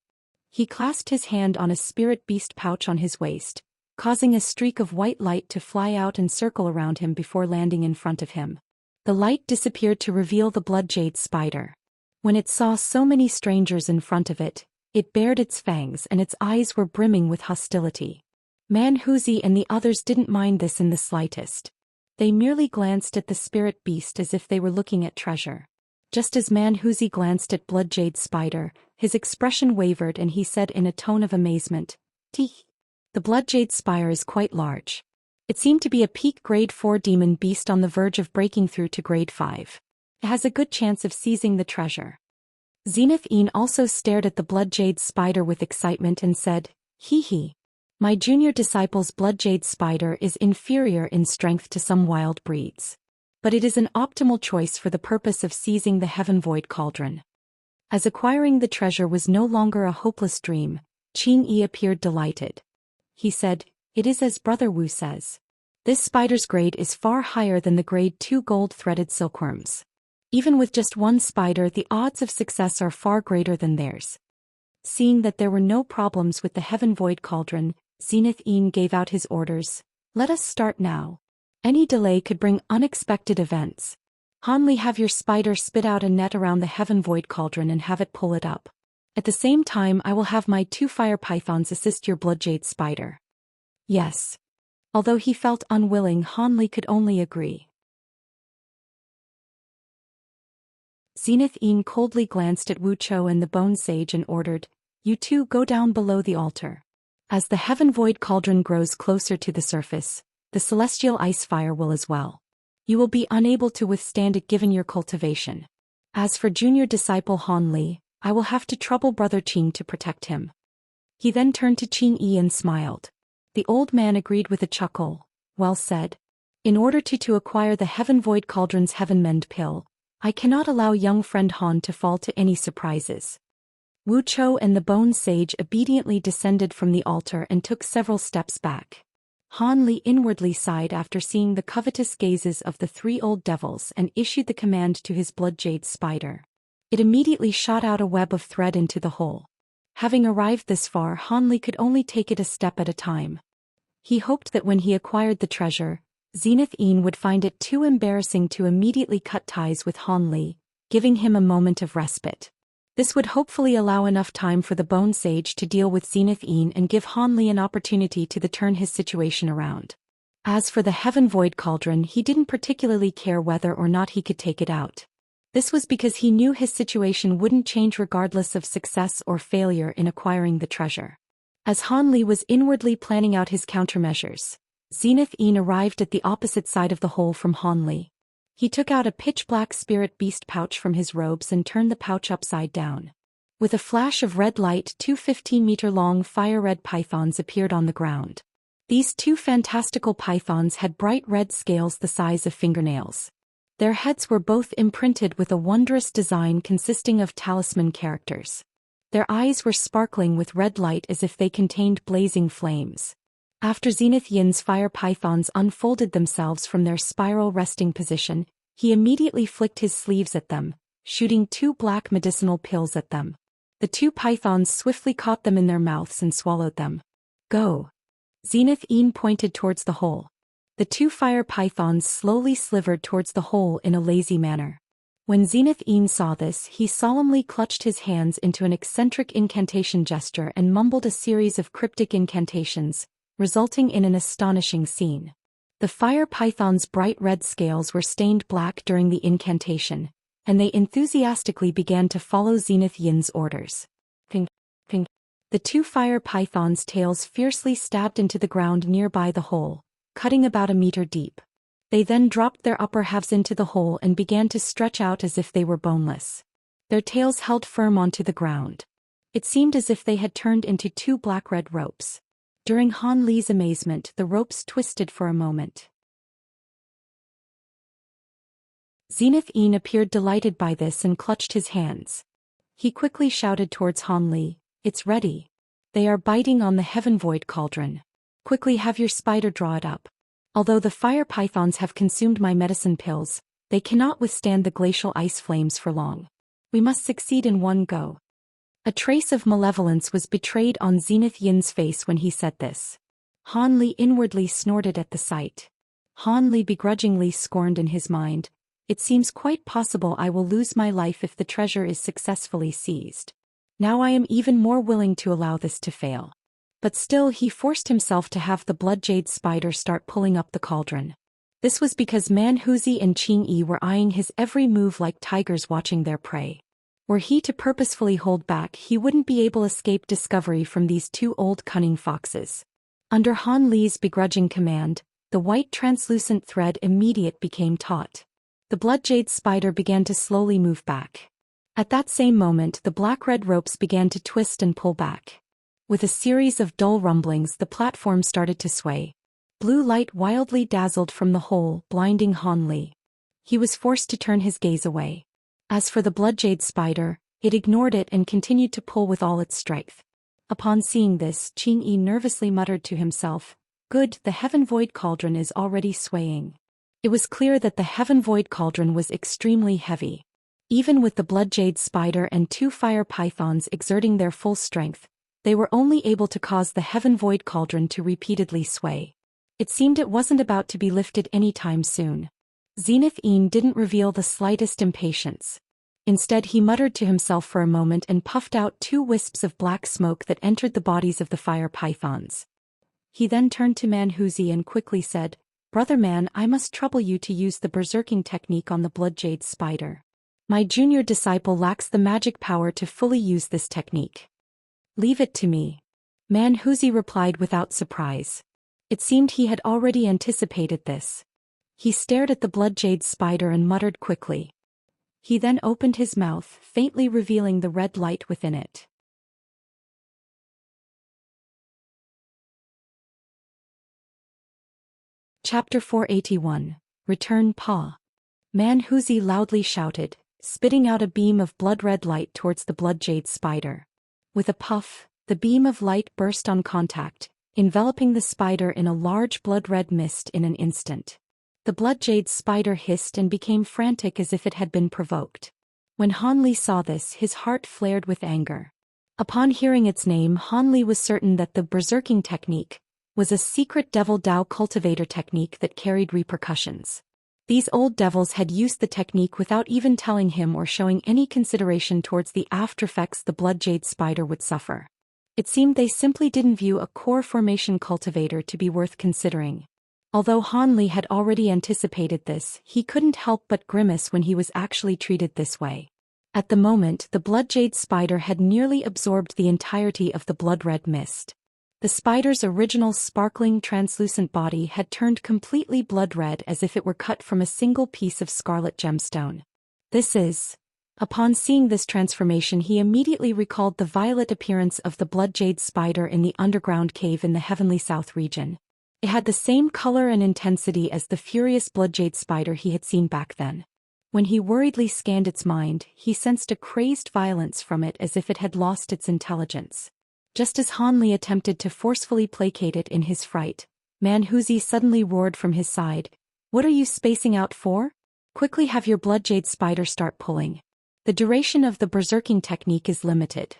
He clasped his hand on a spirit beast pouch on his waist, causing a streak of white light to fly out and circle around him before landing in front of him. The light disappeared to reveal the blood jade spider. When it saw so many strangers in front of it, it bared its fangs and its eyes were brimming with hostility. Man Huzi and the others didn't mind this in the slightest. They merely glanced at the spirit beast as if they were looking at treasure. Just as Man Huzi glanced at blood jade spider, his expression wavered and he said in a tone of amazement, "Tee. The blood jade spire is quite large. It seemed to be a peak grade 4 demon beast on the verge of breaking through to grade 5. It has a good chance of seizing the treasure." Zenith Yin also stared at the blood jade spider with excitement and said, "Hee hee. My junior disciple's blood jade spider is inferior in strength to some wild breeds. But it is an optimal choice for the purpose of seizing the Heaven Void Cauldron." As acquiring the treasure was no longer a hopeless dream, Qingyi appeared delighted. He said, "It is as Brother Wu says. This spider's grade is far higher than the grade 2 gold-threaded silkworms. Even with just one spider, the odds of success are far greater than theirs." Seeing that there were no problems with the Heaven Void Cauldron, Zenith Yin gave out his orders. "Let us start now. Any delay could bring unexpected events. Han Li, have your spider spit out a net around the Heaven Void Cauldron and have it pull it up. At the same time, I will have my 2 fire pythons assist your blood jade spider." "Yes." Although he felt unwilling, Han Li could only agree. Zenith Yin coldly glanced at Wu Chou and the Bone Sage and ordered, "You two go down below the altar. As the Heaven Void Cauldron grows closer to the surface, the celestial ice fire will as well. You will be unable to withstand it given your cultivation. As for junior disciple Han Li, I will have to trouble Brother Qing to protect him." He then turned to Qingyi and smiled. The old man agreed with a chuckle. "Well said. In order to acquire the Heaven Void Cauldron's Heaven Mend pill, I cannot allow young friend Han to fall to any surprises. Wu Chou and the Bone Sage obediently descended from the altar and took several steps back. Han Li inwardly sighed after seeing the covetous gazes of the three old devils and issued the command to his blood jade spider. It immediately shot out a web of thread into the hole. Having arrived this far, Han Li could only take it a step at a time. He hoped that when he acquired the treasure, Zenith Een would find it too embarrassing to immediately cut ties with Han Li, giving him a moment of respite. This would hopefully allow enough time for the Bone Sage to deal with Zenith Een and give Han Li an opportunity to turn his situation around. As for the Heaven Void Cauldron, he didn't particularly care whether or not he could take it out. This was because he knew his situation wouldn't change regardless of success or failure in acquiring the treasure. As Han Li was inwardly planning out his countermeasures, Zenith Een arrived at the opposite side of the hole from Han Li. He took out a pitch-black spirit beast pouch from his robes and turned the pouch upside down. With a flash of red light, two 15-meter-long fire-red pythons appeared on the ground. These two fantastical pythons had bright red scales the size of fingernails. Their heads were both imprinted with a wondrous design consisting of talisman characters. Their eyes were sparkling with red light as if they contained blazing flames. After Zenith Yin's fire pythons unfolded themselves from their spiral resting position, he immediately flicked his sleeves at them, shooting two black medicinal pills at them. The two pythons swiftly caught them in their mouths and swallowed them. Go! Zenith Een pointed towards the hole. The two fire pythons slowly slivered towards the hole in a lazy manner. When Zenith Een saw this, he solemnly clutched his hands into an eccentric incantation gesture and mumbled a series of cryptic incantations, resulting in an astonishing scene. The fire python's bright red scales were stained black during the incantation, and they enthusiastically began to follow Zenith Yin's orders. Ping, ping. The two fire pythons' tails fiercely stabbed into the ground nearby the hole, cutting about a meter deep. They then dropped their upper halves into the hole and began to stretch out as if they were boneless. Their tails held firm onto the ground. It seemed as if they had turned into two black-red ropes. During Han Li's amazement, the ropes twisted for a moment. Zenith Een appeared delighted by this and clutched his hands. He quickly shouted towards Han Li, "It's ready. They are biting on the Heaven Void Cauldron. Quickly have your spider draw it up. Although the fire pythons have consumed my medicine pills, they cannot withstand the glacial ice flames for long. We must succeed in one go." A trace of malevolence was betrayed on Zenith Yin's face when he said this. Han Li inwardly snorted at the sight. Han Li begrudgingly scorned in his mind, "It seems quite possible I will lose my life if the treasure is successfully seized. Now I am even more willing to allow this to fail." But still he forced himself to have the blood jade spider start pulling up the cauldron. This was because Man Huzi and Qing Yi were eyeing his every move like tigers watching their prey. Were he to purposefully hold back, he wouldn't be able to escape discovery from these two old cunning foxes. Under Han Li's begrudging command, the white translucent thread immediate became taut. The blood jade spider began to slowly move back. At that same moment, the black-red ropes began to twist and pull back. With a series of dull rumblings, the platform started to sway. Blue light wildly dazzled from the hole, blinding Han Li. He was forced to turn his gaze away. As for the blood jade spider, it ignored it and continued to pull with all its strength. Upon seeing this, Qing Yi nervously muttered to himself, "Good, the Heaven Void Cauldron is already swaying." It was clear that the Heaven Void Cauldron was extremely heavy. Even with the blood jade spider and two fire pythons exerting their full strength, they were only able to cause the Heaven Void Cauldron to repeatedly sway. It seemed it wasn't about to be lifted anytime soon. Zenith Een didn't reveal the slightest impatience. Instead, he muttered to himself for a moment and puffed out two wisps of black smoke that entered the bodies of the fire pythons. He then turned to Man Huzi and quickly said, "Brother Man, I must trouble you to use the berserking technique on the blood jade spider. My junior disciple lacks the magic power to fully use this technique." "Leave it to me," Man Huzi replied without surprise. It seemed he had already anticipated this. He stared at the blood jade spider and muttered quickly. He then opened his mouth, faintly revealing the red light within it. Chapter 481. Return Pa. Wuxia loudly shouted, spitting out a beam of blood-red light towards the blood jade spider. With a puff, the beam of light burst on contact, enveloping the spider in a large blood-red mist in an instant. The blood jade spider hissed and became frantic as if it had been provoked. When Han Li saw this, his heart flared with anger. Upon hearing its name, Han Li was certain that the berserking technique was a secret devil Dao cultivator technique that carried repercussions. These old devils had used the technique without even telling him or showing any consideration towards the aftereffects the blood jade spider would suffer. It seemed they simply didn't view a core formation cultivator to be worth considering. Although Han Li had already anticipated this, he couldn't help but grimace when he was actually treated this way. At the moment, the blood jade spider had nearly absorbed the entirety of the blood-red mist. The spider's original sparkling translucent body had turned completely blood-red as if it were cut from a single piece of scarlet gemstone. Upon seeing this transformation, he immediately recalled the violet appearance of the blood jade spider in the underground cave in the Heavenly South region. It had the same color and intensity as the furious blood jade spider he had seen back then. When he worriedly scanned its mind, he sensed a crazed violence from it as if it had lost its intelligence. Just as Han Li attempted to forcefully placate it in his fright, Wuxia suddenly roared from his side, "What are you spacing out for? Quickly have your blood jade spider start pulling. The duration of the berserking technique is limited."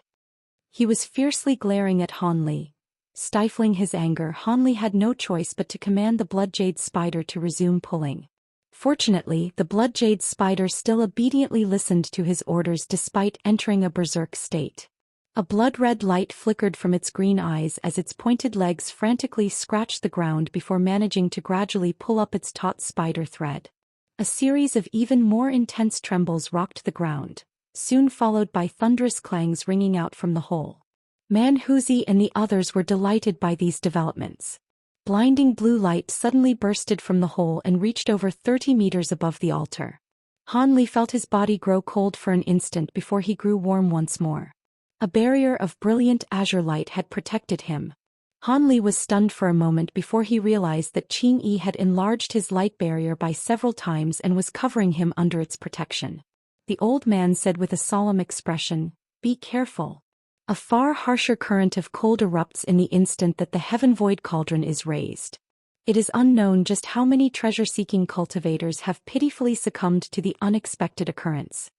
He was fiercely glaring at Han Li. Stifling his anger, Han Li had no choice but to command the blood jade spider to resume pulling. Fortunately, the blood jade spider still obediently listened to his orders despite entering a berserk state. A blood-red light flickered from its green eyes as its pointed legs frantically scratched the ground before managing to gradually pull up its taut spider thread. A series of even more intense trembles rocked the ground, soon followed by thunderous clangs ringing out from the hole. Wuxia and the others were delighted by these developments. Blinding blue light suddenly bursted from the hole and reached over 30 meters above the altar. Han Li felt his body grow cold for an instant before he grew warm once more. A barrier of brilliant azure light had protected him. Han Li was stunned for a moment before he realized that Xianxia had enlarged his light barrier by several times and was covering him under its protection. The old man said with a solemn expression, "Be careful. A far harsher current of cold erupts in the instant that the heaven void cauldron is raised. It is unknown just how many treasure-seeking cultivators have pitifully succumbed to the unexpected occurrence."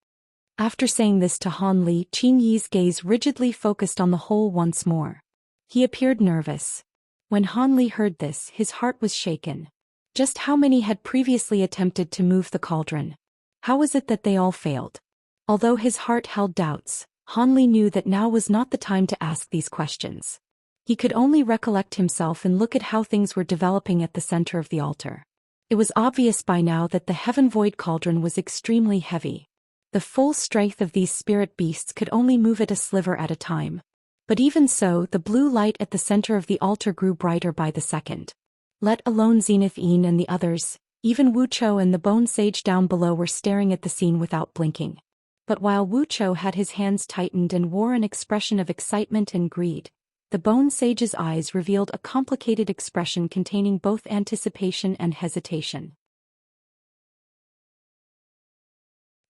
After saying this to Han Li, Xianxia's gaze rigidly focused on the hole once more. He appeared nervous. When Han Li heard this, his heart was shaken. Just how many had previously attempted to move the cauldron? How was it that they all failed? Although his heart held doubts, Han Li knew that now was not the time to ask these questions. He could only recollect himself and look at how things were developing at the center of the altar. It was obvious by now that the heaven void cauldron was extremely heavy. The full strength of these spirit beasts could only move it a sliver at a time. But even so, the blue light at the center of the altar grew brighter by the second. Let alone Xianxia and the others, even Wuchou and the bone sage down below were staring at the scene without blinking. But while Wuchou had his hands tightened and wore an expression of excitement and greed, the bone sage's eyes revealed a complicated expression containing both anticipation and hesitation.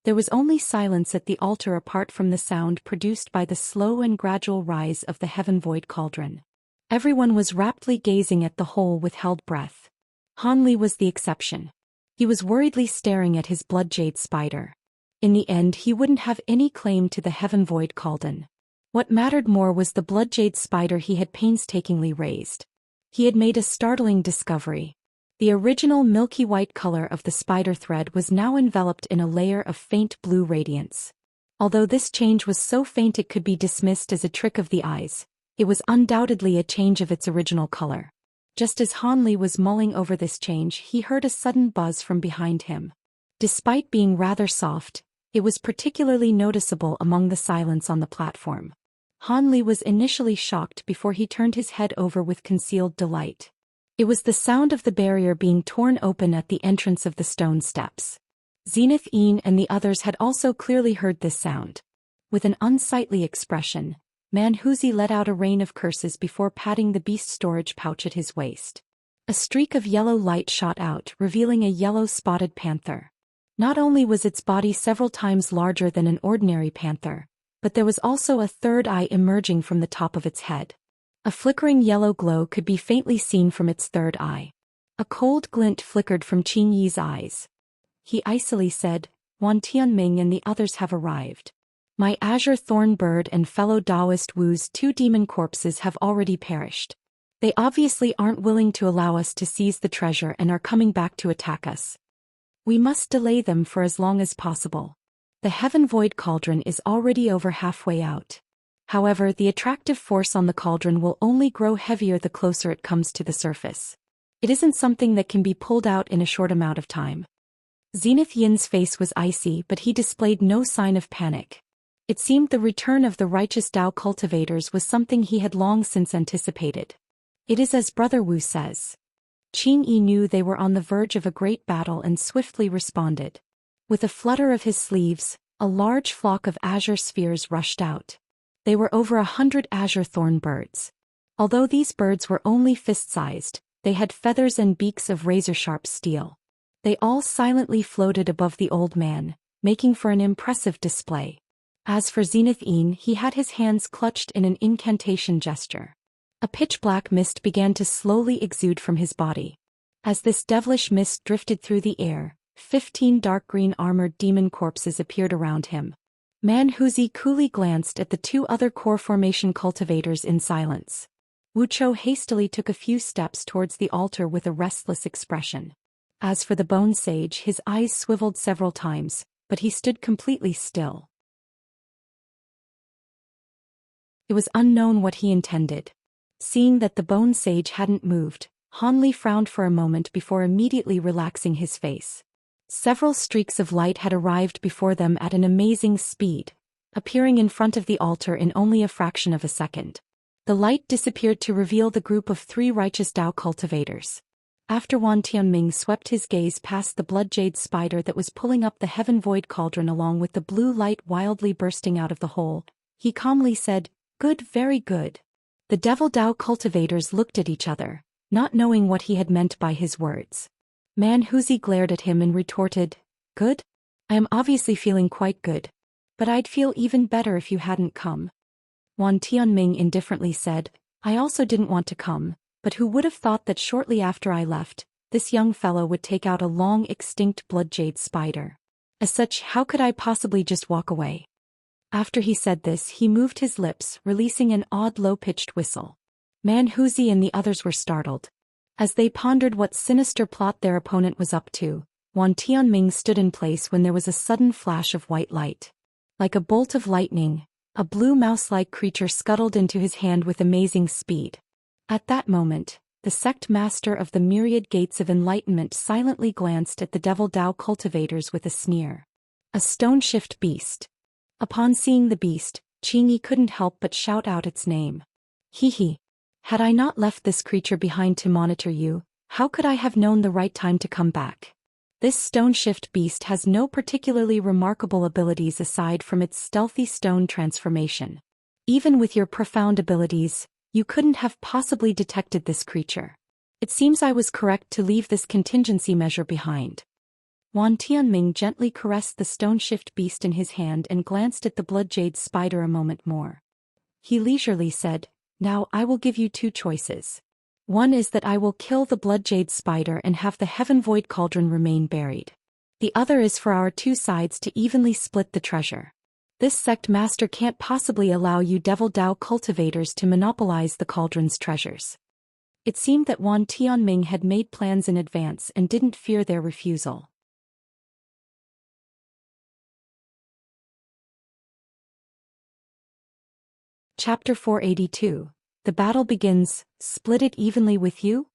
There was only silence at the altar apart from the sound produced by the slow and gradual rise of the heaven void cauldron. Everyone was raptly gazing at the hole with held breath. Han Li was the exception. He was worriedly staring at his blood jade spider. In the end, he wouldn't have any claim to the heaven void cauldron. What mattered more was the blood jade spider he had painstakingly raised. He had made a startling discovery. The original milky white color of the spider thread was now enveloped in a layer of faint blue radiance. Although this change was so faint it could be dismissed as a trick of the eyes, it was undoubtedly a change of its original color. Just as Han Li was mulling over this change, he heard a sudden buzz from behind him. Despite being rather soft, it was particularly noticeable among the silence on the platform. Han Li was initially shocked before he turned his head over with concealed delight. It was the sound of the barrier being torn open at the entrance of the stone steps. Xianxia and the others had also clearly heard this sound. With an unsightly expression, Wuxia let out a rain of curses before patting the beast storage pouch at his waist. A streak of yellow light shot out, revealing a yellow-spotted panther. Not only was its body several times larger than an ordinary panther, but there was also a third eye emerging from the top of its head. A flickering yellow glow could be faintly seen from its third eye. A cold glint flickered from Qin Yi's eyes. He icily said, "Wan Tianming and the others have arrived. My azure thorn bird and fellow Taoist Wu's 2 demon corpses have already perished. They obviously aren't willing to allow us to seize the treasure and are coming back to attack us. We must delay them for as long as possible. The Heaven Void Cauldron is already over halfway out. However, the attractive force on the cauldron will only grow heavier the closer it comes to the surface. It isn't something that can be pulled out in a short amount of time." Zenith Yin's face was icy, but he displayed no sign of panic. It seemed the return of the righteous Tao cultivators was something he had long since anticipated. "It is as Brother Wu says." Qin Yi knew they were on the verge of a great battle and swiftly responded. With a flutter of his sleeves, a large flock of azure spheres rushed out. They were over 100 azure thorn birds. Although these birds were only fist-sized, they had feathers and beaks of razor-sharp steel. They all silently floated above the old man, making for an impressive display. As for Zenith Yin, he had his hands clutched in an incantation gesture. A pitch-black mist began to slowly exude from his body. As this devilish mist drifted through the air, 15 dark green armored demon corpses appeared around him. Manhuzi coolly glanced at the 2 other core formation cultivators in silence. Wuchou hastily took a few steps towards the altar with a restless expression. As for the bone sage, his eyes swiveled several times, but he stood completely still. It was unknown what he intended. Seeing that the bone sage hadn't moved, Hanli frowned for a moment before immediately relaxing his face. Several streaks of light had arrived before them at an amazing speed, appearing in front of the altar in only a fraction of a second. The light disappeared to reveal the group of 3 righteous Tao cultivators. After Wan Tianming swept his gaze past the blood jade spider that was pulling up the Heaven Void Cauldron along with the blue light wildly bursting out of the hole, he calmly said, "Good, very good." The Devil Tao cultivators looked at each other, not knowing what he had meant by his words. Manhuzi glared at him and retorted, "Good? I am obviously feeling quite good. But I'd feel even better if you hadn't come." Wan Tianming indifferently said, "I also didn't want to come, but who would have thought that shortly after I left, this young fellow would take out a long-extinct blood jade spider. As such, how could I possibly just walk away?" After he said this, he moved his lips, releasing an odd low-pitched whistle. Manhuzi and the others were startled. As they pondered what sinister plot their opponent was up to, Wan Tianming stood in place when there was a sudden flash of white light. Like a bolt of lightning, a blue mouse-like creature scuttled into his hand with amazing speed. At that moment, the sect master of the myriad gates of enlightenment silently glanced at the Devil Tao cultivators with a sneer. A stone-shift beast. Upon seeing the beast, Qin Yi couldn't help but shout out its name. "Hee. Had I not left this creature behind to monitor you, how could I have known the right time to come back? This stone-shift beast has no particularly remarkable abilities aside from its stealthy stone transformation. Even with your profound abilities, you couldn't have possibly detected this creature. It seems I was correct to leave this contingency measure behind." Wan Tianming gently caressed the stone-shift beast in his hand and glanced at the blood jade spider a moment more. He leisurely said, "Now I will give you 2 choices. One is that I will kill the blood jade spider and have the Heaven Void Cauldron remain buried. The other is for our 2 sides to evenly split the treasure. This sect master can't possibly allow you Devil Tao cultivators to monopolize the cauldron's treasures." It seemed that Wan Tianming had made plans in advance and didn't fear their refusal. Chapter 482. The battle begins. Split it evenly with you?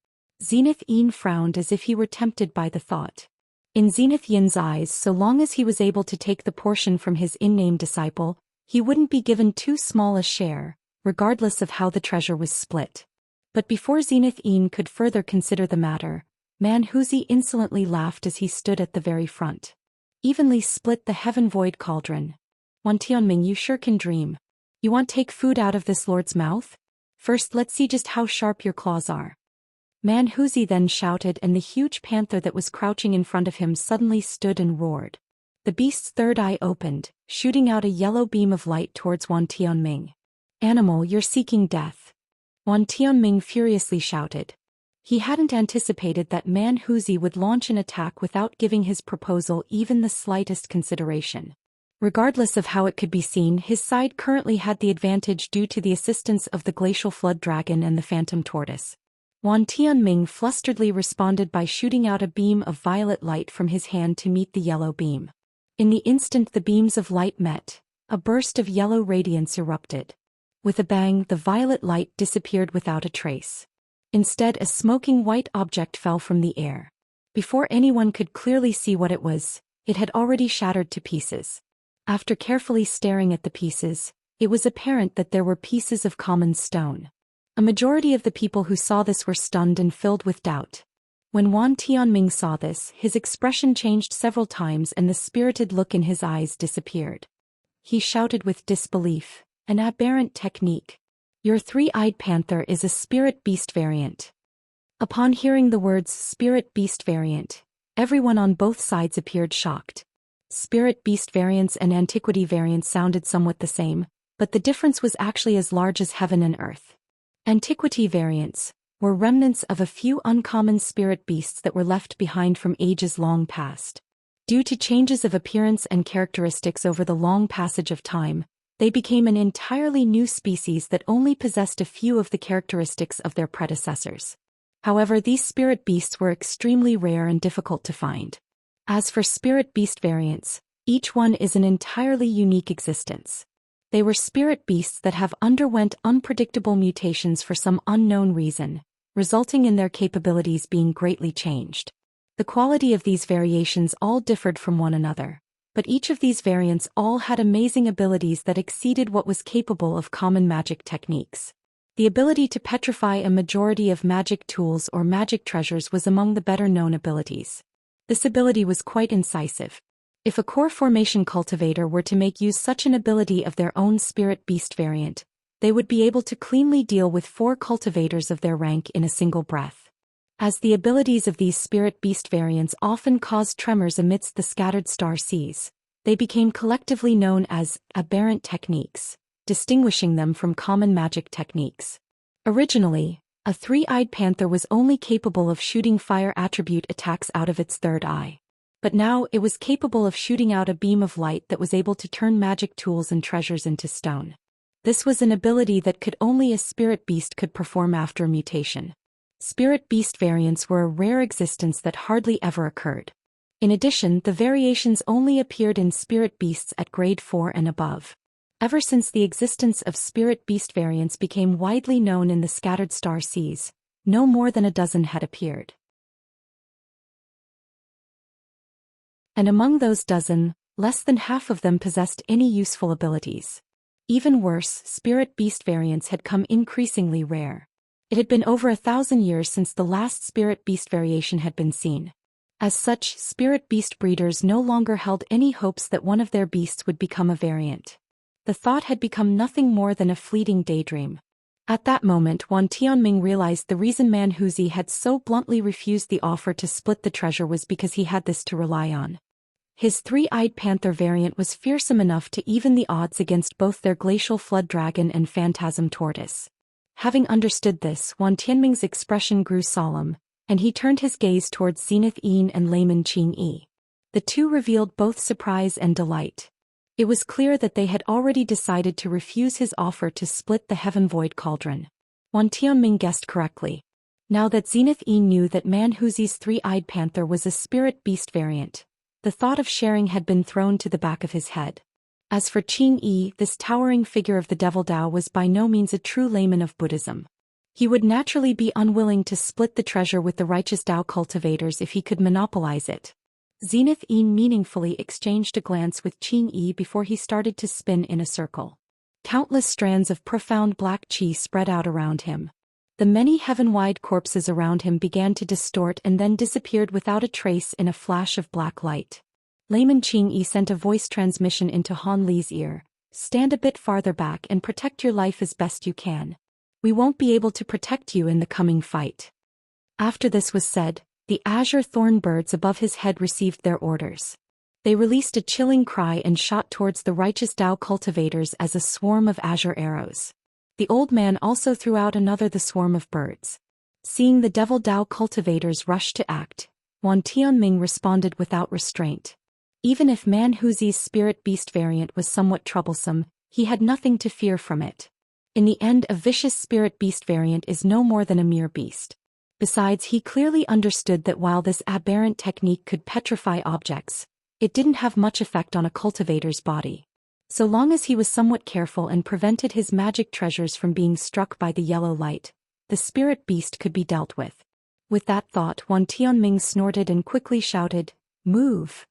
Zenith Yin frowned as if he were tempted by the thought. In Zenith Yin's eyes, so long as he was able to take the portion from his in-name disciple, he wouldn't be given too small a share, regardless of how the treasure was split. But before Zenith Yin could further consider the matter, Manhuzi insolently laughed as he stood at the very front. "Evenly split the Heaven Void Cauldron. Wan Tianming, you sure can dream. You want take food out of this lord's mouth? First let's see just how sharp your claws are." Manhuzi then shouted, and the huge panther that was crouching in front of him suddenly stood and roared. The beast's third eye opened, shooting out a yellow beam of light towards Wan Tianming. "Animal, you're seeking death!" Wan Tianming furiously shouted. He hadn't anticipated that Manhuzi would launch an attack without giving his proposal even the slightest consideration. Regardless of how it could be seen, his side currently had the advantage due to the assistance of the glacial flood dragon and the phantom tortoise. Wan Tianming flusteredly responded by shooting out a beam of violet light from his hand to meet the yellow beam. In the instant the beams of light met, a burst of yellow radiance erupted. With a bang, the violet light disappeared without a trace. Instead, a smoking white object fell from the air. Before anyone could clearly see what it was, it had already shattered to pieces. After carefully staring at the pieces, it was apparent that there were pieces of common stone. A majority of the people who saw this were stunned and filled with doubt. When Wan Tianming saw this, his expression changed several times and the spirited look in his eyes disappeared. He shouted with disbelief, "An aberrant technique. Your three-eyed panther is a spirit beast variant." Upon hearing the words spirit beast variant, everyone on both sides appeared shocked. Spirit beast variants and antiquity variants sounded somewhat the same, but the difference was actually as large as heaven and earth. Antiquity variants were remnants of a few uncommon spirit beasts that were left behind from ages long past. Due to changes of appearance and characteristics over the long passage of time, they became an entirely new species that only possessed a few of the characteristics of their predecessors. However, these spirit beasts were extremely rare and difficult to find. As for spirit beast variants, each one is an entirely unique existence. They were spirit beasts that have underwent unpredictable mutations for some unknown reason, resulting in their capabilities being greatly changed. The quality of these variations all differed from one another, but each of these variants all had amazing abilities that exceeded what was capable of common magic techniques. The ability to petrify a majority of magic tools or magic treasures was among the better-known abilities. This ability was quite incisive. If a core formation cultivator were to make use such an ability of their own spirit beast variant, they would be able to cleanly deal with 4 cultivators of their rank in a single breath. As the abilities of these spirit beast variants often caused tremors amidst the scattered star seas, they became collectively known as aberrant techniques, distinguishing them from common magic techniques. Originally, a three-eyed panther was only capable of shooting fire attribute attacks out of its third eye. But now it was capable of shooting out a beam of light that was able to turn magic tools and treasures into stone. This was an ability that only a spirit beast could perform after mutation. Spirit beast variants were a rare existence that hardly ever occurred. In addition, the variations only appeared in spirit beasts at grade 4 and above. Ever since the existence of spirit beast variants became widely known in the scattered star seas, no more than a dozen had appeared. And among those dozen, less than half of them possessed any useful abilities. Even worse, spirit beast variants had come increasingly rare. It had been over 1,000 years since the last spirit beast variation had been seen. As such, spirit beast breeders no longer held any hopes that one of their beasts would become a variant. The thought had become nothing more than a fleeting daydream. At that moment, Wan Tianming realized the reason Manhuzi had so bluntly refused the offer to split the treasure was because he had this to rely on. His three-eyed panther variant was fearsome enough to even the odds against both their glacial flood dragon and phantasm tortoise. Having understood this, Wan Tianming's expression grew solemn, and he turned his gaze towards Zenith Yin and Layman Qingyi. The two revealed both surprise and delight. It was clear that they had already decided to refuse his offer to split the Heaven Void Cauldron. Wan Tianming guessed correctly. Now that Zenith Yin knew that Manhuzi's three-eyed panther was a spirit beast variant, the thought of sharing had been thrown to the back of his head. As for Qingyi, this towering figure of the Devil Dao was by no means a true layman of Buddhism. He would naturally be unwilling to split the treasure with the righteous Dao cultivators if he could monopolize it. Zenith Yin meaningfully exchanged a glance with Qingyi before he started to spin in a circle. Countless strands of profound black qi spread out around him. The many heaven-wide corpses around him began to distort and then disappeared without a trace in a flash of black light. Layman Qingyi sent a voice transmission into Han Li's ear. "Stand a bit farther back and protect your life as best you can. We won't be able to protect you in the coming fight." After this was said, the azure thorn birds above his head received their orders. They released a chilling cry and shot towards the righteous Tao cultivators as a swarm of azure arrows. The old man also threw out another the swarm of birds. Seeing the devil Tao cultivators rush to act, Wan Tianming responded without restraint. Even if Man Huzi's spirit beast variant was somewhat troublesome, he had nothing to fear from it. In the end, a vicious spirit beast variant is no more than a mere beast. Besides, he clearly understood that while this aberrant technique could petrify objects, it didn't have much effect on a cultivator's body. So long as he was somewhat careful and prevented his magic treasures from being struck by the yellow light, the spirit beast could be dealt with. With that thought, Wan Tianming snorted and quickly shouted, "Move!"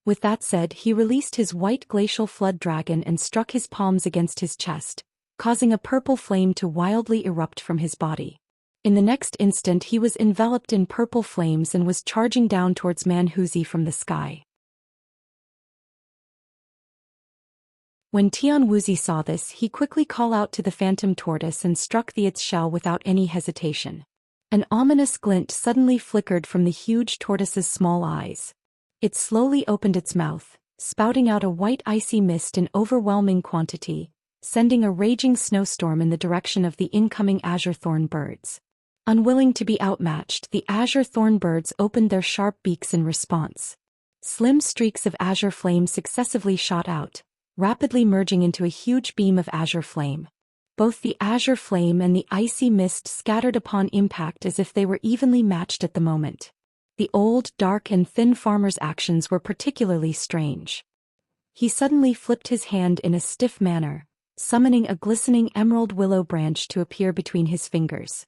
With that said, he released his white glacial flood dragon and struck his palms against his chest, causing a purple flame to wildly erupt from his body. In the next instant he was enveloped in purple flames and was charging down towards Man Huzi from the sky. When Tian Wuzi saw this, he quickly called out to the phantom tortoise and struck its shell without any hesitation. An ominous glint suddenly flickered from the huge tortoise's small eyes. It slowly opened its mouth, spouting out a white icy mist in overwhelming quantity, sending a raging snowstorm in the direction of the incoming azure thorn birds. Unwilling to be outmatched, the azure thorn birds opened their sharp beaks in response. Slim streaks of azure flame successively shot out, rapidly merging into a huge beam of azure flame. Both the azure flame and the icy mist scattered upon impact as if they were evenly matched at the moment. The old, dark and thin farmer's actions were particularly strange. He suddenly flipped his hand in a stiff manner, summoning a glistening emerald willow branch to appear between his fingers.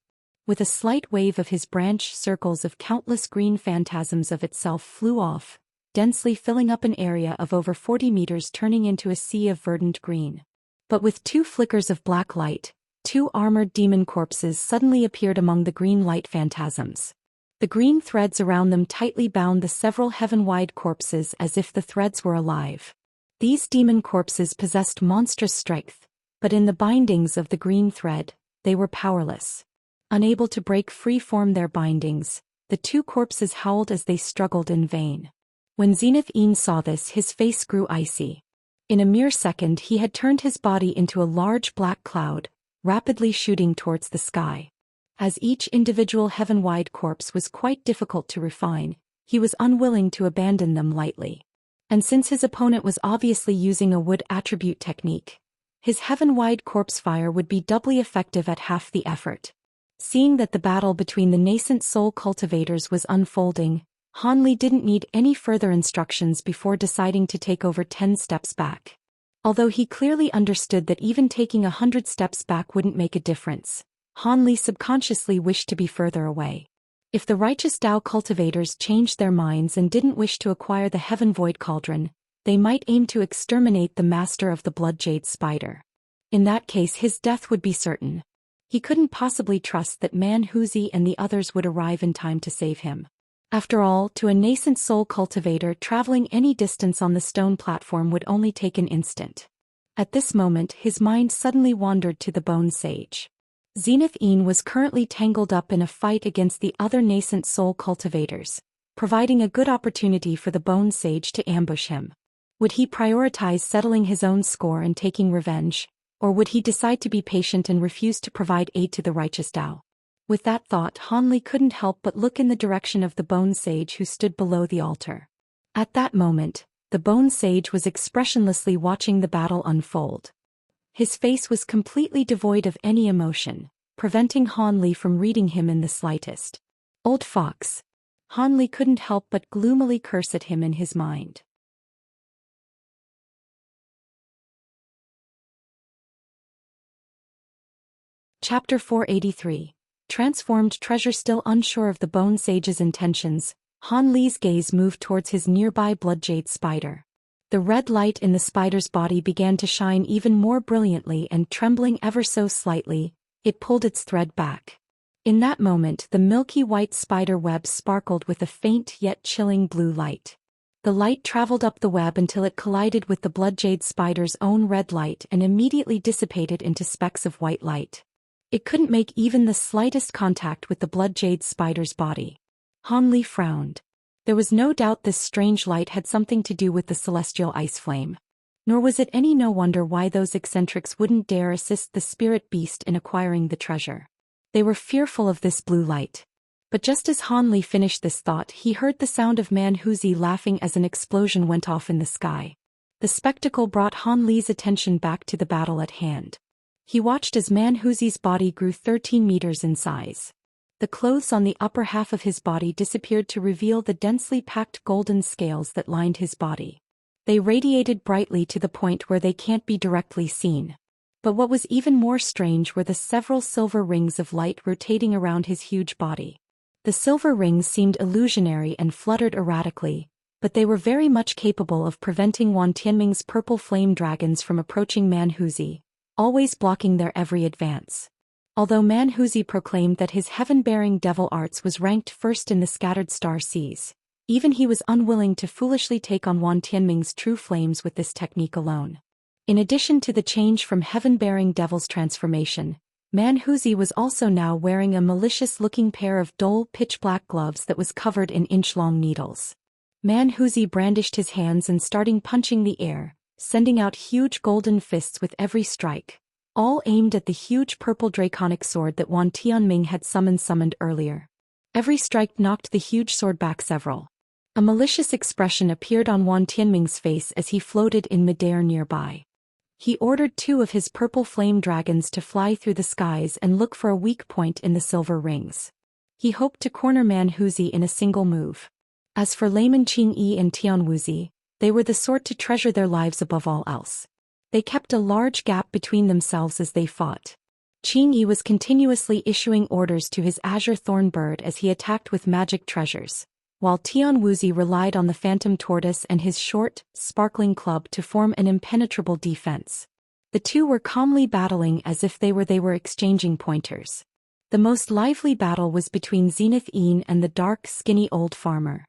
With a slight wave of his branch, circles of countless green phantasms of itself flew off, densely filling up an area of over 40 meters, turning into a sea of verdant green. But with two flickers of black light, two armored demon corpses suddenly appeared among the green light phantasms. The green threads around them tightly bound the several heaven-wide corpses as if the threads were alive. These demon corpses possessed monstrous strength, but in the bindings of the green thread, they were powerless. Unable to break free from their bindings, the two corpses howled as they struggled in vain. When Zenith Een saw this, his face grew icy. In a mere second he had turned his body into a large black cloud, rapidly shooting towards the sky. As each individual heaven-wide corpse was quite difficult to refine, he was unwilling to abandon them lightly. And since his opponent was obviously using a wood attribute technique, his heaven-wide corpse fire would be doubly effective at half the effort. Seeing that the battle between the nascent soul cultivators was unfolding, Han Li didn't need any further instructions before deciding to take over 10 steps back. Although he clearly understood that even taking 100 steps back wouldn't make a difference, Han Li subconsciously wished to be further away. If the righteous Tao cultivators changed their minds and didn't wish to acquire the Heaven Void Cauldron, they might aim to exterminate the master of the Blood Jade Spider. In that case, his death would be certain. He couldn't possibly trust that Man Huzi and the others would arrive in time to save him. After all, to a nascent soul cultivator, traveling any distance on the stone platform would only take an instant. At this moment, his mind suddenly wandered to the Bone Sage. Zenith Een was currently tangled up in a fight against the other nascent soul cultivators, providing a good opportunity for the Bone Sage to ambush him. Would he prioritize settling his own score and taking revenge, or would he decide to be patient and refuse to provide aid to the righteous Tao? With that thought, Han Li couldn't help but look in the direction of the Bone Sage who stood below the altar. At that moment, the Bone Sage was expressionlessly watching the battle unfold. His face was completely devoid of any emotion, preventing Han Li from reading him in the slightest. Old fox. Han Li couldn't help but gloomily curse at him in his mind. Chapter 483. Transformed treasure. Still unsure of the Bone Sage's intentions, Han Li's gaze moved towards his nearby Blood Jade Spider. The red light in the spider's body began to shine even more brilliantly, and trembling ever so slightly, it pulled its thread back. In that moment, the milky white spider web sparkled with a faint yet chilling blue light. The light traveled up the web until it collided with the Blood Jade Spider's own red light and immediately dissipated into specks of white light. It couldn't make even the slightest contact with the blood jade spider's body. Han Li frowned. There was no doubt this strange light had something to do with the celestial ice flame. Nor was it any no wonder why those eccentrics wouldn't dare assist the spirit beast in acquiring the treasure. They were fearful of this blue light. But just as Han Li finished this thought, he heard the sound of Manhuzi laughing as an explosion went off in the sky. The spectacle brought Han Li's attention back to the battle at hand. He watched as Manhuzi's body grew 13 meters in size. The clothes on the upper half of his body disappeared to reveal the densely packed golden scales that lined his body. They radiated brightly to the point where they can't be directly seen. But what was even more strange were the several silver rings of light rotating around his huge body. The silver rings seemed illusionary and fluttered erratically, but they were very much capable of preventing Wan Tianming's purple flame dragons from approaching Manhuzi, always blocking their every advance. Although Manhuzi proclaimed that his heaven-bearing devil arts was ranked first in the scattered star seas, even he was unwilling to foolishly take on Wan Tianming's true flames with this technique alone. In addition to the change from heaven-bearing devil's transformation, Manhuzi was also now wearing a malicious-looking pair of dull pitch-black gloves that was covered in inch-long needles. Manhuzi brandished his hands and started punching the air, sending out huge golden fists with every strike, all aimed at the huge purple draconic sword that Wan Tianming had summoned earlier. Every strike knocked the huge sword back several. A malicious expression appeared on Wan Tianming's face as he floated in midair nearby. He ordered 2 of his purple flame dragons to fly through the skies and look for a weak point in the silver rings. He hoped to corner Manhuzi in a single move. As for Layman Qingyi and Tianwuzi, they were the sort to treasure their lives above all else. They kept a large gap between themselves as they fought. Qingyi was continuously issuing orders to his azure thorn bird as he attacked with magic treasures, while Tianwuzi relied on the phantom tortoise and his short, sparkling club to form an impenetrable defense. The two were calmly battling as if they were exchanging pointers. The most lively battle was between Zenith Een and the dark, skinny old farmer.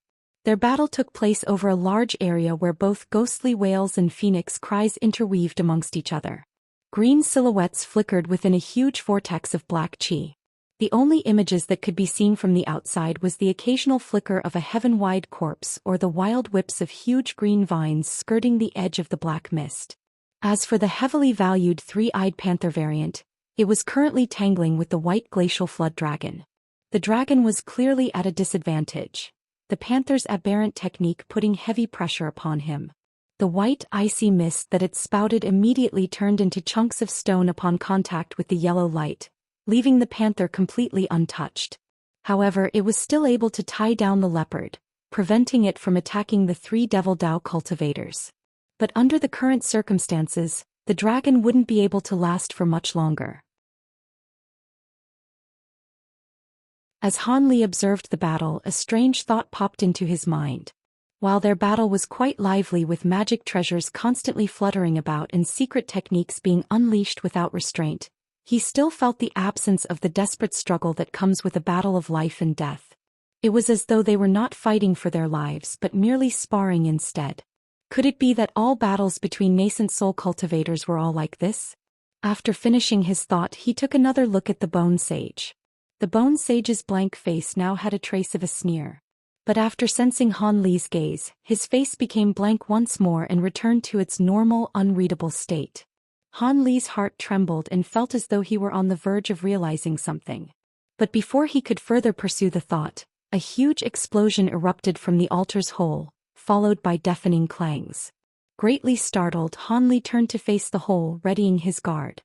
Their battle took place over a large area where both ghostly wails and phoenix cries interweaved amongst each other. Green silhouettes flickered within a huge vortex of black chi. The only images that could be seen from the outside was the occasional flicker of a heaven-wide corpse or the wild whips of huge green vines skirting the edge of the black mist. As for the heavily valued three-eyed panther variant, it was currently tangling with the white glacial flood dragon. The dragon was clearly at a disadvantage, the panther's aberrant technique putting heavy pressure upon him. The white, icy mist that it spouted immediately turned into chunks of stone upon contact with the yellow light, leaving the panther completely untouched. However, it was still able to tie down the leopard, preventing it from attacking the 3 Devil Dao cultivators. But under the current circumstances, the dragon wouldn't be able to last for much longer. As Han Li observed the battle, a strange thought popped into his mind. While their battle was quite lively with magic treasures constantly fluttering about and secret techniques being unleashed without restraint, he still felt the absence of the desperate struggle that comes with a battle of life and death. It was as though they were not fighting for their lives but merely sparring instead. Could it be that all battles between nascent soul cultivators were all like this? After finishing his thought, he took another look at the bone sage. The bone sage's blank face now had a trace of a sneer. But after sensing Han Li's gaze, his face became blank once more and returned to its normal, unreadable state. Han Li's heart trembled and felt as though he were on the verge of realizing something. But before he could further pursue the thought, a huge explosion erupted from the altar's hole, followed by deafening clangs. Greatly startled, Han Li turned to face the hole, readying his guard.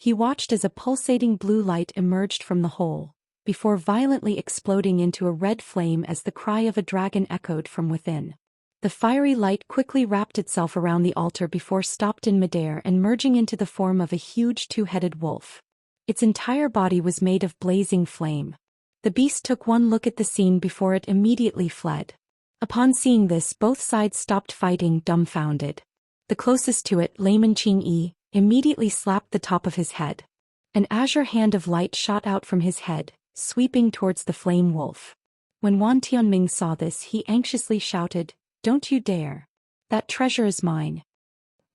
He watched as a pulsating blue light emerged from the hole, before violently exploding into a red flame as the cry of a dragon echoed from within. The fiery light quickly wrapped itself around the altar before stopped in midair and merging into the form of a huge 2-headed wolf. Its entire body was made of blazing flame. The beast took one look at the scene before it immediately fled. Upon seeing this, both sides stopped fighting, dumbfounded. The closest to it, Layman Qingyi, immediately slapped the top of his head. An azure hand of light shot out from his head, sweeping towards the flame wolf. When Wan Tianming saw this, he anxiously shouted, "Don't you dare! That treasure is mine."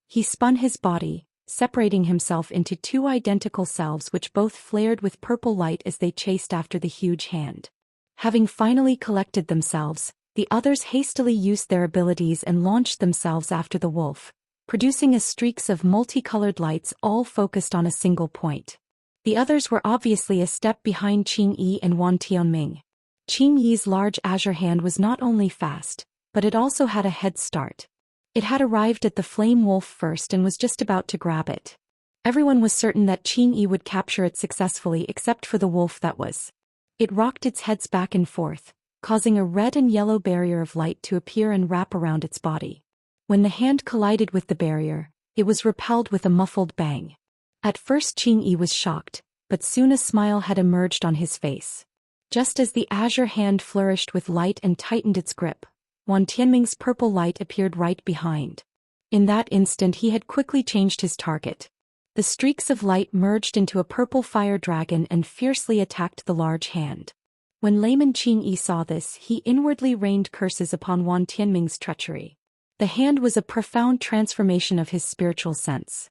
He spun his body, separating himself into two identical selves which both flared with purple light as they chased after the huge hand. Having finally collected themselves, the others hastily used their abilities and launched themselves after the wolf, producing a streaks of multicolored lights all focused on a single point. The others were obviously a step behind Qing Yi and Wan Tianming. Qing Yi's large azure hand was not only fast, but it also had a head start. It had arrived at the flame wolf first and was just about to grab it. Everyone was certain that Qing Yi would capture it successfully except for the wolf that was. It rocked its heads back and forth, causing a red and yellow barrier of light to appear and wrap around its body. When the hand collided with the barrier, it was repelled with a muffled bang. At first Qing Yi was shocked, but soon a smile had emerged on his face. Just as the azure hand flourished with light and tightened its grip, Wan Tianming's purple light appeared right behind. In that instant he had quickly changed his target. The streaks of light merged into a purple fire dragon and fiercely attacked the large hand. When layman Qing Yi saw this, he inwardly rained curses upon Wan Tianming's treachery. The hand was a profound transformation of his spiritual sense.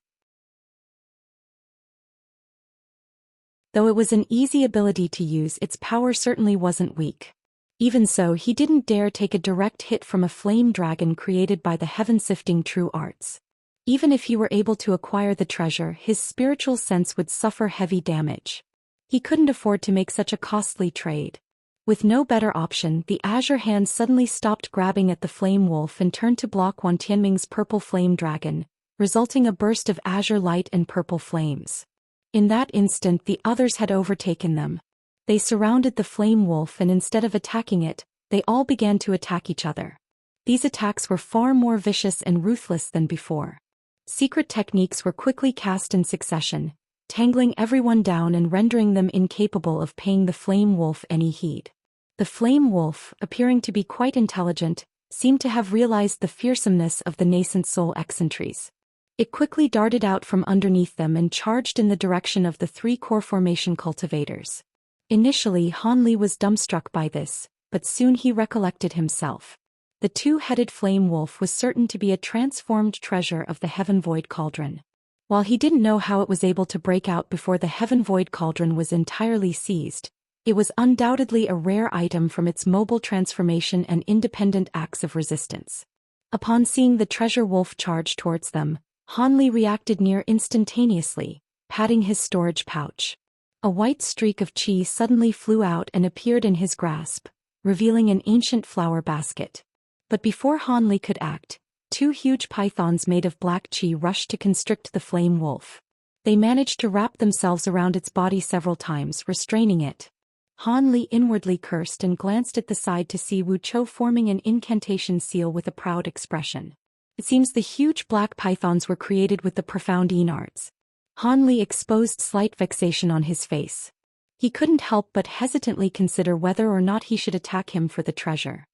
Though it was an easy ability to use, its power certainly wasn't weak. Even so, he didn't dare take a direct hit from a flame dragon created by the heaven-sifting true arts. Even if he were able to acquire the treasure, his spiritual sense would suffer heavy damage. He couldn't afford to make such a costly trade. With no better option, the azure hand suddenly stopped grabbing at the flame wolf and turned to block Wan Tianming's purple flame dragon, resulting a burst of azure light and purple flames. In that instant the others had overtaken them. They surrounded the flame wolf and instead of attacking it, they all began to attack each other. These attacks were far more vicious and ruthless than before. Secret techniques were quickly cast in succession, tangling everyone down and rendering them incapable of paying the flame wolf any heed. The flame wolf, appearing to be quite intelligent, seemed to have realized the fearsomeness of the nascent soul eccentres. It quickly darted out from underneath them and charged in the direction of the three core formation cultivators. Initially Han Li was dumbstruck by this, but soon he recollected himself. The two-headed flame wolf was certain to be a transformed treasure of the Heaven Void Cauldron. While he didn't know how it was able to break out before the Heaven Void Cauldron was entirely seized, it was undoubtedly a rare item from its mobile transformation and independent acts of resistance. Upon seeing the treasure wolf charge towards them, Han Li reacted near instantaneously, patting his storage pouch. A white streak of qi suddenly flew out and appeared in his grasp, revealing an ancient flower basket. But before Han Li could act, two huge pythons made of black qi rushed to constrict the flame wolf. They managed to wrap themselves around its body several times, restraining it. Han Li inwardly cursed and glanced at the side to see Wu Chou forming an incantation seal with a proud expression. It seems the huge black pythons were created with the profound Yin arts. Han Li exposed slight vexation on his face. He couldn't help but hesitantly consider whether or not he should attack him for the treasure.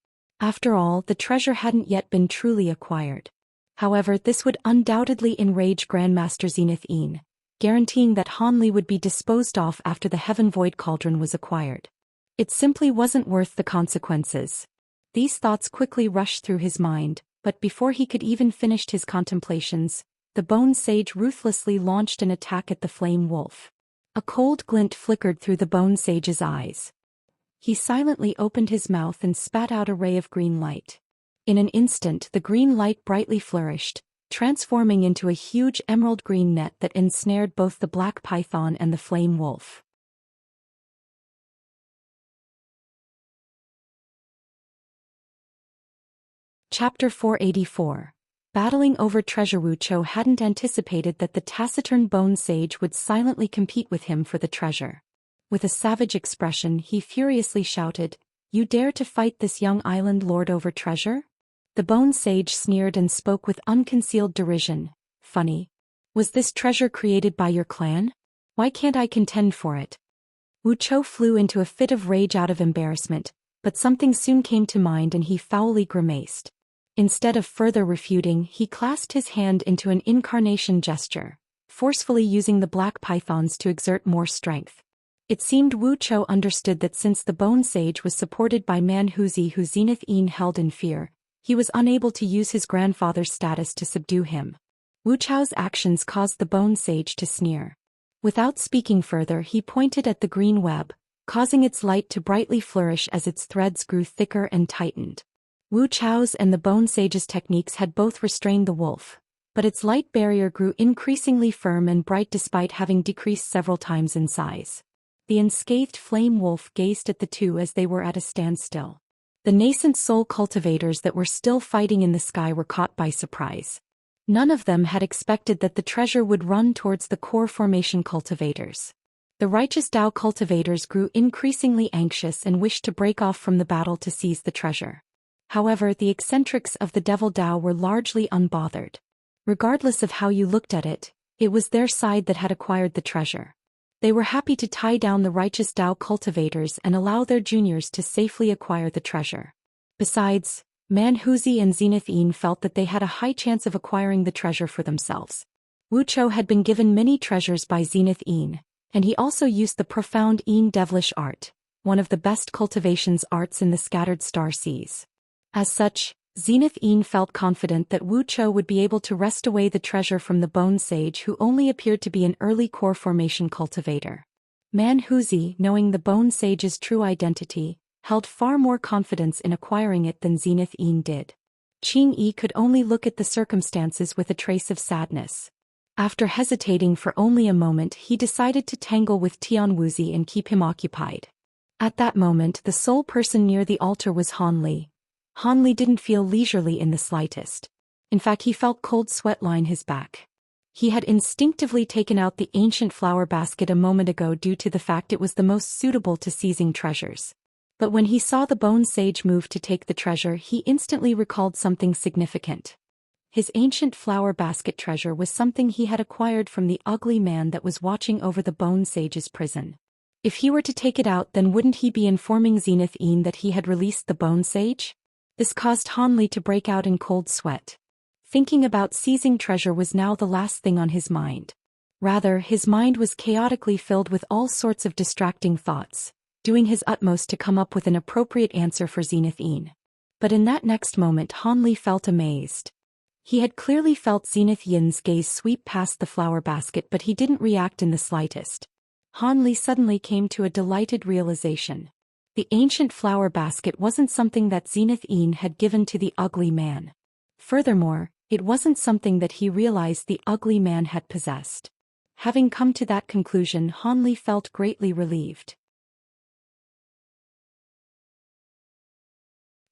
After all, the treasure hadn't yet been truly acquired. However, this would undoubtedly enrage Grandmaster Zenith Yin, guaranteeing that Han Li would be disposed of after the Heaven Void Cauldron was acquired. It simply wasn't worth the consequences. These thoughts quickly rushed through his mind, but before he could even finish his contemplations, the Bone Sage ruthlessly launched an attack at the flame wolf. A cold glint flickered through the Bone Sage's eyes. He silently opened his mouth and spat out a ray of green light. In an instant the green light brightly flourished, transforming into a huge emerald green net that ensnared both the black python and the flame wolf. Chapter 484. Battling over treasure. Wu Chou hadn't anticipated that the taciturn Bone Sage would silently compete with him for the treasure. With a savage expression he furiously shouted, "You dare to fight this young island lord over treasure?" The Bone Sage sneered and spoke with unconcealed derision. "Funny. Was this treasure created by your clan? Why can't I contend for it?" Wu Chou flew into a fit of rage out of embarrassment, but something soon came to mind and he foully grimaced. Instead of further refuting, he clasped his hand into an incarnation gesture, forcefully using the black pythons to exert more strength. It seemed Wu Chou understood that since the Bone Sage was supported by Man Huzi, who Zenith Yin held in fear, he was unable to use his grandfather's status to subdue him. Wu Chao's actions caused the bone sage to sneer. Without speaking further, he pointed at the green web, causing its light to brightly flourish as its threads grew thicker and tightened. Wu Chao's and the bone sage's techniques had both restrained the wolf, but its light barrier grew increasingly firm and bright despite having decreased several times in size. The unscathed flame wolf gazed at the two as they were at a standstill. The nascent soul cultivators that were still fighting in the sky were caught by surprise. None of them had expected that the treasure would run towards the core formation cultivators. The righteous Dao cultivators grew increasingly anxious and wished to break off from the battle to seize the treasure. However, the eccentrics of the devil Dao were largely unbothered. Regardless of how you looked at it, it was their side that had acquired the treasure. They were happy to tie down the righteous Dao cultivators and allow their juniors to safely acquire the treasure. Besides, Manhuzi and Zenith Yin felt that they had a high chance of acquiring the treasure for themselves. Wu Chou had been given many treasures by Zenith Yin, and he also used the profound Yin devilish art, one of the best cultivation's arts in the scattered star seas. As such, Zenith Yin felt confident that Wu Chou would be able to wrest away the treasure from the bone sage, who only appeared to be an early core formation cultivator. Manhuzi, knowing the bone sage's true identity, held far more confidence in acquiring it than Zenith Yin did. Qing Yi could only look at the circumstances with a trace of sadness. After hesitating for only a moment, he decided to tangle with Tianwuzi and keep him occupied. At that moment, the sole person near the altar was Han Li. Han Li didn't feel leisurely in the slightest. In fact, he felt cold sweat line his back. He had instinctively taken out the ancient flower basket a moment ago due to the fact it was the most suitable to seizing treasures. But when he saw the bone sage move to take the treasure, he instantly recalled something significant. His ancient flower basket treasure was something he had acquired from the ugly man that was watching over the bone sage's prison. If he were to take it out, then wouldn't he be informing Zenith Yin that he had released the bone sage? This caused Han Li to break out in cold sweat. Thinking about seizing treasure was now the last thing on his mind. Rather, his mind was chaotically filled with all sorts of distracting thoughts, doing his utmost to come up with an appropriate answer for Zenith Yin. But in that next moment, Han Li felt amazed. He had clearly felt Zenith Yin's gaze sweep past the flower basket, but he didn't react in the slightest. Han Li suddenly came to a delighted realization. The ancient flower basket wasn't something that Zenith Yin had given to the ugly man. Furthermore, it wasn't something that he realized the ugly man had possessed. Having come to that conclusion, Han Li felt greatly relieved.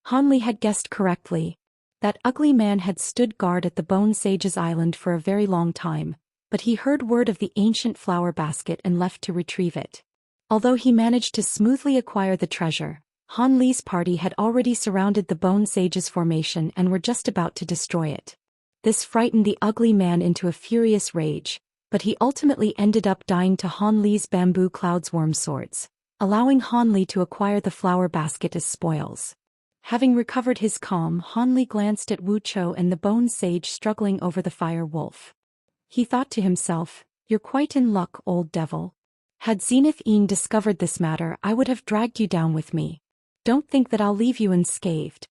Han Li had guessed correctly. That ugly man had stood guard at the Bone Sage's island for a very long time, but he heard word of the ancient flower basket and left to retrieve it. Although he managed to smoothly acquire the treasure, Han Li's party had already surrounded the Bone Sage's formation and were just about to destroy it. This frightened the ugly man into a furious rage, but he ultimately ended up dying to Han Li's bamboo clouds worm swords, allowing Han Li to acquire the flower basket as spoils. Having recovered his calm, Han Li glanced at Wu Chou and the Bone Sage struggling over the fire wolf. He thought to himself, "You're quite in luck, old devil. Had Zenith Yin discovered this matter, I would have dragged you down with me. Don't think that I'll leave you unscathed."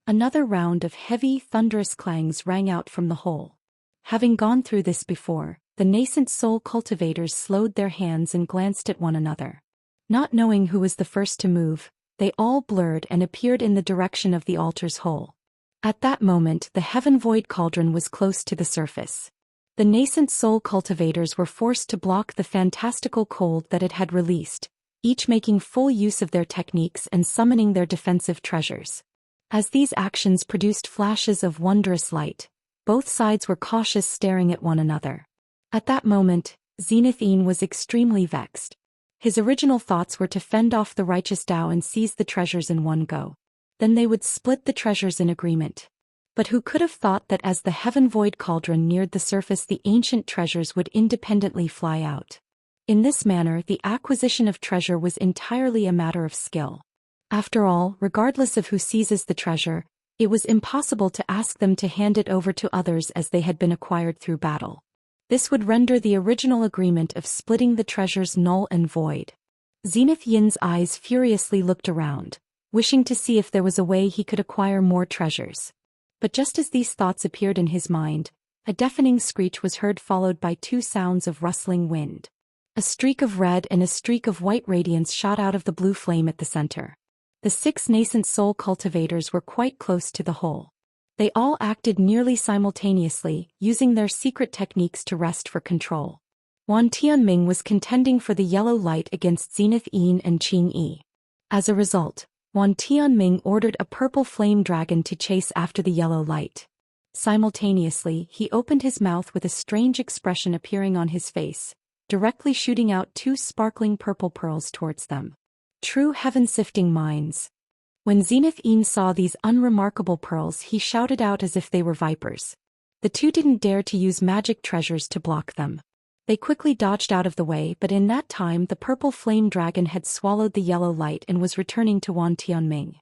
Another round of heavy, thunderous clangs rang out from the hole. Having gone through this before, the nascent soul cultivators slowed their hands and glanced at one another. Not knowing who was the first to move, they all blurred and appeared in the direction of the altar's hole. At that moment, the heaven void cauldron was close to the surface. The nascent soul cultivators were forced to block the fantastical cold that it had released, each making full use of their techniques and summoning their defensive treasures. As these actions produced flashes of wondrous light, both sides were cautious, staring at one another. At that moment, Zenith Yin was extremely vexed. His original thoughts were to fend off the righteous Dao and seize the treasures in one go. Then they would split the treasures in agreement. But who could have thought that as the heaven void cauldron neared the surface, the ancient treasures would independently fly out. In this manner, the acquisition of treasure was entirely a matter of skill. After all, regardless of who seizes the treasure, it was impossible to ask them to hand it over to others as they had been acquired through battle. This would render the original agreement of splitting the treasures null and void. Zenith Yin's eyes furiously looked around, wishing to see if there was a way he could acquire more treasures. But just as these thoughts appeared in his mind, A deafening screech was heard, followed by two sounds of rustling wind. A streak of red and a streak of white radiance shot out of the blue flame at the center. The 6 nascent soul cultivators were quite close to the hole. They all acted nearly simultaneously, using their secret techniques to wrest for control. Wan Tianming was contending for the yellow light against Zenith Yin and Qing Yi. As a result, Wan Tianming ordered a purple flame dragon to chase after the yellow light. Simultaneously, he opened his mouth with a strange expression appearing on his face, directly shooting out 2 sparkling purple pearls towards them. True heaven-sifting minds. When Zenith Yin saw these unremarkable pearls, he shouted out as if they were vipers. The 2 didn't dare to use magic treasures to block them. They quickly dodged out of the way, but in that time the purple flame dragon had swallowed the yellow light and was returning to Wan Tianming.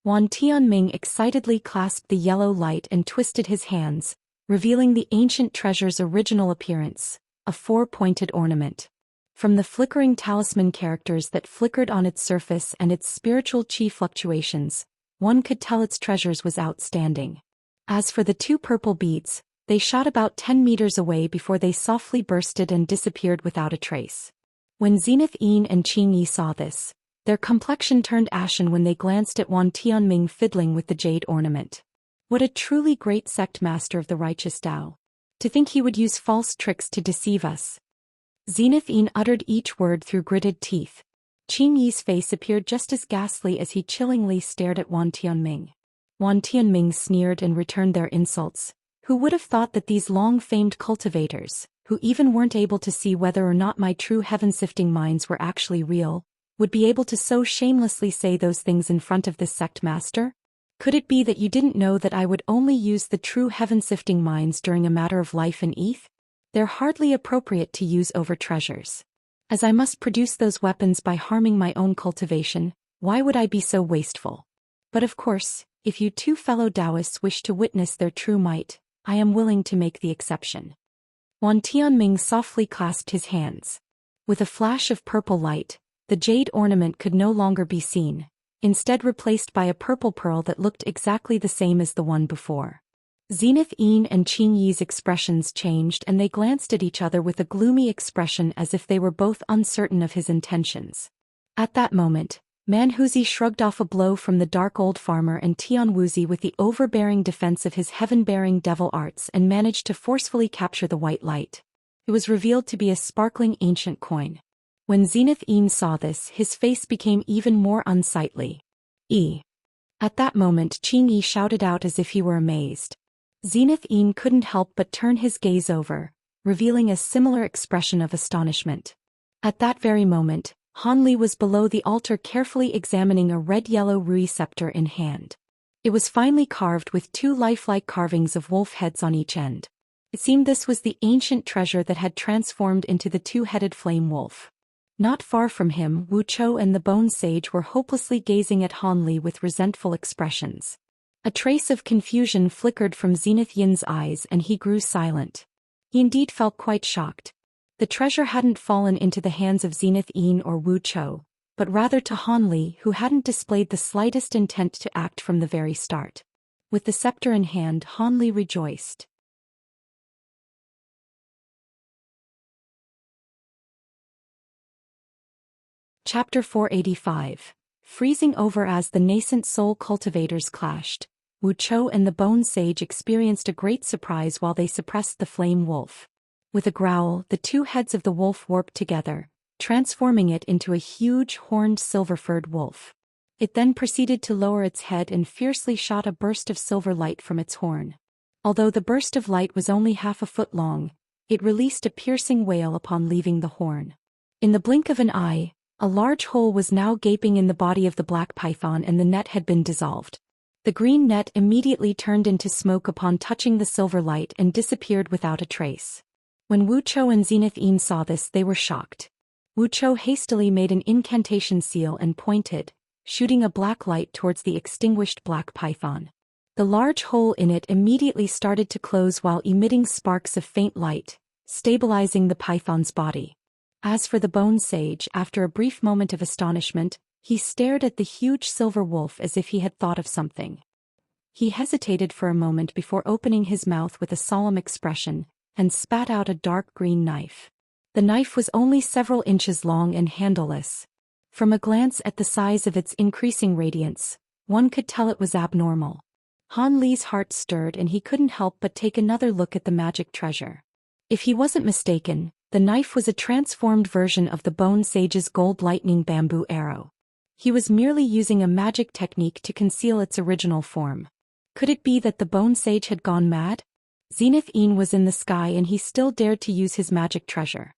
Wan Tianming excitedly clasped the yellow light and twisted his hands, revealing the ancient treasure's original appearance, a 4-pointed ornament. From the flickering talisman characters that flickered on its surface and its spiritual chi fluctuations, one could tell its treasures was outstanding. As for the 2 purple beads, they shot about 10 meters away before they softly bursted and disappeared without a trace. When Zenith Yin and Qing Yi saw this, their complexion turned ashen when they glanced at Wan Tianming fiddling with the jade ornament. What a truly great sect master of the righteous Tao. To think he would use false tricks to deceive us. Zenith Yin uttered each word through gritted teeth. Qing Yi's face appeared just as ghastly as he chillingly stared at Wan Tianming. Wan Tianming sneered and returned their insults. Who would have thought that these long-famed cultivators, who even weren't able to see whether or not my true heaven-sifting minds were actually real, would be able to so shamelessly say those things in front of this sect master? Could it be that you didn't know that I would only use the true heaven-sifting minds during a matter of life and death? They're hardly appropriate to use over treasures. As I must produce those weapons by harming my own cultivation, why would I be so wasteful? But of course, if you 2 fellow Taoists wish to witness their true might, I am willing to make the exception. Wan Tianming softly clasped his hands. With a flash of purple light, the jade ornament could no longer be seen, instead replaced by a purple pearl that looked exactly the same as the one before. Zenith Yin and Qing Yi's expressions changed and they glanced at each other with a gloomy expression as if they were both uncertain of his intentions. At that moment, Manhuzi shrugged off a blow from the dark old farmer and Tianwuzi with the overbearing defense of his heaven-bearing devil arts and managed to forcefully capture the white light. It was revealed to be a sparkling ancient coin. When Zenith Yin saw this, his face became even more unsightly. At that moment Qing Yi shouted out as if he were amazed. Zenith Yin couldn't help but turn his gaze over, revealing a similar expression of astonishment. At that very moment, Han Li was below the altar carefully examining a red-yellow rui scepter in hand. It was finely carved with 2 lifelike carvings of wolf heads on each end. It seemed this was the ancient treasure that had transformed into the 2-headed flame wolf. Not far from him, Wu Chou and the Bone Sage were hopelessly gazing at Han Li with resentful expressions. A trace of confusion flickered from Zenith Yin's eyes and he grew silent. He indeed felt quite shocked. The treasure hadn't fallen into the hands of Zenith Yin or Wu Chou, but rather to Han Li, who hadn't displayed the slightest intent to act from the very start. With the scepter in hand, Han Li rejoiced. Chapter 485. Freezing over. As the nascent soul cultivators clashed, Wu Chou and the Bone Sage experienced a great surprise while they suppressed the flame wolf. With a growl, the 2 heads of the wolf warped together, transforming it into a huge horned silver-furred wolf. It then proceeded to lower its head and fiercely shot a burst of silver light from its horn. Although the burst of light was only half a foot long, it released a piercing wail upon leaving the horn. In the blink of an eye, a large hole was now gaping in the body of the black python and the net had been dissolved. The green net immediately turned into smoke upon touching the silver light and disappeared without a trace. When Wu Chou and Zenith Yin saw this, they were shocked. Wu Chou hastily made an incantation seal and pointed, shooting a black light towards the extinguished black python. The large hole in it immediately started to close while emitting sparks of faint light, stabilizing the python's body. As for the Bone Sage, after a brief moment of astonishment, he stared at the huge silver wolf as if he had thought of something. He hesitated for a moment before opening his mouth with a solemn expression, and spat out a dark green knife. The knife was only several inches long and handleless. From a glance at the size of its increasing radiance, one could tell it was abnormal. Han Li's heart stirred and he couldn't help but take another look at the magic treasure. If he wasn't mistaken, the knife was a transformed version of the Bone Sage's gold lightning bamboo arrow. He was merely using a magic technique to conceal its original form. Could it be that the Bone Sage had gone mad? Zenith-Een was in the sky and he still dared to use his magic treasure.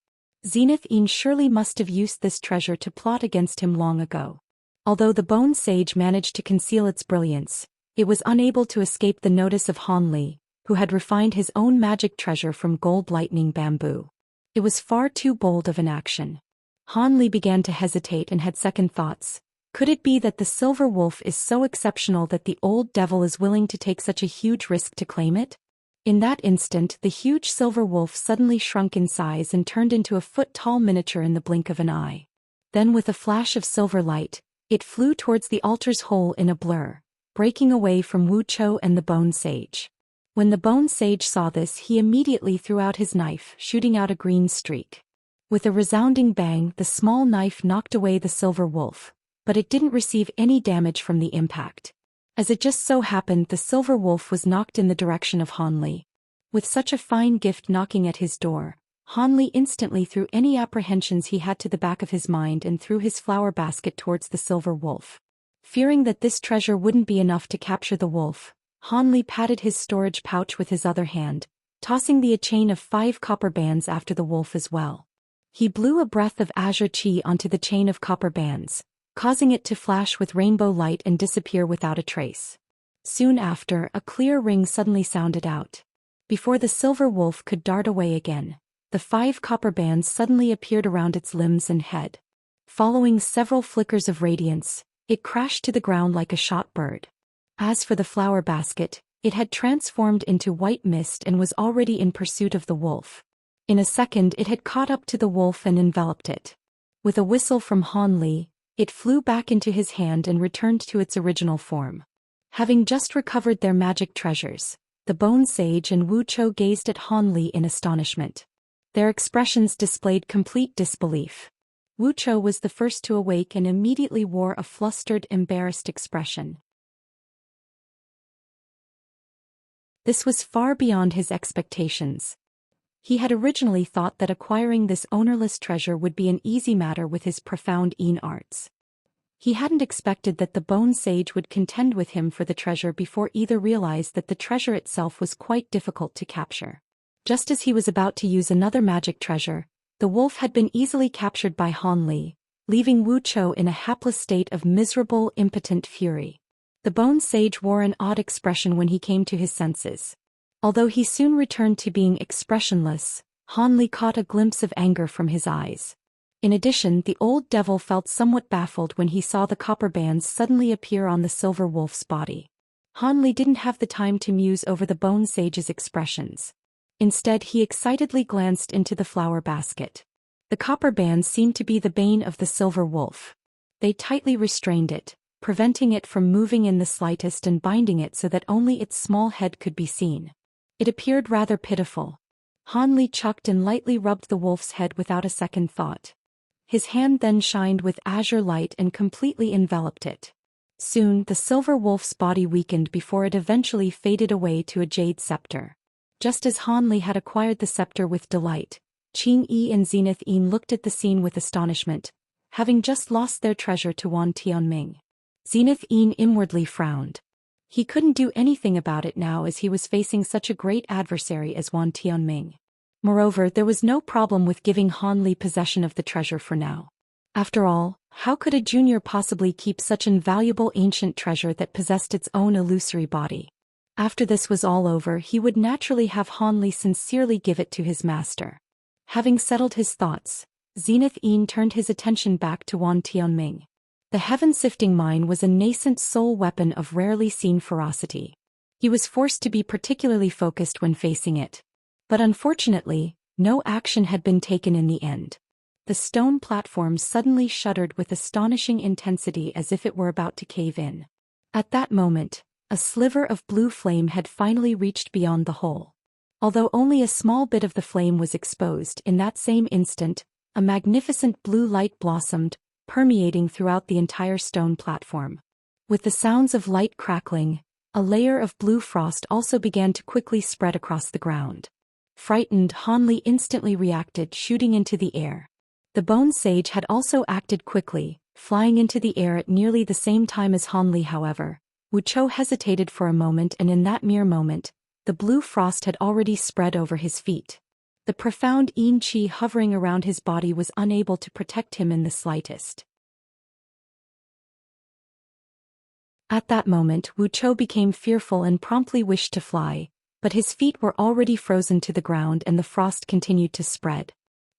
Zenith-Een surely must have used this treasure to plot against him long ago. Although the Bone Sage managed to conceal its brilliance, it was unable to escape the notice of Han Li, who had refined his own magic treasure from gold lightning bamboo. It was far too bold of an action. Han Li began to hesitate and had second thoughts. Could it be that the silver wolf is so exceptional that the old devil is willing to take such a huge risk to claim it? In that instant, the huge silver wolf suddenly shrunk in size and turned into a foot-tall miniature in the blink of an eye. Then with a flash of silver light, it flew towards the altar's hole in a blur, breaking away from Wuchou and the Bone Sage. When the Bone Sage saw this, he immediately threw out his knife, shooting out a green streak. With a resounding bang, the small knife knocked away the silver wolf, but it didn't receive any damage from the impact. As it just so happened, the silver wolf was knocked in the direction of Han Li. With such a fine gift knocking at his door, Han Li instantly threw any apprehensions he had to the back of his mind and threw his flower basket towards the silver wolf. Fearing that this treasure wouldn't be enough to capture the wolf, Han Li patted his storage pouch with his other hand, tossing a chain of 5 copper bands after the wolf as well. He blew a breath of azure qi onto the chain of copper bands, causing it to flash with rainbow light and disappear without a trace. Soon after, a clear ring suddenly sounded out. Before the silver wolf could dart away again, the 5 copper bands suddenly appeared around its limbs and head. Following several flickers of radiance, it crashed to the ground like a shot bird. As for the flower basket, it had transformed into white mist and was already in pursuit of the wolf. In a second it had caught up to the wolf and enveloped it. With a whistle from Han Li, it flew back into his hand and returned to its original form. Having just recovered their magic treasures, the Bone Sage and Wuchou gazed at Han Li in astonishment. Their expressions displayed complete disbelief. Wuchou was the first to awake and immediately wore a flustered, embarrassed expression. This was far beyond his expectations. He had originally thought that acquiring this ownerless treasure would be an easy matter with his profound Een arts. He hadn't expected that the Bone Sage would contend with him for the treasure before either realized that the treasure itself was quite difficult to capture. Just as he was about to use another magic treasure, the wolf had been easily captured by Han Li, leaving Wuchou in a hapless state of miserable, impotent fury. The Bone Sage wore an odd expression when he came to his senses. Although he soon returned to being expressionless, Han Li caught a glimpse of anger from his eyes. In addition, the old devil felt somewhat baffled when he saw the copper bands suddenly appear on the silver wolf's body. Han Li didn't have the time to muse over the Bone Sage's expressions. Instead, he excitedly glanced into the flower basket. The copper bands seemed to be the bane of the silver wolf. They tightly restrained it, preventing it from moving in the slightest and binding it so that only its small head could be seen. It appeared rather pitiful. Han Li chucked and lightly rubbed the wolf's head without a second thought. His hand then shined with azure light and completely enveloped it. Soon, the silver wolf's body weakened before it eventually faded away to a jade scepter. Just as Han Li had acquired the scepter with delight, Qing Yi and Zenith-Een looked at the scene with astonishment, having just lost their treasure to Wan Tianming. Zenith-Een inwardly frowned. He couldn't do anything about it now as he was facing such a great adversary as Wan Tianming. Moreover, there was no problem with giving Han Li possession of the treasure for now. After all, how could a junior possibly keep such an valuable ancient treasure that possessed its own illusory body? After this was all over, he would naturally have Han Li sincerely give it to his master. Having settled his thoughts, Zenith-Een turned his attention back to Wan Tianming. The heaven-sifting mine was a nascent soul weapon of rarely seen ferocity. He was forced to be particularly focused when facing it. But unfortunately, no action had been taken in the end. The stone platform suddenly shuddered with astonishing intensity as if it were about to cave in. At that moment, A sliver of blue flame had finally reached beyond the hole. Although only a small bit of the flame was exposed, in that same instant, a magnificent blue light blossomed, permeating throughout the entire stone platform. With the sounds of light crackling, a layer of blue frost also began to quickly spread across the ground. Frightened, Hanli instantly reacted, shooting into the air. The bone sage had also acted quickly, flying into the air at nearly the same time as Hanli. However, Wuchou hesitated for a moment, and in that mere moment, the blue frost had already spread over his feet. The profound yin qi hovering around his body was unable to protect him in the slightest. At that moment, Wuchou became fearful and promptly wished to fly, but his feet were already frozen to the ground and the frost continued to spread.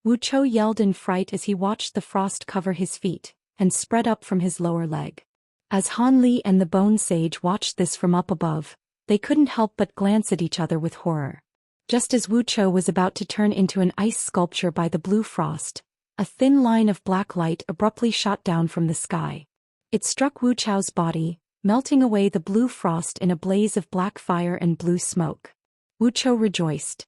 Wuchou yelled in fright as he watched the frost cover his feet and spread up from his lower leg. As Hanli and the bone sage watched this from up above, they couldn't help but glance at each other with horror. Just as Wuchou was about to turn into an ice sculpture by the blue frost, a thin line of black light abruptly shot down from the sky. It struck Wuchou's body, melting away the blue frost in a blaze of black fire and blue smoke. Wuchou rejoiced.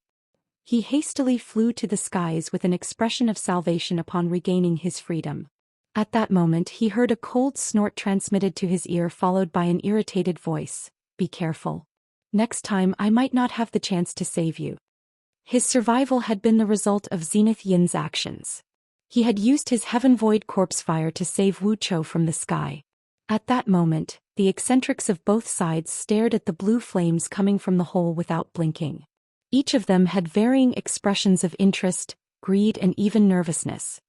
He hastily flew to the skies with an expression of salvation upon regaining his freedom. At that moment he heard a cold snort transmitted to his ear, followed by an irritated voice. "Be careful. Next time I might not have the chance to save you." His survival had been the result of Zenith Yin's actions. He had used his Heaven Void corpse fire to save Wuchou from the sky. At that moment, the eccentrics of both sides stared at the blue flames coming from the hole without blinking. Each of them had varying expressions of interest, greed, and even nervousness.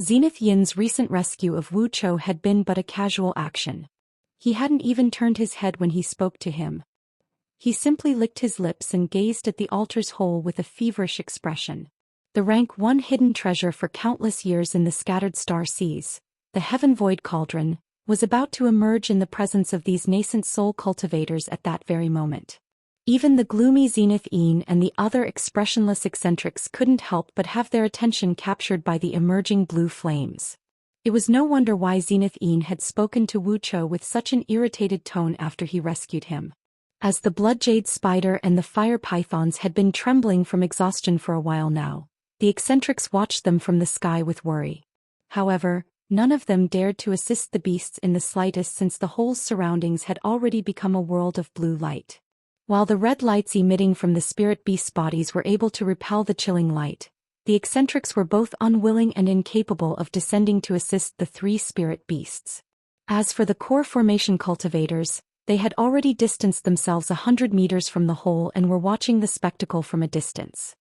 Zenith Yin's recent rescue of Wuchou had been but a casual action. He hadn't even turned his head when he spoke to him. He simply licked his lips and gazed at the altar's hole with a feverish expression. The rank one hidden treasure for countless years in the scattered star seas, the Heaven Void Cauldron, was about to emerge in the presence of these nascent soul cultivators at that very moment. Even the gloomy Zenith Yin and the other expressionless eccentrics couldn't help but have their attention captured by the emerging blue flames. It was no wonder why Zenith Yin had spoken to Wuchou with such an irritated tone after he rescued him. As the blood jade spider and the fire pythons had been trembling from exhaustion for a while now, the eccentrics watched them from the sky with worry. However, none of them dared to assist the beasts in the slightest, since the hole's surroundings had already become a world of blue light. While the red lights emitting from the spirit beasts' bodies were able to repel the chilling light, the eccentrics were both unwilling and incapable of descending to assist the three spirit beasts. As for the core formation cultivators, they had already distanced themselves 100 meters from the hole and were watching the spectacle from a distance.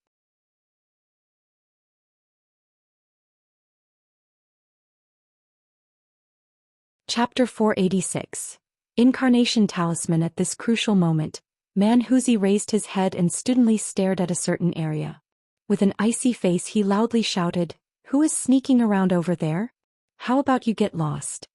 Chapter 486. Incarnation Talisman. At this crucial moment, Manhuzi raised his head and stubbornly stared at a certain area. With an icy face he loudly shouted, "Who is sneaking around over there? How about you get lost?"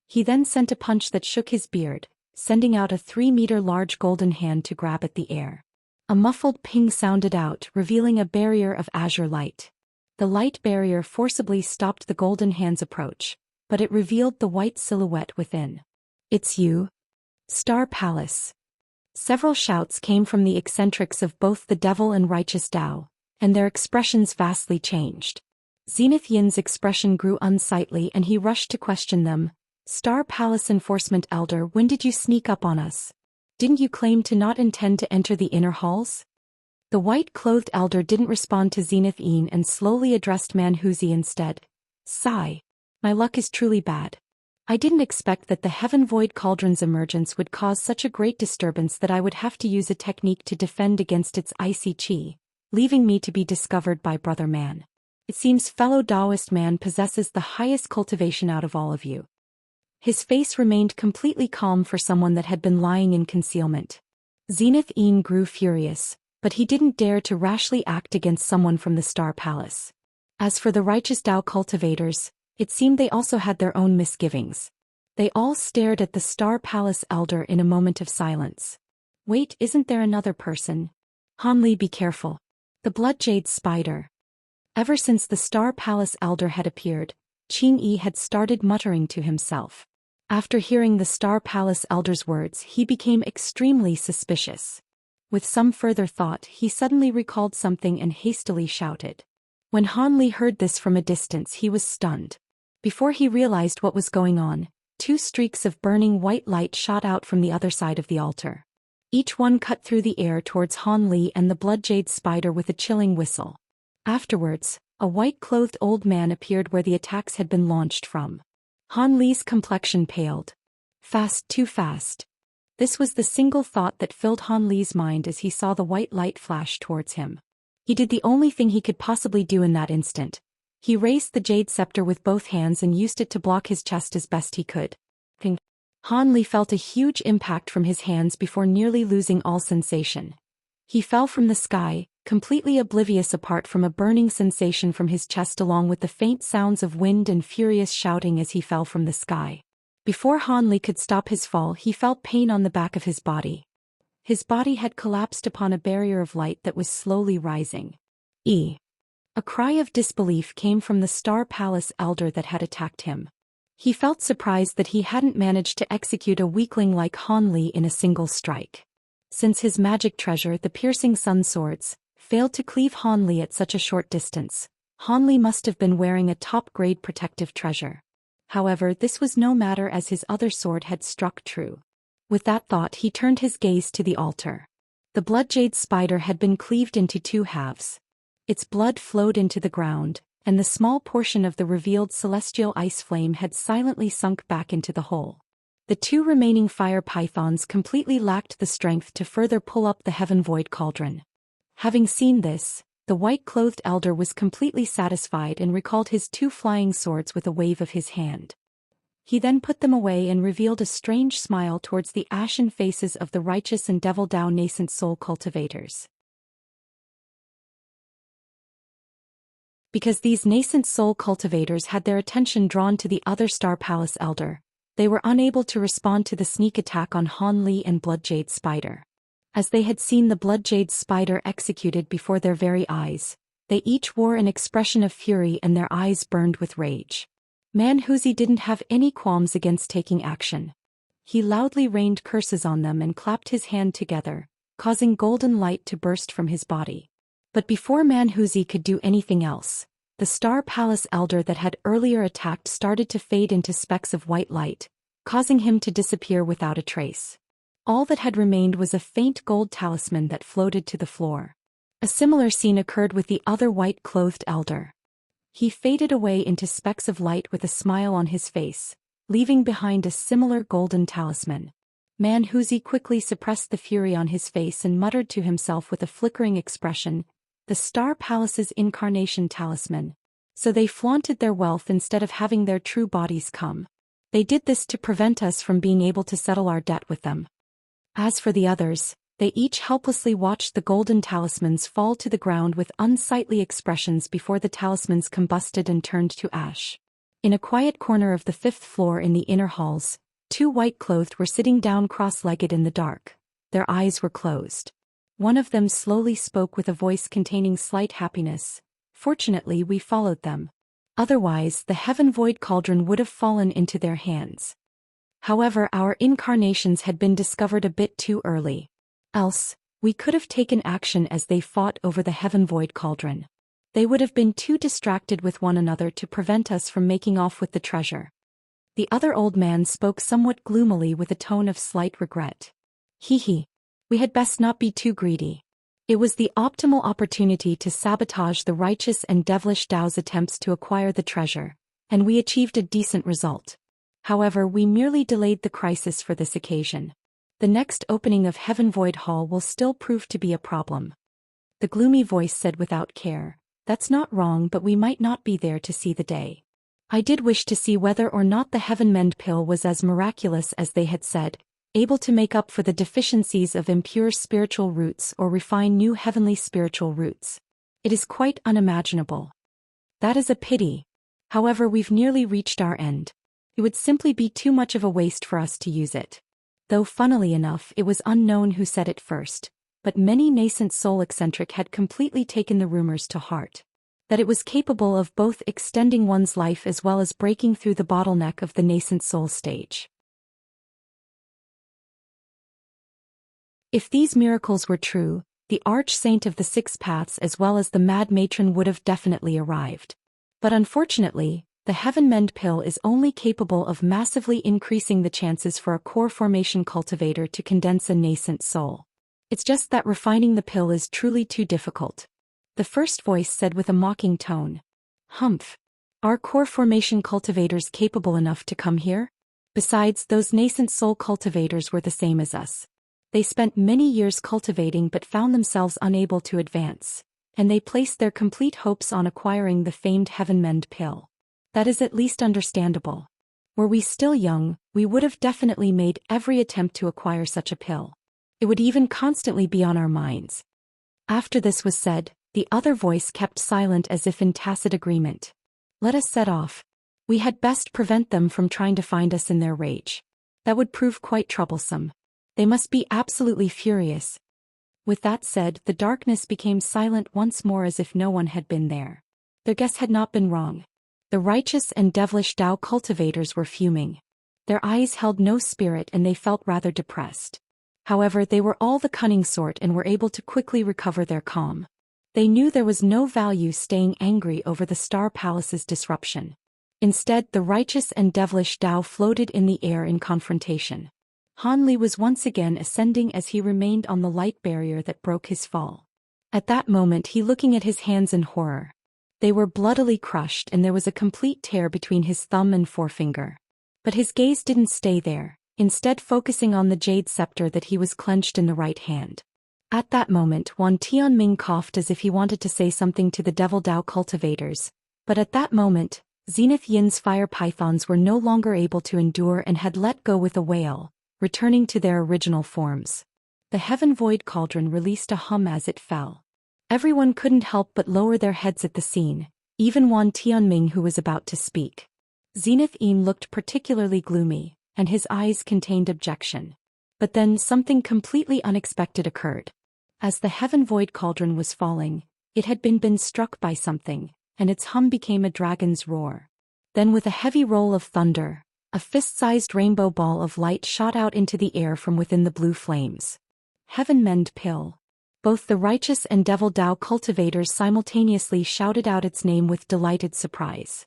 He then sent a punch that shook his beard, sending out a 3-meter large golden hand to grab at the air. A muffled ping sounded out, revealing a barrier of azure light. The light barrier forcibly stopped the golden hand's approach, but it revealed the white silhouette within. "It's you? Star Palace." Several shouts came from the eccentrics of both the Devil and Righteous Tao, and their expressions vastly changed. Zenith Yin's expression grew unsightly and he rushed to question them. "Star Palace Enforcement Elder, when did you sneak up on us? Didn't you claim to not intend to enter the inner halls?" The white-clothed elder didn't respond to Zenith Yin and slowly addressed Manhuzi instead. "Sigh. My luck is truly bad. I didn't expect that the Heaven Void Cauldron's emergence would cause such a great disturbance that I would have to use a technique to defend against its icy qi, leaving me to be discovered by Brother Man. It seems fellow Taoist man possesses the highest cultivation out of all of you." His face remained completely calm for someone that had been lying in concealment. Zenith Yin grew furious, but he didn't dare to rashly act against someone from the Star Palace. As for the Righteous Tao cultivators, it seemed they also had their own misgivings. They all stared at the Star Palace elder in a moment of silence. "Wait, isn't there another person? Hanli, be careful. The blood jade spider." Ever since the Star Palace elder had appeared, Qing Yi had started muttering to himself. After hearing the Star Palace elder's words, he became extremely suspicious. With some further thought, he suddenly recalled something and hastily shouted. When Han Li heard this from a distance, he was stunned. Before he realized what was going on, 2 streaks of burning white light shot out from the other side of the altar. Each one cut through the air towards Han Li and the blood jade spider with a chilling whistle. Afterwards, a white-clothed old man appeared where the attacks had been launched from. Han Li's complexion paled. Fast, too fast. This was the single thought that filled Han Li's mind as he saw the white light flash towards him. He did the only thing he could possibly do in that instant. He raised the jade scepter with both hands and used it to block his chest as best he could. Han Li felt a huge impact from his hands before nearly losing all sensation. He fell from the sky, completely oblivious apart from a burning sensation from his chest along with the faint sounds of wind and furious shouting as he fell from the sky. Before Han Li could stop his fall, he felt pain on the back of his body. His body had collapsed upon a barrier of light that was slowly rising. A cry of disbelief came from the Star Palace elder that had attacked him. He felt surprised that he hadn't managed to execute a weakling like Han Li in a single strike. Since his magic treasure, the piercing sun swords, failed to cleave Han Li at such a short distance, Han Li must have been wearing a top-grade protective treasure. However, this was no matter as his other sword had struck true. With that thought, he turned his gaze to the altar. The blood jade spider had been cleaved into 2 halves. Its blood flowed into the ground, and the small portion of the revealed celestial ice flame had silently sunk back into the hole. The 2 remaining fire pythons completely lacked the strength to further pull up the heaven void cauldron. Having seen this, the white-clothed elder was completely satisfied and recalled his 2 flying swords with a wave of his hand. He then put them away and revealed a strange smile towards the ashen faces of the righteous and devil Dao nascent soul cultivators. Because these nascent soul cultivators had their attention drawn to the other Star Palace elder, they were unable to respond to the sneak attack on Han Li and Blood Jade Spider. As they had seen the Blood Jade Spider executed before their very eyes, they each wore an expression of fury and their eyes burned with rage. Manhuzi didn't have any qualms against taking action. He loudly rained curses on them and clapped his hand together, causing golden light to burst from his body. But before Manhuzi could do anything else, the Star Palace elder that had earlier attacked started to fade into specks of white light, causing him to disappear without a trace. All that had remained was a faint gold talisman that floated to the floor. A similar scene occurred with the other white-clothed elder. He faded away into specks of light with a smile on his face, leaving behind a similar golden talisman. Manhuzi quickly suppressed the fury on his face and muttered to himself with a flickering expression, "The Star Palace's incarnation talisman." So they flaunted their wealth instead of having their true bodies come. They did this to prevent us from being able to settle our debt with them. As for the others, they each helplessly watched the golden talismans fall to the ground with unsightly expressions before the talismans combusted and turned to ash. In a quiet corner of the 5th floor in the inner halls, 2 white-clothed were sitting down cross-legged in the dark. Their eyes were closed. One of them slowly spoke with a voice containing slight happiness. "Fortunately, we followed them. Otherwise, the heaven void cauldron would have fallen into their hands. However, our incarnations had been discovered a bit too early. Else, we could have taken action as they fought over the heaven void cauldron. They would have been too distracted with one another to prevent us from making off with the treasure." The other old man spoke somewhat gloomily with a tone of slight regret. "Hee. We had best not be too greedy. It was the optimal opportunity to sabotage the righteous and devilish Dao's attempts to acquire the treasure, and we achieved a decent result. However, we merely delayed the crisis for this occasion. The next opening of Heaven Void Hall will still prove to be a problem." The gloomy voice said without care, "That's not wrong, but we might not be there to see the day. I did wish to see whether or not the Heaven Mend Pill was as miraculous as they had said, able to make up for the deficiencies of impure spiritual roots or refine new heavenly spiritual roots. It is quite unimaginable. That is a pity. However, we've nearly reached our end. It would simply be too much of a waste for us to use it." Though funnily enough, it was unknown who said it first, but many nascent soul eccentric had completely taken the rumors to heart. That it was capable of both extending one's life as well as breaking through the bottleneck of the nascent soul stage. If these miracles were true, the arch-saint of the six paths as well as the mad matron would have definitely arrived. But unfortunately, the Heaven Mend pill is only capable of massively increasing the chances for a core formation cultivator to condense a nascent soul. It's just that refining the pill is truly too difficult. The first voice said with a mocking tone. Humph. Are core formation cultivators capable enough to come here? Besides, those nascent soul cultivators were the same as us. They spent many years cultivating but found themselves unable to advance, and they placed their complete hopes on acquiring the famed Heaven Mend pill. That is at least understandable. Were we still young, we would have definitely made every attempt to acquire such a pill. It would even constantly be on our minds. After this was said, the other voice kept silent as if in tacit agreement. Let us set off. We had best prevent them from trying to find us in their rage. That would prove quite troublesome. They must be absolutely furious. With that said, the darkness became silent once more as if no one had been there. Their guess had not been wrong. The righteous and devilish Tao cultivators were fuming. Their eyes held no spirit and they felt rather depressed. However, they were all the cunning sort and were able to quickly recover their calm. They knew there was no value staying angry over the Star Palace's disruption. Instead, the righteous and devilish Tao floated in the air in confrontation. Han Li was once again ascending as he remained on the light barrier that broke his fall. At that moment he looking at his hands in horror. They were bloodily crushed and there was a complete tear between his thumb and forefinger. But his gaze didn't stay there, instead focusing on the jade scepter that he was clenched in the right hand. At that moment Wan Tianming coughed as if he wanted to say something to the Devil Dao cultivators, but at that moment, Zenith Yin's fire pythons were no longer able to endure and had let go with a wail, returning to their original forms. The Heaven Void Cauldron released a hum as it fell. Everyone couldn't help but lower their heads at the scene, even Wan Tianming who was about to speak. Zenith Yin looked particularly gloomy, and his eyes contained objection. But then something completely unexpected occurred. As the Heaven Void Cauldron was falling, it had been struck by something, and its hum became a dragon's roar. Then with a heavy roll of thunder, a fist-sized rainbow ball of light shot out into the air from within the blue flames. Heaven Mend pill. Both the righteous and Devil Dao cultivators simultaneously shouted out its name with delighted surprise.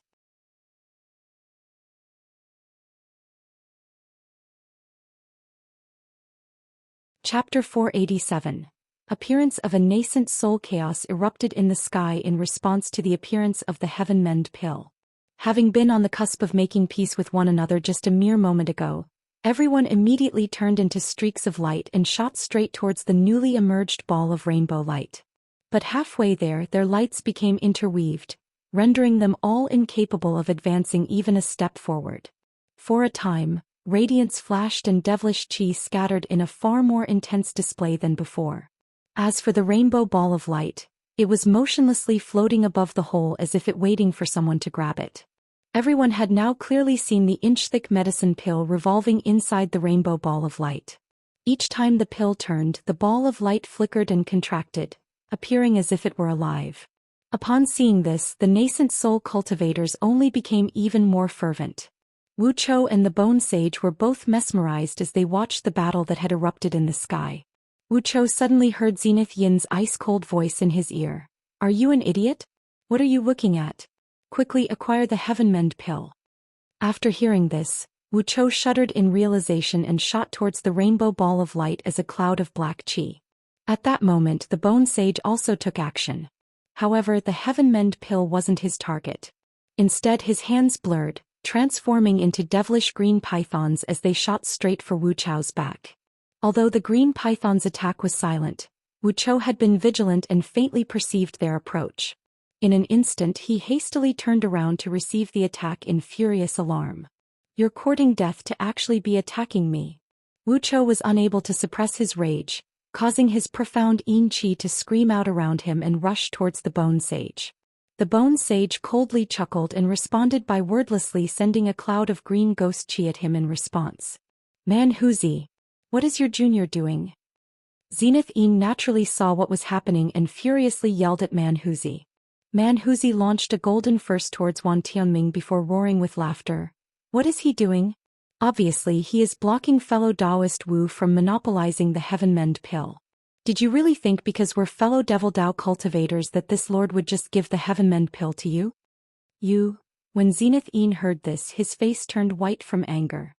Chapter 487. Appearance of a nascent soul. Chaos erupted in the sky in response to the appearance of the Heaven Mend pill. Having been on the cusp of making peace with one another just a mere moment ago, everyone immediately turned into streaks of light and shot straight towards the newly emerged ball of rainbow light. But halfway there, their lights became interweaved, rendering them all incapable of advancing even a step forward. For a time, radiance flashed and devilish chi scattered in a far more intense display than before. As for the rainbow ball of light, it was motionlessly floating above the hole as if it waiting for someone to grab it. Everyone had now clearly seen the inch-thick medicine pill revolving inside the rainbow ball of light. Each time the pill turned, the ball of light flickered and contracted, appearing as if it were alive. Upon seeing this, the nascent soul cultivators only became even more fervent. Wu Chou and the Bone Sage were both mesmerized as they watched the battle that had erupted in the sky. Wu Chou suddenly heard Zenith Yin's ice-cold voice in his ear. "Are you an idiot? What are you looking at? Quickly acquire the Heaven Mend pill." After hearing this, Wu Chou shuddered in realization and shot towards the rainbow ball of light as a cloud of black qi. At that moment the Bone Sage also took action. However, the Heaven Mend pill wasn't his target. Instead his hands blurred, transforming into devilish green pythons as they shot straight for Wu Chou's back. Although the green python's attack was silent, Wu Chou had been vigilant and faintly perceived their approach. In an instant he hastily turned around to receive the attack in furious alarm. "You're courting death to actually be attacking me." Wu Chou was unable to suppress his rage, causing his profound yin qi to scream out around him and rush towards the Bone Sage. The Bone Sage coldly chuckled and responded by wordlessly sending a cloud of green ghost qi at him in response. "Man Huzi, what is your junior doing?" Zenith Yin naturally saw what was happening and furiously yelled at Man Huzi. Man Huzi launched a golden first towards Wan Tianming before roaring with laughter. "What is he doing? Obviously he is blocking fellow Taoist Wu from monopolizing the Heaven Mend pill. Did you really think because we're fellow Devil Dao cultivators that this lord would just give the Heaven Mend pill to you? When Zenith Een heard this, his face turned white from anger.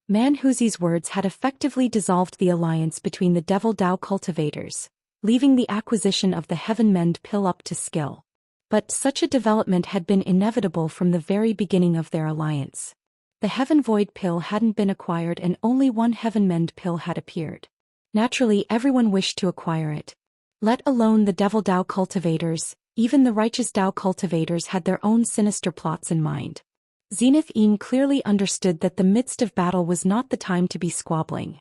Manhuzi's words had effectively dissolved the alliance between the Devil Dao cultivators, leaving the acquisition of the Heaven Mend pill up to skill. But such a development had been inevitable from the very beginning of their alliance. The Heaven Void pill hadn't been acquired and only one Heaven Mend pill had appeared. Naturally, everyone wished to acquire it. Let alone the Devil Dao cultivators, even the righteous Dao cultivators had their own sinister plots in mind. Zenith Een clearly understood that the midst of battle was not the time to be squabbling.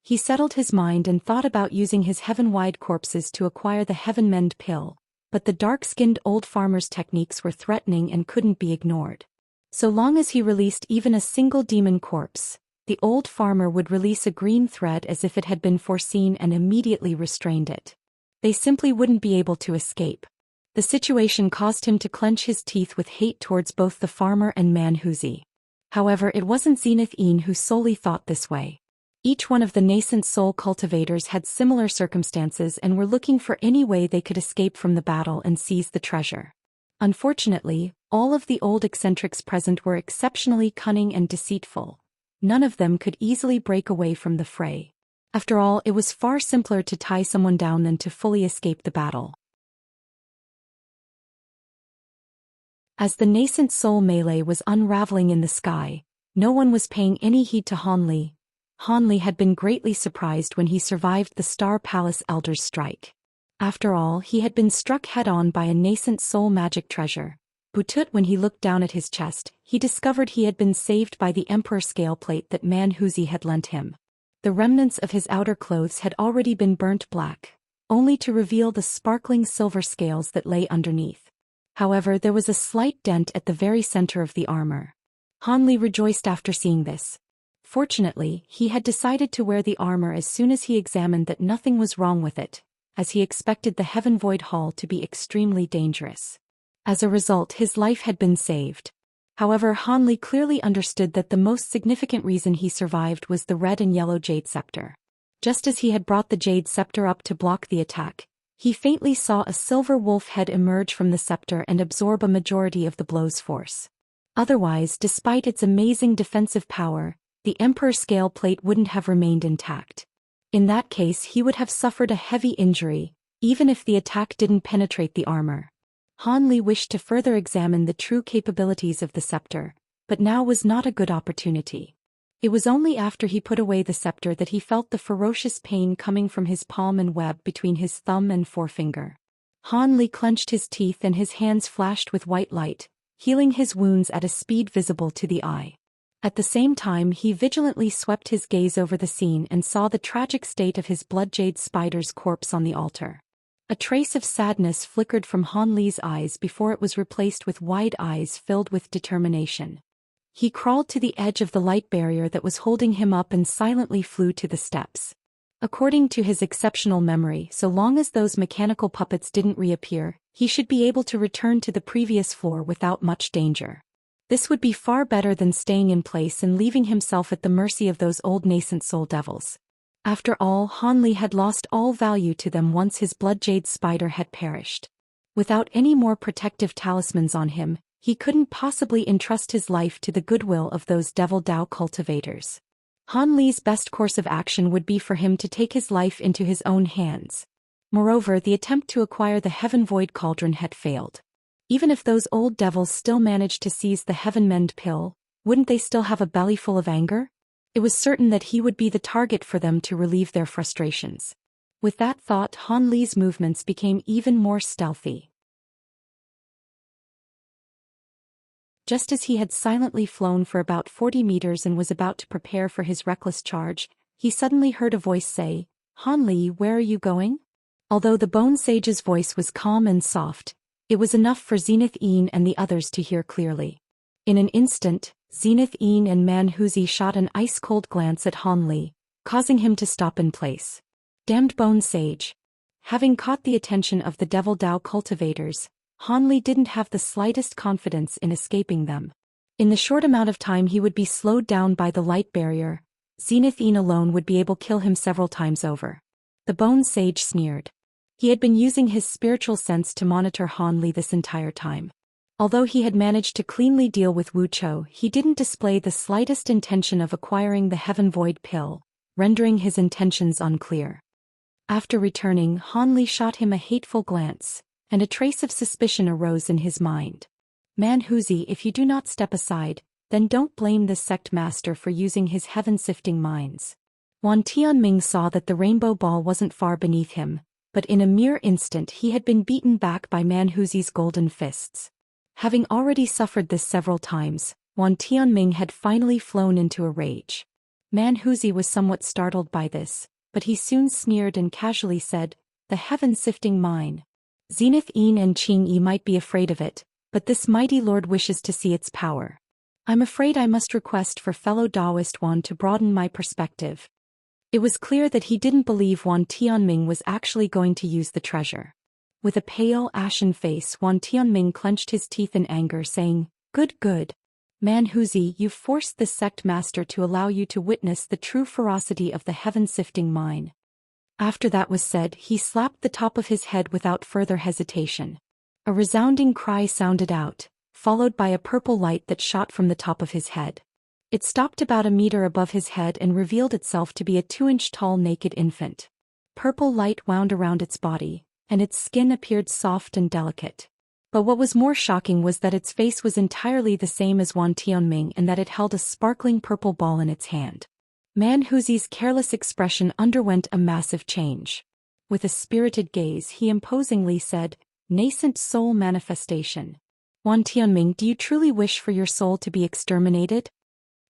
He settled his mind and thought about using his heaven-wide corpses to acquire the Heaven Mend pill, but the dark-skinned old farmer's techniques were threatening and couldn't be ignored. So long as he released even a single demon corpse, the old farmer would release a green thread as if it had been foreseen and immediately restrained it. They simply wouldn't be able to escape. The situation caused him to clench his teeth with hate towards both the farmer and Manhuzi. However, it wasn't Zenith Een who solely thought this way. Each one of the nascent soul cultivators had similar circumstances and were looking for any way they could escape from the battle and seize the treasure. Unfortunately, all of the old eccentrics present were exceptionally cunning and deceitful. None of them could easily break away from the fray. After all, it was far simpler to tie someone down than to fully escape the battle. As the nascent soul melee was unraveling in the sky, no one was paying any heed to Han Li. Han Li had been greatly surprised when he survived the Star Palace Elder's strike. After all, he had been struck head-on by a nascent soul magic treasure. Butut, when he looked down at his chest, he discovered he had been saved by the Emperor scale plate that Manhuzi had lent him. The remnants of his outer clothes had already been burnt black, only to reveal the sparkling silver scales that lay underneath. However, there was a slight dent at the very center of the armor. Han Li rejoiced after seeing this. Fortunately, he had decided to wear the armor as soon as he examined that nothing was wrong with it, as he expected the Heaven Void Hall to be extremely dangerous. As a result, his life had been saved. However, Han Li clearly understood that the most significant reason he survived was the red and yellow jade scepter. Just as he had brought the jade scepter up to block the attack, he faintly saw a silver wolf head emerge from the scepter and absorb a majority of the blow's force. Otherwise, despite its amazing defensive power, the Emperor scale plate wouldn't have remained intact. In that case, he would have suffered a heavy injury, even if the attack didn't penetrate the armor. Han Li wished to further examine the true capabilities of the scepter, but now was not a good opportunity. It was only after he put away the scepter that he felt the ferocious pain coming from his palm and web between his thumb and forefinger. Han Li clenched his teeth and his hands flashed with white light, healing his wounds at a speed visible to the eye. At the same time, he vigilantly swept his gaze over the scene and saw the tragic state of his blood jade spider's corpse on the altar. A trace of sadness flickered from Han Li's eyes before it was replaced with wide eyes filled with determination. He crawled to the edge of the light barrier that was holding him up and silently flew to the steps. According to his exceptional memory, so long as those mechanical puppets didn't reappear, he should be able to return to the previous floor without much danger. This would be far better than staying in place and leaving himself at the mercy of those old nascent soul devils. After all, Han Li had lost all value to them once his blood jade spider had perished. Without any more protective talismans on him, he couldn't possibly entrust his life to the goodwill of those Devil Dao cultivators. Han Li's best course of action would be for him to take his life into his own hands. Moreover, the attempt to acquire the Heaven Void Cauldron had failed. Even if those old devils still managed to seize the Heaven Mend pill, wouldn't they still have a belly full of anger? It was certain that he would be the target for them to relieve their frustrations. With that thought, Han Li's movements became even more stealthy. Just as he had silently flown for about 40 meters and was about to prepare for his reckless charge, he suddenly heard a voice say, "Han Li, where are you going?" Although the Bone Sage's voice was calm and soft, it was enough for Zenith Een and the others to hear clearly. In an instant, Zenith Een and Manhuzi shot an ice-cold glance at Han Li, causing him to stop in place. Damned Bone Sage! Having caught the attention of the Devil Dao cultivators, Han Li didn't have the slightest confidence in escaping them. In the short amount of time he would be slowed down by the light barrier, Zenith Yin alone would be able to kill him several times over. The Bone Sage sneered. He had been using his spiritual sense to monitor Han Li this entire time. Although he had managed to cleanly deal with Wu Chou, he didn't display the slightest intention of acquiring the Heaven Void pill, rendering his intentions unclear. After returning, Han Li shot him a hateful glance, and a trace of suspicion arose in his mind. Manhuzi, if you do not step aside, then don't blame this sect master for using his heaven-sifting minds. Wan Tianming saw that the rainbow ball wasn't far beneath him, but in a mere instant he had been beaten back by Manhuzi's golden fists. Having already suffered this several times, Wan Tianming had finally flown into a rage. Manhuzi was somewhat startled by this, but he soon sneered and casually said, "The heaven-sifting mine. Zenith Yin and Qing Yi might be afraid of it, but this mighty lord wishes to see its power. I'm afraid I must request for fellow Taoist Wan to broaden my perspective." It was clear that he didn't believe Wan Tianming was actually going to use the treasure. With a pale, ashen face, Wan Tianming clenched his teeth in anger, saying, Good. Manhuzi, you've forced this sect master to allow you to witness the true ferocity of the heaven-sifting mine." After that was said, he slapped the top of his head without further hesitation. A resounding cry sounded out, followed by a purple light that shot from the top of his head. It stopped about a meter above his head and revealed itself to be a 2-inch tall naked infant. Purple light wound around its body, and its skin appeared soft and delicate. But what was more shocking was that its face was entirely the same as Wan Tianming and that it held a sparkling purple ball in its hand. Manhuzi's careless expression underwent a massive change. With a spirited gaze he imposingly said, "Nascent soul manifestation. Wan Tianming, do you truly wish for your soul to be exterminated?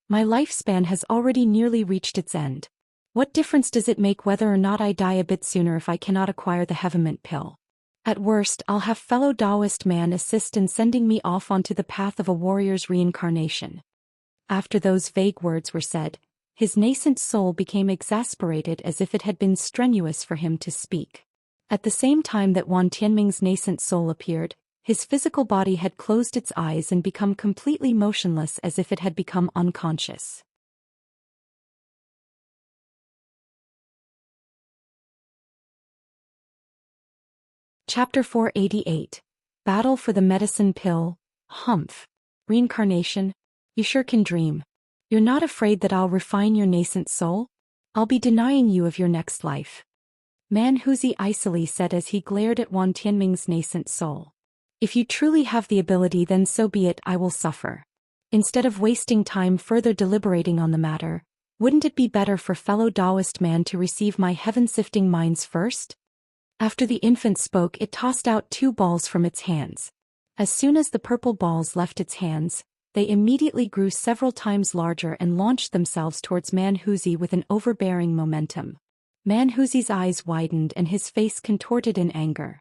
My lifespan has already nearly reached its end. What difference does it make whether or not I die a bit sooner if I cannot acquire the Heavenment pill? At worst, I'll have fellow Taoist man assist in sending me off onto the path of a warrior's reincarnation." After those vague words were said, his nascent soul became exasperated as if it had been strenuous for him to speak. At the same time that Wan Tianming's nascent soul appeared, his physical body had closed its eyes and become completely motionless as if it had become unconscious. Chapter 488. Battle for the Medicine Pill. Humph. Reincarnation? You sure can dream. You're not afraid that I'll refine your nascent soul? I'll be denying you of your next life. Manhuzi icily said as he glared at Wan Tianming's nascent soul. If you truly have the ability, then so be it, I will suffer. Instead of wasting time further deliberating on the matter, wouldn't it be better for fellow Taoist man to receive my heaven-sifting minds first? After the infant spoke, it tossed out 2 balls from its hands. As soon as the purple balls left its hands, they immediately grew several times larger and launched themselves towards Manhuzi with an overbearing momentum. Manhuzi's eyes widened and his face contorted in anger.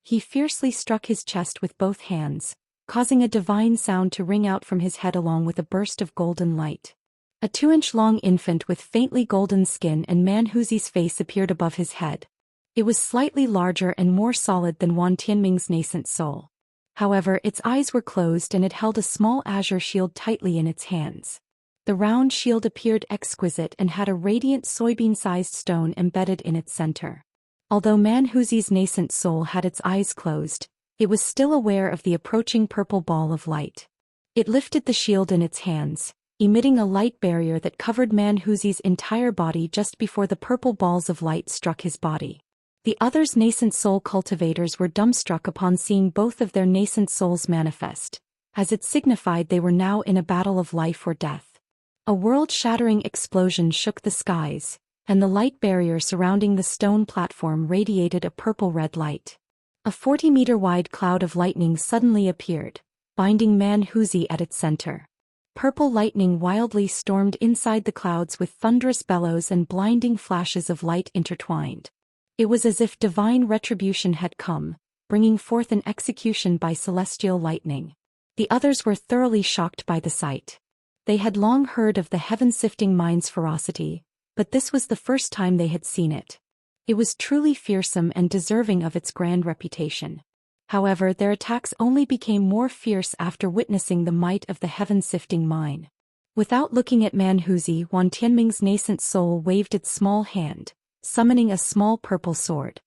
He fiercely struck his chest with both hands, causing a divine sound to ring out from his head along with a burst of golden light. A 2-inch-long infant with faintly golden skin and Manhuzi's face appeared above his head. It was slightly larger and more solid than Wan Tianming's nascent soul. However, its eyes were closed and it held a small azure shield tightly in its hands. The round shield appeared exquisite and had a radiant soybean-sized stone embedded in its center. Although Manhuzi's nascent soul had its eyes closed, it was still aware of the approaching purple ball of light. It lifted the shield in its hands, emitting a light barrier that covered Manhuzi's entire body just before the purple balls of light struck his body. The other's nascent soul cultivators were dumbstruck upon seeing both of their nascent souls manifest, as it signified they were now in a battle of life or death. A world-shattering explosion shook the skies, and the light barrier surrounding the stone platform radiated a purple-red light. A 40-meter-wide cloud of lightning suddenly appeared, binding Manhuzi at its center. Purple lightning wildly stormed inside the clouds with thunderous bellows and blinding flashes of light intertwined. It was as if divine retribution had come, bringing forth an execution by celestial lightning. The others were thoroughly shocked by the sight. They had long heard of the heaven-sifting mine's ferocity, but this was the first time they had seen it. It was truly fearsome and deserving of its grand reputation. However, their attacks only became more fierce after witnessing the might of the heaven-sifting mine. Without looking at Manhuzi, Wan Tianming's nascent soul waved its small hand, summoning a small purple sword.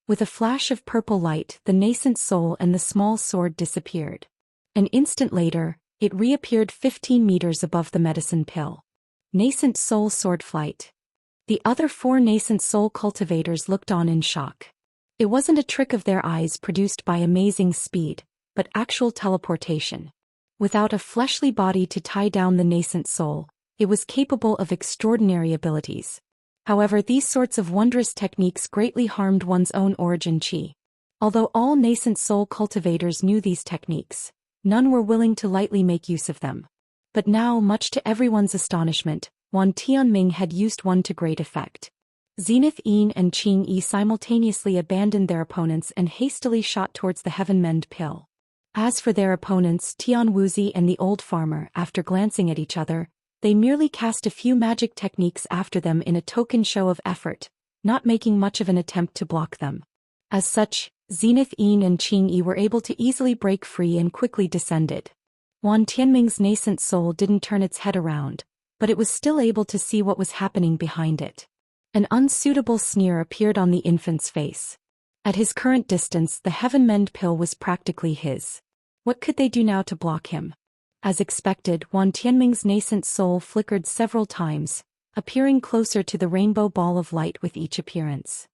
With a flash of purple light, the nascent soul and the small sword disappeared. An instant later, it reappeared 15 meters above the medicine pill. Nascent soul sword flight. The other 4 nascent soul cultivators looked on in shock. It wasn't a trick of their eyes produced by amazing speed, but actual teleportation. Without a fleshly body to tie down the nascent soul, it was capable of extraordinary abilities. However, these sorts of wondrous techniques greatly harmed one's own origin chi. Although all nascent soul cultivators knew these techniques, none were willing to lightly make use of them. But now, much to everyone's astonishment, Wan Tianming had used one to great effect. Zenith Yin and Qing Yi simultaneously abandoned their opponents and hastily shot towards the heaven-mend pill. As for their opponents, Tian Wuxi and the old farmer, after glancing at each other, they merely cast a few magic techniques after them in a token show of effort, not making much of an attempt to block them. As such, Zenith Yin and Qing Yi were able to easily break free and quickly descended. Wan Tianming's nascent soul didn't turn its head around, but it was still able to see what was happening behind it. An unsuitable sneer appeared on the infant's face. At his current distance, the heaven-mend pill was practically his. What could they do now to block him? As expected, Wan Tianming's nascent soul flickered several times, appearing closer to the rainbow ball of light with each appearance.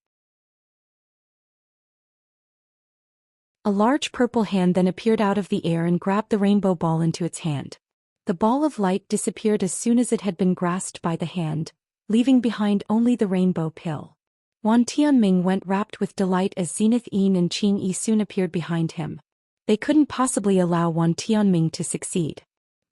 A large purple hand then appeared out of the air and grabbed the rainbow ball into its hand. The ball of light disappeared as soon as it had been grasped by the hand, leaving behind only the rainbow pill. Wan Tianming went rapt with delight as Zenith Yin and Qing Yi soon appeared behind him. They couldn't possibly allow Wan Tianming to succeed.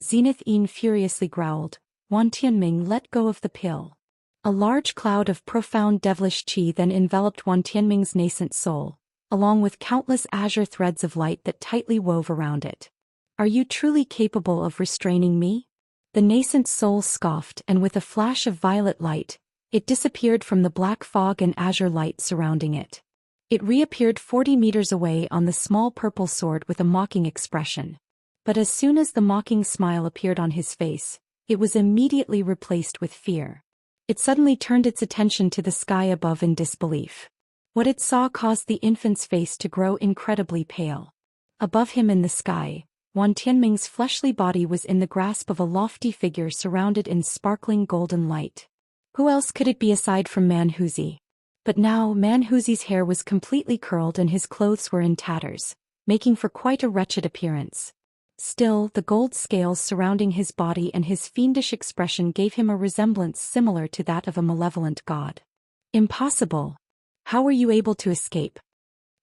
Zenith Yin furiously growled. Wan Tianming let go of the pill. A large cloud of profound devilish qi then enveloped Wan Tianming's nascent soul, along with countless azure threads of light that tightly wove around it. Are you truly capable of restraining me? The nascent soul scoffed, and with a flash of violet light, it disappeared from the black fog and azure light surrounding it. It reappeared 40 meters away on the small purple sword with a mocking expression. But as soon as the mocking smile appeared on his face, it was immediately replaced with fear. It suddenly turned its attention to the sky above in disbelief. What it saw caused the infant's face to grow incredibly pale. Above him in the sky, Wan Tianming's fleshly body was in the grasp of a lofty figure surrounded in sparkling golden light. Who else could it be aside from Manhuzi? But now Manhuzi's hair was completely curled and his clothes were in tatters, making for quite a wretched appearance. Still, the gold scales surrounding his body and his fiendish expression gave him a resemblance similar to that of a malevolent god. Impossible! How were you able to escape?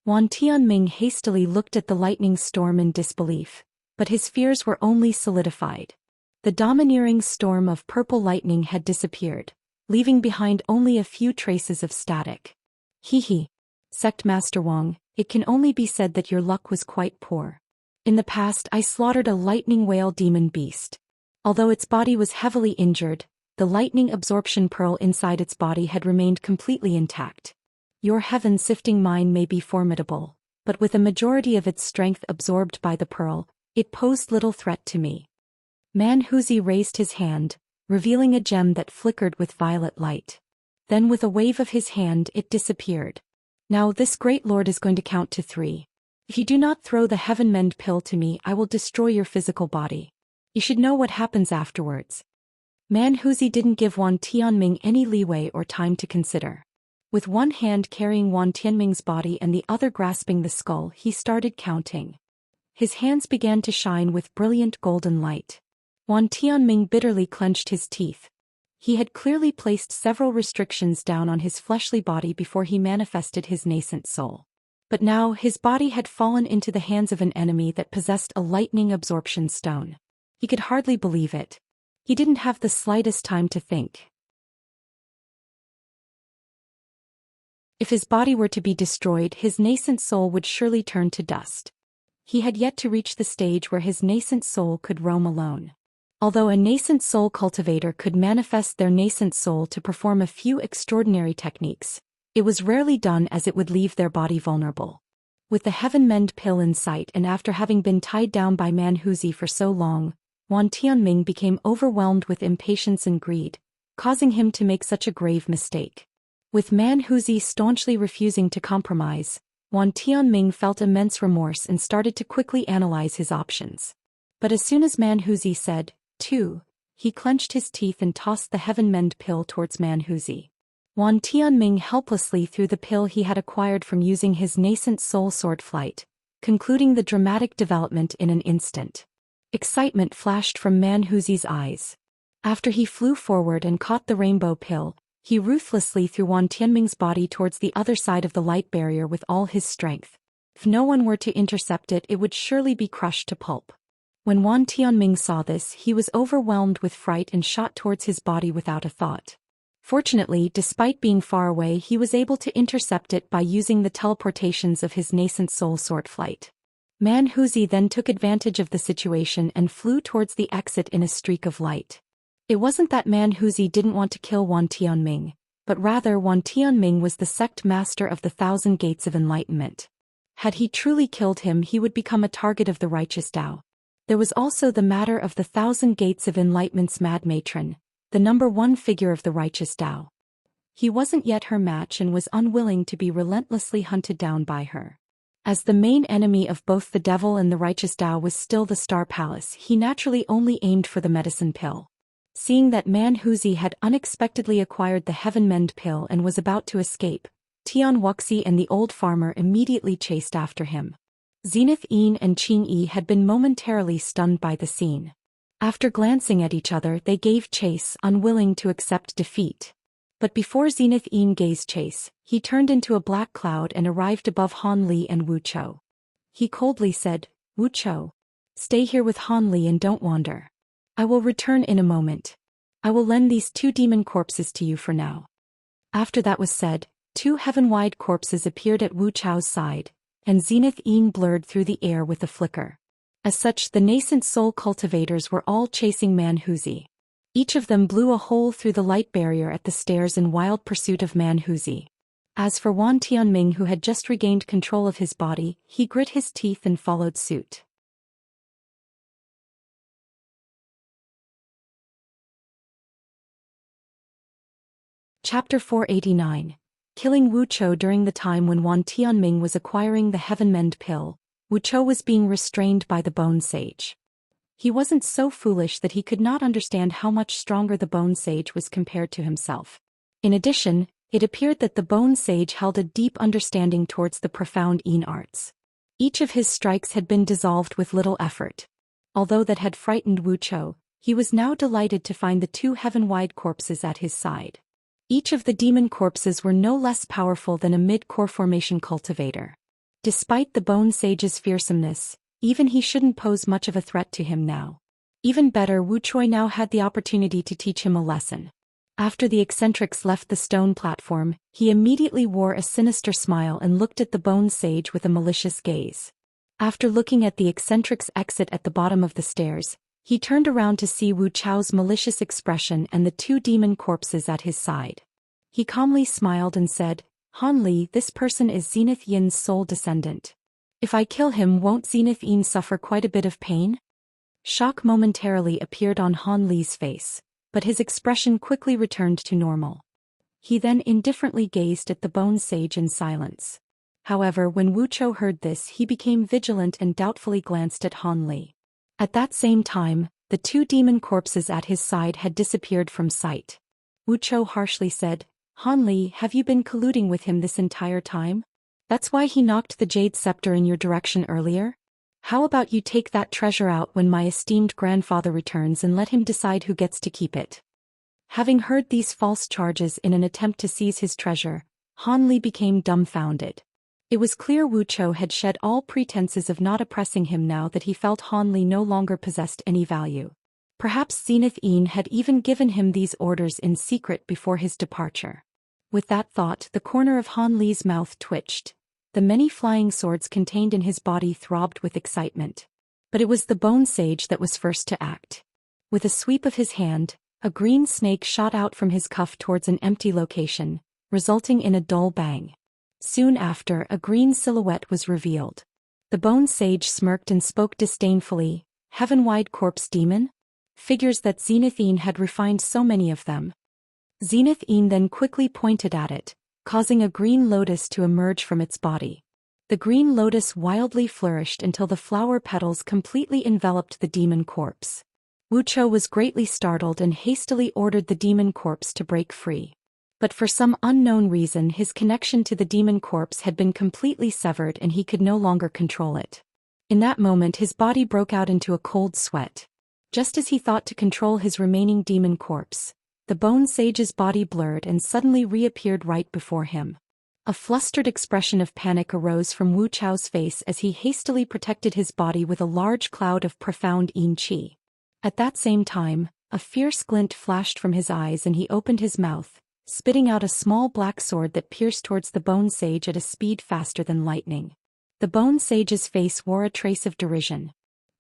Wan Tianming hastily looked at the lightning storm in disbelief, but his fears were only solidified. The domineering storm of purple lightning had disappeared, leaving behind only a few traces of static. He, Sect Master Wang, it can only be said that your luck was quite poor. In the past I slaughtered a lightning whale demon beast. Although its body was heavily injured, the lightning absorption pearl inside its body had remained completely intact. Your heaven-sifting mine may be formidable, but with a majority of its strength absorbed by the pearl, it posed little threat to me. Manhuzi raised his hand, revealing a gem that flickered with violet light. Then with a wave of his hand it disappeared. Now this great lord is going to count to 3. If you do not throw the heaven-mend pill to me, I will destroy your physical body. You should know what happens afterwards. Manhuzi didn't give Wan Tianming any leeway or time to consider. With one hand carrying Wan Tianming's body and the other grasping the skull, he started counting. His hands began to shine with brilliant golden light. Wan Tianming bitterly clenched his teeth. He had clearly placed several restrictions down on his fleshly body before he manifested his nascent soul. But now his body had fallen into the hands of an enemy that possessed a lightning absorption stone. He could hardly believe it. He didn't have the slightest time to think. If his body were to be destroyed, his nascent soul would surely turn to dust. He had yet to reach the stage where his nascent soul could roam alone. Although a nascent soul cultivator could manifest their nascent soul to perform a few extraordinary techniques, it was rarely done as it would leave their body vulnerable. With the heaven mend pill in sight and after having been tied down by Manhuzi for so long, Wan Tianming became overwhelmed with impatience and greed, causing him to make such a grave mistake. With Manhuzi staunchly refusing to compromise, Wan Tianming felt immense remorse and started to quickly analyze his options. But as soon as Manhuzi said, "2," he clenched his teeth and tossed the heaven mend pill towards Manhuzi. Wan Tianming helplessly threw the pill he had acquired from using his nascent soul sword flight, concluding the dramatic development in an instant. Excitement flashed from Manhuzi's eyes. After he flew forward and caught the rainbow pill, he ruthlessly threw Wan Tianming's body towards the other side of the light barrier with all his strength. If no one were to intercept it, it would surely be crushed to pulp. When Wan Tianming saw this, he was overwhelmed with fright and shot towards his body without a thought. Fortunately, despite being far away, he was able to intercept it by using the teleportations of his nascent soul sword flight. Manhuzi then took advantage of the situation and flew towards the exit in a streak of light. It wasn't that Manhuzi didn't want to kill Wan Tianming, but rather Wan Tianming was the sect master of the 1,000 Gates of Enlightenment. Had he truly killed him, he would become a target of the righteous Tao. There was also the matter of the 1,000 Gates of Enlightenment's Mad Matron, the number one figure of the righteous Tao. He wasn't yet her match and was unwilling to be relentlessly hunted down by her. As the main enemy of both the devil and the righteous Tao was still the Star Palace, he naturally only aimed for the medicine pill. Seeing that Manhuzi had unexpectedly acquired the heaven mend pill and was about to escape, Tian Wuxia and the old farmer immediately chased after him. Zenith Yin and Qing Yi had been momentarily stunned by the scene. After glancing at each other, they gave chase, unwilling to accept defeat. But before Zenith Yin gave chase, he turned into a black cloud and arrived above Han Li and Wu Chou. He coldly said, "Wu Chou, stay here with Han Li and don't wander. I will return in a moment. I will lend these 2 demon corpses to you for now." After that was said, 2 heaven-wide corpses appeared at Wu Chou's side, and Zenith Yin blurred through the air with a flicker. As such, the nascent soul cultivators were all chasing Manhuzi. Each of them blew a hole through the light barrier at the stairs in wild pursuit of Manhuzi. As for Wan Tianming, who had just regained control of his body, he grit his teeth and followed suit. Chapter 489. Killing Wu Chou. During the time when Wan Tianming was acquiring the heaven mend pill, Wu Chou was being restrained by the Bone Sage. He wasn't so foolish that he could not understand how much stronger the Bone Sage was compared to himself. In addition, it appeared that the Bone Sage held a deep understanding towards the profound Yin arts. Each of his strikes had been dissolved with little effort. Although that had frightened Wu Chou, he was now delighted to find the 2 heaven-wide corpses at his side. Each of the demon corpses were no less powerful than a mid-core formation cultivator. Despite the Bone Sage's fearsomeness, even he shouldn't pose much of a threat to him now. Even better, Wu Chou now had the opportunity to teach him a lesson. After the eccentrics left the stone platform, he immediately wore a sinister smile and looked at the Bone Sage with a malicious gaze. After looking at the eccentric's exit at the bottom of the stairs, he turned around to see Wu Chou's malicious expression and the 2 demon corpses at his side. He calmly smiled and said, "Han Li, this person is Zenith Yin's sole descendant. If I kill him, won't Zenith Yin suffer quite a bit of pain?" Shock momentarily appeared on Han Li's face, but his expression quickly returned to normal. He then indifferently gazed at the Bone Sage in silence. However, when Wu Chou heard this, he became vigilant and doubtfully glanced at Han Li. At that same time, the 2 demon corpses at his side had disappeared from sight. Wu Chou harshly said, "Han Li, have you been colluding with him this entire time? That's why he knocked the jade scepter in your direction earlier? How about you take that treasure out when my esteemed grandfather returns and let him decide who gets to keep it?" Having heard these false charges in an attempt to seize his treasure, Han Li became dumbfounded. It was clear Wu Chou had shed all pretenses of not oppressing him now that he felt Han Li no longer possessed any value. Perhaps Zenith Yin had even given him these orders in secret before his departure. With that thought, the corner of Han Li's mouth twitched. The many flying swords contained in his body throbbed with excitement. But it was the Bone Sage that was first to act. With a sweep of his hand, a green snake shot out from his cuff towards an empty location, resulting in a dull bang. Soon after, a green silhouette was revealed. The bone sage smirked and spoke disdainfully, "Heaven-wide corpse demon?" Figures that Zenithine had refined so many of them. Zenithine then quickly pointed at it, causing a green lotus to emerge from its body. The green lotus wildly flourished until the flower petals completely enveloped the demon corpse. Wuqiu was greatly startled and hastily ordered the demon corpse to break free. But for some unknown reason his connection to the demon corpse had been completely severed and he could no longer control it. In that moment his body broke out into a cold sweat. Just as he thought to control his remaining demon corpse, the bone sage's body blurred and suddenly reappeared right before him. A flustered expression of panic arose from Wu Chao's face as he hastily protected his body with a large cloud of profound yin qi. At that same time, a fierce glint flashed from his eyes and he opened his mouth, spitting out a small black sword that pierced towards the bone sage at a speed faster than lightning. The bone sage's face wore a trace of derision.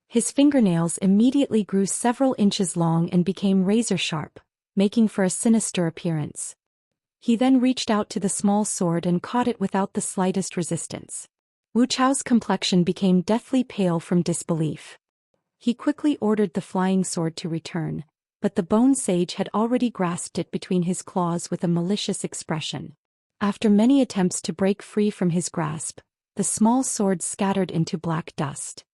His fingernails immediately grew several inches long and became razor-sharp, making for a sinister appearance. He then reached out to the small sword and caught it without the slightest resistance. Wu Chao's complexion became deathly pale from disbelief. He quickly ordered the flying sword to return, but the bone sage had already grasped it between his claws with a malicious expression. After many attempts to break free from his grasp, the small sword scattered into black dust.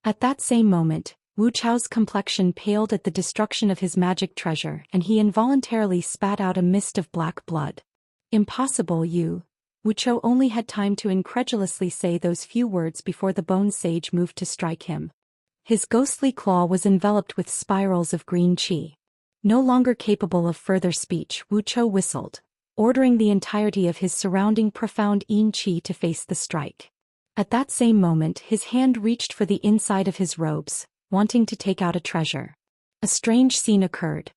At that same moment, Wu Chao's complexion paled at the destruction of his magic treasure and he involuntarily spat out a mist of black blood. "Impossible, you." Wu Chao only had time to incredulously say those few words before the bone sage moved to strike him. His ghostly claw was enveloped with spirals of green qi. No longer capable of further speech, Wu Chao whistled, ordering the entirety of his surrounding profound yin qi to face the strike. At that same moment his hand reached for the inside of his robes, wanting to take out a treasure. A strange scene occurred.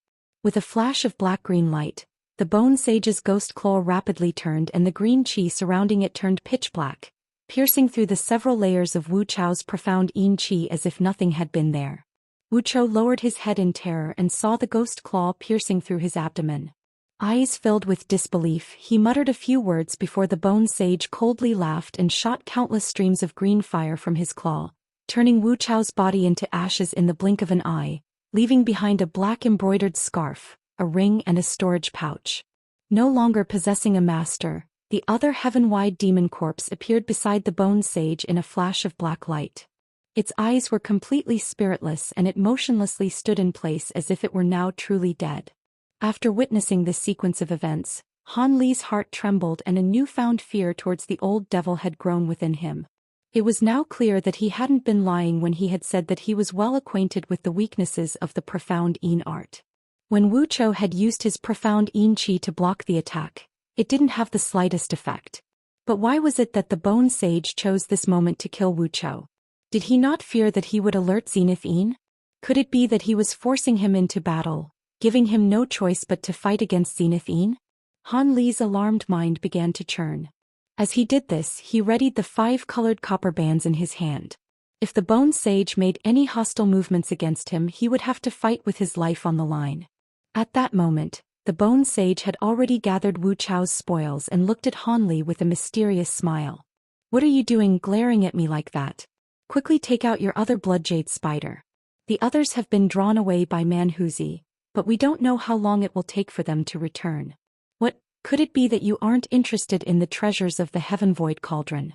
With a flash of black-green light, the bone sage's ghost claw rapidly turned and the green qi surrounding it turned pitch black, piercing through the several layers of Wu Chao's profound yin qi as if nothing had been there. Wu Chao lowered his head in terror and saw the ghost claw piercing through his abdomen. Eyes filled with disbelief, he muttered a few words before the bone sage coldly laughed and shot countless streams of green fire from his claw, turning Wu Chao's body into ashes in the blink of an eye, leaving behind a black embroidered scarf, a ring and a storage pouch. No longer possessing a master, the other heaven-wide demon corpse appeared beside the bone sage in a flash of black light. Its eyes were completely spiritless and it motionlessly stood in place as if it were now truly dead. After witnessing this sequence of events, Han Li's heart trembled and a newfound fear towards the old devil had grown within him. It was now clear that he hadn't been lying when he had said that he was well acquainted with the weaknesses of the profound yin art. When Wu Chao had used his profound yin qi to block the attack, it didn't have the slightest effect. But why was it that the bone sage chose this moment to kill Wu Chao? Did he not fear that he would alert Zenithine? Could it be that he was forcing him into battle, giving him no choice but to fight against Zenithine? Han Li's alarmed mind began to churn. As he did this, he readied the 5 colored copper bands in his hand. If the bone sage made any hostile movements against him, he would have to fight with his life on the line. At that moment, the bone sage had already gathered Wu Chao's spoils and looked at Han Li with a mysterious smile. "What are you doing glaring at me like that? Quickly take out your other bloodjade spider. The others have been drawn away by Manhuzi, but we don't know how long it will take for them to return. What, could it be that you aren't interested in the treasures of the Heaven Void Cauldron?"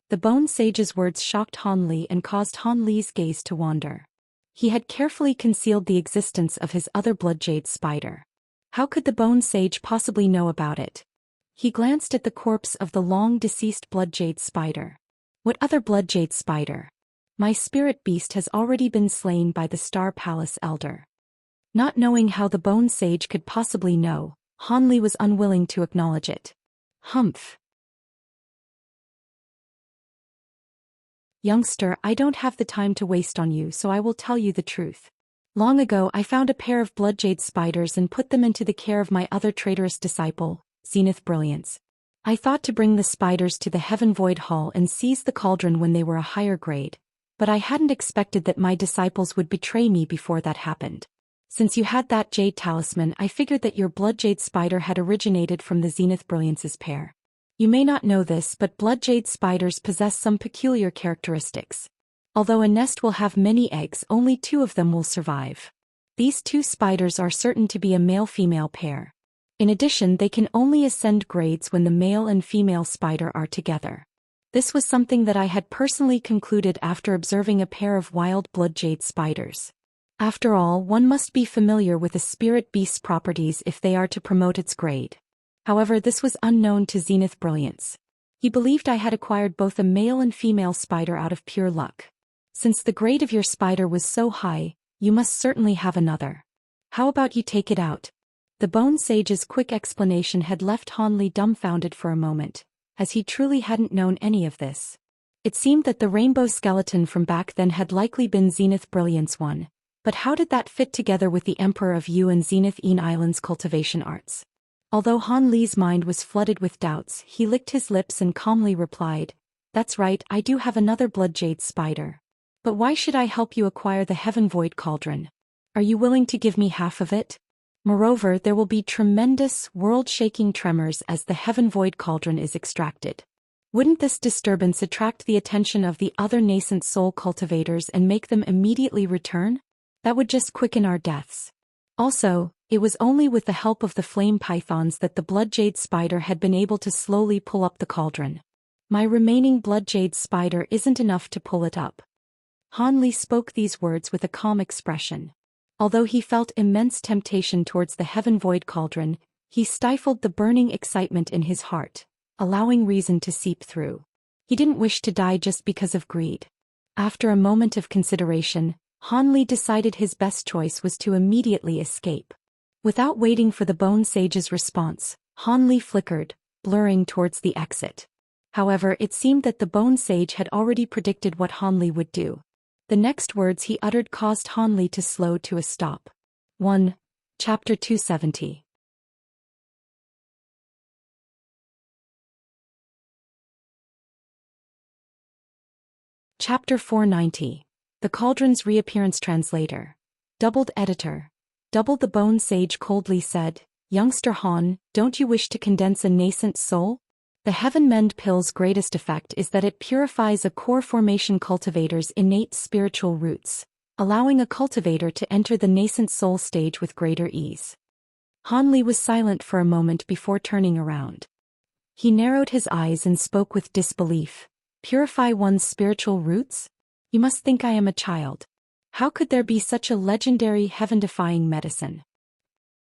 The bone sage's words shocked Han Li and caused Han Li's gaze to wander. He had carefully concealed the existence of his other bloodjade spider. How could the bone sage possibly know about it? He glanced at the corpse of the long-deceased bloodjade spider. "What other bloodjade spider? My spirit beast has already been slain by the Star Palace Elder." Not knowing how the bone sage could possibly know, Han Li was unwilling to acknowledge it. "Humph. Youngster, I don't have the time to waste on you, so I will tell you the truth. Long ago I found a pair of bloodjade spiders and put them into the care of my other traitorous disciple, Zenith Brilliance. I thought to bring the spiders to the Heaven Void Hall and seize the cauldron when they were a higher grade, but I hadn't expected that my disciples would betray me before that happened. Since you had that jade talisman, I figured that your blood jade spider had originated from the Zenith Brilliance's pair. You may not know this, but blood jade spiders possess some peculiar characteristics. Although a nest will have many eggs, only 2 of them will survive. These 2 spiders are certain to be a male-female pair. In addition, they can only ascend grades when the male and female spider are together. This was something that I had personally concluded after observing a pair of wild blood jade spiders. After all, one must be familiar with a spirit beast's properties if they are to promote its grade. However, this was unknown to Zenith Brilliance. He believed I had acquired both a male and female spider out of pure luck. Since the grade of your spider was so high, you must certainly have another. How about you take it out? The Bone Sage's quick explanation had left Han Li dumbfounded for a moment, as he truly hadn't known any of this. It seemed that the rainbow skeleton from back then had likely been Zenith Brilliance one, but how did that fit together with the Emperor of Yu and Zenith Een Island's cultivation arts? Although Han Li's mind was flooded with doubts, he licked his lips and calmly replied, "That's right, I do have another blood jade spider. But why should I help you acquire the Heaven Void Cauldron? Are you willing to give me half of it? Moreover, there will be tremendous, world-shaking tremors as the Heaven Void Cauldron is extracted. Wouldn't this disturbance attract the attention of the other nascent soul cultivators and make them immediately return? That would just quicken our deaths. Also, it was only with the help of the flame pythons that the blood jade spider had been able to slowly pull up the cauldron. My remaining blood jade spider isn't enough to pull it up." Han Li spoke these words with a calm expression. Although he felt immense temptation towards the Heaven Void Cauldron, he stifled the burning excitement in his heart, allowing reason to seep through. He didn't wish to die just because of greed. After a moment of consideration, Han Li decided his best choice was to immediately escape. Without waiting for the Bone Sage's response, Han Li flickered, blurring towards the exit. However, it seemed that the Bone Sage had already predicted what Han Li would do. The next words he uttered caused Han Li to slow to a stop. 1. Chapter 270. Chapter 490. The Cauldron's Reappearance. Translator. Doubled Editor. Doubled. The Bone Sage coldly said, "Youngster Han, don't you wish to condense a nascent soul? The Heaven Mend Pill's greatest effect is that it purifies a core formation cultivator's innate spiritual roots, allowing a cultivator to enter the nascent soul stage with greater ease." Han Li was silent for a moment before turning around. He narrowed his eyes and spoke with disbelief. "Purify one's spiritual roots? You must think I am a child. How could there be such a legendary heaven-defying medicine?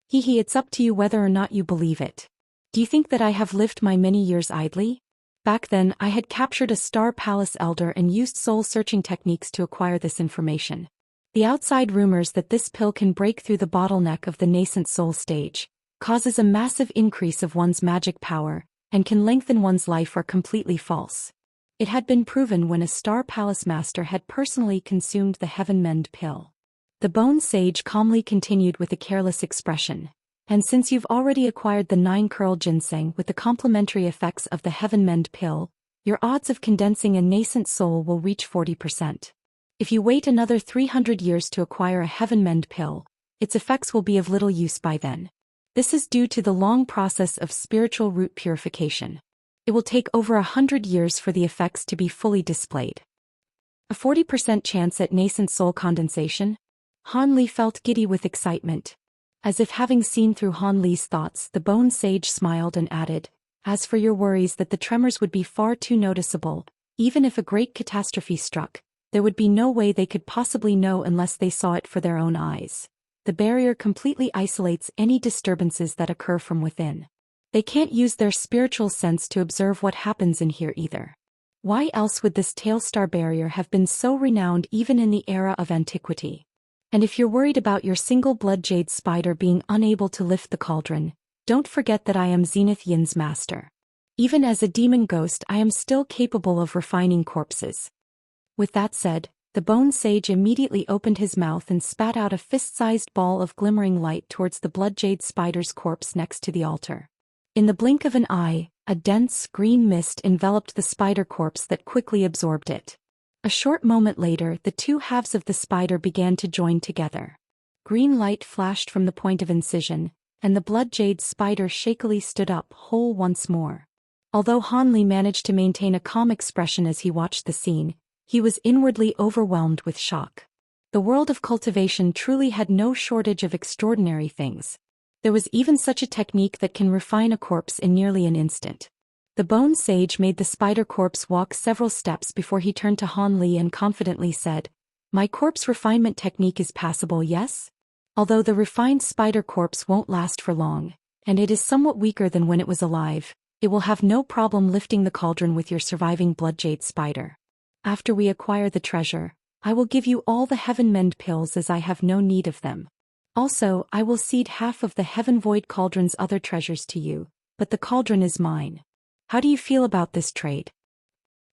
It's up to you whether or not you believe it. Do you think that I have lived my many years idly? Back then, I had captured a Star Palace elder and used soul-searching techniques to acquire this information. The outside rumors that this pill can break through the bottleneck of the nascent soul stage, causes a massive increase of one's magic power, and can lengthen one's life are completely false. It had been proven when a Star Palace master had personally consumed the Heaven Mend pill." The Bone Sage calmly continued with a careless expression. "And since you've already acquired the 9-curl ginseng with the complementary effects of the Heaven Mend pill, your odds of condensing a nascent soul will reach 40%. If you wait another 300 years to acquire a Heaven Mend pill, its effects will be of little use by then. This is due to the long process of spiritual root purification. It will take over 100 years for the effects to be fully displayed." A 40% chance at nascent soul condensation? Han Li felt giddy with excitement. As if having seen through Han Li's thoughts, the Bone Sage smiled and added, "As for your worries that the tremors would be far too noticeable, even if a great catastrophe struck, there would be no way they could possibly know unless they saw it for their own eyes. The barrier completely isolates any disturbances that occur from within. They can't use their spiritual sense to observe what happens in here either. Why else would this Tailstar barrier have been so renowned even in the era of antiquity? And if you're worried about your single blood jade spider being unable to lift the cauldron, don't forget that I am Zenith Yin's master. Even as a demon ghost, I am still capable of refining corpses." With that said, the Bone Sage immediately opened his mouth and spat out a fist-sized ball of glimmering light towards the blood jade spider's corpse next to the altar. In the blink of an eye, a dense, green mist enveloped the spider corpse that quickly absorbed it. A short moment later, the two halves of the spider began to join together. green light flashed from the point of incision, and the blood jade spider shakily stood up whole once more. Although Han Li managed to maintain a calm expression as he watched the scene, he was inwardly overwhelmed with shock. The world of cultivation truly had no shortage of extraordinary things. There was even such a technique that can refine a corpse in nearly an instant. The bone sage made the spider corpse walk several steps before he turned to Han Li and confidently said, "My corpse refinement technique is passable, yes? Although the refined spider corpse won't last for long, and it is somewhat weaker than when it was alive, it will have no problem lifting the cauldron with your surviving blood jade spider. After we acquire the treasure, I will give you all the heaven mend pills as I have no need of them. Also, I will cede half of the heaven void cauldron's other treasures to you, but the cauldron is mine. How do you feel about this trade?"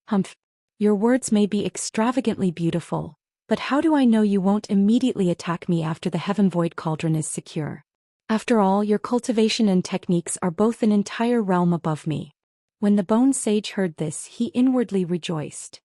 "Humph. Your words may be extravagantly beautiful, but how do I know you won't immediately attack me after the heaven void cauldron is secure? After all, your cultivation and techniques are both an entire realm above me." When the bone sage heard this, he inwardly rejoiced.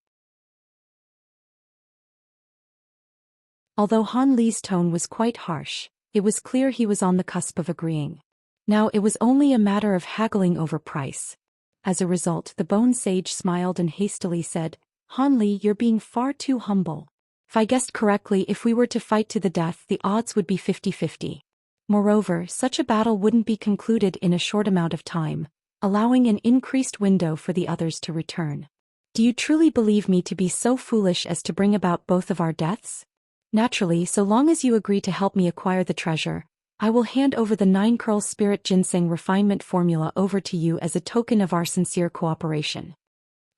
Although Han Li's tone was quite harsh, it was clear he was on the cusp of agreeing. Now it was only a matter of haggling over price. As a result, the bone sage smiled and hastily said, "Han Li, you're being far too humble. If I guessed correctly, if we were to fight to the death, the odds would be 50-50. Moreover, such a battle wouldn't be concluded in a short amount of time, allowing an increased window for the others to return. Do you truly believe me to be so foolish as to bring about both of our deaths? Naturally, so long as you agree to help me acquire the treasure, I will hand over the 9-curl spirit ginseng refinement formula over to you as a token of our sincere cooperation."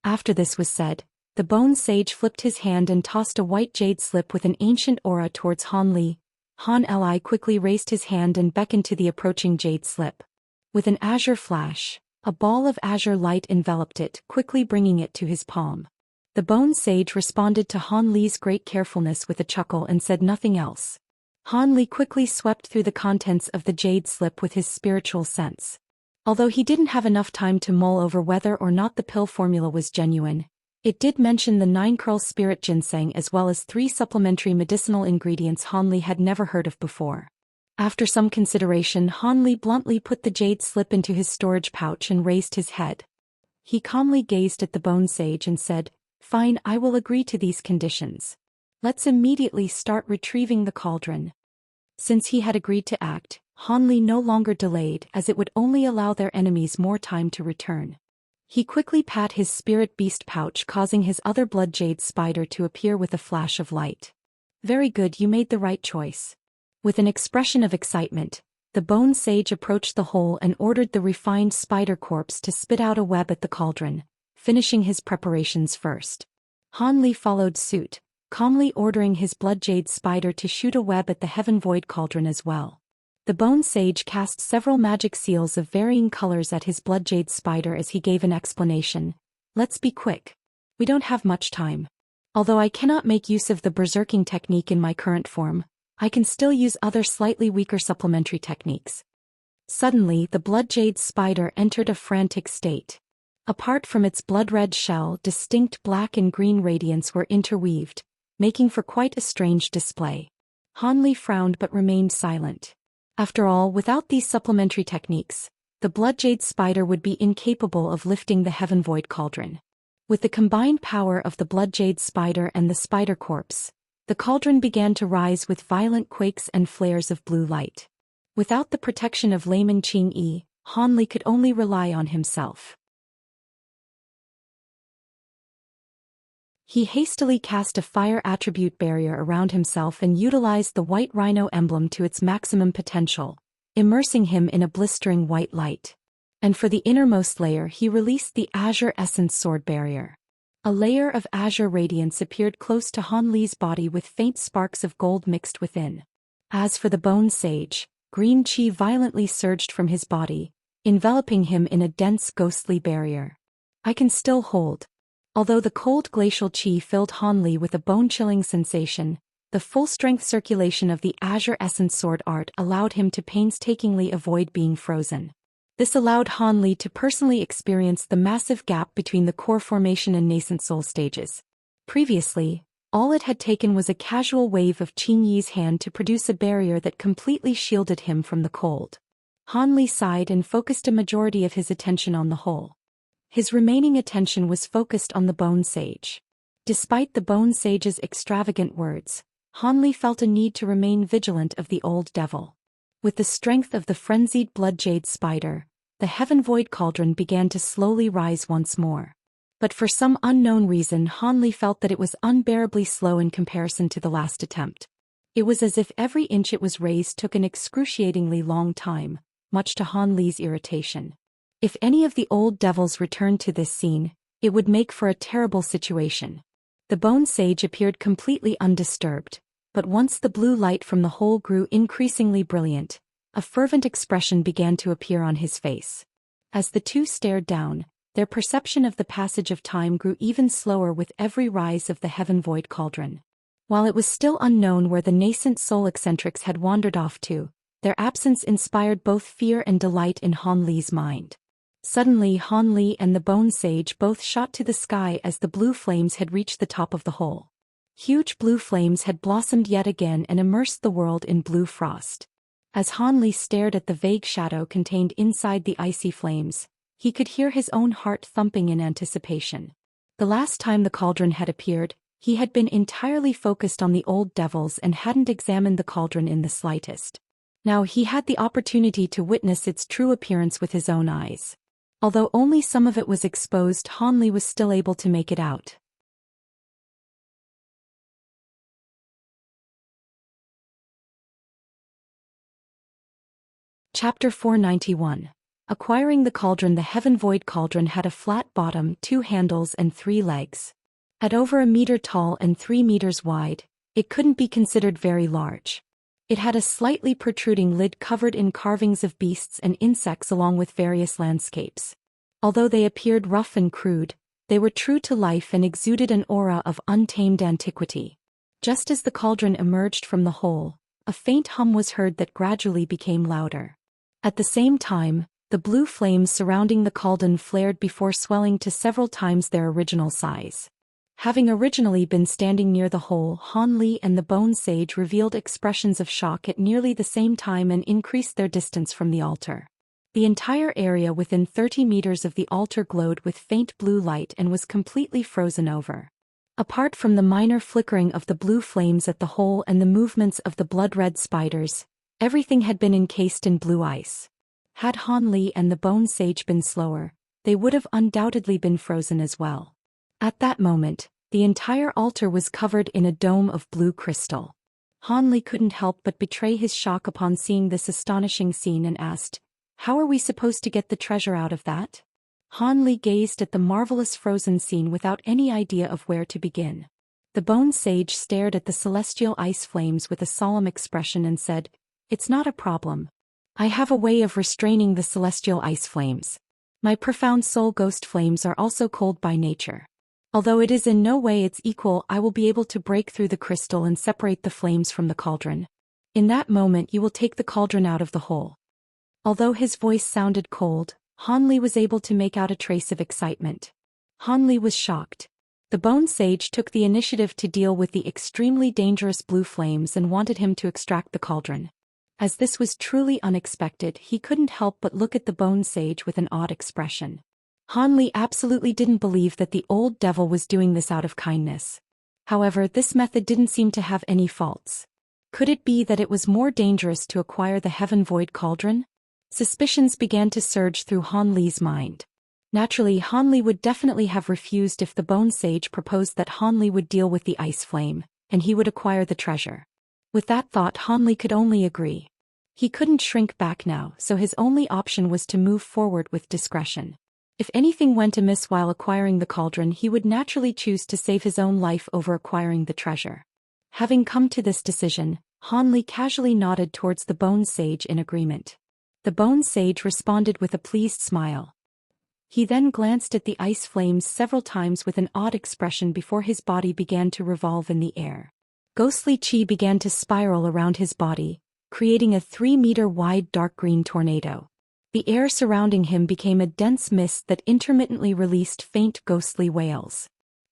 After this was said, the bone sage flipped his hand and tossed a white jade slip with an ancient aura towards Han Li. Han Li quickly raised his hand and beckoned to the approaching jade slip. With an azure flash, a ball of azure light enveloped it, quickly bringing it to his palm. The bone sage responded to Han Li's great carefulness with a chuckle and said nothing else. Han Li quickly swept through the contents of the jade slip with his spiritual sense. Although he didn't have enough time to mull over whether or not the pill formula was genuine, it did mention the 9-curl spirit ginseng as well as 3 supplementary medicinal ingredients Han Li had never heard of before. After some consideration, Han Li bluntly put the jade slip into his storage pouch and raised his head. He calmly gazed at the bone sage and said, "Fine, I will agree to these conditions. Let's immediately start retrieving the cauldron." Since he had agreed to act, Han Li no longer delayed as it would only allow their enemies more time to return. He quickly pat his spirit beast pouch, causing his other blood jade spider to appear with a flash of light. "Very good, you made the right choice." With an expression of excitement, the bone sage approached the hole and ordered the refined spider corpse to spit out a web at the cauldron, finishing his preparations first. Han Li followed suit, calmly ordering his blood jade spider to shoot a web at the heaven void cauldron as well. The bone sage cast several magic seals of varying colors at his blood jade spider as he gave an explanation. "Let's be quick. We don't have much time. Although I cannot make use of the berserking technique in my current form, I can still use other slightly weaker supplementary techniques." Suddenly, the blood jade spider entered a frantic state. Apart from its blood-red shell, distinct black and green radiance were interweaved, making for quite a strange display. Han Li frowned but remained silent. After all, without these supplementary techniques, the blood jade spider would be incapable of lifting the heaven void cauldron. With the combined power of the blood jade spider and the spider corpse, the cauldron began to rise with violent quakes and flares of blue light. Without the protection of layman Qing Yi, Han Li could only rely on himself. He hastily cast a fire attribute barrier around himself and utilized the white rhino emblem to its maximum potential, immersing him in a blistering white light. And for the innermost layer, he released the azure essence sword barrier. A layer of azure radiance appeared close to Han Li's body with faint sparks of gold mixed within. As for the bone sage, green chi violently surged from his body, enveloping him in a dense ghostly barrier. "I can still hold." Although the cold glacial chi filled Han Li with a bone-chilling sensation, the full-strength circulation of the azure essence sword art allowed him to painstakingly avoid being frozen. This allowed Han Li to personally experience the massive gap between the core formation and nascent soul stages. Previously, All it had taken was a casual wave of Qing Yi's hand to produce a barrier that completely shielded him from the cold. Han Li sighed and focused a majority of his attention on the hole. His remaining attention was focused on the Bone Sage. Despite the Bone Sage's extravagant words, Han Li felt a need to remain vigilant of the old devil. With the strength of the frenzied blood jade spider, the heaven void cauldron began to slowly rise once more. But for some unknown reason Han Li felt that it was unbearably slow in comparison to the last attempt. It was as if every inch it was raised took an excruciatingly long time, much to Han Li's irritation. If any of the old devils returned to this scene, it would make for a terrible situation. The Bone Sage appeared completely undisturbed, but once the blue light from the hole grew increasingly brilliant, a fervent expression began to appear on his face. As the two stared down, their perception of the passage of time grew even slower with every rise of the heaven void cauldron. While it was still unknown where the nascent soul eccentrics had wandered off to, their absence inspired both fear and delight in Han Li's mind. Suddenly Han Li and the Bone Sage both shot to the sky as the blue flames had reached the top of the hole. Huge blue flames had blossomed yet again and immersed the world in blue frost. As Han Li stared at the vague shadow contained inside the icy flames, he could hear his own heart thumping in anticipation. The last time the cauldron had appeared, he had been entirely focused on the old devils and hadn't examined the cauldron in the slightest. Now he had the opportunity to witness its true appearance with his own eyes. Although only some of it was exposed, Han Li was still able to make it out. Chapter 491. Acquiring the cauldron. The heaven void cauldron had a flat bottom, 2 handles and 3 legs. At over 1 meter tall and 3 meters wide, it couldn't be considered very large. It had a slightly protruding lid covered in carvings of beasts and insects along with various landscapes. Although they appeared rough and crude, they were true to life and exuded an aura of untamed antiquity. Just as the cauldron emerged from the hole, a faint hum was heard that gradually became louder. At the same time, the blue flames surrounding the cauldron flared before swelling to several times their original size. Having originally been standing near the hole, Han Li and the Bone Sage revealed expressions of shock at nearly the same time and increased their distance from the altar. The entire area within 30 meters of the altar glowed with faint blue light and was completely frozen over. Apart from the minor flickering of the blue flames at the hole and the movements of the blood-red spiders, everything had been encased in blue ice. Had Han Li and the Bone Sage been slower, they would have undoubtedly been frozen as well. At that moment, the entire altar was covered in a dome of blue crystal. Han Li couldn't help but betray his shock upon seeing this astonishing scene and asked, "How are we supposed to get the treasure out of that?" Han Li gazed at the marvelous frozen scene without any idea of where to begin. The Bone Sage stared at the celestial ice flames with a solemn expression and said, "It's not a problem. I have a way of restraining the celestial ice flames. My profound soul ghost flames are also cold by nature. Although it is in no way its equal, I will be able to break through the crystal and separate the flames from the cauldron. In that moment you will take the cauldron out of the hole." Although his voice sounded cold, Han Li was able to make out a trace of excitement. Han Li was shocked. The Bone Sage took the initiative to deal with the extremely dangerous blue flames and wanted him to extract the cauldron. As this was truly unexpected, he couldn't help but look at the Bone Sage with an odd expression. Han Li absolutely didn't believe that the old devil was doing this out of kindness. However, this method didn't seem to have any faults. Could it be that it was more dangerous to acquire the heaven void cauldron? Suspicions began to surge through Han Li's mind. Naturally, Han Li would definitely have refused if the Bone Sage proposed that Han Li would deal with the ice flame, and he would acquire the treasure. With that thought, Han Li could only agree. He couldn't shrink back now, so his only option was to move forward with discretion. If anything went amiss while acquiring the cauldron, he would naturally choose to save his own life over acquiring the treasure. Having come to this decision, Han Li casually nodded towards the Bone Sage in agreement. The Bone Sage responded with a pleased smile. He then glanced at the ice flames several times with an odd expression before his body began to revolve in the air. Ghostly chi began to spiral around his body, creating a 3-meter-wide dark green tornado. The air surrounding him became a dense mist that intermittently released faint ghostly wails.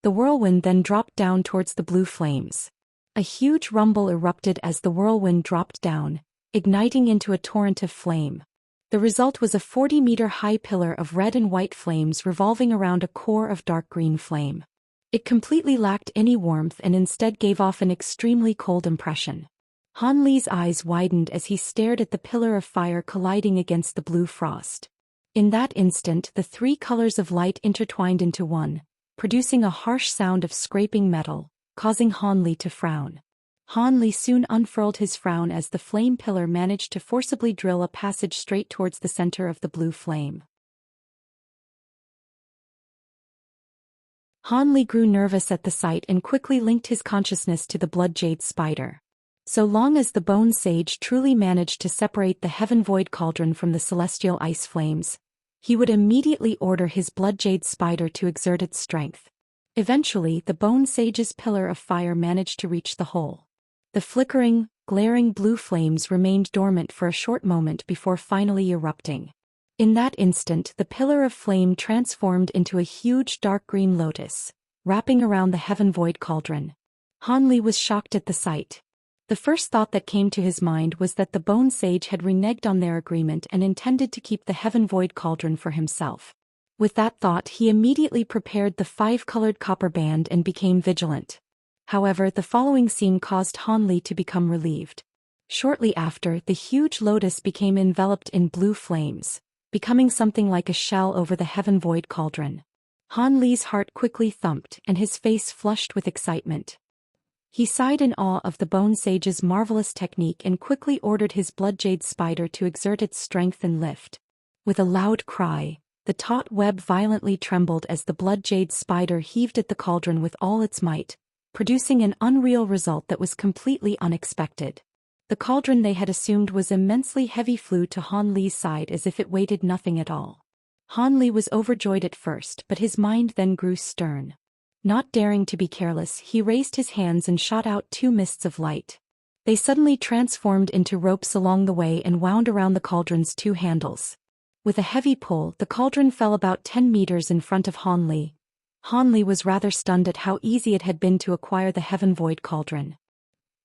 The whirlwind then dropped down towards the blue flames. A huge rumble erupted as the whirlwind dropped down, igniting into a torrent of flame. The result was a 40-meter-high pillar of red and white flames revolving around a core of dark green flame. It completely lacked any warmth and instead gave off an extremely cold impression. Han Li's eyes widened as he stared at the pillar of fire colliding against the blue frost. In that instant, the three colors of light intertwined into one, producing a harsh sound of scraping metal, causing Han Li to frown. Han Li soon unfurled his frown as the flame pillar managed to forcibly drill a passage straight towards the center of the blue flame. Han Li grew nervous at the sight and quickly linked his consciousness to the blood jade spider. So long as the bone sage truly managed to separate the heaven void cauldron from the celestial ice flames, he would immediately order his blood jade spider to exert its strength. Eventually, the bone sage's pillar of fire managed to reach the hole. The flickering, glaring blue flames remained dormant for a short moment before finally erupting. In that instant, the pillar of flame transformed into a huge dark green lotus, wrapping around the heaven void cauldron. Han Li was shocked at the sight. The first thought that came to his mind was that the bone sage had reneged on their agreement and intended to keep the heaven void cauldron for himself. With that thought, he immediately prepared the 5-colored copper band and became vigilant. However, the following scene caused Han Li to become relieved. Shortly after, the huge lotus became enveloped in blue flames, becoming something like a shell over the heaven void cauldron. Han Li's heart quickly thumped and his face flushed with excitement. He sighed in awe of the bone sage's marvelous technique and quickly ordered his blood jade spider to exert its strength and lift. With a loud cry, the taut web violently trembled as the blood jade spider heaved at the cauldron with all its might, producing an unreal result that was completely unexpected. The cauldron they had assumed was immensely heavy flew to Han Li's side as if it weighted nothing at all. Han Li was overjoyed at first, but his mind then grew stern. Not daring to be careless, he raised his hands and shot out 2 mists of light. They suddenly transformed into ropes along the way and wound around the cauldron's 2 handles. With a heavy pull, the cauldron fell about 10 meters in front of Han Li. Han Li was rather stunned at how easy it had been to acquire the heaven void cauldron.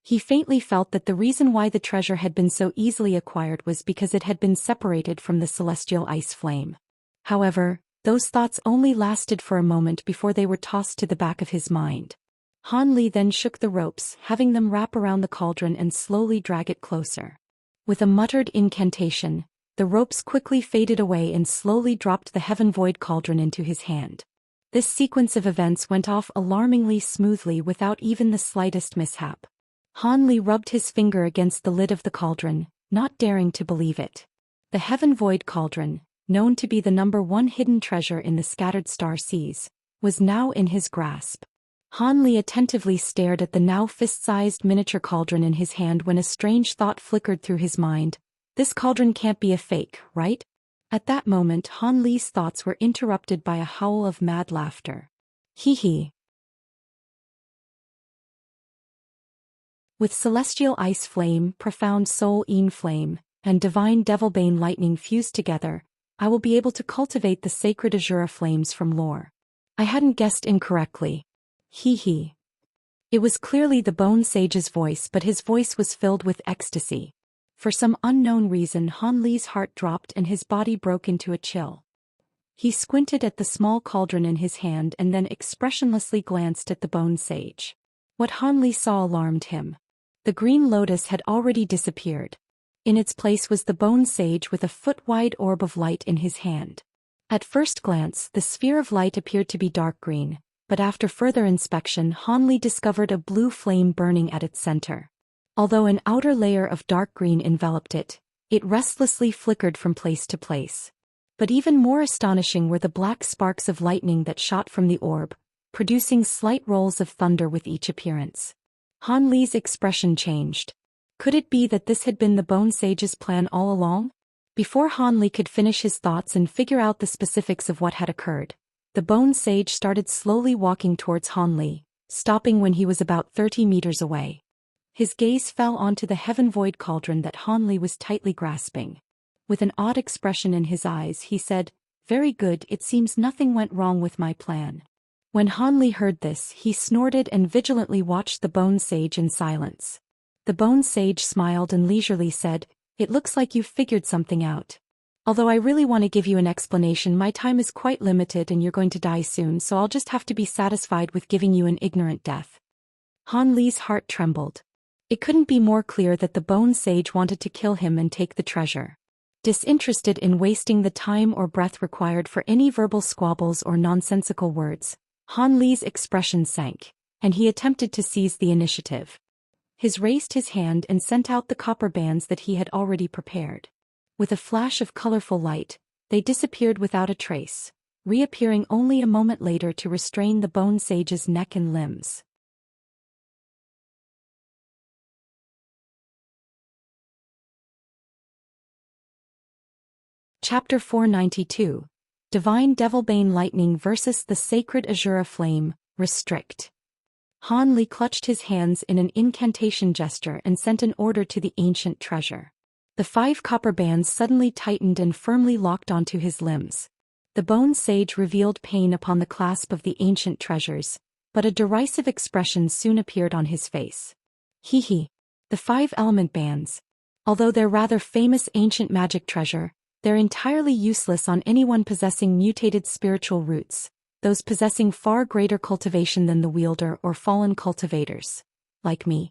He faintly felt that the reason why the treasure had been so easily acquired was because it had been separated from the celestial ice flame. However, those thoughts only lasted for a moment before they were tossed to the back of his mind. Han Li then shook the ropes, having them wrap around the cauldron and slowly drag it closer. With a muttered incantation, the ropes quickly faded away and slowly dropped the heaven void cauldron into his hand. This sequence of events went off alarmingly smoothly without even the slightest mishap. Han Li rubbed his finger against the lid of the cauldron, not daring to believe it. The heaven void cauldron, known to be the #1 hidden treasure in the scattered star seas, was now in his grasp. Han Li attentively stared at the now fist-sized miniature cauldron in his hand when a strange thought flickered through his mind. This cauldron can't be a fake, right? At that moment, Han Li's thoughts were interrupted by a howl of mad laughter. Hee hee. With celestial ice flame, profound soul Yin flame, and divine devilbane lightning fused together, I will be able to cultivate the sacred Azura flames from lore. I hadn't guessed incorrectly. Hee hee. It was clearly the bone sage's voice, but his voice was filled with ecstasy. For some unknown reason, Han Li's heart dropped and his body broke into a chill. He squinted at the small cauldron in his hand and then expressionlessly glanced at the bone sage. What Han Li saw alarmed him. The green lotus had already disappeared. In its place was the bone sage with a foot-wide orb of light in his hand. At first glance, the sphere of light appeared to be dark green, but after further inspection, Han Li discovered a blue flame burning at its center. Although an outer layer of dark green enveloped it, it restlessly flickered from place to place. But even more astonishing were the black sparks of lightning that shot from the orb, producing slight rolls of thunder with each appearance. Han Li's expression changed. Could it be that this had been the bone sage's plan all along? Before Han Li could finish his thoughts and figure out the specifics of what had occurred, the bone sage started slowly walking towards Han Li, stopping when he was about 30 meters away. His gaze fell onto the heaven void cauldron that Han Li was tightly grasping. With an odd expression in his eyes, he said, "Very good, it seems nothing went wrong with my plan." When Han Li heard this, he snorted and vigilantly watched the Bone Sage in silence. The Bone Sage smiled and leisurely said, "It looks like you've figured something out. Although I really want to give you an explanation, my time is quite limited and you're going to die soon, so I'll just have to be satisfied with giving you an ignorant death." Han Li's heart trembled. It couldn't be more clear that the Bone Sage wanted to kill him and take the treasure. Disinterested in wasting the time or breath required for any verbal squabbles or nonsensical words, Han Li's expression sank, and he attempted to seize the initiative. He raised his hand and sent out the copper bands that he had already prepared. With a flash of colorful light, they disappeared without a trace, reappearing only a moment later to restrain the Bone Sage's neck and limbs. Chapter 492. Divine Devilbane Lightning versus the Sacred Azura Flame, Restrict. Han Li clutched his hands in an incantation gesture and sent an order to the ancient treasure. The 5 copper bands suddenly tightened and firmly locked onto his limbs. The Bone Sage revealed pain upon the clasp of the ancient treasures, but a derisive expression soon appeared on his face. Hee hee. The 5 element bands. Although they're rather famous ancient magic treasure, they're entirely useless on anyone possessing mutated spiritual roots, those possessing far greater cultivation than the wielder or fallen cultivators, like me.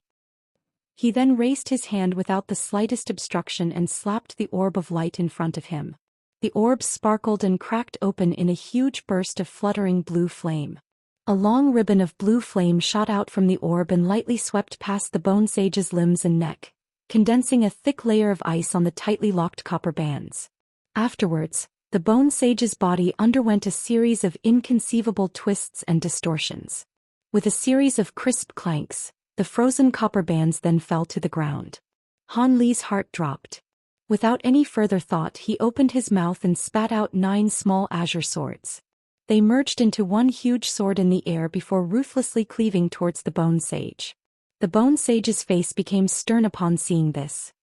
He then raised his hand without the slightest obstruction and slapped the orb of light in front of him. The orb sparkled and cracked open in a huge burst of fluttering blue flame. A long ribbon of blue flame shot out from the orb and lightly swept past the Bone Sage's limbs and neck, condensing a thick layer of ice on the tightly locked copper bands. Afterwards, the Bone Sage's body underwent a series of inconceivable twists and distortions. With a series of crisp clanks, the frozen copper bands then fell to the ground. Han Li's heart dropped. Without any further thought, he opened his mouth and spat out 9 small azure swords. They merged into one huge sword in the air before ruthlessly cleaving towards the Bone Sage. The Bone Sage's face became stern upon seeing this.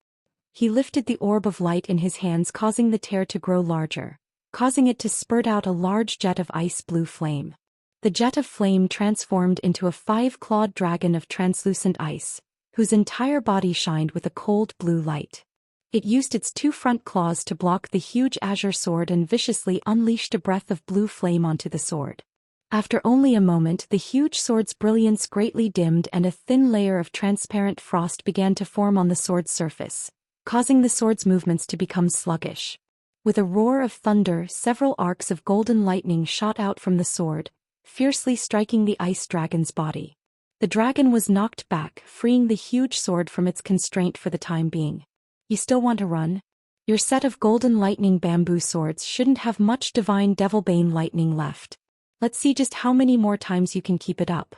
He lifted the orb of light in his hands, causing the tear to grow larger, causing it to spurt out a large jet of ice blue flame. The jet of flame transformed into a 5-clawed dragon of translucent ice, whose entire body shined with a cold blue light. It used its 2 front claws to block the huge azure sword and viciously unleashed a breath of blue flame onto the sword. After only a moment, the huge sword's brilliance greatly dimmed and a thin layer of transparent frost began to form on the sword's surface, causing the sword's movements to become sluggish. With a roar of thunder, several arcs of golden lightning shot out from the sword, fiercely striking the ice dragon's body. The dragon was knocked back, freeing the huge sword from its constraint for the time being. "You still want to run? Your set of golden lightning bamboo swords shouldn't have much divine devilbane lightning left. Let's see just how many more times you can keep it up."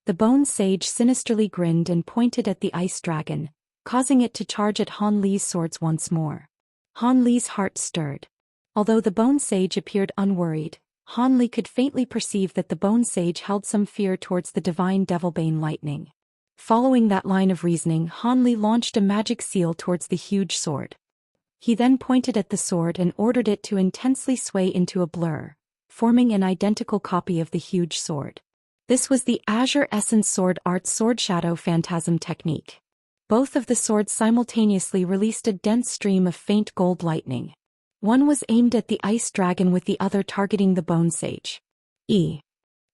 The Bone Sage sinisterly grinned and pointed at the ice dragon, causing it to charge at Han Li's swords once more. Han Li's heart stirred. Although the Bone Sage appeared unworried, Han Li could faintly perceive that the Bone Sage held some fear towards the divine devilbane lightning. Following that line of reasoning, Han Li launched a magic seal towards the huge sword. He then pointed at the sword and ordered it to intensely sway into a blur, forming an identical copy of the huge sword. This was the Azure Essence Sword Art Sword Shadow Phantasm technique. Both of the swords simultaneously released a dense stream of faint gold lightning. One was aimed at the ice dragon with the other targeting the Bone Sage. The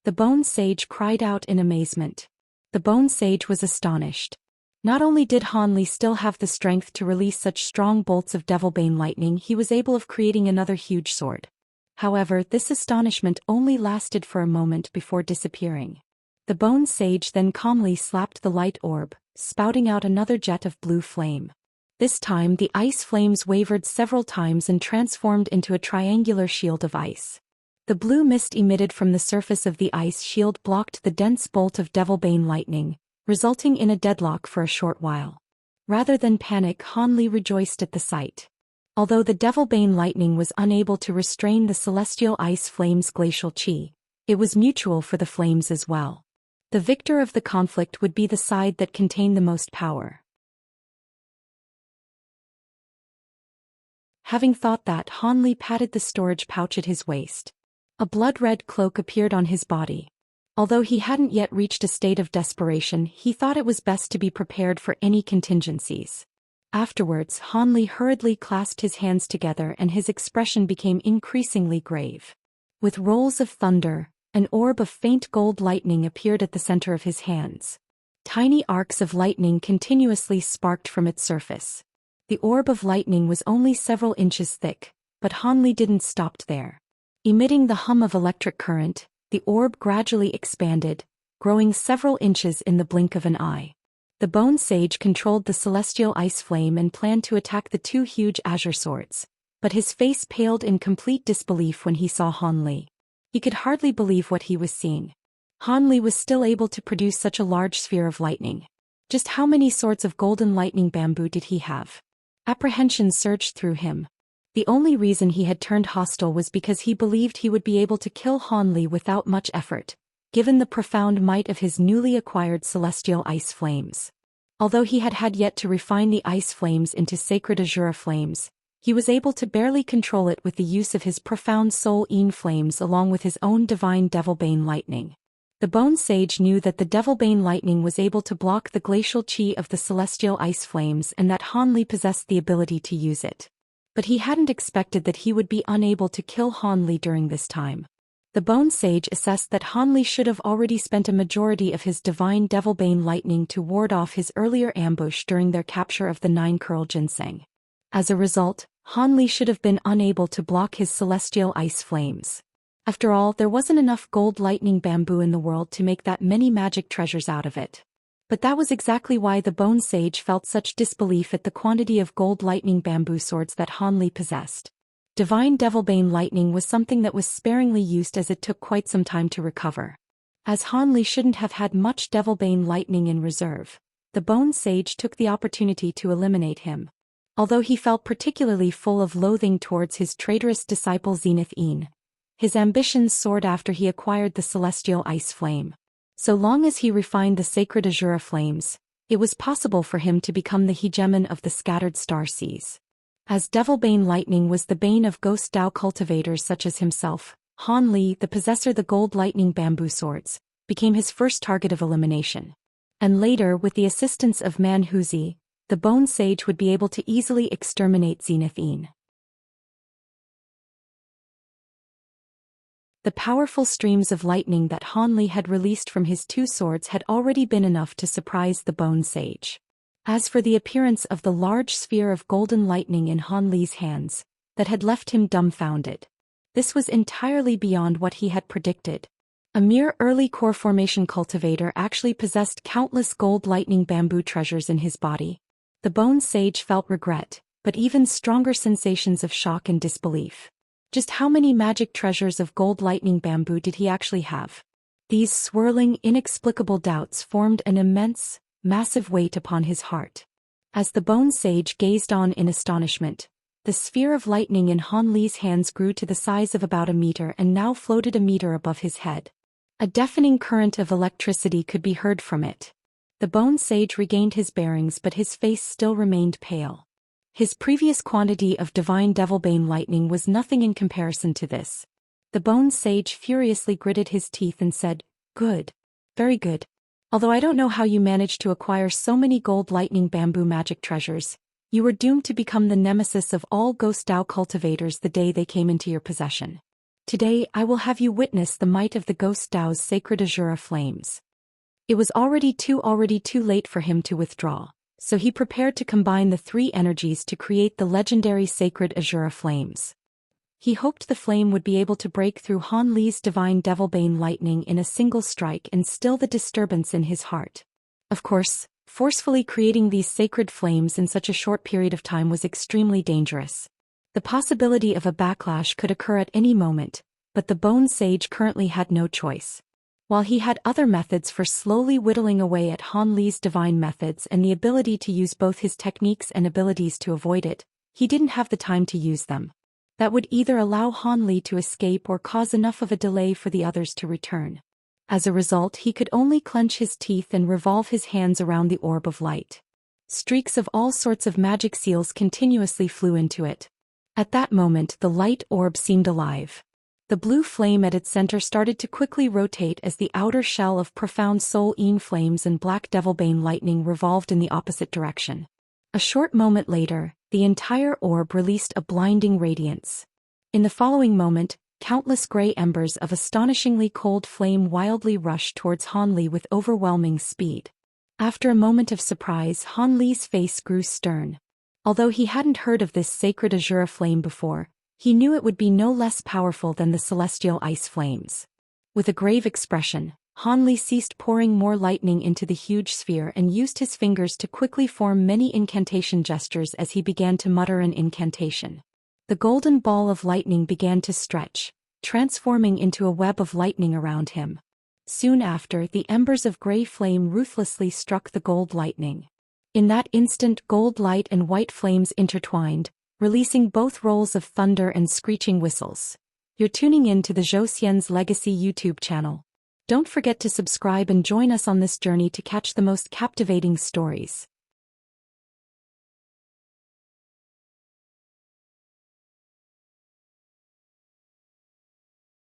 Bone Sage cried out in amazement. The Bone Sage was astonished. Not only did Han Li still have the strength to release such strong bolts of devilbane lightning, he was able of creating another huge sword. However, this astonishment only lasted for a moment before disappearing. The Bone Sage then calmly slapped the light orb, spouting out another jet of blue flame. This time the ice flames wavered several times and transformed into a triangular shield of ice. The blue mist emitted from the surface of the ice shield blocked the dense bolt of devilbane lightning, resulting in a deadlock for a short while. Rather than panic, Han Li rejoiced at the sight. Although the devilbane lightning was unable to restrain the celestial ice flames' glacial chi, it was mutual for the flames as well. The victor of the conflict would be the side that contained the most power. Having thought that, Han Li patted the storage pouch at his waist. A blood-red cloak appeared on his body, Although he hadn't yet reached a state of desperation, he thought it was best to be prepared for any contingencies. Afterwards, Hanli hurriedly clasped his hands together and his expression became increasingly grave. With rolls of thunder, an orb of faint gold lightning appeared at the center of his hands. Tiny arcs of lightning continuously sparked from its surface. The orb of lightning was only several inches thick, but Hanli didn't stop there. Emitting the hum of electric current, the orb gradually expanded, growing several inches in the blink of an eye. The Bone Sage controlled the celestial ice flame and planned to attack the two huge azure swords, but his face paled in complete disbelief when he saw Hanli. He could hardly believe what he was seeing. Hanli was still able to produce such a large sphere of lightning. Just how many sorts of golden lightning bamboo did he have? Apprehension surged through him. The only reason he had turned hostile was because he believed he would be able to kill Hanli without much effort, given the profound might of his newly acquired celestial ice flames. Although he had yet to refine the ice flames into sacred azure flames, he was able to barely control it with the use of his profound soul-een flames along with his own divine Devilbane lightning. The Bone Sage knew that the Devilbane lightning was able to block the glacial chi of the celestial ice flames and that Hanli possessed the ability to use it. But he hadn't expected that he would be unable to kill Hanli during this time. The Bone Sage assessed that Hanli should have already spent a majority of his divine Devilbane lightning to ward off his earlier ambush during their capture of the Nine-Curl Ginseng. As a result, Hanli should have been unable to block his celestial ice flames. After all, there wasn't enough gold lightning bamboo in the world to make that many magic treasures out of it. But that was exactly why the Bone Sage felt such disbelief at the quantity of gold lightning bamboo swords that Hanli possessed. Divine Devilbane lightning was something that was sparingly used as it took quite some time to recover. As Hanli shouldn't have had much Devilbane lightning in reserve, the Bone Sage took the opportunity to eliminate him. Although he felt particularly full of loathing towards his traitorous disciple Xianxia, his ambitions soared after he acquired the celestial ice flame. So long as he refined the sacred azure flames, it was possible for him to become the hegemon of the scattered star seas. As Devilbane lightning was the bane of ghost Dao cultivators such as himself, Hanli, the possessor of the gold lightning bamboo swords, became his first target of elimination. And later, with the assistance of Manhuzi, the Bone Sage would be able to easily exterminate Xianxia. The powerful streams of lightning that Hanli had released from his two swords had already been enough to surprise the Bone Sage. As for the appearance of the large sphere of golden lightning in Hanli's hands, that had left him dumbfounded. This was entirely beyond what he had predicted. A mere early core formation cultivator actually possessed countless gold lightning bamboo treasures in his body. The Bone Sage felt regret, but even stronger sensations of shock and disbelief. Just how many magic treasures of gold lightning bamboo did he actually have? These swirling, inexplicable doubts formed an immense, massive weight upon his heart. As the Bone Sage gazed on in astonishment, the sphere of lightning in Hanli's hands grew to the size of about a meter and now floated a meter above his head. A deafening current of electricity could be heard from it. The Bone Sage regained his bearings, but his face still remained pale. His previous quantity of divine Devilbane lightning was nothing in comparison to this. The Bone Sage furiously gritted his teeth and said, "Good. Very good. Although I don't know how you managed to acquire so many gold lightning bamboo magic treasures, you were doomed to become the nemesis of all ghost Dao cultivators the day they came into your possession. Today I will have you witness the might of the ghost Dao's sacred azure flames." It was already too late for him to withdraw, so he prepared to combine the three energies to create the legendary sacred azure flames. He hoped the flame would be able to break through Hanli's divine Devilbane lightning in a single strike and still the disturbance in his heart. Of course, forcefully creating these sacred flames in such a short period of time was extremely dangerous. The possibility of a backlash could occur at any moment, but the Bone Sage currently had no choice. While he had other methods for slowly whittling away at Hanli's divine methods and the ability to use both his techniques and abilities to avoid it, he didn't have the time to use them. That would either allow Hanli to escape or cause enough of a delay for the others to return. As a result, he could only clench his teeth and revolve his hands around the orb of light. Streaks of all sorts of magic seals continuously flew into it. At that moment, the light orb seemed alive. The blue flame at its center started to quickly rotate as the outer shell of profound soul Yin flames and black devilbane lightning revolved in the opposite direction. A short moment later, the entire orb released a blinding radiance. In the following moment, countless gray embers of astonishingly cold flame wildly rushed towards Han Li with overwhelming speed. After a moment of surprise, Han Li's face grew stern. Although he hadn't heard of this sacred azure flame before, he knew it would be no less powerful than the celestial ice flames. With a grave expression, Han Li ceased pouring more lightning into the huge sphere and used his fingers to quickly form many incantation gestures as he began to mutter an incantation. The golden ball of lightning began to stretch, transforming into a web of lightning around him. Soon after, the embers of gray flame ruthlessly struck the gold lightning. In that instant, gold light and white flames intertwined, releasing both rolls of thunder and screeching whistles. You're tuning in to the Zhou Xian's Legacy YouTube channel. Don't forget to subscribe and join us on this journey to catch the most captivating stories.